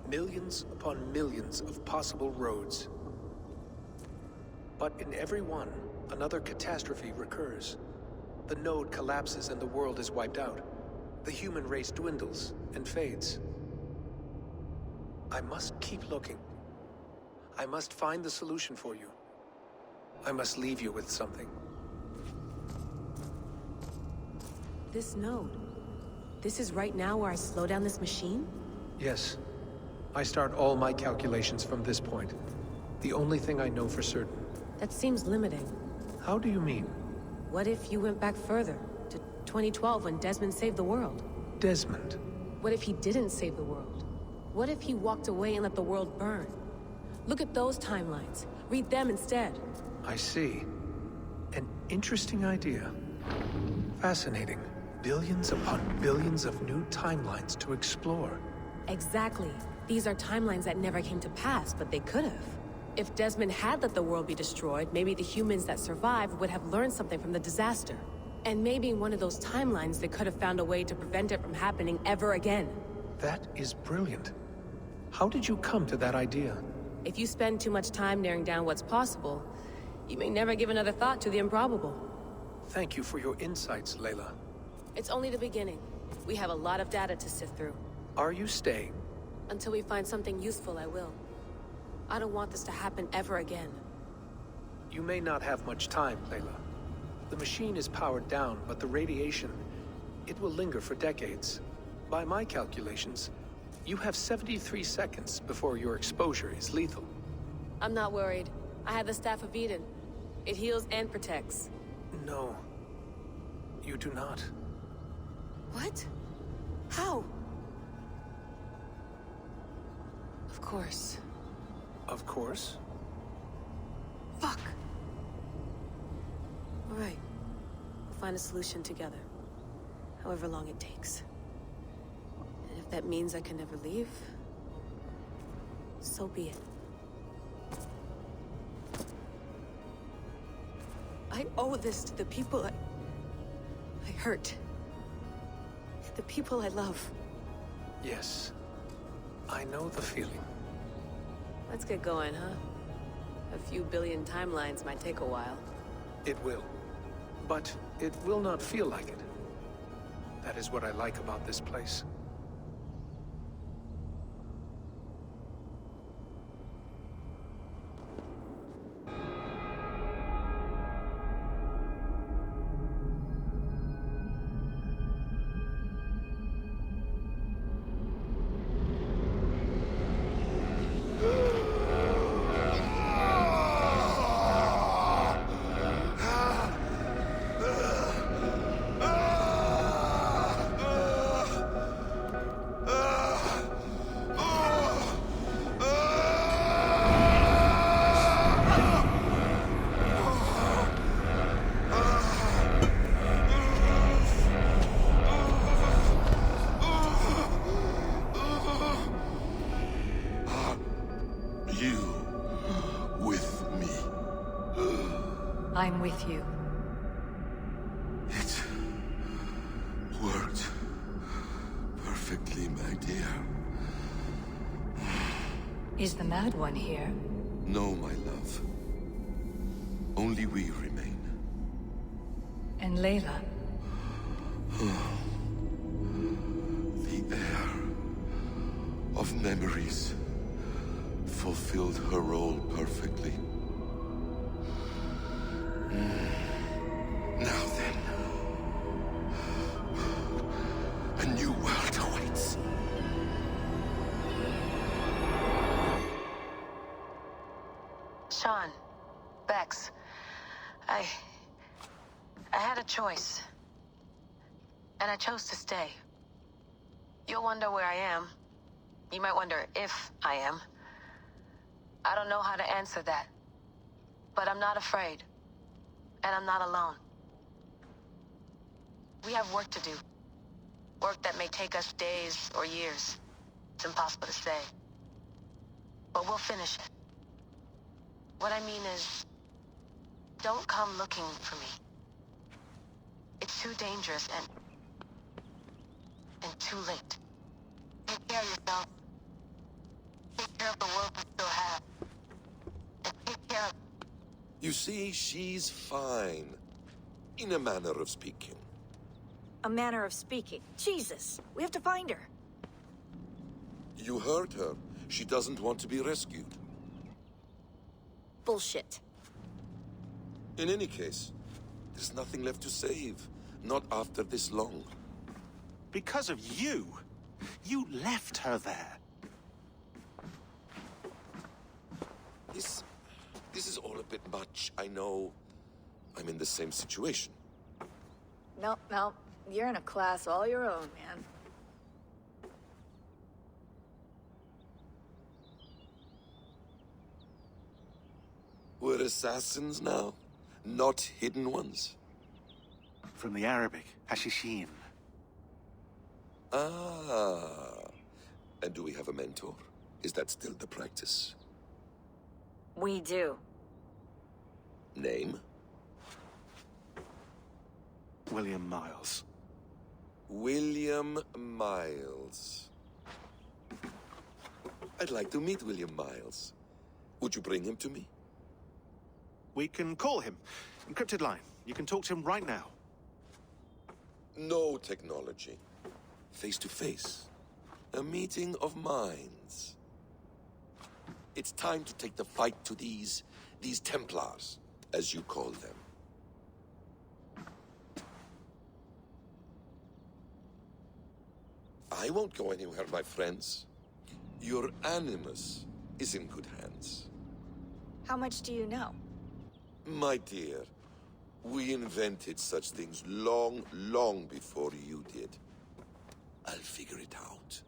Millions upon millions of possible roads. But in every one, another catastrophe recurs. The node collapses and the world is wiped out. The human race dwindles and fades. I must keep looking. I must find the solution for you. I must leave you with something. This node. This is right now where I slow down this machine? Yes. I start all my calculations from this point. The only thing I know for certain. That seems limiting. How do you mean? What if you went back further, to 2012 when Desmond saved the world? Desmond? What if he didn't save the world? What if he walked away and let the world burn? Look at those timelines. Read them instead. I see. An interesting idea. Fascinating. Billions upon billions of new timelines to explore. Exactly. These are timelines that never came to pass, but they could have. If Desmond had let the world be destroyed, maybe the humans that survived would have learned something from the disaster. And maybe in one of those timelines they could have found a way to prevent it from happening ever again. That is brilliant. How did you come to that idea? If you spend too much time narrowing down what's possible, you may never give another thought to the improbable. Thank you for your insights, Layla. It's only the beginning. We have a lot of data to sift through. Are you staying? Until we find something useful, I will. I don't want this to happen ever again. You may not have much time, Layla. The machine is powered down, but the radiation, it will linger for decades. By my calculations, you have 73 seconds before your exposure is lethal. I'm not worried. I have the Staff of Eden. It heals and protects. No. You do not. What? How? Of course. Of course? Fuck! All right. We'll find a solution together. However long it takes. And if that means I can never leave, so be it. I owe this to the people I hurt. The people I love. Yes. I know the feeling. Let's get going, huh? A few billion timelines might take a while. It will. But it will not feel like it. That is what I like about this place. I'm with you. It worked perfectly, my dear. Is the Mad One here? No, my love. Only we remain. And Layla? The air of memories fulfilled her role perfectly. Now then, a new world awaits. Sean, Bex, I had a choice. And I chose to stay. You'll wonder where I am. You might wonder if I am. I don't know how to answer that. But I'm not afraid. And I'm not alone. We have work to do. Work that may take us days or years. It's impossible to say. But we'll finish it. What I mean is, don't come looking for me. It's too dangerous and too late. Take care of yourself. Take care of the world we still have. And take care of... You see, she's fine. In a manner of speaking. A manner of speaking. Jesus, we have to find her. You heard her. She doesn't want to be rescued. Bullshit. In any case, there's nothing left to save. Not after this long. Because of you. You left her there. This is all a bit much, I know. I'm in the same situation. No. You're in a class all your own, man. We're assassins now? Not hidden ones? From the Arabic, Hashishin. Ah. And do we have a mentor? Is that still the practice? We do. Name? William Miles. William Miles. I'd like to meet William Miles. Would you bring him to me? We can call him. Encrypted line. You can talk to him right now. No technology. Face to face. A meeting of minds. It's time to take the fight to these Templars, as you call them. I won't go anywhere, my friends. Your Animus is in good hands. How much do you know? My dear, we invented such things long, long before you did. I'll figure it out.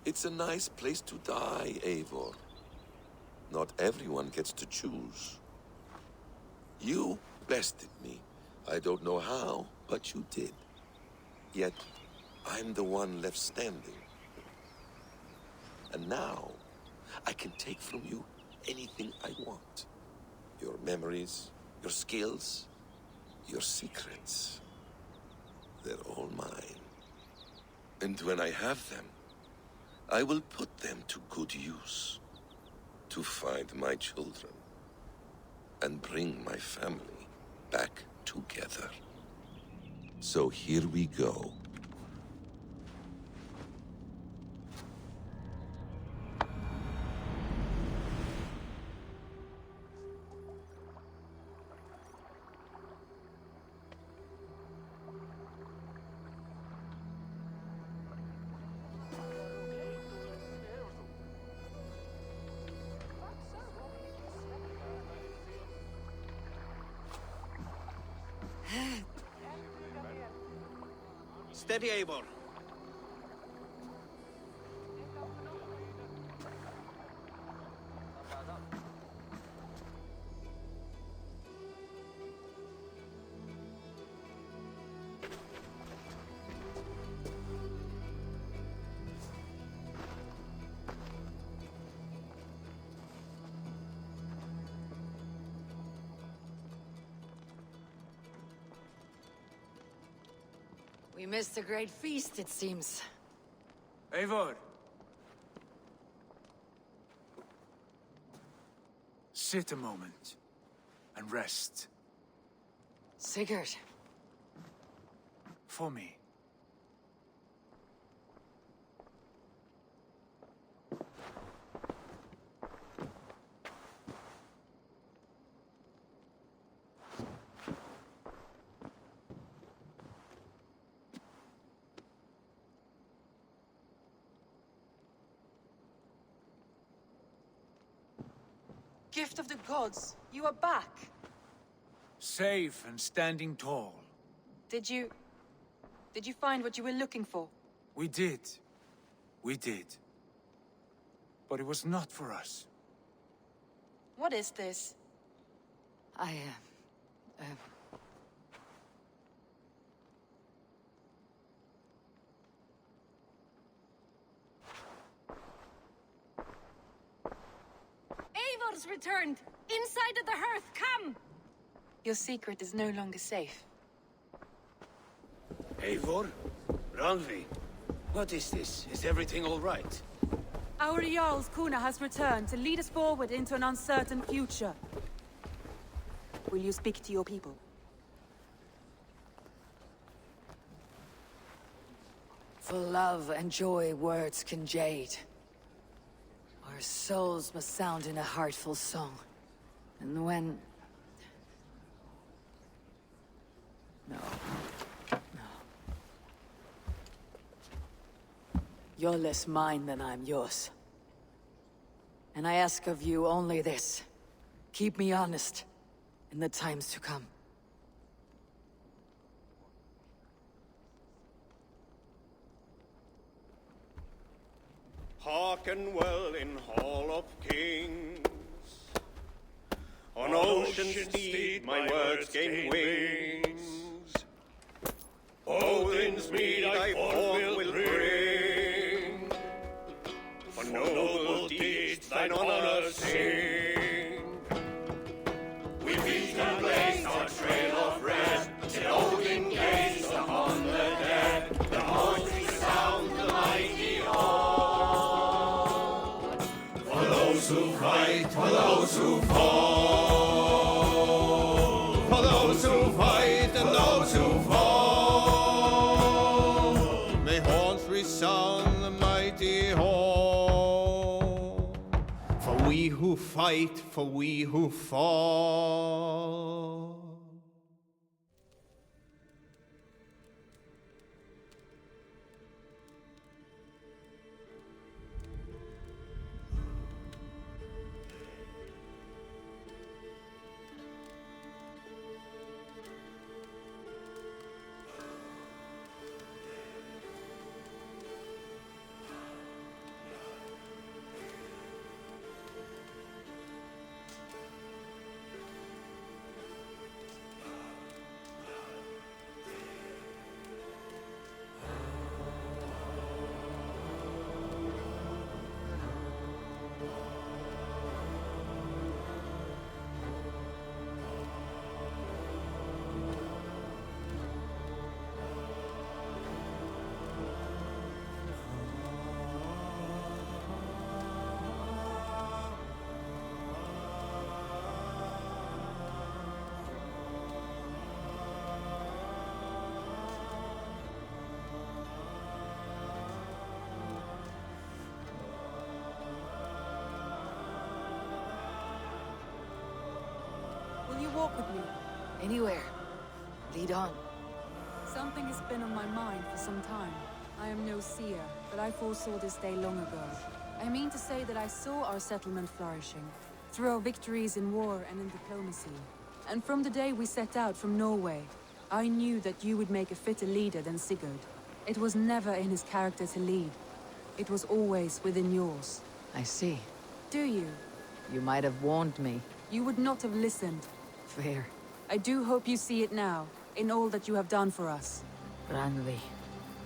It's a nice place to die, Eivor. Not everyone gets to choose. You bested me. I don't know how, but you did. Yet, I'm the one left standing. And now, I can take from you anything I want. Your memories, your skills, your secrets. They're all mine. And when I have them, I will put them to good use. To find my children. And bring my family back together. So here we go. Steady, Eivor. We missed a great feast, it seems. Eivor! Sit a moment and rest. Sigurd. For me. Gift of the gods, you are back. Safe and standing tall. Did you find what you were looking for? We did. We did. But it was not for us. What is this? Eivor's returned! Inside of the hearth, come! Your secret is no longer safe. Eivor? Randvi? What is this? Is everything all right? Our Jarl's Kuna has returned to lead us forward into an uncertain future. Will you speak to your people? For love and joy, words can jade. Our souls must sound in a heartful song. And when... No. You're less mine than I'm yours. And I ask of you only this. Keep me honest in the times to come. Hearken well in Hall of Kings. ocean steed, my words gain wings. Odin's mead I forth will bring. For noble deeds thine honor sing. We beat and blaze our trail of red, till Odin gaze upon the dead. The horns resound the mighty hall. For those who fight, for those who fall. For those who fight and those who fall. May horns resound the mighty hall. For we who fight, for we who fall. Will you walk with me? Anywhere. Lead on. Something has been on my mind for some time. I am no seer, but I foresaw this day long ago. I mean to say that I saw our settlement flourishing, through our victories in war and in diplomacy. And from the day we set out from Norway, I knew that you would make a fitter leader than Sigurd. It was never in his character to lead. It was always within yours. I see. Do you? You might have warned me. You would not have listened. Fair. I do hope you see it now, in all that you have done for us. Randvi,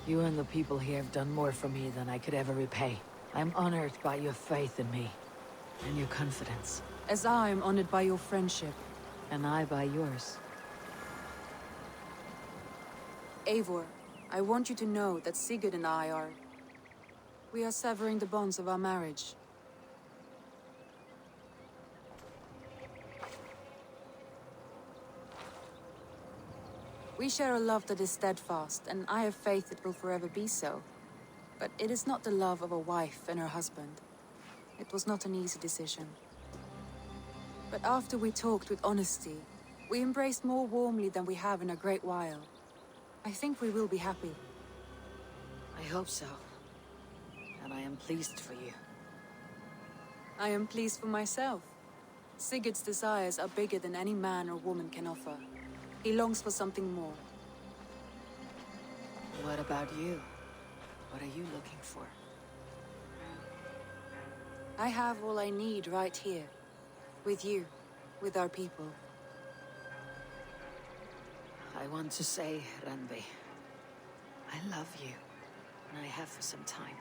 you and the people here have done more for me than I could ever repay. I'm honored by your faith in me, and your confidence. As I am honored by your friendship. And I by yours. Eivor, I want you to know that Sigurd and I are... We are severing the bonds of our marriage. We share a love that is steadfast, and I have faith it will forever be so. But it is not the love of a wife and her husband. It was not an easy decision. But after we talked with honesty, we embraced more warmly than we have in a great while. I think we will be happy. I hope so. And I am pleased for you. I am pleased for myself. Sigurd's desires are bigger than any man or woman can offer. He longs for something more. What about you? What are you looking for? I have all I need right here. With you. With our people. I want to say, Randvi, I love you. And I have for some time.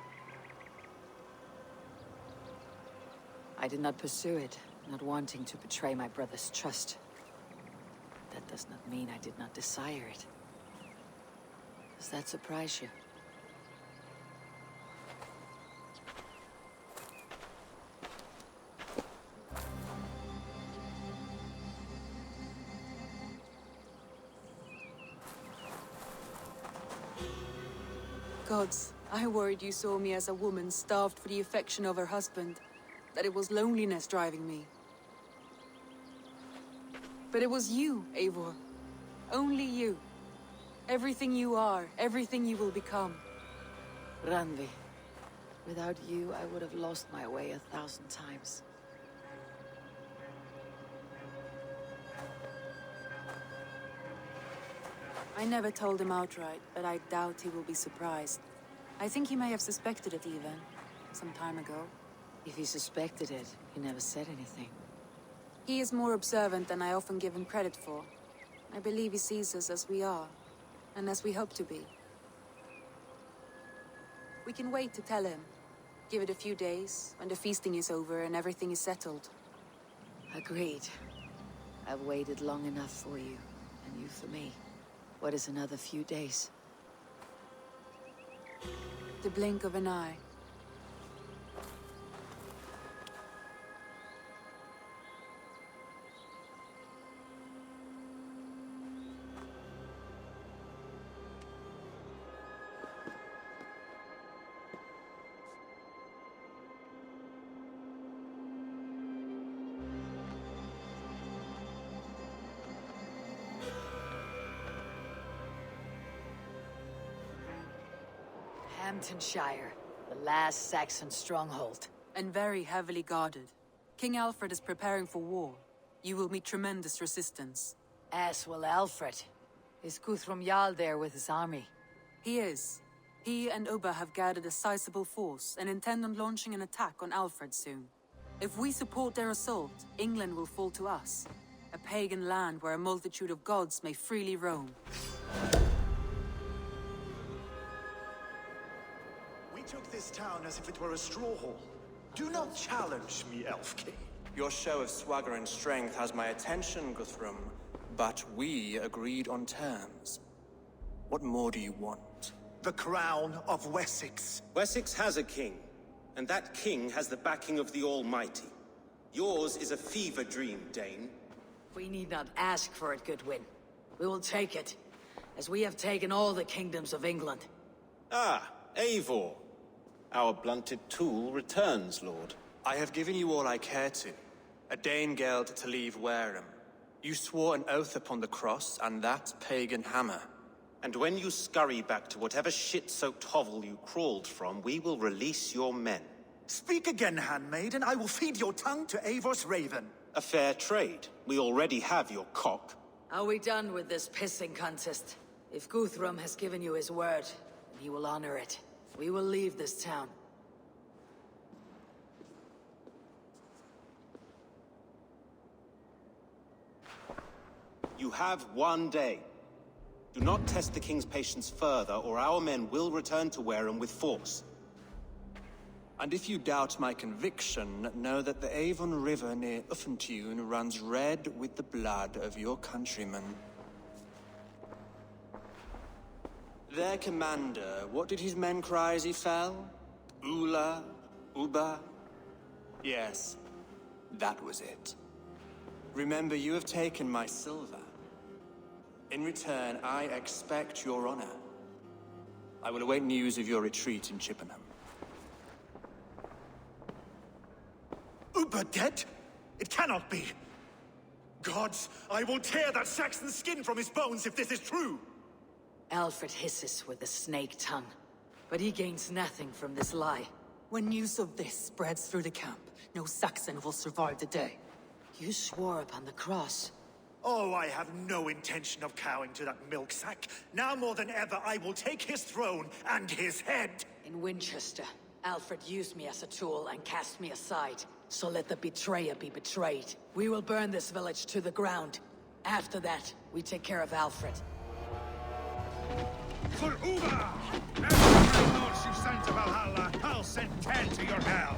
I did not pursue it, not wanting to betray my brother's trust. That does not mean I did not desire it. Does that surprise you? Gods, I worried you saw me as a woman starved for the affection of her husband. That it was loneliness driving me. But it was you, Eivor. Only you. Everything you are, everything you will become. Randvi, without you, I would have lost my way 1,000 times. I never told him outright, but I doubt he will be surprised. I think he may have suspected it even, some time ago. If he suspected it, he never said anything. He is more observant than I often give him credit for. I believe he sees us as we are, and as we hope to be. We can wait to tell him. Give it a few days, when the feasting is over and everything is settled. Agreed. I've waited long enough for you, and you for me. What is another few days? The blink of an eye. Hamptonshire, the last Saxon stronghold. And very heavily guarded. King Alfred is preparing for war. You will meet tremendous resistance. As will Alfred. Is Guthrum Jarl there with his army? He is. He and Ubba have gathered a sizable force and intend on launching an attack on Alfred soon. If we support their assault, England will fall to us. A pagan land where a multitude of gods may freely roam. We took this town as if it were a straw hall. Do not challenge me, Elf King. Your show of swagger and strength has my attention, Guthrum. But we agreed on terms. What more do you want? The crown of Wessex. Wessex has a king, and that king has the backing of the Almighty. Yours is a fever dream, Dane. We need not ask for it, Goodwin. We will take it, as we have taken all the kingdoms of England. Ah, Eivor. Our blunted tool returns, Lord. I have given you all I care to. A Danegeld to leave Wareham. You swore an oath upon the cross, and that pagan hammer. And when you scurry back to whatever shit-soaked hovel you crawled from, we will release your men. Speak again, handmaid, and I will feed your tongue to Eivor's raven. A fair trade. We already have your cock. Are we done with this pissing contest? If Guthrum has given you his word, then he will honor it. We will leave this town. You have 1 day. Do not test the King's patience further, or our men will return to Wareham with force. And if you doubt my conviction, know that the Avon River near Uffentune runs red with the blood of your countrymen. Their commander, what did his men cry as he fell? Ula? Uba? Yes, that was it. Remember, you have taken my silver. In return, I expect your honor. I will await news of your retreat in Chippenham. Uber dead? It cannot be. Gods, I will tear that Saxon skin from his bones if this is true. Alfred hisses with a snake tongue, but he gains nothing from this lie. When news of this spreads through the camp, no Saxon will survive the day. You swore upon the cross. Oh, I have no intention of cowing to that milk sack. Now more than ever, I will take his throne and his head. In Winchester, Alfred used me as a tool and cast me aside. So let the betrayer be betrayed. We will burn this village to the ground. After that, we take care of Alfred. For Uba! Every horse you send to Valhalla, I'll send 10 to your hell.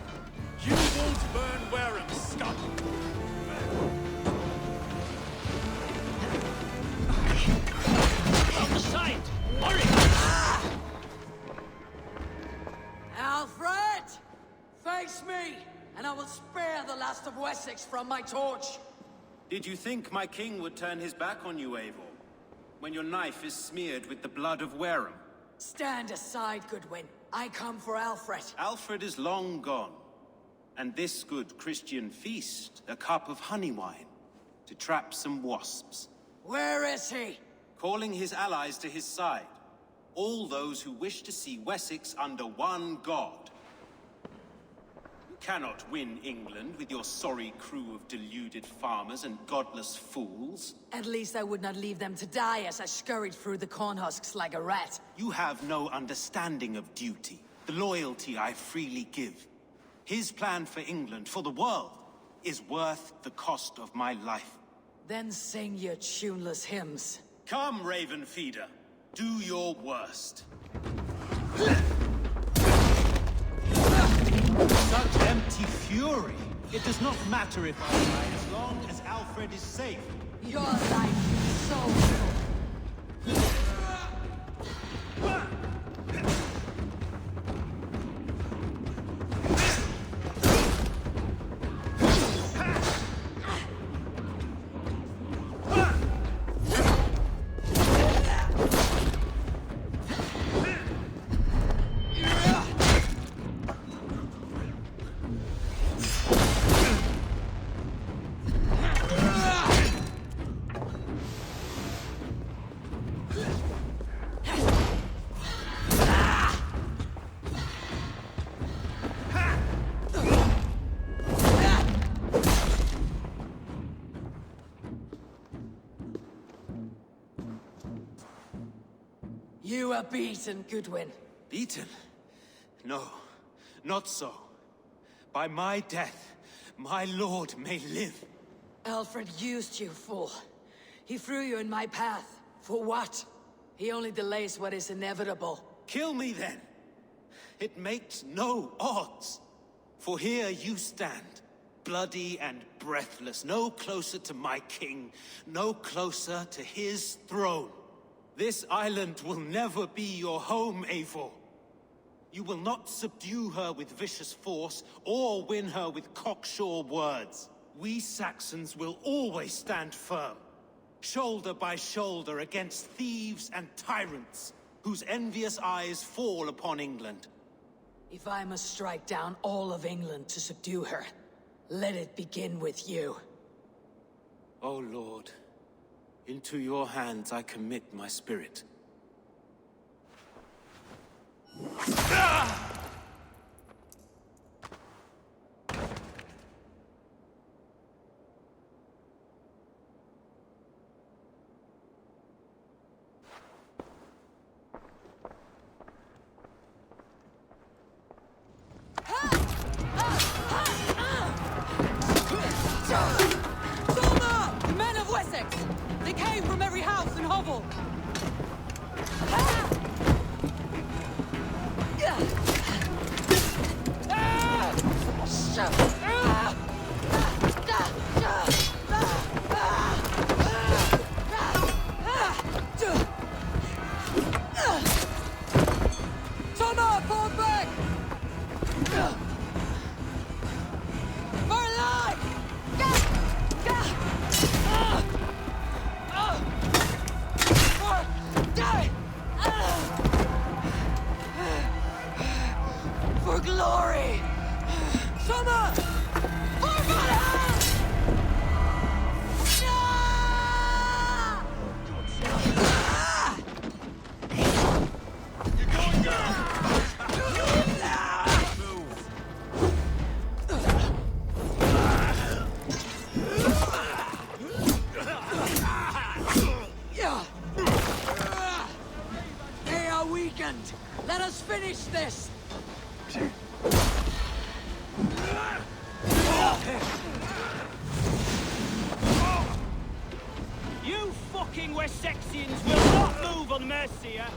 You won't burn Wareham, stop! Out the side! Hurry! Alfred! Face me, and I will spare the last of Wessex from my torch. Did you think my king would turn his back on you, Eivor? When your knife is smeared with the blood of Wareham? Stand aside, Goodwin. I come for Alfred. Alfred is long gone. And this good Christian feast, a cup of honey wine, to trap some wasps. Where is he? Calling his allies to his side. All those who wish to see Wessex under one god. You cannot win England with your sorry crew of deluded farmers and godless fools. At least I would not leave them to die as I scurried through the corn husks like a rat. You have no understanding of duty, the loyalty I freely give. His plan for England, for the world, is worth the cost of my life. Then sing your tuneless hymns. Come, Raven Feeder. Do your worst. Such empty fury. It does not matter if I die as long as Alfred is safe. Your life is so good. You are beaten, Goodwin. Beaten? No, not so. By my death, my lord may live. Alfred used you, fool. He threw you in my path. For what? He only delays what is inevitable. Kill me then. It makes no odds. For here you stand, bloody and breathless, no closer to my king, no closer to his throne. This island will never be your home, Eivor. You will not subdue her with vicious force, or win her with cocksure words. We Saxons will always stand firm, shoulder by shoulder against thieves and tyrants, whose envious eyes fall upon England. If I must strike down all of England to subdue her, let it begin with you. O Lord, into your hands I commit my spirit. Soma! The men of Wessex! They came from every house and hovel! Soma, fall back! For life! For glory! Soma! For Valhalla! You're going down! They are weakened! Let us finish this! You fucking Wessexians will not move on Mercia!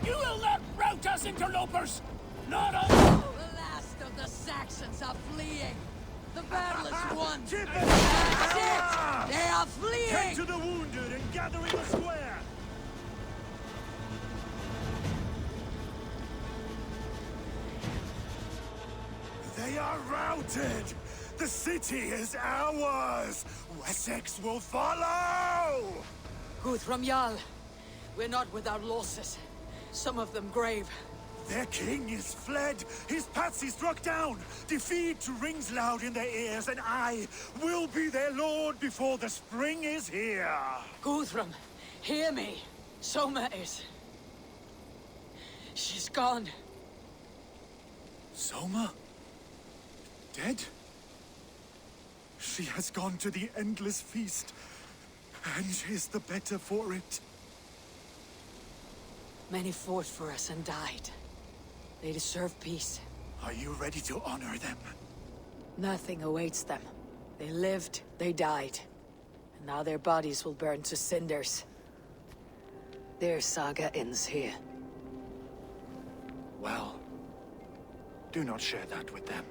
You will not rout us, interlopers! Not on... The last of the Saxons are fleeing! The battle is won! That's it! They are fleeing! Tend to the wounded and gather in the square! They are routed! The city is ours! Wessex will follow! Guthrum Jarl, we're not without losses. Some of them grave. Their king is fled! His patsy struck down! Defeat rings loud in their ears, and I will be their lord before the spring is here! Guthrum, hear me. Soma is... She's gone. Soma? Dead? She has gone to the endless feast, and is the better for it. Many fought for us and died. They deserve peace. Are you ready to honor them? Nothing awaits them. They lived, they died. And now their bodies will burn to cinders. Their saga ends here. Well, do not share that with them.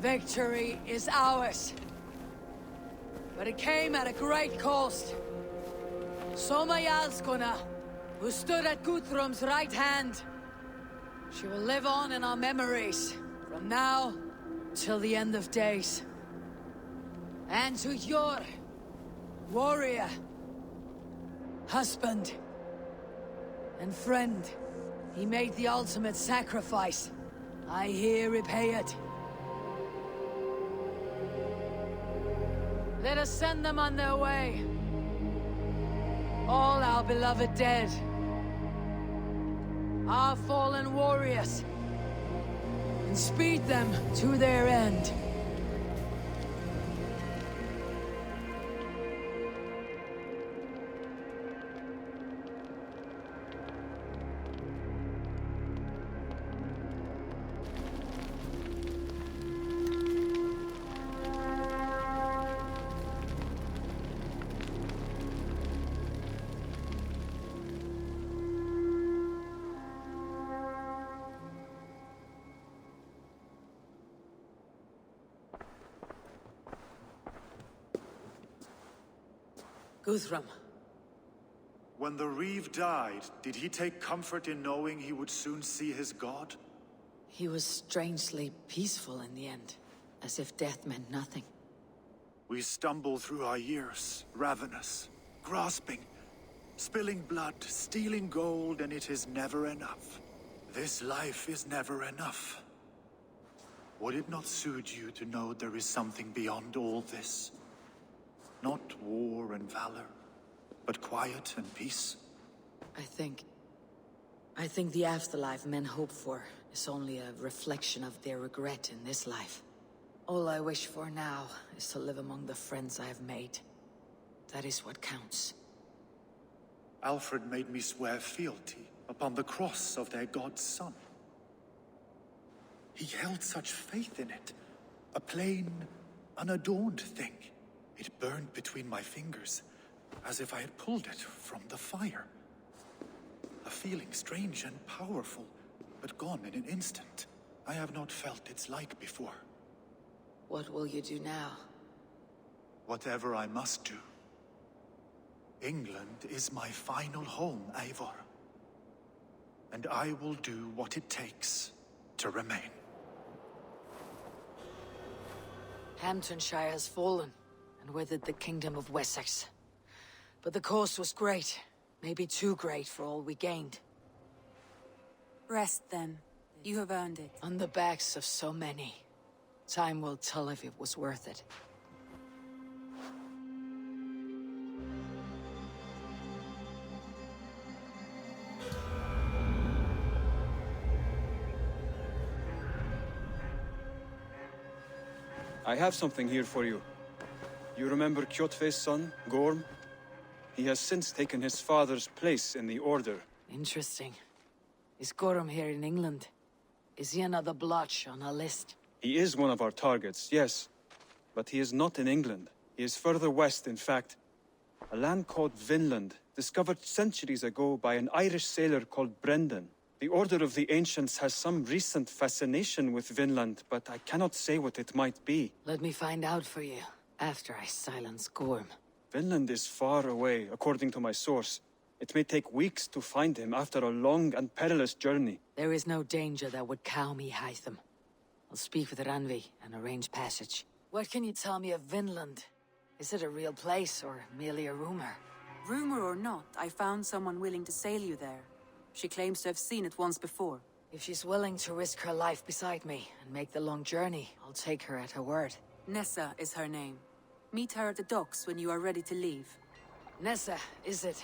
Victory is ours. But it came at a great cost. Soma Jarlskona, who stood at Guthrum's right hand. She will live on in our memories, from now till the end of days. And to your warrior, husband, and friend, he made the ultimate sacrifice. I here repay it. Let us send them on their way. All our beloved dead. Our fallen warriors. And speed them to their end. Guthrum. When the Reeve died, did he take comfort in knowing he would soon see his god? He was strangely peaceful in the end, as if death meant nothing. We stumble through our years, ravenous, grasping, spilling blood, stealing gold, and it is never enough. This life is never enough. Would it not suit you to know there is something beyond all this? Not war and valor, but quiet and peace? I think the afterlife men hope for is only a reflection of their regret in this life. All I wish for now is to live among the friends I have made. That is what counts. Alfred made me swear fealty upon the cross of their god's son. He held such faith in it, a plain, unadorned thing. It burned between my fingers, as if I had pulled it from the fire. A feeling strange and powerful, but gone in an instant. I have not felt its like before. What will you do now? Whatever I must do. England is my final home, Eivor. And I will do what it takes to remain. Hamptonshire has fallen, and with it the Kingdom of Wessex. But the cost was great. Maybe too great for all we gained. Rest then. You have earned it. On the backs of so many. Time will tell if it was worth it. I have something here for you. You remember Kjotve's son, Gorm? He has since taken his father's place in the Order. Interesting. Is Gorm here in England? Is he another blotch on our list? He is one of our targets, yes. But he is not in England. He is further west, in fact. A land called Vinland, discovered centuries ago by an Irish sailor called Brendan. The Order of the Ancients has some recent fascination with Vinland, but I cannot say what it might be. Let me find out for you, after I silence Gorm. Vinland is far away, according to my source. It may take weeks to find him after a long and perilous journey. There is no danger that would cow me, Hytham. I'll speak with Randvi and arrange passage. What can you tell me of Vinland? Is it a real place, or merely a rumor? Rumor or not, I found someone willing to sail you there. She claims to have seen it once before. If she's willing to risk her life beside me and make the long journey, I'll take her at her word. Nessa is her name. Meet her at the docks when you are ready to leave. Nessa, is it?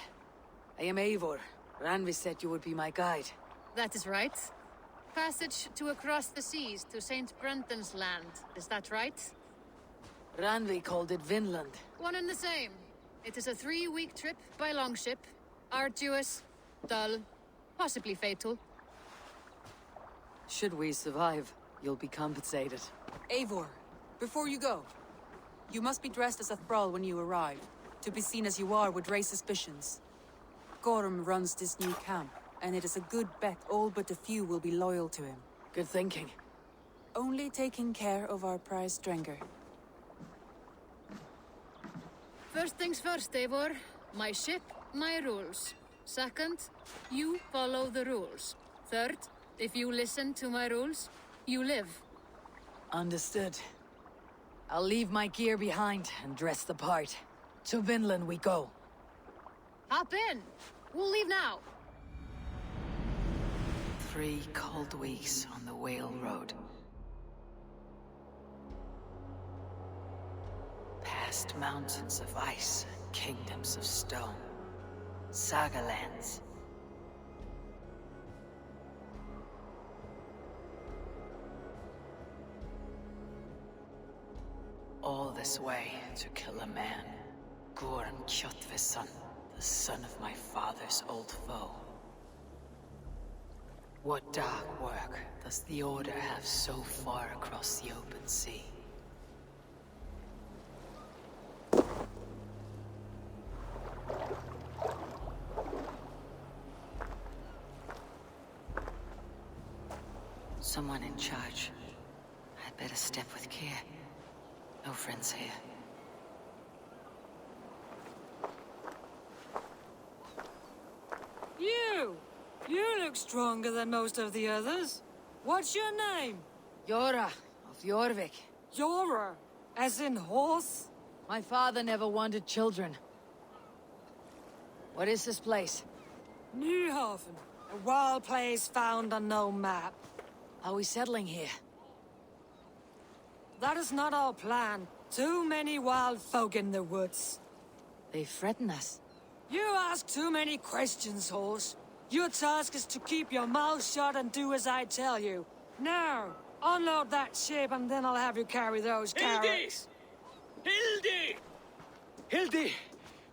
I am Eivor. Randvi said you would be my guide. That is right. Passage to across the seas to St. Brenton's land, is that right? Randvi called it Vinland. One and the same. It is a 3-week trip by longship. Arduous, dull, possibly fatal. Should we survive, you'll be compensated. Eivor, before you go, you must be dressed as a thrall when you arrive. To be seen as you are would raise suspicions. Gorm runs this new camp, and it is a good bet all but a few will be loyal to him. Good thinking. Only taking care of our prize Drenger. First things first, Eivor. My ship, my rules. Second, you follow the rules. Third, if you listen to my rules, you live. Understood. I'll leave my gear behind and dress the part. To Vinland we go. Hop in. We'll leave now. 3 cold weeks on the Whale Road. Past mountains of ice and kingdoms of stone. Saga lands. All this way to kill a man. Gorm Kjotveson, the son of my father's old foe. What dark work does the Order have so far across the open sea? Someone in charge. I'd better step with care. No friends here. You look stronger than most of the others. What's your name? Yora of Jorvik. Yora? As in horse? My father never wanted children. What is this place? Newhaven. A wild place found on no map. Are we settling here? That is not our plan. Too many wild folk in the woods. They threaten us. You ask too many questions, horse. Your task is to keep your mouth shut and do as I tell you. Now, unload that ship and then I'll have you carry those carrots. Hildi! Hildi!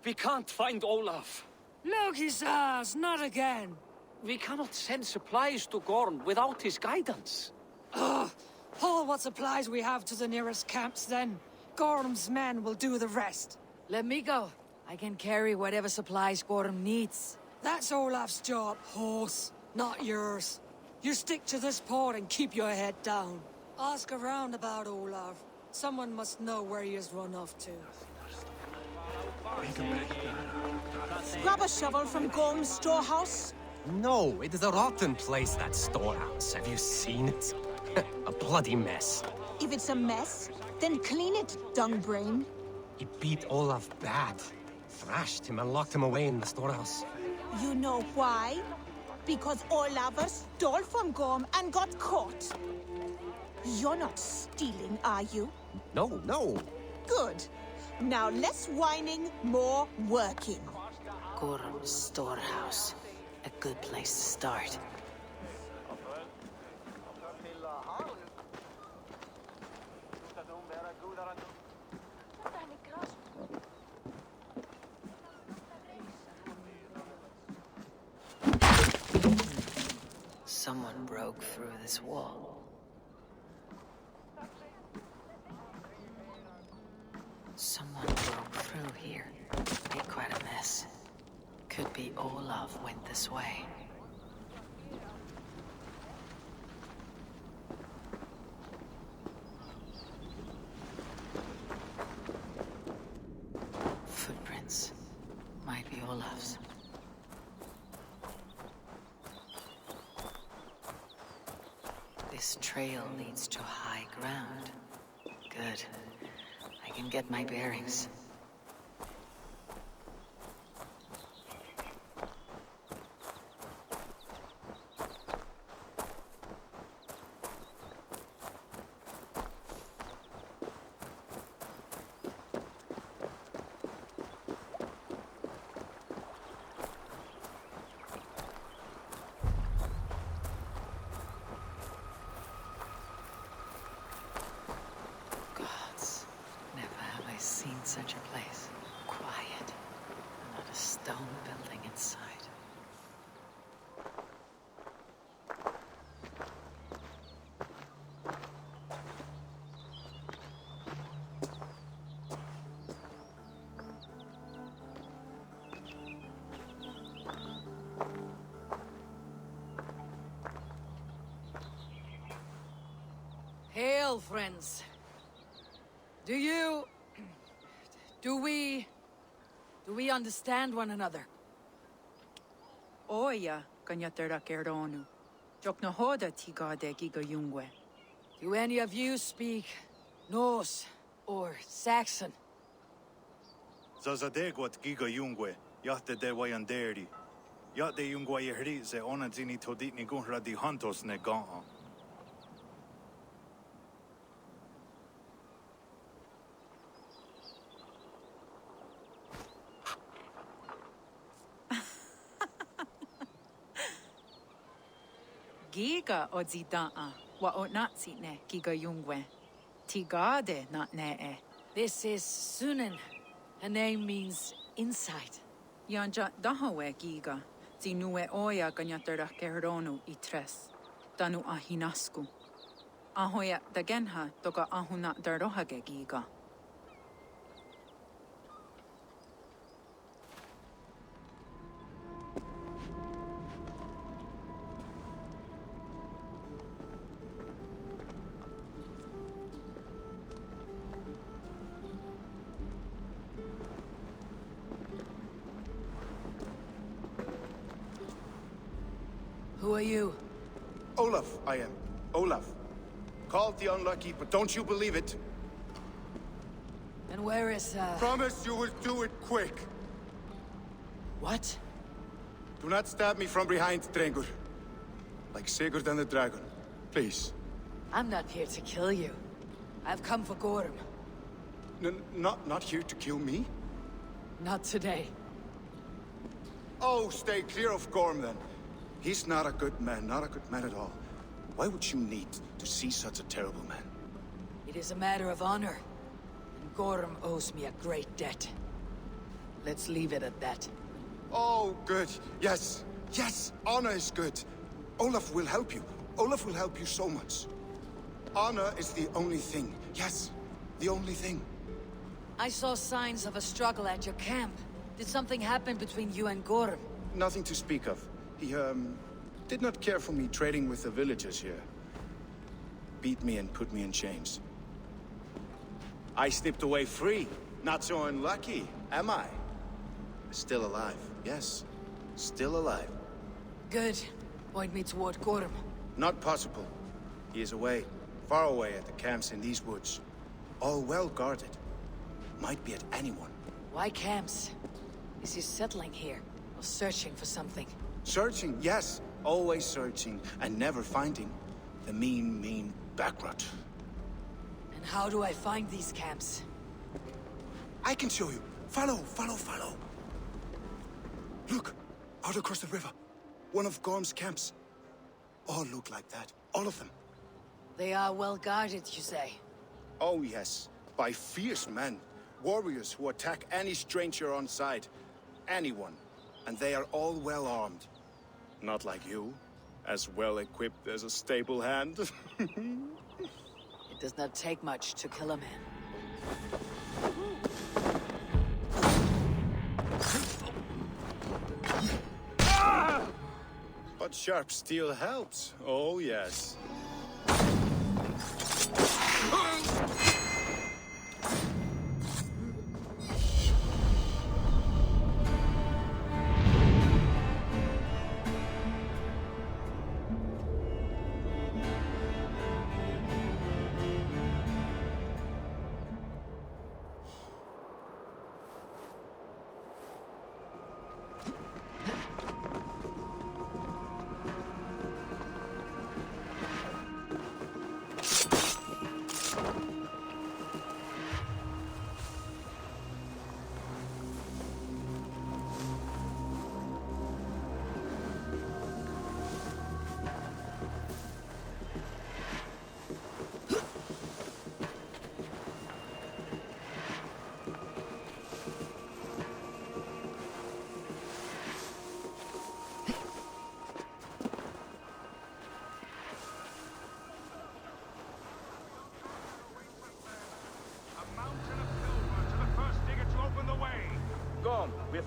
We can't find Olaf. Look, his ass, not again. We cannot send supplies to Gorm without his guidance. Ugh! Haul what supplies we have to the nearest camps then. Gorm's men will do the rest. Let me go. I can carry whatever supplies Gorm needs. That's Olaf's job, horse, not yours. You stick to this port and keep your head down. Ask around about Olaf. Someone must know where he has run off to. Grab a shovel from Gorm's storehouse. No, it is a rotten place, that storehouse. Have you seen it? A bloody mess. If it's a mess, then clean it, dungbrain. He beat Olaf bad. Thrashed him and locked him away in the storehouse. You know why? Because Olaf stole from Gorm and got caught. You're not stealing, are you? No, no. Good. Now less whining, more working. Gorm's storehouse. A good place to start. Someone broke through this wall. Someone broke through here. Made quite a mess. Could be Olaf went this way. Footprints. Might be Olaf's. This trail leads to high ground. Good. I can get my bearings. Gods, never stone building inside. Hail, friends. Do we understand one another? Oya, kanyatera keronu. Jokna hoda tigade giga yungwe. Do any of you speak Norse or Saxon? Zazadegwat giga yungwe, yahte de wayanderi. Yahte yungwe yehri ze onadzini toditni gunra di hantos ne ga'a. Giga odzida'a, wa otnatsi ne giga yungwe. Tigade not ne. This is Sunan. Her name means insight. Yanja dahawe giga. Zinue oya kanyatera keronu itres. Danu ahinasku. Ahoya dagenha toka ahuna darohage giga. Who are you? Olaf, I am. Olaf. Called the Unlucky, but don't you believe it? And where is, Promise you will do it quick. What? Do not stab me from behind, Drengur. Like Sigurd and the Dragon. Please. I'm not here to kill you. I've come for Gorm. Not here to kill me? Not today. Oh, stay clear of Gorm, then. He's not a good man, not a good man at all. Why would you need to see such a terrible man? It is a matter of honor. And Gorm owes me a great debt. Let's leave it at that. Oh, good. Yes. Yes, honor is good. Olaf will help you. Olaf will help you so much. Honor is the only thing. Yes, the only thing. I saw signs of a struggle at your camp. Did something happen between you and Gorm? Nothing to speak of. He, did not care for me trading with the villagers here. Beat me and put me in chains. I slipped away free. Not so unlucky, am I? Still alive, yes. Still alive. Good. Point me toward Gorm. Not possible. He is away. Far away at the camps in these woods. All well guarded. Might be at anyone. Why camps? Is he settling here? Or searching for something? Searching, yes. Always searching, and never finding. The mean backrot. And how do I find these camps? I can show you. Follow. Look, out across the river. One of Gorm's camps. All look like that. All of them. They are well guarded, you say? Oh, yes. By fierce men. Warriors who attack any stranger on sight. Anyone. And they are all well armed. Not like you. As well equipped as a stable hand. It does not take much to kill a man. But sharp steel helps. Oh, yes.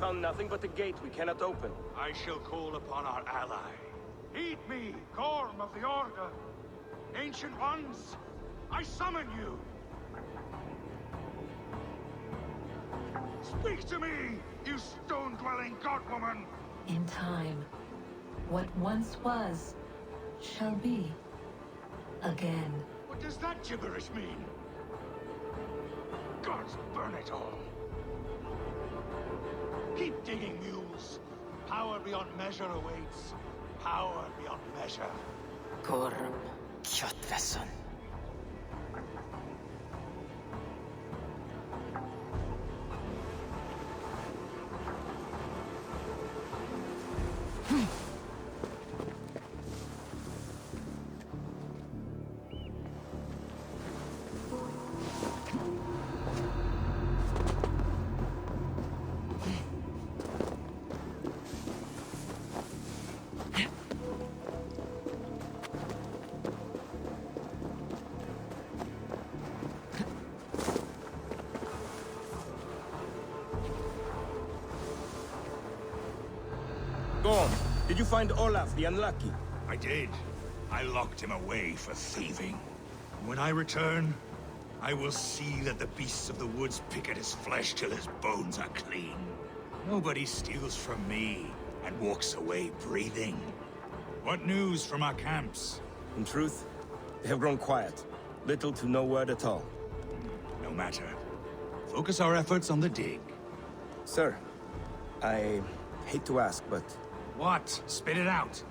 found nothing but the gate we cannot open. I shall call upon our ally. Heed me, Gorm of the Order. Ancient Ones, I summon you. Speak to me, you stone-dwelling godwoman! In time, what once was, shall be. Again. What does that gibberish mean? Gods burn it all. Keep digging, mules. Power beyond measure awaits. Power beyond measure. Gorm Kjotveson. Gorm, did you find Olaf the Unlucky? I did. I locked him away for thieving. When I return, I will see that the beasts of the woods pick at his flesh till his bones are clean. Nobody steals from me and walks away breathing. What news from our camps? In truth, they have grown quiet. Little to no word at all. No matter. Focus our efforts on the dig. Sir, I hate to ask, but... What? Spit it out.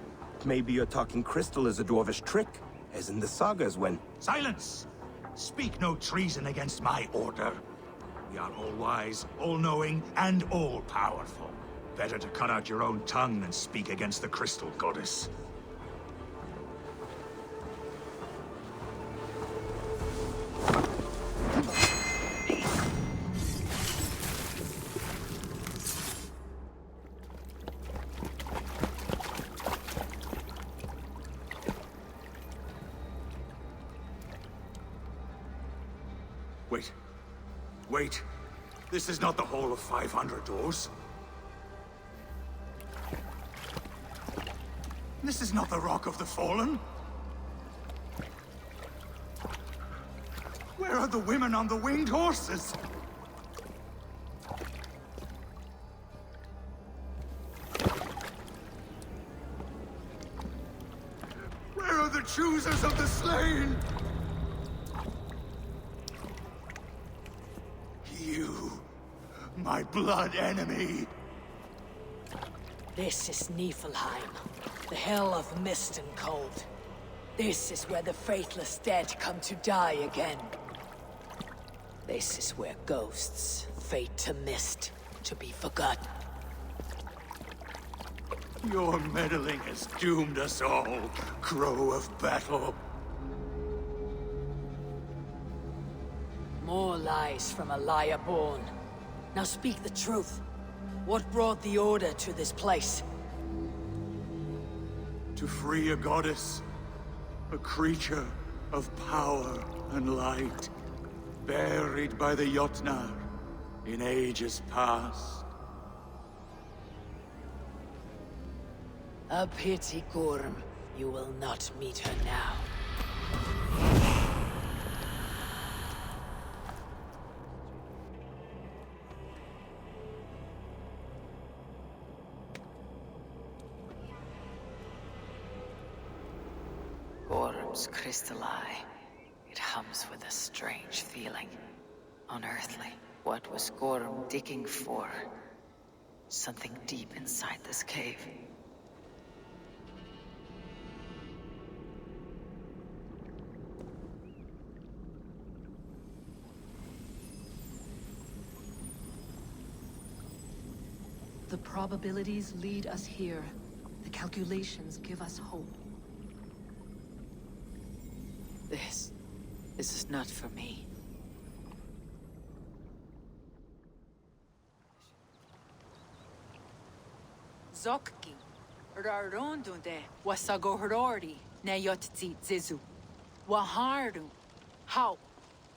Maybe your talking crystal is a dwarvish trick, as in the sagas when... Silence! Speak no treason against my order. We are all-wise, all-knowing, and all-powerful. Better to cut out your own tongue than speak against the crystal goddess. Wait. This is not the Hall of 500 Doors. This is not the Rock of the Fallen. Where are the women on the winged horses? Where are the choosers of the slain? My blood enemy! This is Niflheim, the hell of mist and cold. This is where the faithless dead come to die again. This is where ghosts fade to mist, to be forgotten. Your meddling has doomed us all, Crow of Battle. More lies from a liar born. Now speak the truth. What brought the Order to this place? To free a goddess. A creature of power and light. Buried by the Jotnar in ages past. A pity, Gorm. You will not meet her now. Gorm's crystal eye. It hums with a strange feeling. Unearthly. What was Gorm digging for? Something deep inside this cave. The probabilities lead us here. The calculations give us hope. This is not for me. Zokki. Rarondunde. Wasagohorori. Neyotzi zizu. Waharu. How.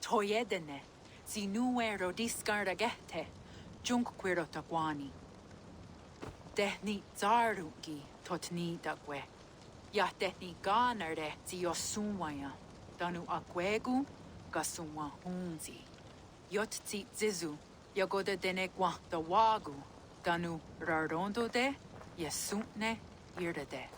Toyedene. Zinuero discardagete. Junquero taquani. dehni zarungi totni dakwe. Ya dehni ganerde ti yosunwaya. Danu akwegu gasunwa hunzi. Yot ti zizu. Yagoda denekwa da wagu. Danu rarondo de yesuntne irdade.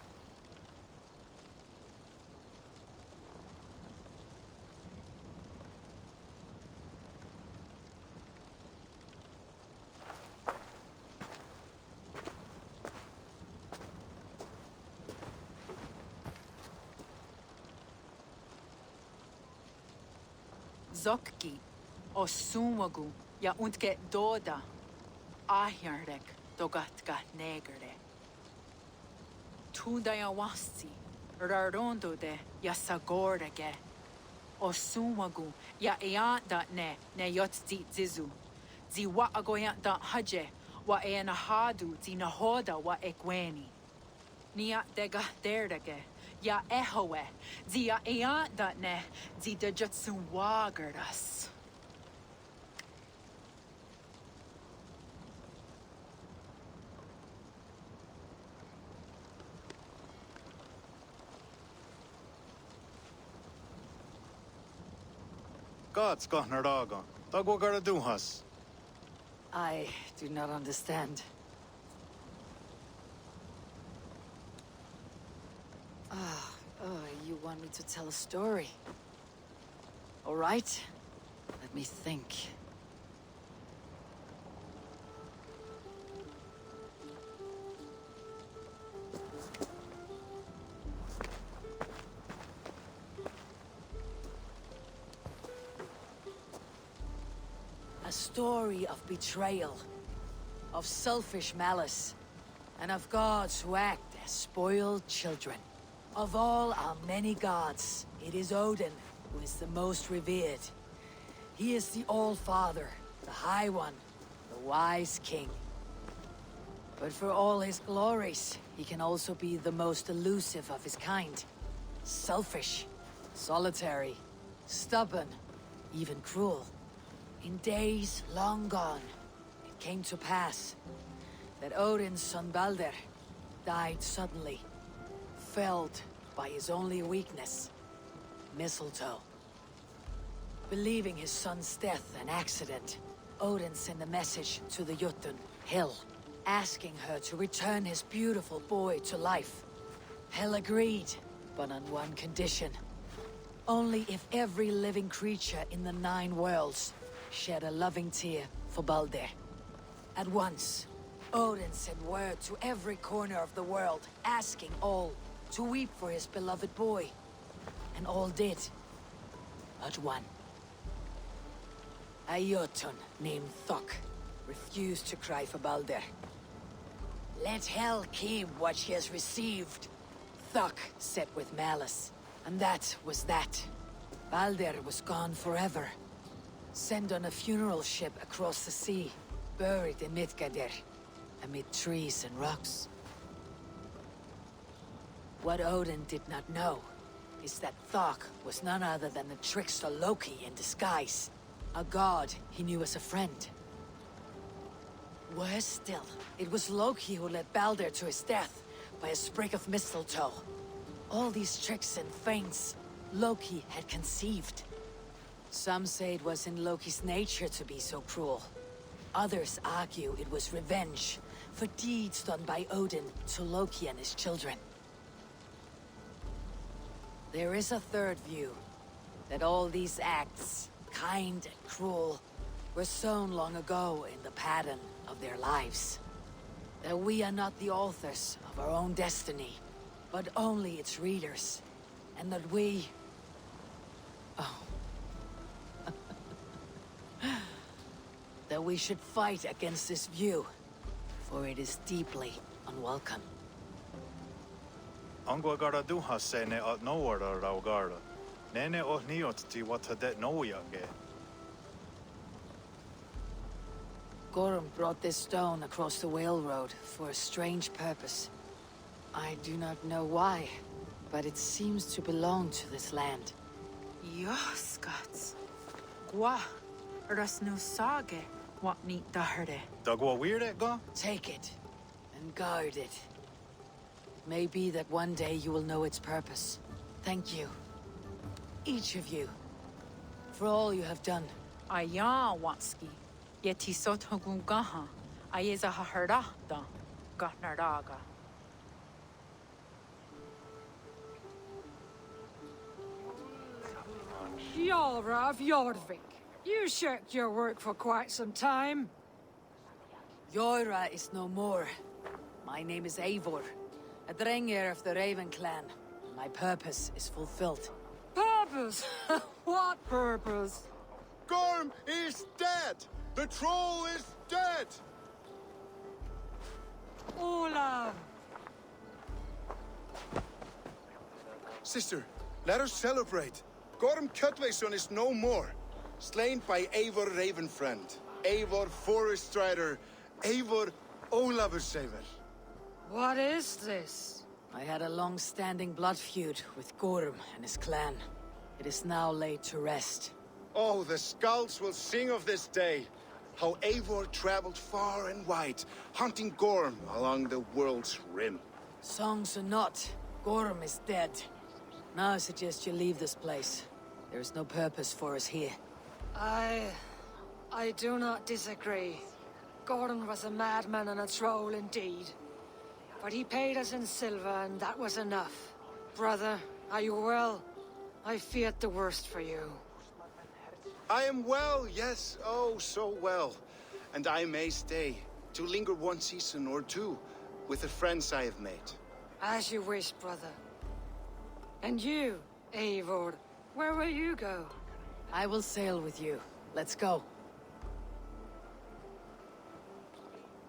Zokki, o sumagu, ja untke doda, ahjardek, dogatka negerde. Tunda ja wasti, rarondo de, ja sagordege. O sumagu, ja eanda ne yotzi zizu. Zi wa agoyanta haje, wa hadu, zi nahoda wa ekweni. Nia dega derdege. Ja ehoe, zia eantane, zi de jutsu wagardas. Gods gahnar dagon. Dagwa gara duhas. I do not understand. You want me to tell a story? All right. Let me think. A story of betrayal, of selfish malice, and of gods who act as spoiled children. Of all our many gods, it is Odin who is the most revered. He is the All-Father, the High One, the Wise King. But for all his glories, he can also be the most elusive of his kind. Selfish, solitary, stubborn, even cruel. In days long gone, it came to pass that Odin's son Balder died suddenly, felled by his only weakness, mistletoe. Believing his son's death an accident, Odin sent a message to the Jotun, Hel, asking her to return his beautiful boy to life. Hel agreed, but on one condition. Only if every living creature in the 9 worlds shed a loving tear for Balder. At once, Odin sent word to every corner of the world, asking all to weep for his beloved boy. And all did, but one. A Jotun named Thok refused to cry for Balder. Let Hel keep what she has received, Thok said with malice. And that was that. Balder was gone forever. Sent on a funeral ship across the sea, buried in Midgardr, amid trees and rocks. What Odin did not know is that Thok was none other than the trickster Loki in disguise, a god he knew as a friend. Worse still, it was Loki who led Balder to his death by a sprig of mistletoe. All these tricks and feints Loki had conceived. Some say it was in Loki's nature to be so cruel. Others argue it was revenge for deeds done by Odin to Loki and his children. There is a third view, that all these acts, kind and cruel, were sown long ago in the pattern of their lives. That we are not the authors of our own destiny, but only its readers. And that we... that we should fight against this view, for it is deeply unwelcome. Angwa gara duhas se ne at nowara rau gara. Nene oh niot ti watadet noyage. Gorm brought this stone across the Whale Road for a strange purpose. I do not know why, but it seems to belong to this land. Yoskats. Gwa. Rasnu sage. What neat daherde. Dagwa weird go? Take it, and guard it. It may be that one day you will know its purpose. Thank you. Each of you. For all you have done. Aya Watski. Yeti sotogungaha. Ayeza haherda. Gatnardaga. Yara of Jorvik. You shirked your work for quite some time. Yoira is no more. My name is Eivor, a Drengir of the Raven clan. My purpose is fulfilled. Purpose? What purpose? Gorm is dead! The troll is dead! Olav! Sister, let us celebrate. Gorm Cutwayson is no more. Slain by Eivor Ravenfriend, Eivor Forest Strider, Eivor Olavursaver. What is this? I had a long-standing blood feud with Gorm and his clan. It is now laid to rest. Oh, the skulls will sing of this day. How Eivor traveled far and wide, hunting Gorm along the world's rim. Songs or not, Gorm is dead. Now I suggest you leave this place. There is no purpose for us here. I do not disagree. Gordon was a madman and a troll indeed. But he paid us in silver, and that was enough. Brother, are you well? I feared the worst for you. I am well, yes, oh, so well. And I may stay, to linger one season or two, with the friends I have made. As you wish, brother. And you, Eivor, where will you go? I will sail with you. Let's go.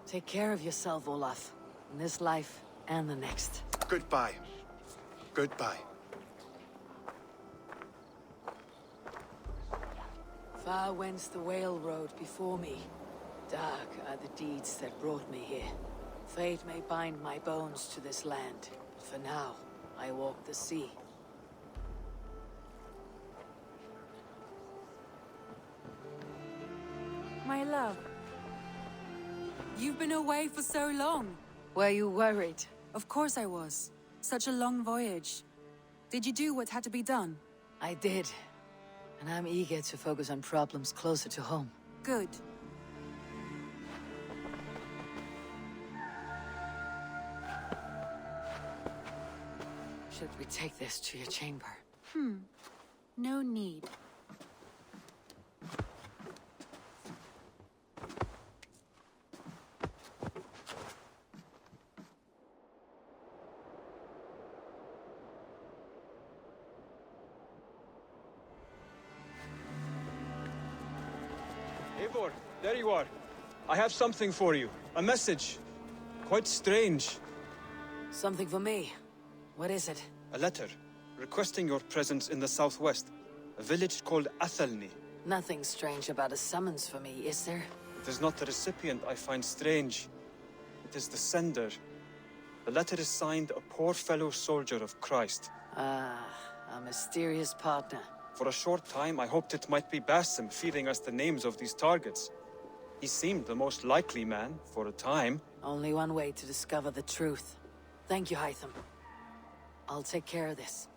Take care of yourself, Olaf. In this life and the next. Goodbye. Goodbye. Far wends the whale road before me. Dark are the deeds that brought me here. Fate may bind my bones to this land, but for now, I walk the sea. My love. You've been away for so long. Were you worried? Of course I was. Such a long voyage. Did you do what had to be done? I did. And I'm eager to focus on problems closer to home. Good. Should we take this to your chamber? No need. Eivor, there you are. I have something for you. A message. Quite strange. Something for me. What is it? A letter, requesting your presence in the southwest. A village called Athelney. Nothing strange about a summons for me, is there? It is not the recipient I find strange. It is the sender. The letter is signed a poor fellow soldier of Christ. Ah, a mysterious partner. For a short time, I hoped it might be Basim feeding us the names of these targets. He seemed the most likely man, for a time. Only one way to discover the truth. Thank you, Hytham. I'll take care of this.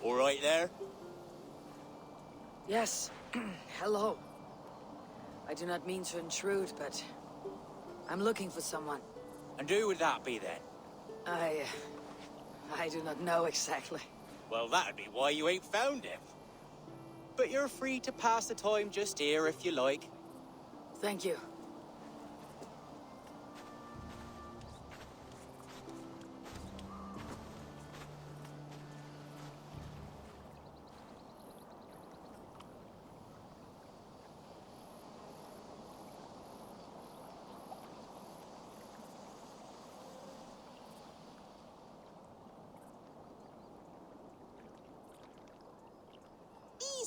All right there? Yes. Hello. I do not mean to intrude, but I'm looking for someone. And who would that be then? I do not know exactly. Well, that'd be why you ain't found him. But you're free to pass the time just here if you like. Thank you.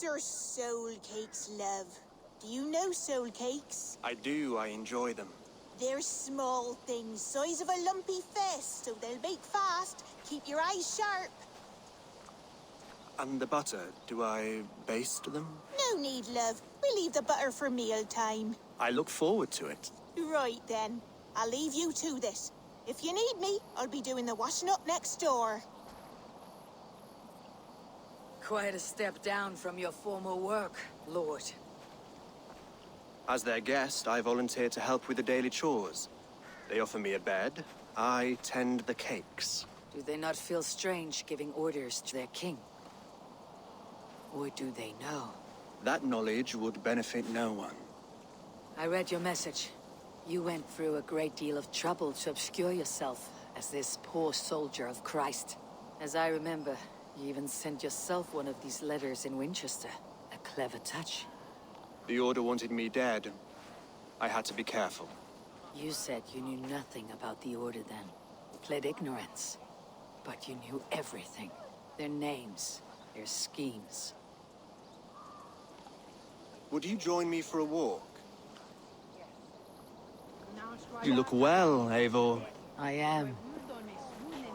These are soul cakes, love. Do you know soul cakes? I do. I enjoy them. They're small things, size of a lumpy fist, so they'll bake fast, Keep your eyes sharp. And the butter, do I baste them? No need, love. We leave the butter for mealtime. I look forward to it. Right then. I'll leave you to this. If you need me, I'll be doing the washing up next door. Quite a step down from your former work, Lord. As their guest, I volunteer to help with the daily chores. They offer me a bed. I tend the cakes. Do they not feel strange giving orders to their king? Or do they know? That knowledge would benefit no one. I read your message. You went through a great deal of trouble to obscure yourself as this poor soldier of Christ. As I remember, you even sent yourself one of these letters in Winchester. A clever touch. The Order wanted me dead. I had to be careful. You said you knew nothing about the Order then. You pled ignorance. But you knew everything. Their names, their schemes. Would you join me for a walk? You look well, Eivor. I am.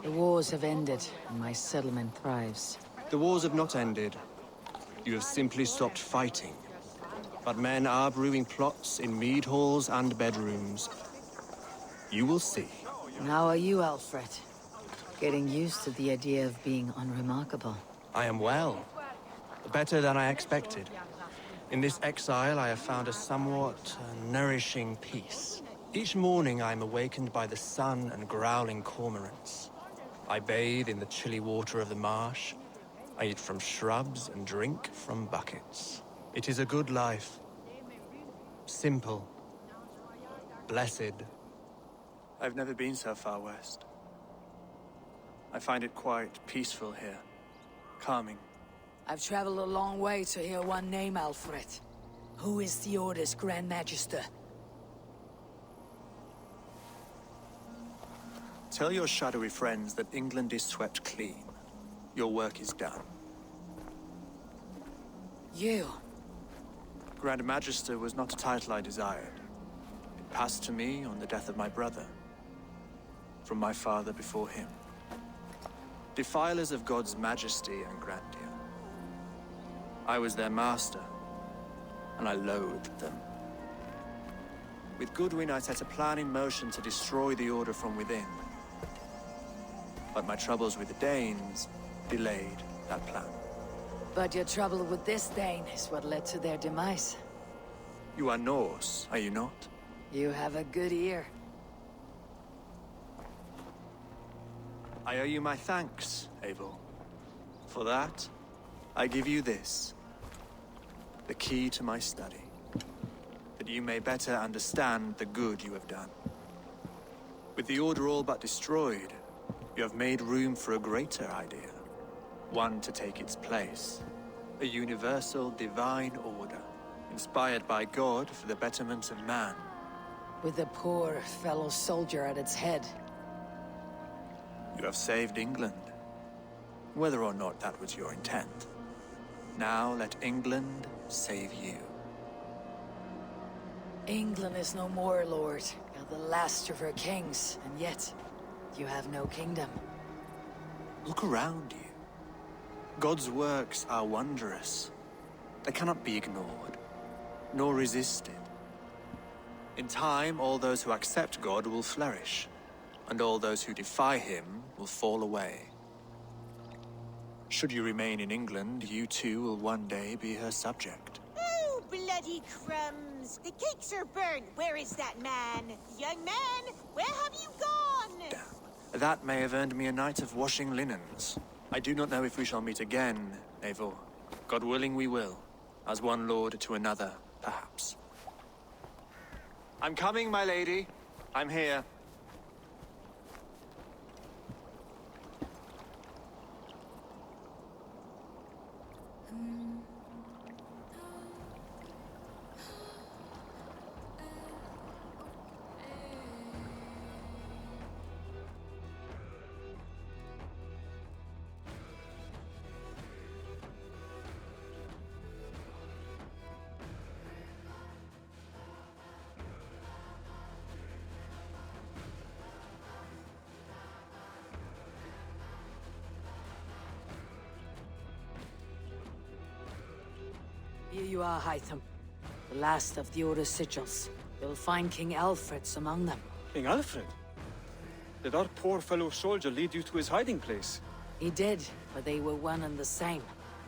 The wars have ended, and my settlement thrives. The wars have not ended. You have simply stopped fighting. But men are brewing plots in mead halls and bedrooms. You will see. And how are you, Alfred? Getting used to the idea of being unremarkable. I am well. Better than I expected. In this exile, I have found a somewhat nourishing peace. Each morning, I am awakened by the sun and growling cormorants. I bathe in the chilly water of the marsh. I eat from shrubs and drink from buckets. It is a good life. Simple. Blessed. I've never been so far west. I find it quite peaceful here. Calming. I've traveled a long way to hear one name, Alfred. Who is the Order's Grand Magister? Tell your shadowy friends that England is swept clean. Your work is done. You? Grand Magister was not a title I desired. It passed to me on the death of my brother. From my father before him. Defilers of God's majesty and grandeur. I was their master, and I loathed them. With Goodwin, I set a plan in motion to destroy the Order from within. But my troubles with the Danes delayed that plan. But your trouble with this Dane is what led to their demise. You are Norse, are you not? You have a good ear. I owe you my thanks, Abel. For that, I give you this. The key to my study. That you may better understand the good you have done. With the Order all but destroyed, you have made room for a greater idea. One to take its place. A universal divine order, inspired by God for the betterment of man. With a poor fellow soldier at its head. You have saved England. Whether or not that was your intent. Now let England save you. England is no more, Lord. You're the last of her kings, and yet you have no kingdom. Look around you. God's works are wondrous. They cannot be ignored, nor resisted. In time, all those who accept God will flourish, and all those who defy him will fall away. Should you remain in England, you too will one day be her subject. Oh, bloody crumbs! The cakes are burnt. Where is that man? Young man, where have you gone? That may have earned me a night of washing linens. I do not know if we shall meet again, Eivor. God willing we will. As one lord to another, perhaps. I'm coming, my lady. I'm here. Here you are, Hytham. The last of the Order Sigils. You'll find King Alfred's among them. King Alfred? Did our poor fellow soldier lead you to his hiding place? He did, but they were one and the same.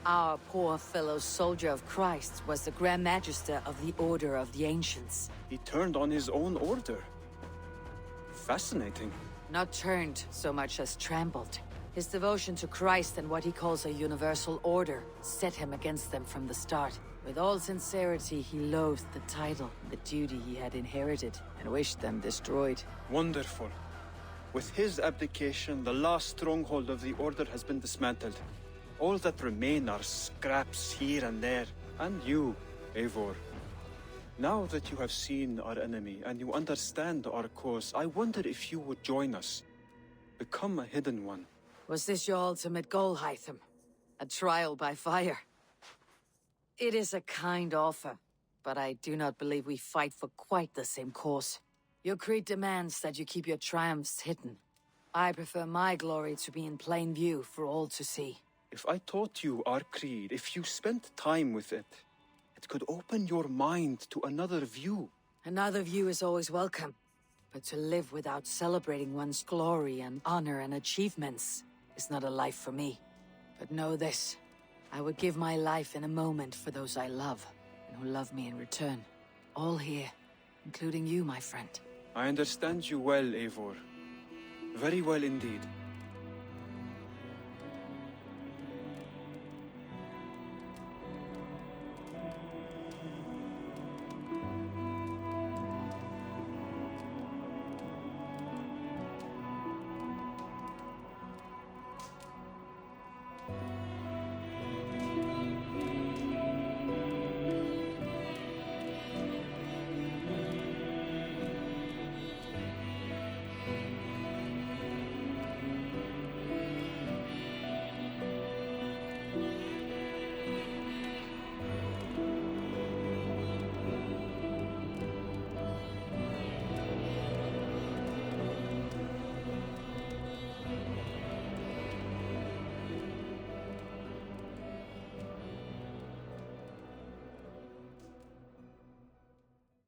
Our poor fellow soldier of Christ was the Grand Magister of the Order of the Ancients. He turned on his own order. Fascinating. Not turned so much as trampled. His devotion to Christ and what he calls a universal order set him against them from the start. With all sincerity, he loathed the title, the duty he had inherited, and wished them destroyed. Wonderful. With his abdication, the last stronghold of the Order has been dismantled. All that remain are scraps here and there. And you, Eivor. Now that you have seen our enemy and you understand our cause, I wonder if you would join us. Become a Hidden One. Was this your ultimate goal, Hytham? A trial by fire? It is a kind offer, but I do not believe we fight for quite the same cause. Your creed demands that you keep your triumphs hidden. I prefer my glory to be in plain view for all to see. If I taught you our creed, if you spent time with it, it could open your mind to another view. Another view is always welcome, but to live without celebrating one's glory and honor and achievements is not a life for me. But know this, I would give my life in a moment for those I love, and who love me in return. All here, including you, my friend. I understand you well, Eivor. Very well indeed.